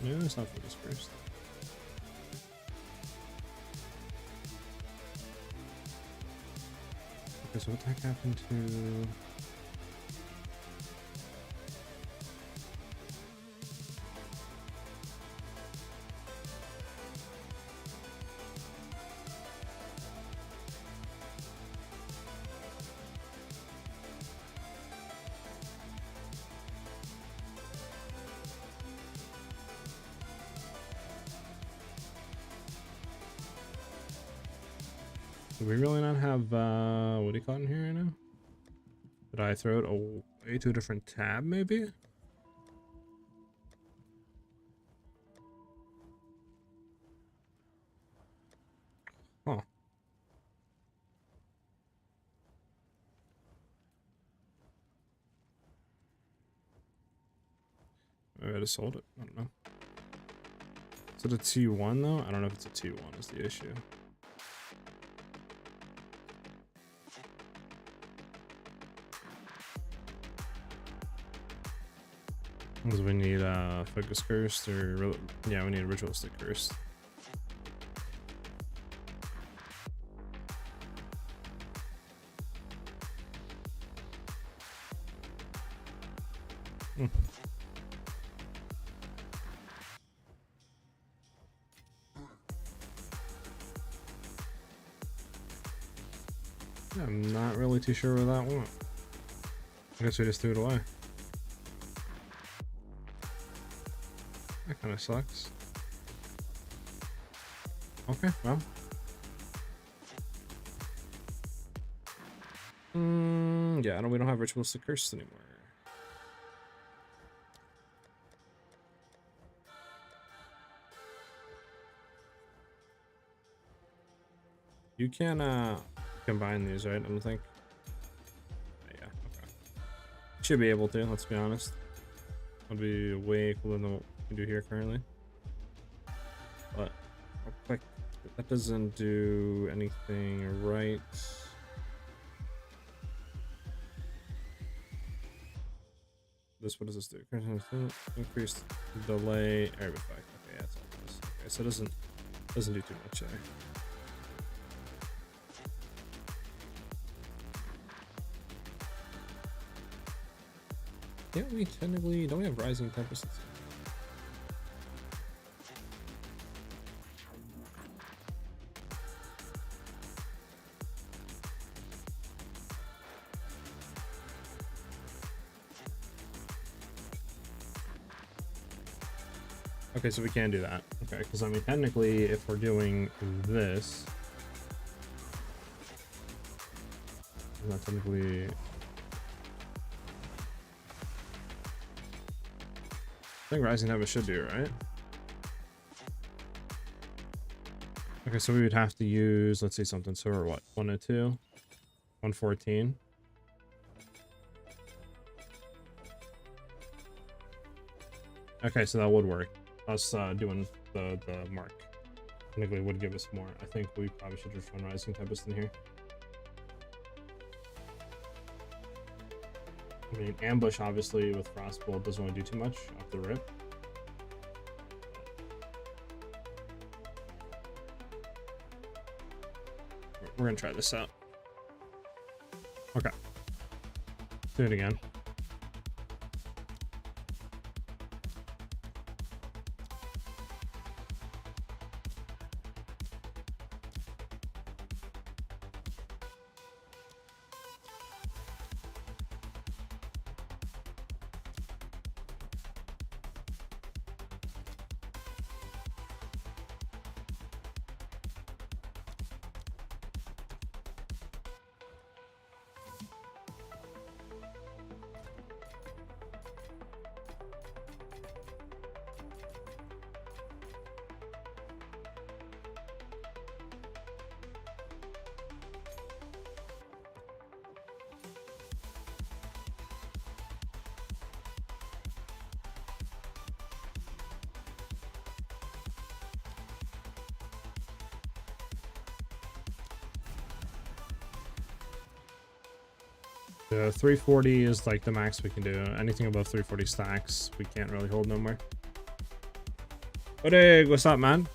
No, it's not focus cursed. Okay, so what the heck happened to? Do we really not have, what do you call it in here right now? Did I throw it away to a different tab, maybe? Huh. Maybe I just sold it. I don't know. Is it a T1 though? I don't know if it's a T1 is the issue. Because we need focus cursed, or yeah, we need ritualistic cursed. Hmm. Yeah, I'm not really too sure where that went. I guess we just threw it away. That kind of sucks. Okay, well. Yeah, we don't have ritualistic curse anymore. You can combine these, right? I don't think. Yeah, okay. Should be able to, let's be honest. That'll be way cooler than what we do here currently. But real quick, that doesn't do anything right. What does this do? Increased delay, air effect. Okay, that's all this. Okay, so it doesn't do too much there. Yeah, we technically don't we have rising tempests? Okay, so we can do that. Okay, because I mean, technically, if we're doing this, not technically. I think Rising Tempest should do it, right? Okay, so we would have to use, let's see something. So we're what? 102, 114. Okay, so that would work. Us doing the mark technically would give us more. I think we probably should just run Rising Tempest in here. I mean, ambush obviously with Frostbolt doesn't really do too much off the rip. We're gonna try this out. Okay. Do it again. The 340 is like the max we can do. Anything above 340 stacks, we can't really hold no more. Hey, what's up, man?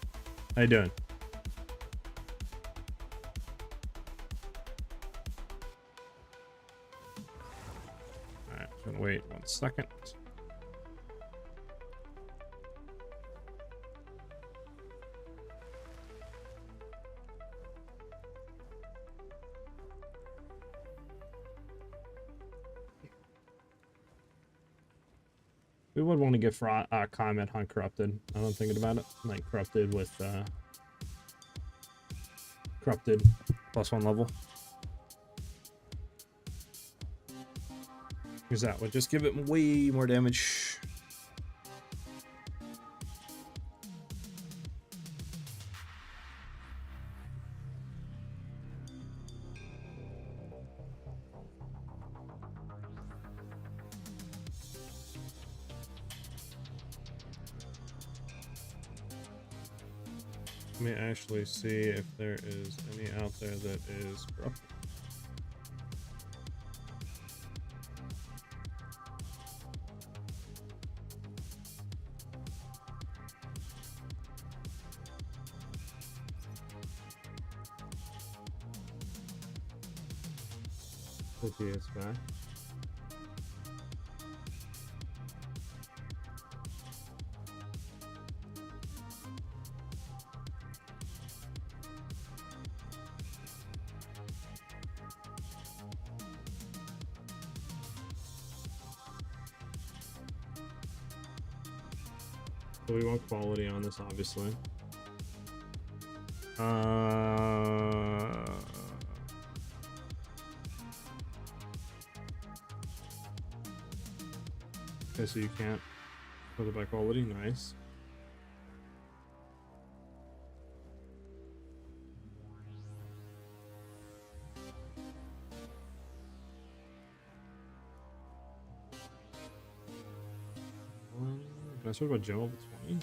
How you doing? Alright, gonna wait 1 second. We would want to get comment on corrupted. I don't thinking about it. Like corrupted with corrupted +1 level. Because that would just give it way more damage. Let me actually see if there is any out there that is corrupted. The GS back. So we want quality on this, obviously. Okay, so you can't put it by quality. Nice. Can I switch about Joe level 20?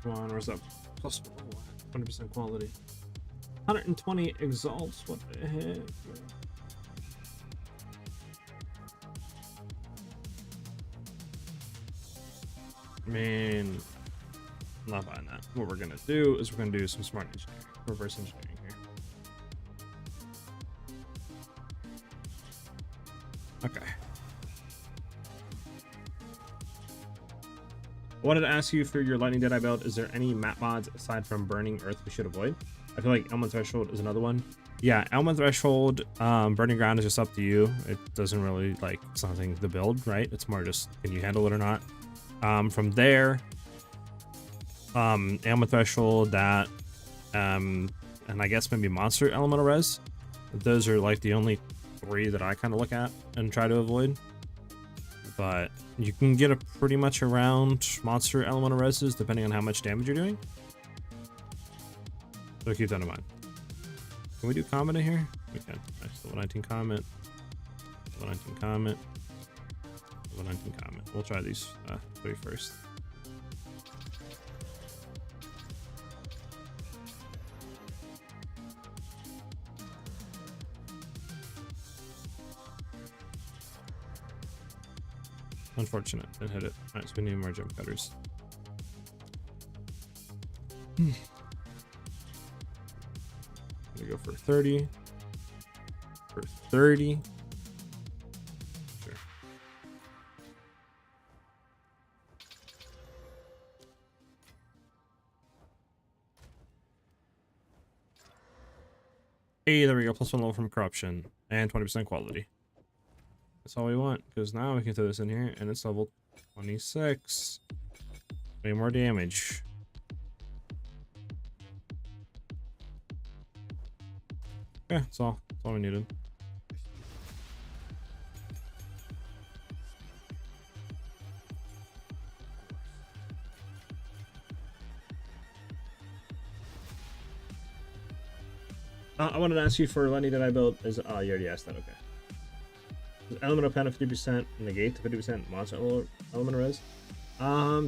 Come on, where's that? Plus 100% quality. 120 exalts, what the heck? Man, I'm not buying that. What we're gonna do is we're gonna do some smart engineering, reverse engineering here. Okay. I wanted to ask you for your Lightning Deadeye build, is there any map mods aside from Burning Earth we should avoid? I feel like Element Threshold is another one. Yeah, Element Threshold, Burning Ground is just up to you. It doesn't really, like, something to build, right? It's more just, can you handle it or not? From there, Element Threshold, that, and I guess maybe Monster Elemental Res. Those are, like, the only 3 that I kind of look at and try to avoid. But you can get a pretty much around Monster Elemental Reses depending on how much damage you're doing. So keep that in mind. Can we do comment in here? We can. Nice. Level 19 comment. Level 19 comment. Level 19 comment. We'll try these 3 first. Unfortunate. Didn't hit it. Alright, so we need more jump cutters. I'm gonna go for 30. For 30. Sure. Hey, there we go. +1 level from corruption and 20% quality. That's all we want, because now we can throw this in here and it's level 26. Way more damage. Yeah, that's all we needed. I wanted to ask you for Lenny that I built is, oh, you already asked that, okay. Elemental pen of 50%, negate to 50% monster element res.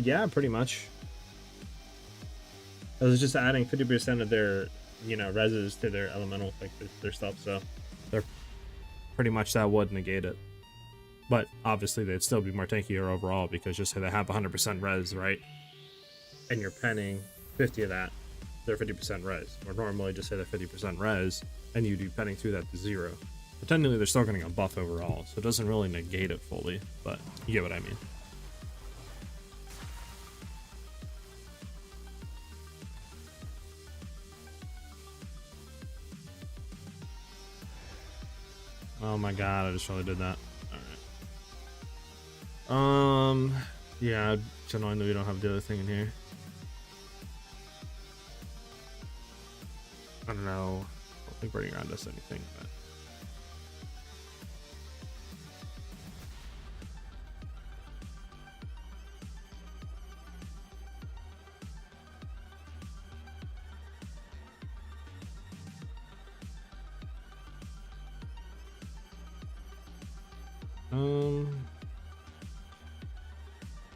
Yeah, pretty much. I was just adding 50% of their, you know, reses to their elemental, like their stuff, so they're pretty much that would negate it. But obviously they'd still be more tankier overall because just say they have 100% res, right? And you're penning 50 of that, they're 50% res. Or normally just say they're 50% res, and you'd be penning through that to 0. But technically they're still getting a buff overall, so it doesn't really negate it fully, but you get what I mean. Oh my god, I just really did that. Alright. Yeah, it's annoying that we don't have the other thing in here. I don't know. I don't think Burning Ground does anything, but...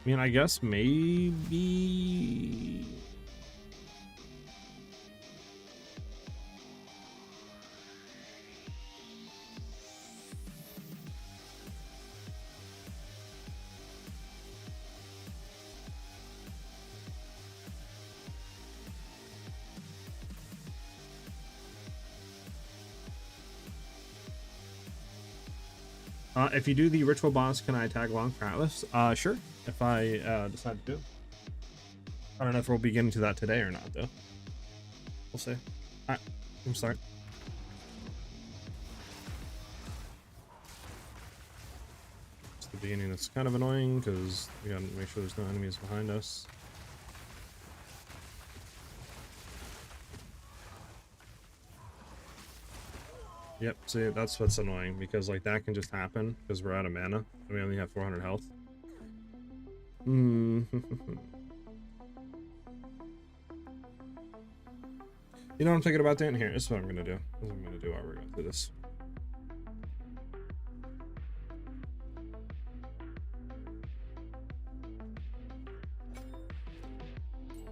I mean, I guess maybe... If you do the ritual boss, can I tag along Kratos? Sure, if I decide to do. I don't know if we'll be getting to that today or not, though. We'll see. Alright, I'm sorry. It's the beginning that's kind of annoying because we gotta make sure there's no enemies behind us. Yep, see, that's what's annoying, because like that can just happen because we're out of mana and we only have 400 health. You know what I'm thinking about doing here? This is what I'm gonna do. This is what I'm gonna do while we're going through this.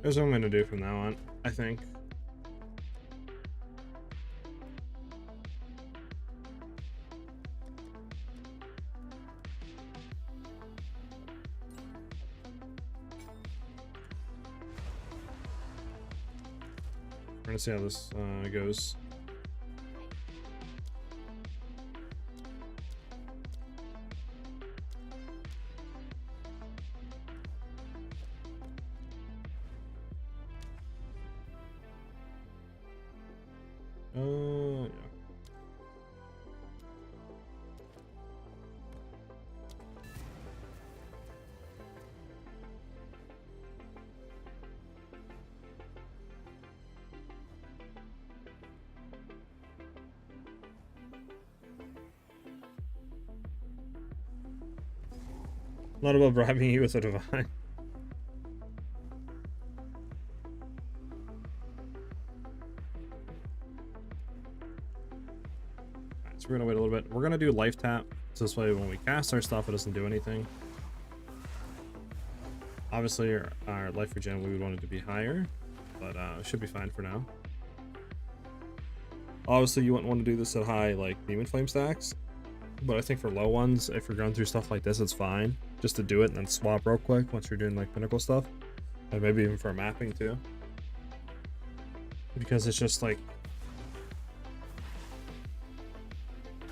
Here's what I'm gonna do from now on, I think. We're gonna see how this goes. Yeah. Not about bribing you with a divine. Alright, so we're gonna wait a little bit. We're gonna do life tap, so this way when we cast our stuff, it doesn't do anything. Obviously, our life regen, we would want it to be higher, but it should be fine for now. Obviously, you wouldn't want to do this at high, like, demon flame stacks, but I think for low ones, if you're going through stuff like this, it's fine. Just to do it and then swap real quick once you're doing, like, pinnacle stuff. And maybe even for mapping, too. Because it's just, like...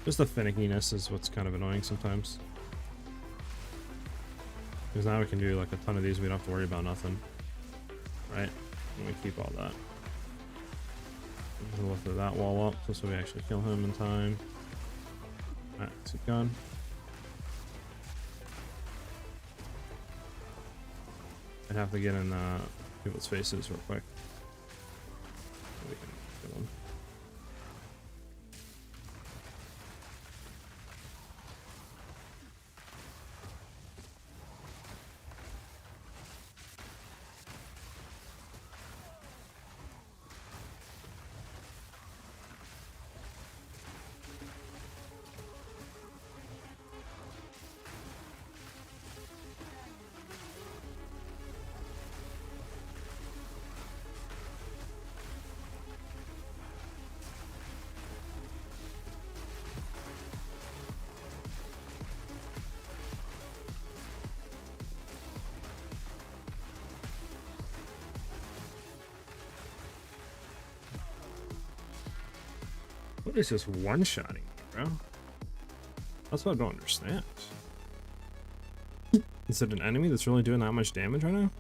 just the finickiness is what's kind of annoying sometimes. Because now we can do, like, a ton of these, we don't have to worry about nothing. Right? And we keep all that. We'll throw that wall up, just so we actually kill him in time. Alright, let's keep going. I'd have to get in people's faces real quick. So we can kill them. What is this one-shotting me, bro? That's what I don't understand. Is it an enemy that's really doing that much damage right now?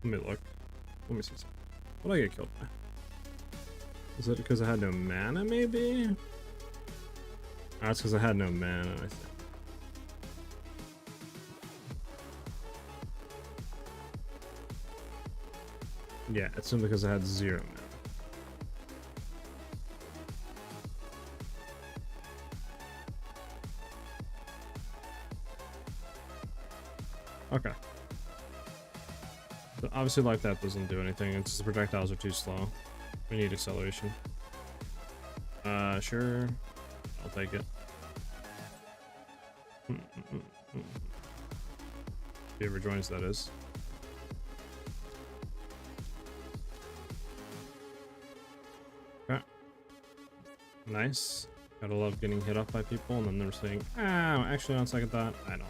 Let me look. Let me see something. What did I get killed by? Is it because I had no mana, maybe? Oh, that's because I had no mana, I think. Yeah, it's simply because I had 0 mana. Okay. So obviously life tap doesn't do anything, it's just the projectiles are too slow. We need acceleration. Sure. I'll take it. If he ever joins, that is. Okay. Nice. Gotta love getting hit up by people and then they're saying, oh, actually on second thought, I don't.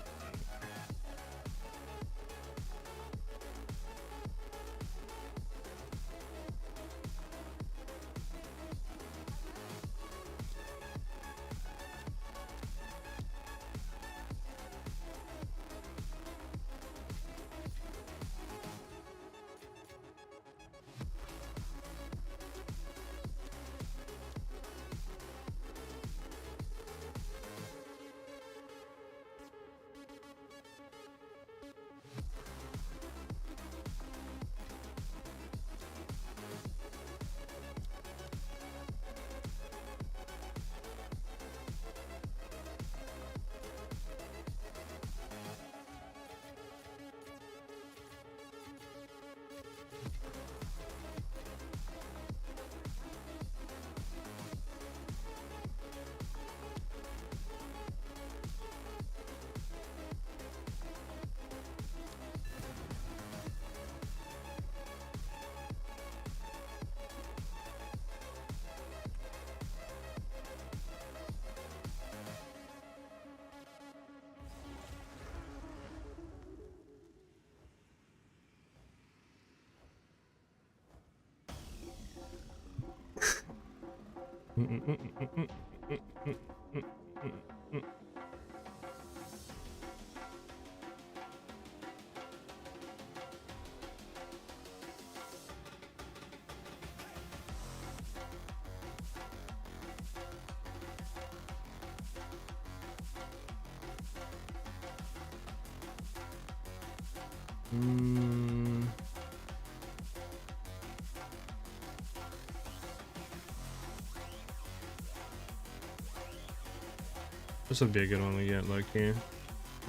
This would be a good one to get like here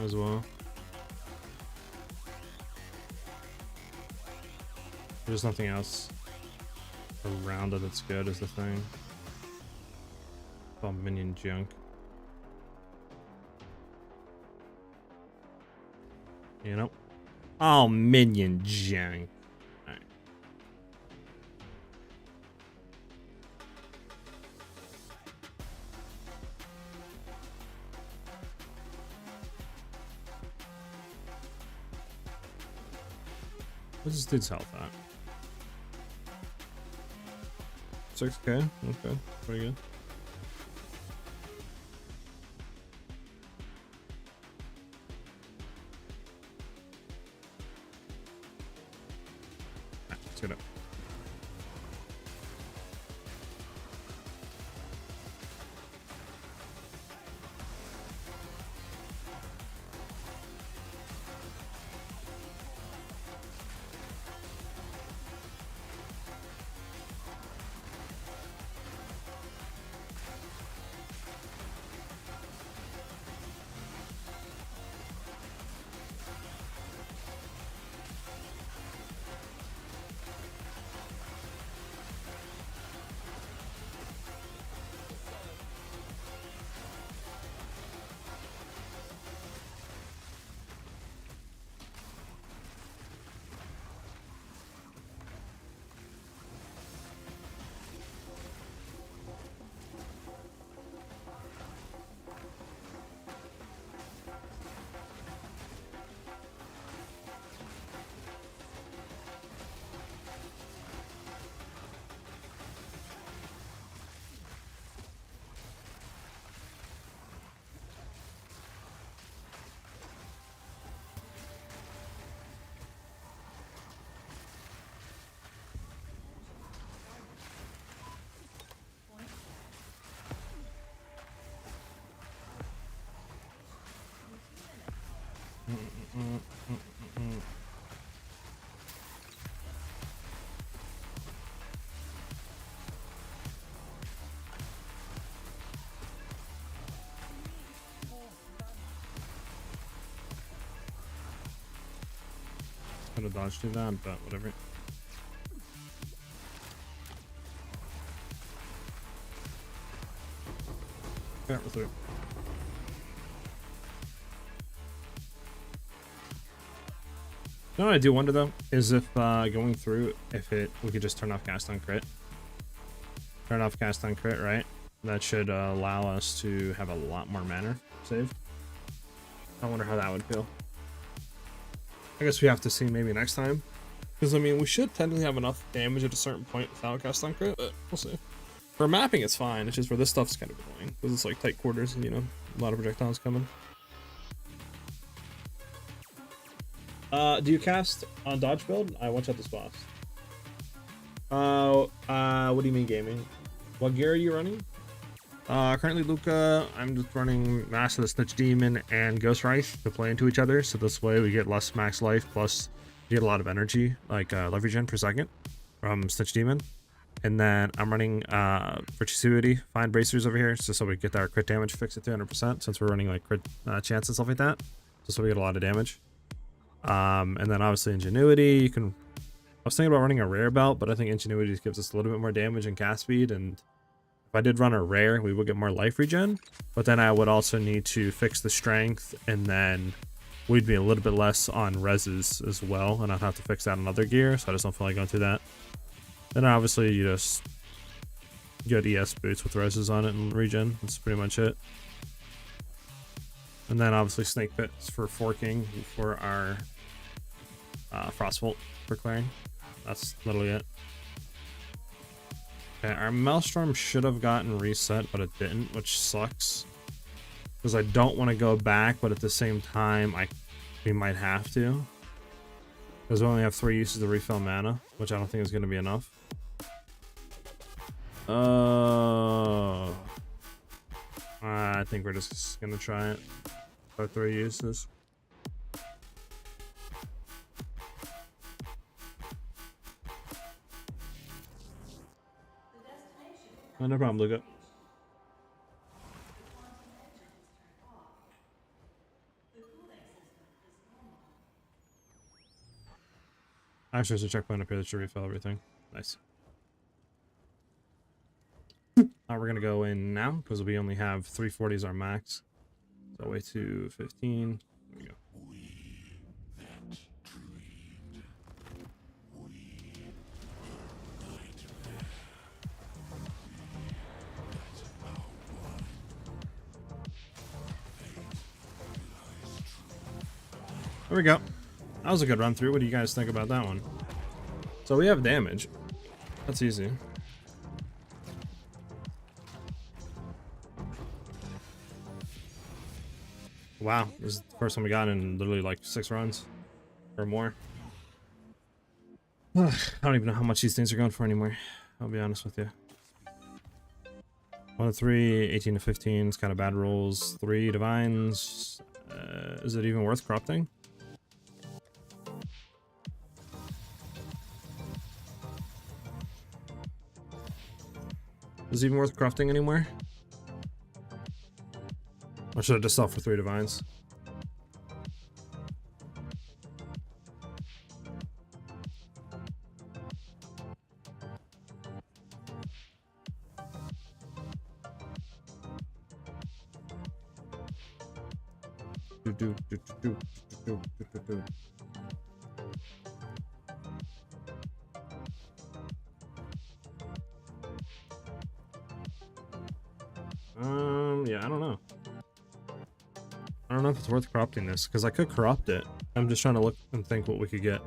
as well. There's nothing else around it that's good is the thing. It's all minion junk. You know? Oh, minion junk. Alright. What's this dude's health at? 6k? Okay, pretty good. Let's get up. Could have dodged through that, but whatever. Yeah, we're through. You know what I do wonder though is if going through, we could just turn off cast on crit. Turn off cast on crit, right? That should allow us to have a lot more mana saved. I wonder how that would feel. I guess we have to see maybe next time. Because, I mean, we should technically have enough damage at a certain point without cast on crit, but we'll see. For mapping, it's fine. It's just for this stuff's kind of annoying. Because it's like tight quarters and, you know, a lot of projectiles coming. Do you cast on dodge build? I watch out this boss. What do you mean gaming? What gear are you running? Currently Luca, I'm just running Mass of the Snitch Demon and Ghost Rice to play into each other, so this way we get less max life, plus you get a lot of energy, like life regen per second from Snitch Demon. And then I'm running Virtuosity, Find Bracers over here, so we get our crit damage fixed at 300%, since we're running like crit chance and stuff like that, so we get a lot of damage. And then obviously Ingenuity, I was thinking about running a rare belt, but I think Ingenuity gives us a little bit more damage and cast speed, and if I did run a rare, we would get more life regen, but then I would also need to fix the strength, and then we'd be a little bit less on reses as well, and I'd have to fix that on other gear, so I just don't feel like going through that. Then obviously you just get ES boots with reses on it and regen. That's pretty much it. And then obviously Snake Pits for forking for our Frostbolt for clearing. That's literally it. Okay, our Maelstrom should have gotten reset, but it didn't, which sucks. Because I don't want to go back, but at the same time, we might have to. Because we only have 3 uses to refill mana, which I don't think is going to be enough. I think we're just going to try it. Our 3 uses. Oh, no problem, Luca. Actually, there's a checkpoint up here that should refill everything. Nice. We're gonna go in now because we only have 340 as our max. So way to 15. There we go. There we go. That was a good run through. What do you guys think about that one? So we have damage. That's easy. Wow, this is the first time we got in literally like 6 runs or more. I don't even know how much these things are going for anymore. I'll be honest with you. 1 to 3, 18 to 15 is kind of bad rolls. 3 divines. Is it even worth corrupting? Is it even worth corrupting anymore? Or should I just sell for 3 divines? Yeah, I don't know. I don't know if it's worth corrupting this, because I could corrupt it. I'm just trying to look and think what we could get.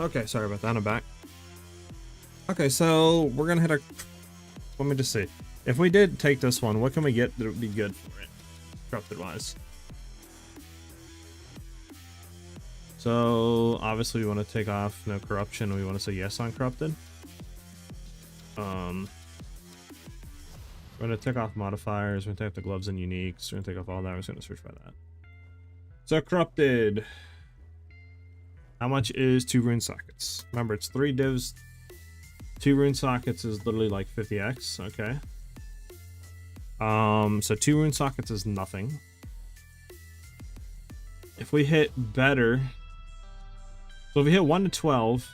Okay, sorry about that, I'm back. Okay, so we're gonna hit a... Let me just see. If we did take this one, what can we get that would be good for it, corrupted-wise? So, obviously we want to take off no corruption, we want to say yes on corrupted. We're gonna take off modifiers, we're gonna take off the gloves and uniques, we're gonna take off all that, we're just gonna search by that. So, corrupted. How much is 2 rune sockets? Remember, it's 3 divs. 2 rune sockets is literally like 50x. Okay. So 2 rune sockets is nothing. If we hit better, so if we hit 1 to 12,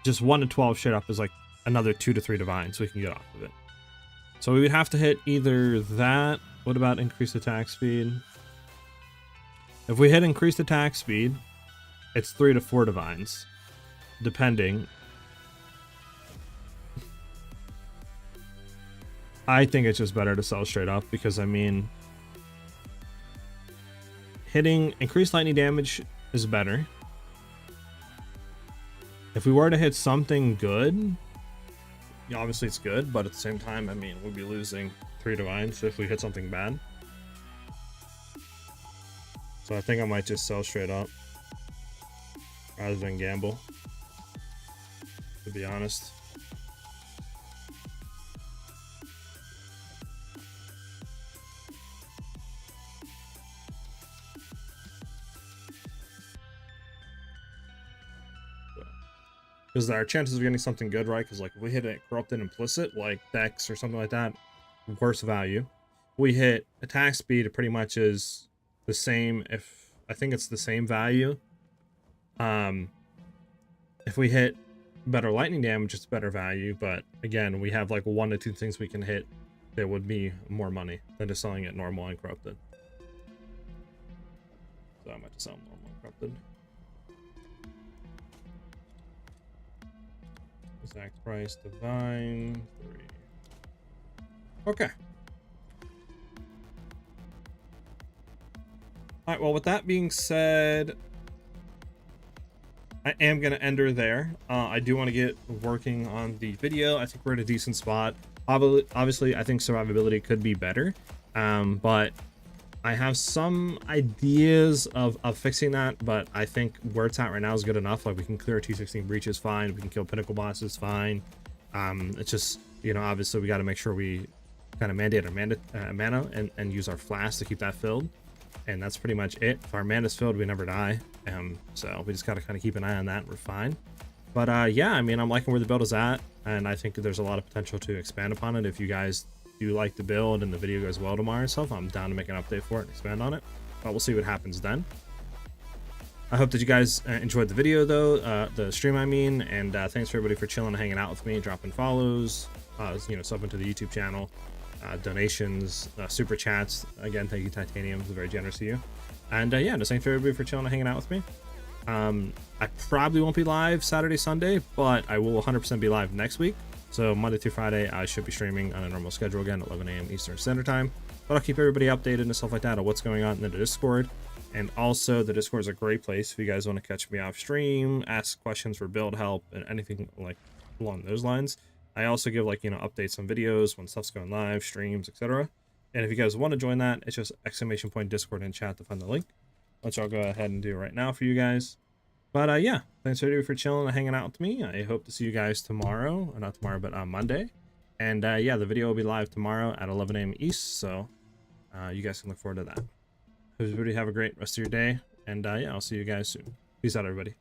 just 1 to 12 straight up is like another 2 to 3 divines we can get off of it. So we would have to hit either that. What about increased attack speed? If we hit increased attack speed, it's 3 to 4 divines, depending. I think it's just better to sell straight up because, I mean, hitting increased lightning damage is better. If we were to hit something good, yeah, obviously it's good, but at the same time, I mean, we'd be losing 3 divines if we hit something bad. So I think I might just sell straight up rather than gamble, to be honest. Because our chances of getting something good, right? Because like if we hit a corrupted implicit, like Dex or something like that, worse value. We hit attack speed, it pretty much is the same. If I think it's the same value. If we hit better lightning damage, it's better value. But again, we have like 1 to 2 things we can hit that would be more money than just selling it normal and corrupted. So I might just sell normal and corrupted. Exact price, divine, 3. Okay. All right, well, with that being said, I am going to end her there. I do want to get working on the video. I think we're at a decent spot. Obviously, I think survivability could be better, but I have some ideas of fixing that, but I think where it's at right now is good enough. Like, we can clear T16 breaches fine. We can kill pinnacle bosses fine. It's just, you know, obviously we got to make sure we kind of mandate our mana and use our flask to keep that filled. And that's pretty much it. If our mana's filled, we never die. So we just got to kind of keep an eye on that. We're fine. But yeah, I mean, I'm liking where the build is at, and I think there's a lot of potential to expand upon it. If you guys do like the build and the video goes well tomorrow and stuff, I'm down to make an update for it and expand on it. But we'll see what happens then. I hope that you guys enjoyed the video, though, the stream, I mean, and thanks for everybody for chilling and hanging out with me, dropping follows, you know, subbing to the YouTube channel. Donations, super chats. Again, thank you, Titanium. It's very generous of you. And yeah, just thanks for everybody for chilling and hanging out with me. I probably won't be live Saturday, Sunday, but I will 100% be live next week. So Monday through Friday, I should be streaming on a normal schedule again at 11 a.m. Eastern Standard Time. But I'll keep everybody updated and stuff like that on what's going on in the Discord. And also, the Discord is a great place if you guys want to catch me off stream, ask questions for build help, and anything like along those lines. I also give, like, you know, updates on videos when stuff's going live, streams, etc. And if you guys want to join that, it's just !Discord in chat to find the link, which I'll go ahead and do right now for you guys. But yeah, thanks for chilling and hanging out with me. I hope to see you guys tomorrow, or not tomorrow, but on Monday. And yeah, the video will be live tomorrow at 11 a.m. East, so you guys can look forward to that. Hope everybody have a great rest of your day, and yeah, I'll see you guys soon. Peace out, everybody.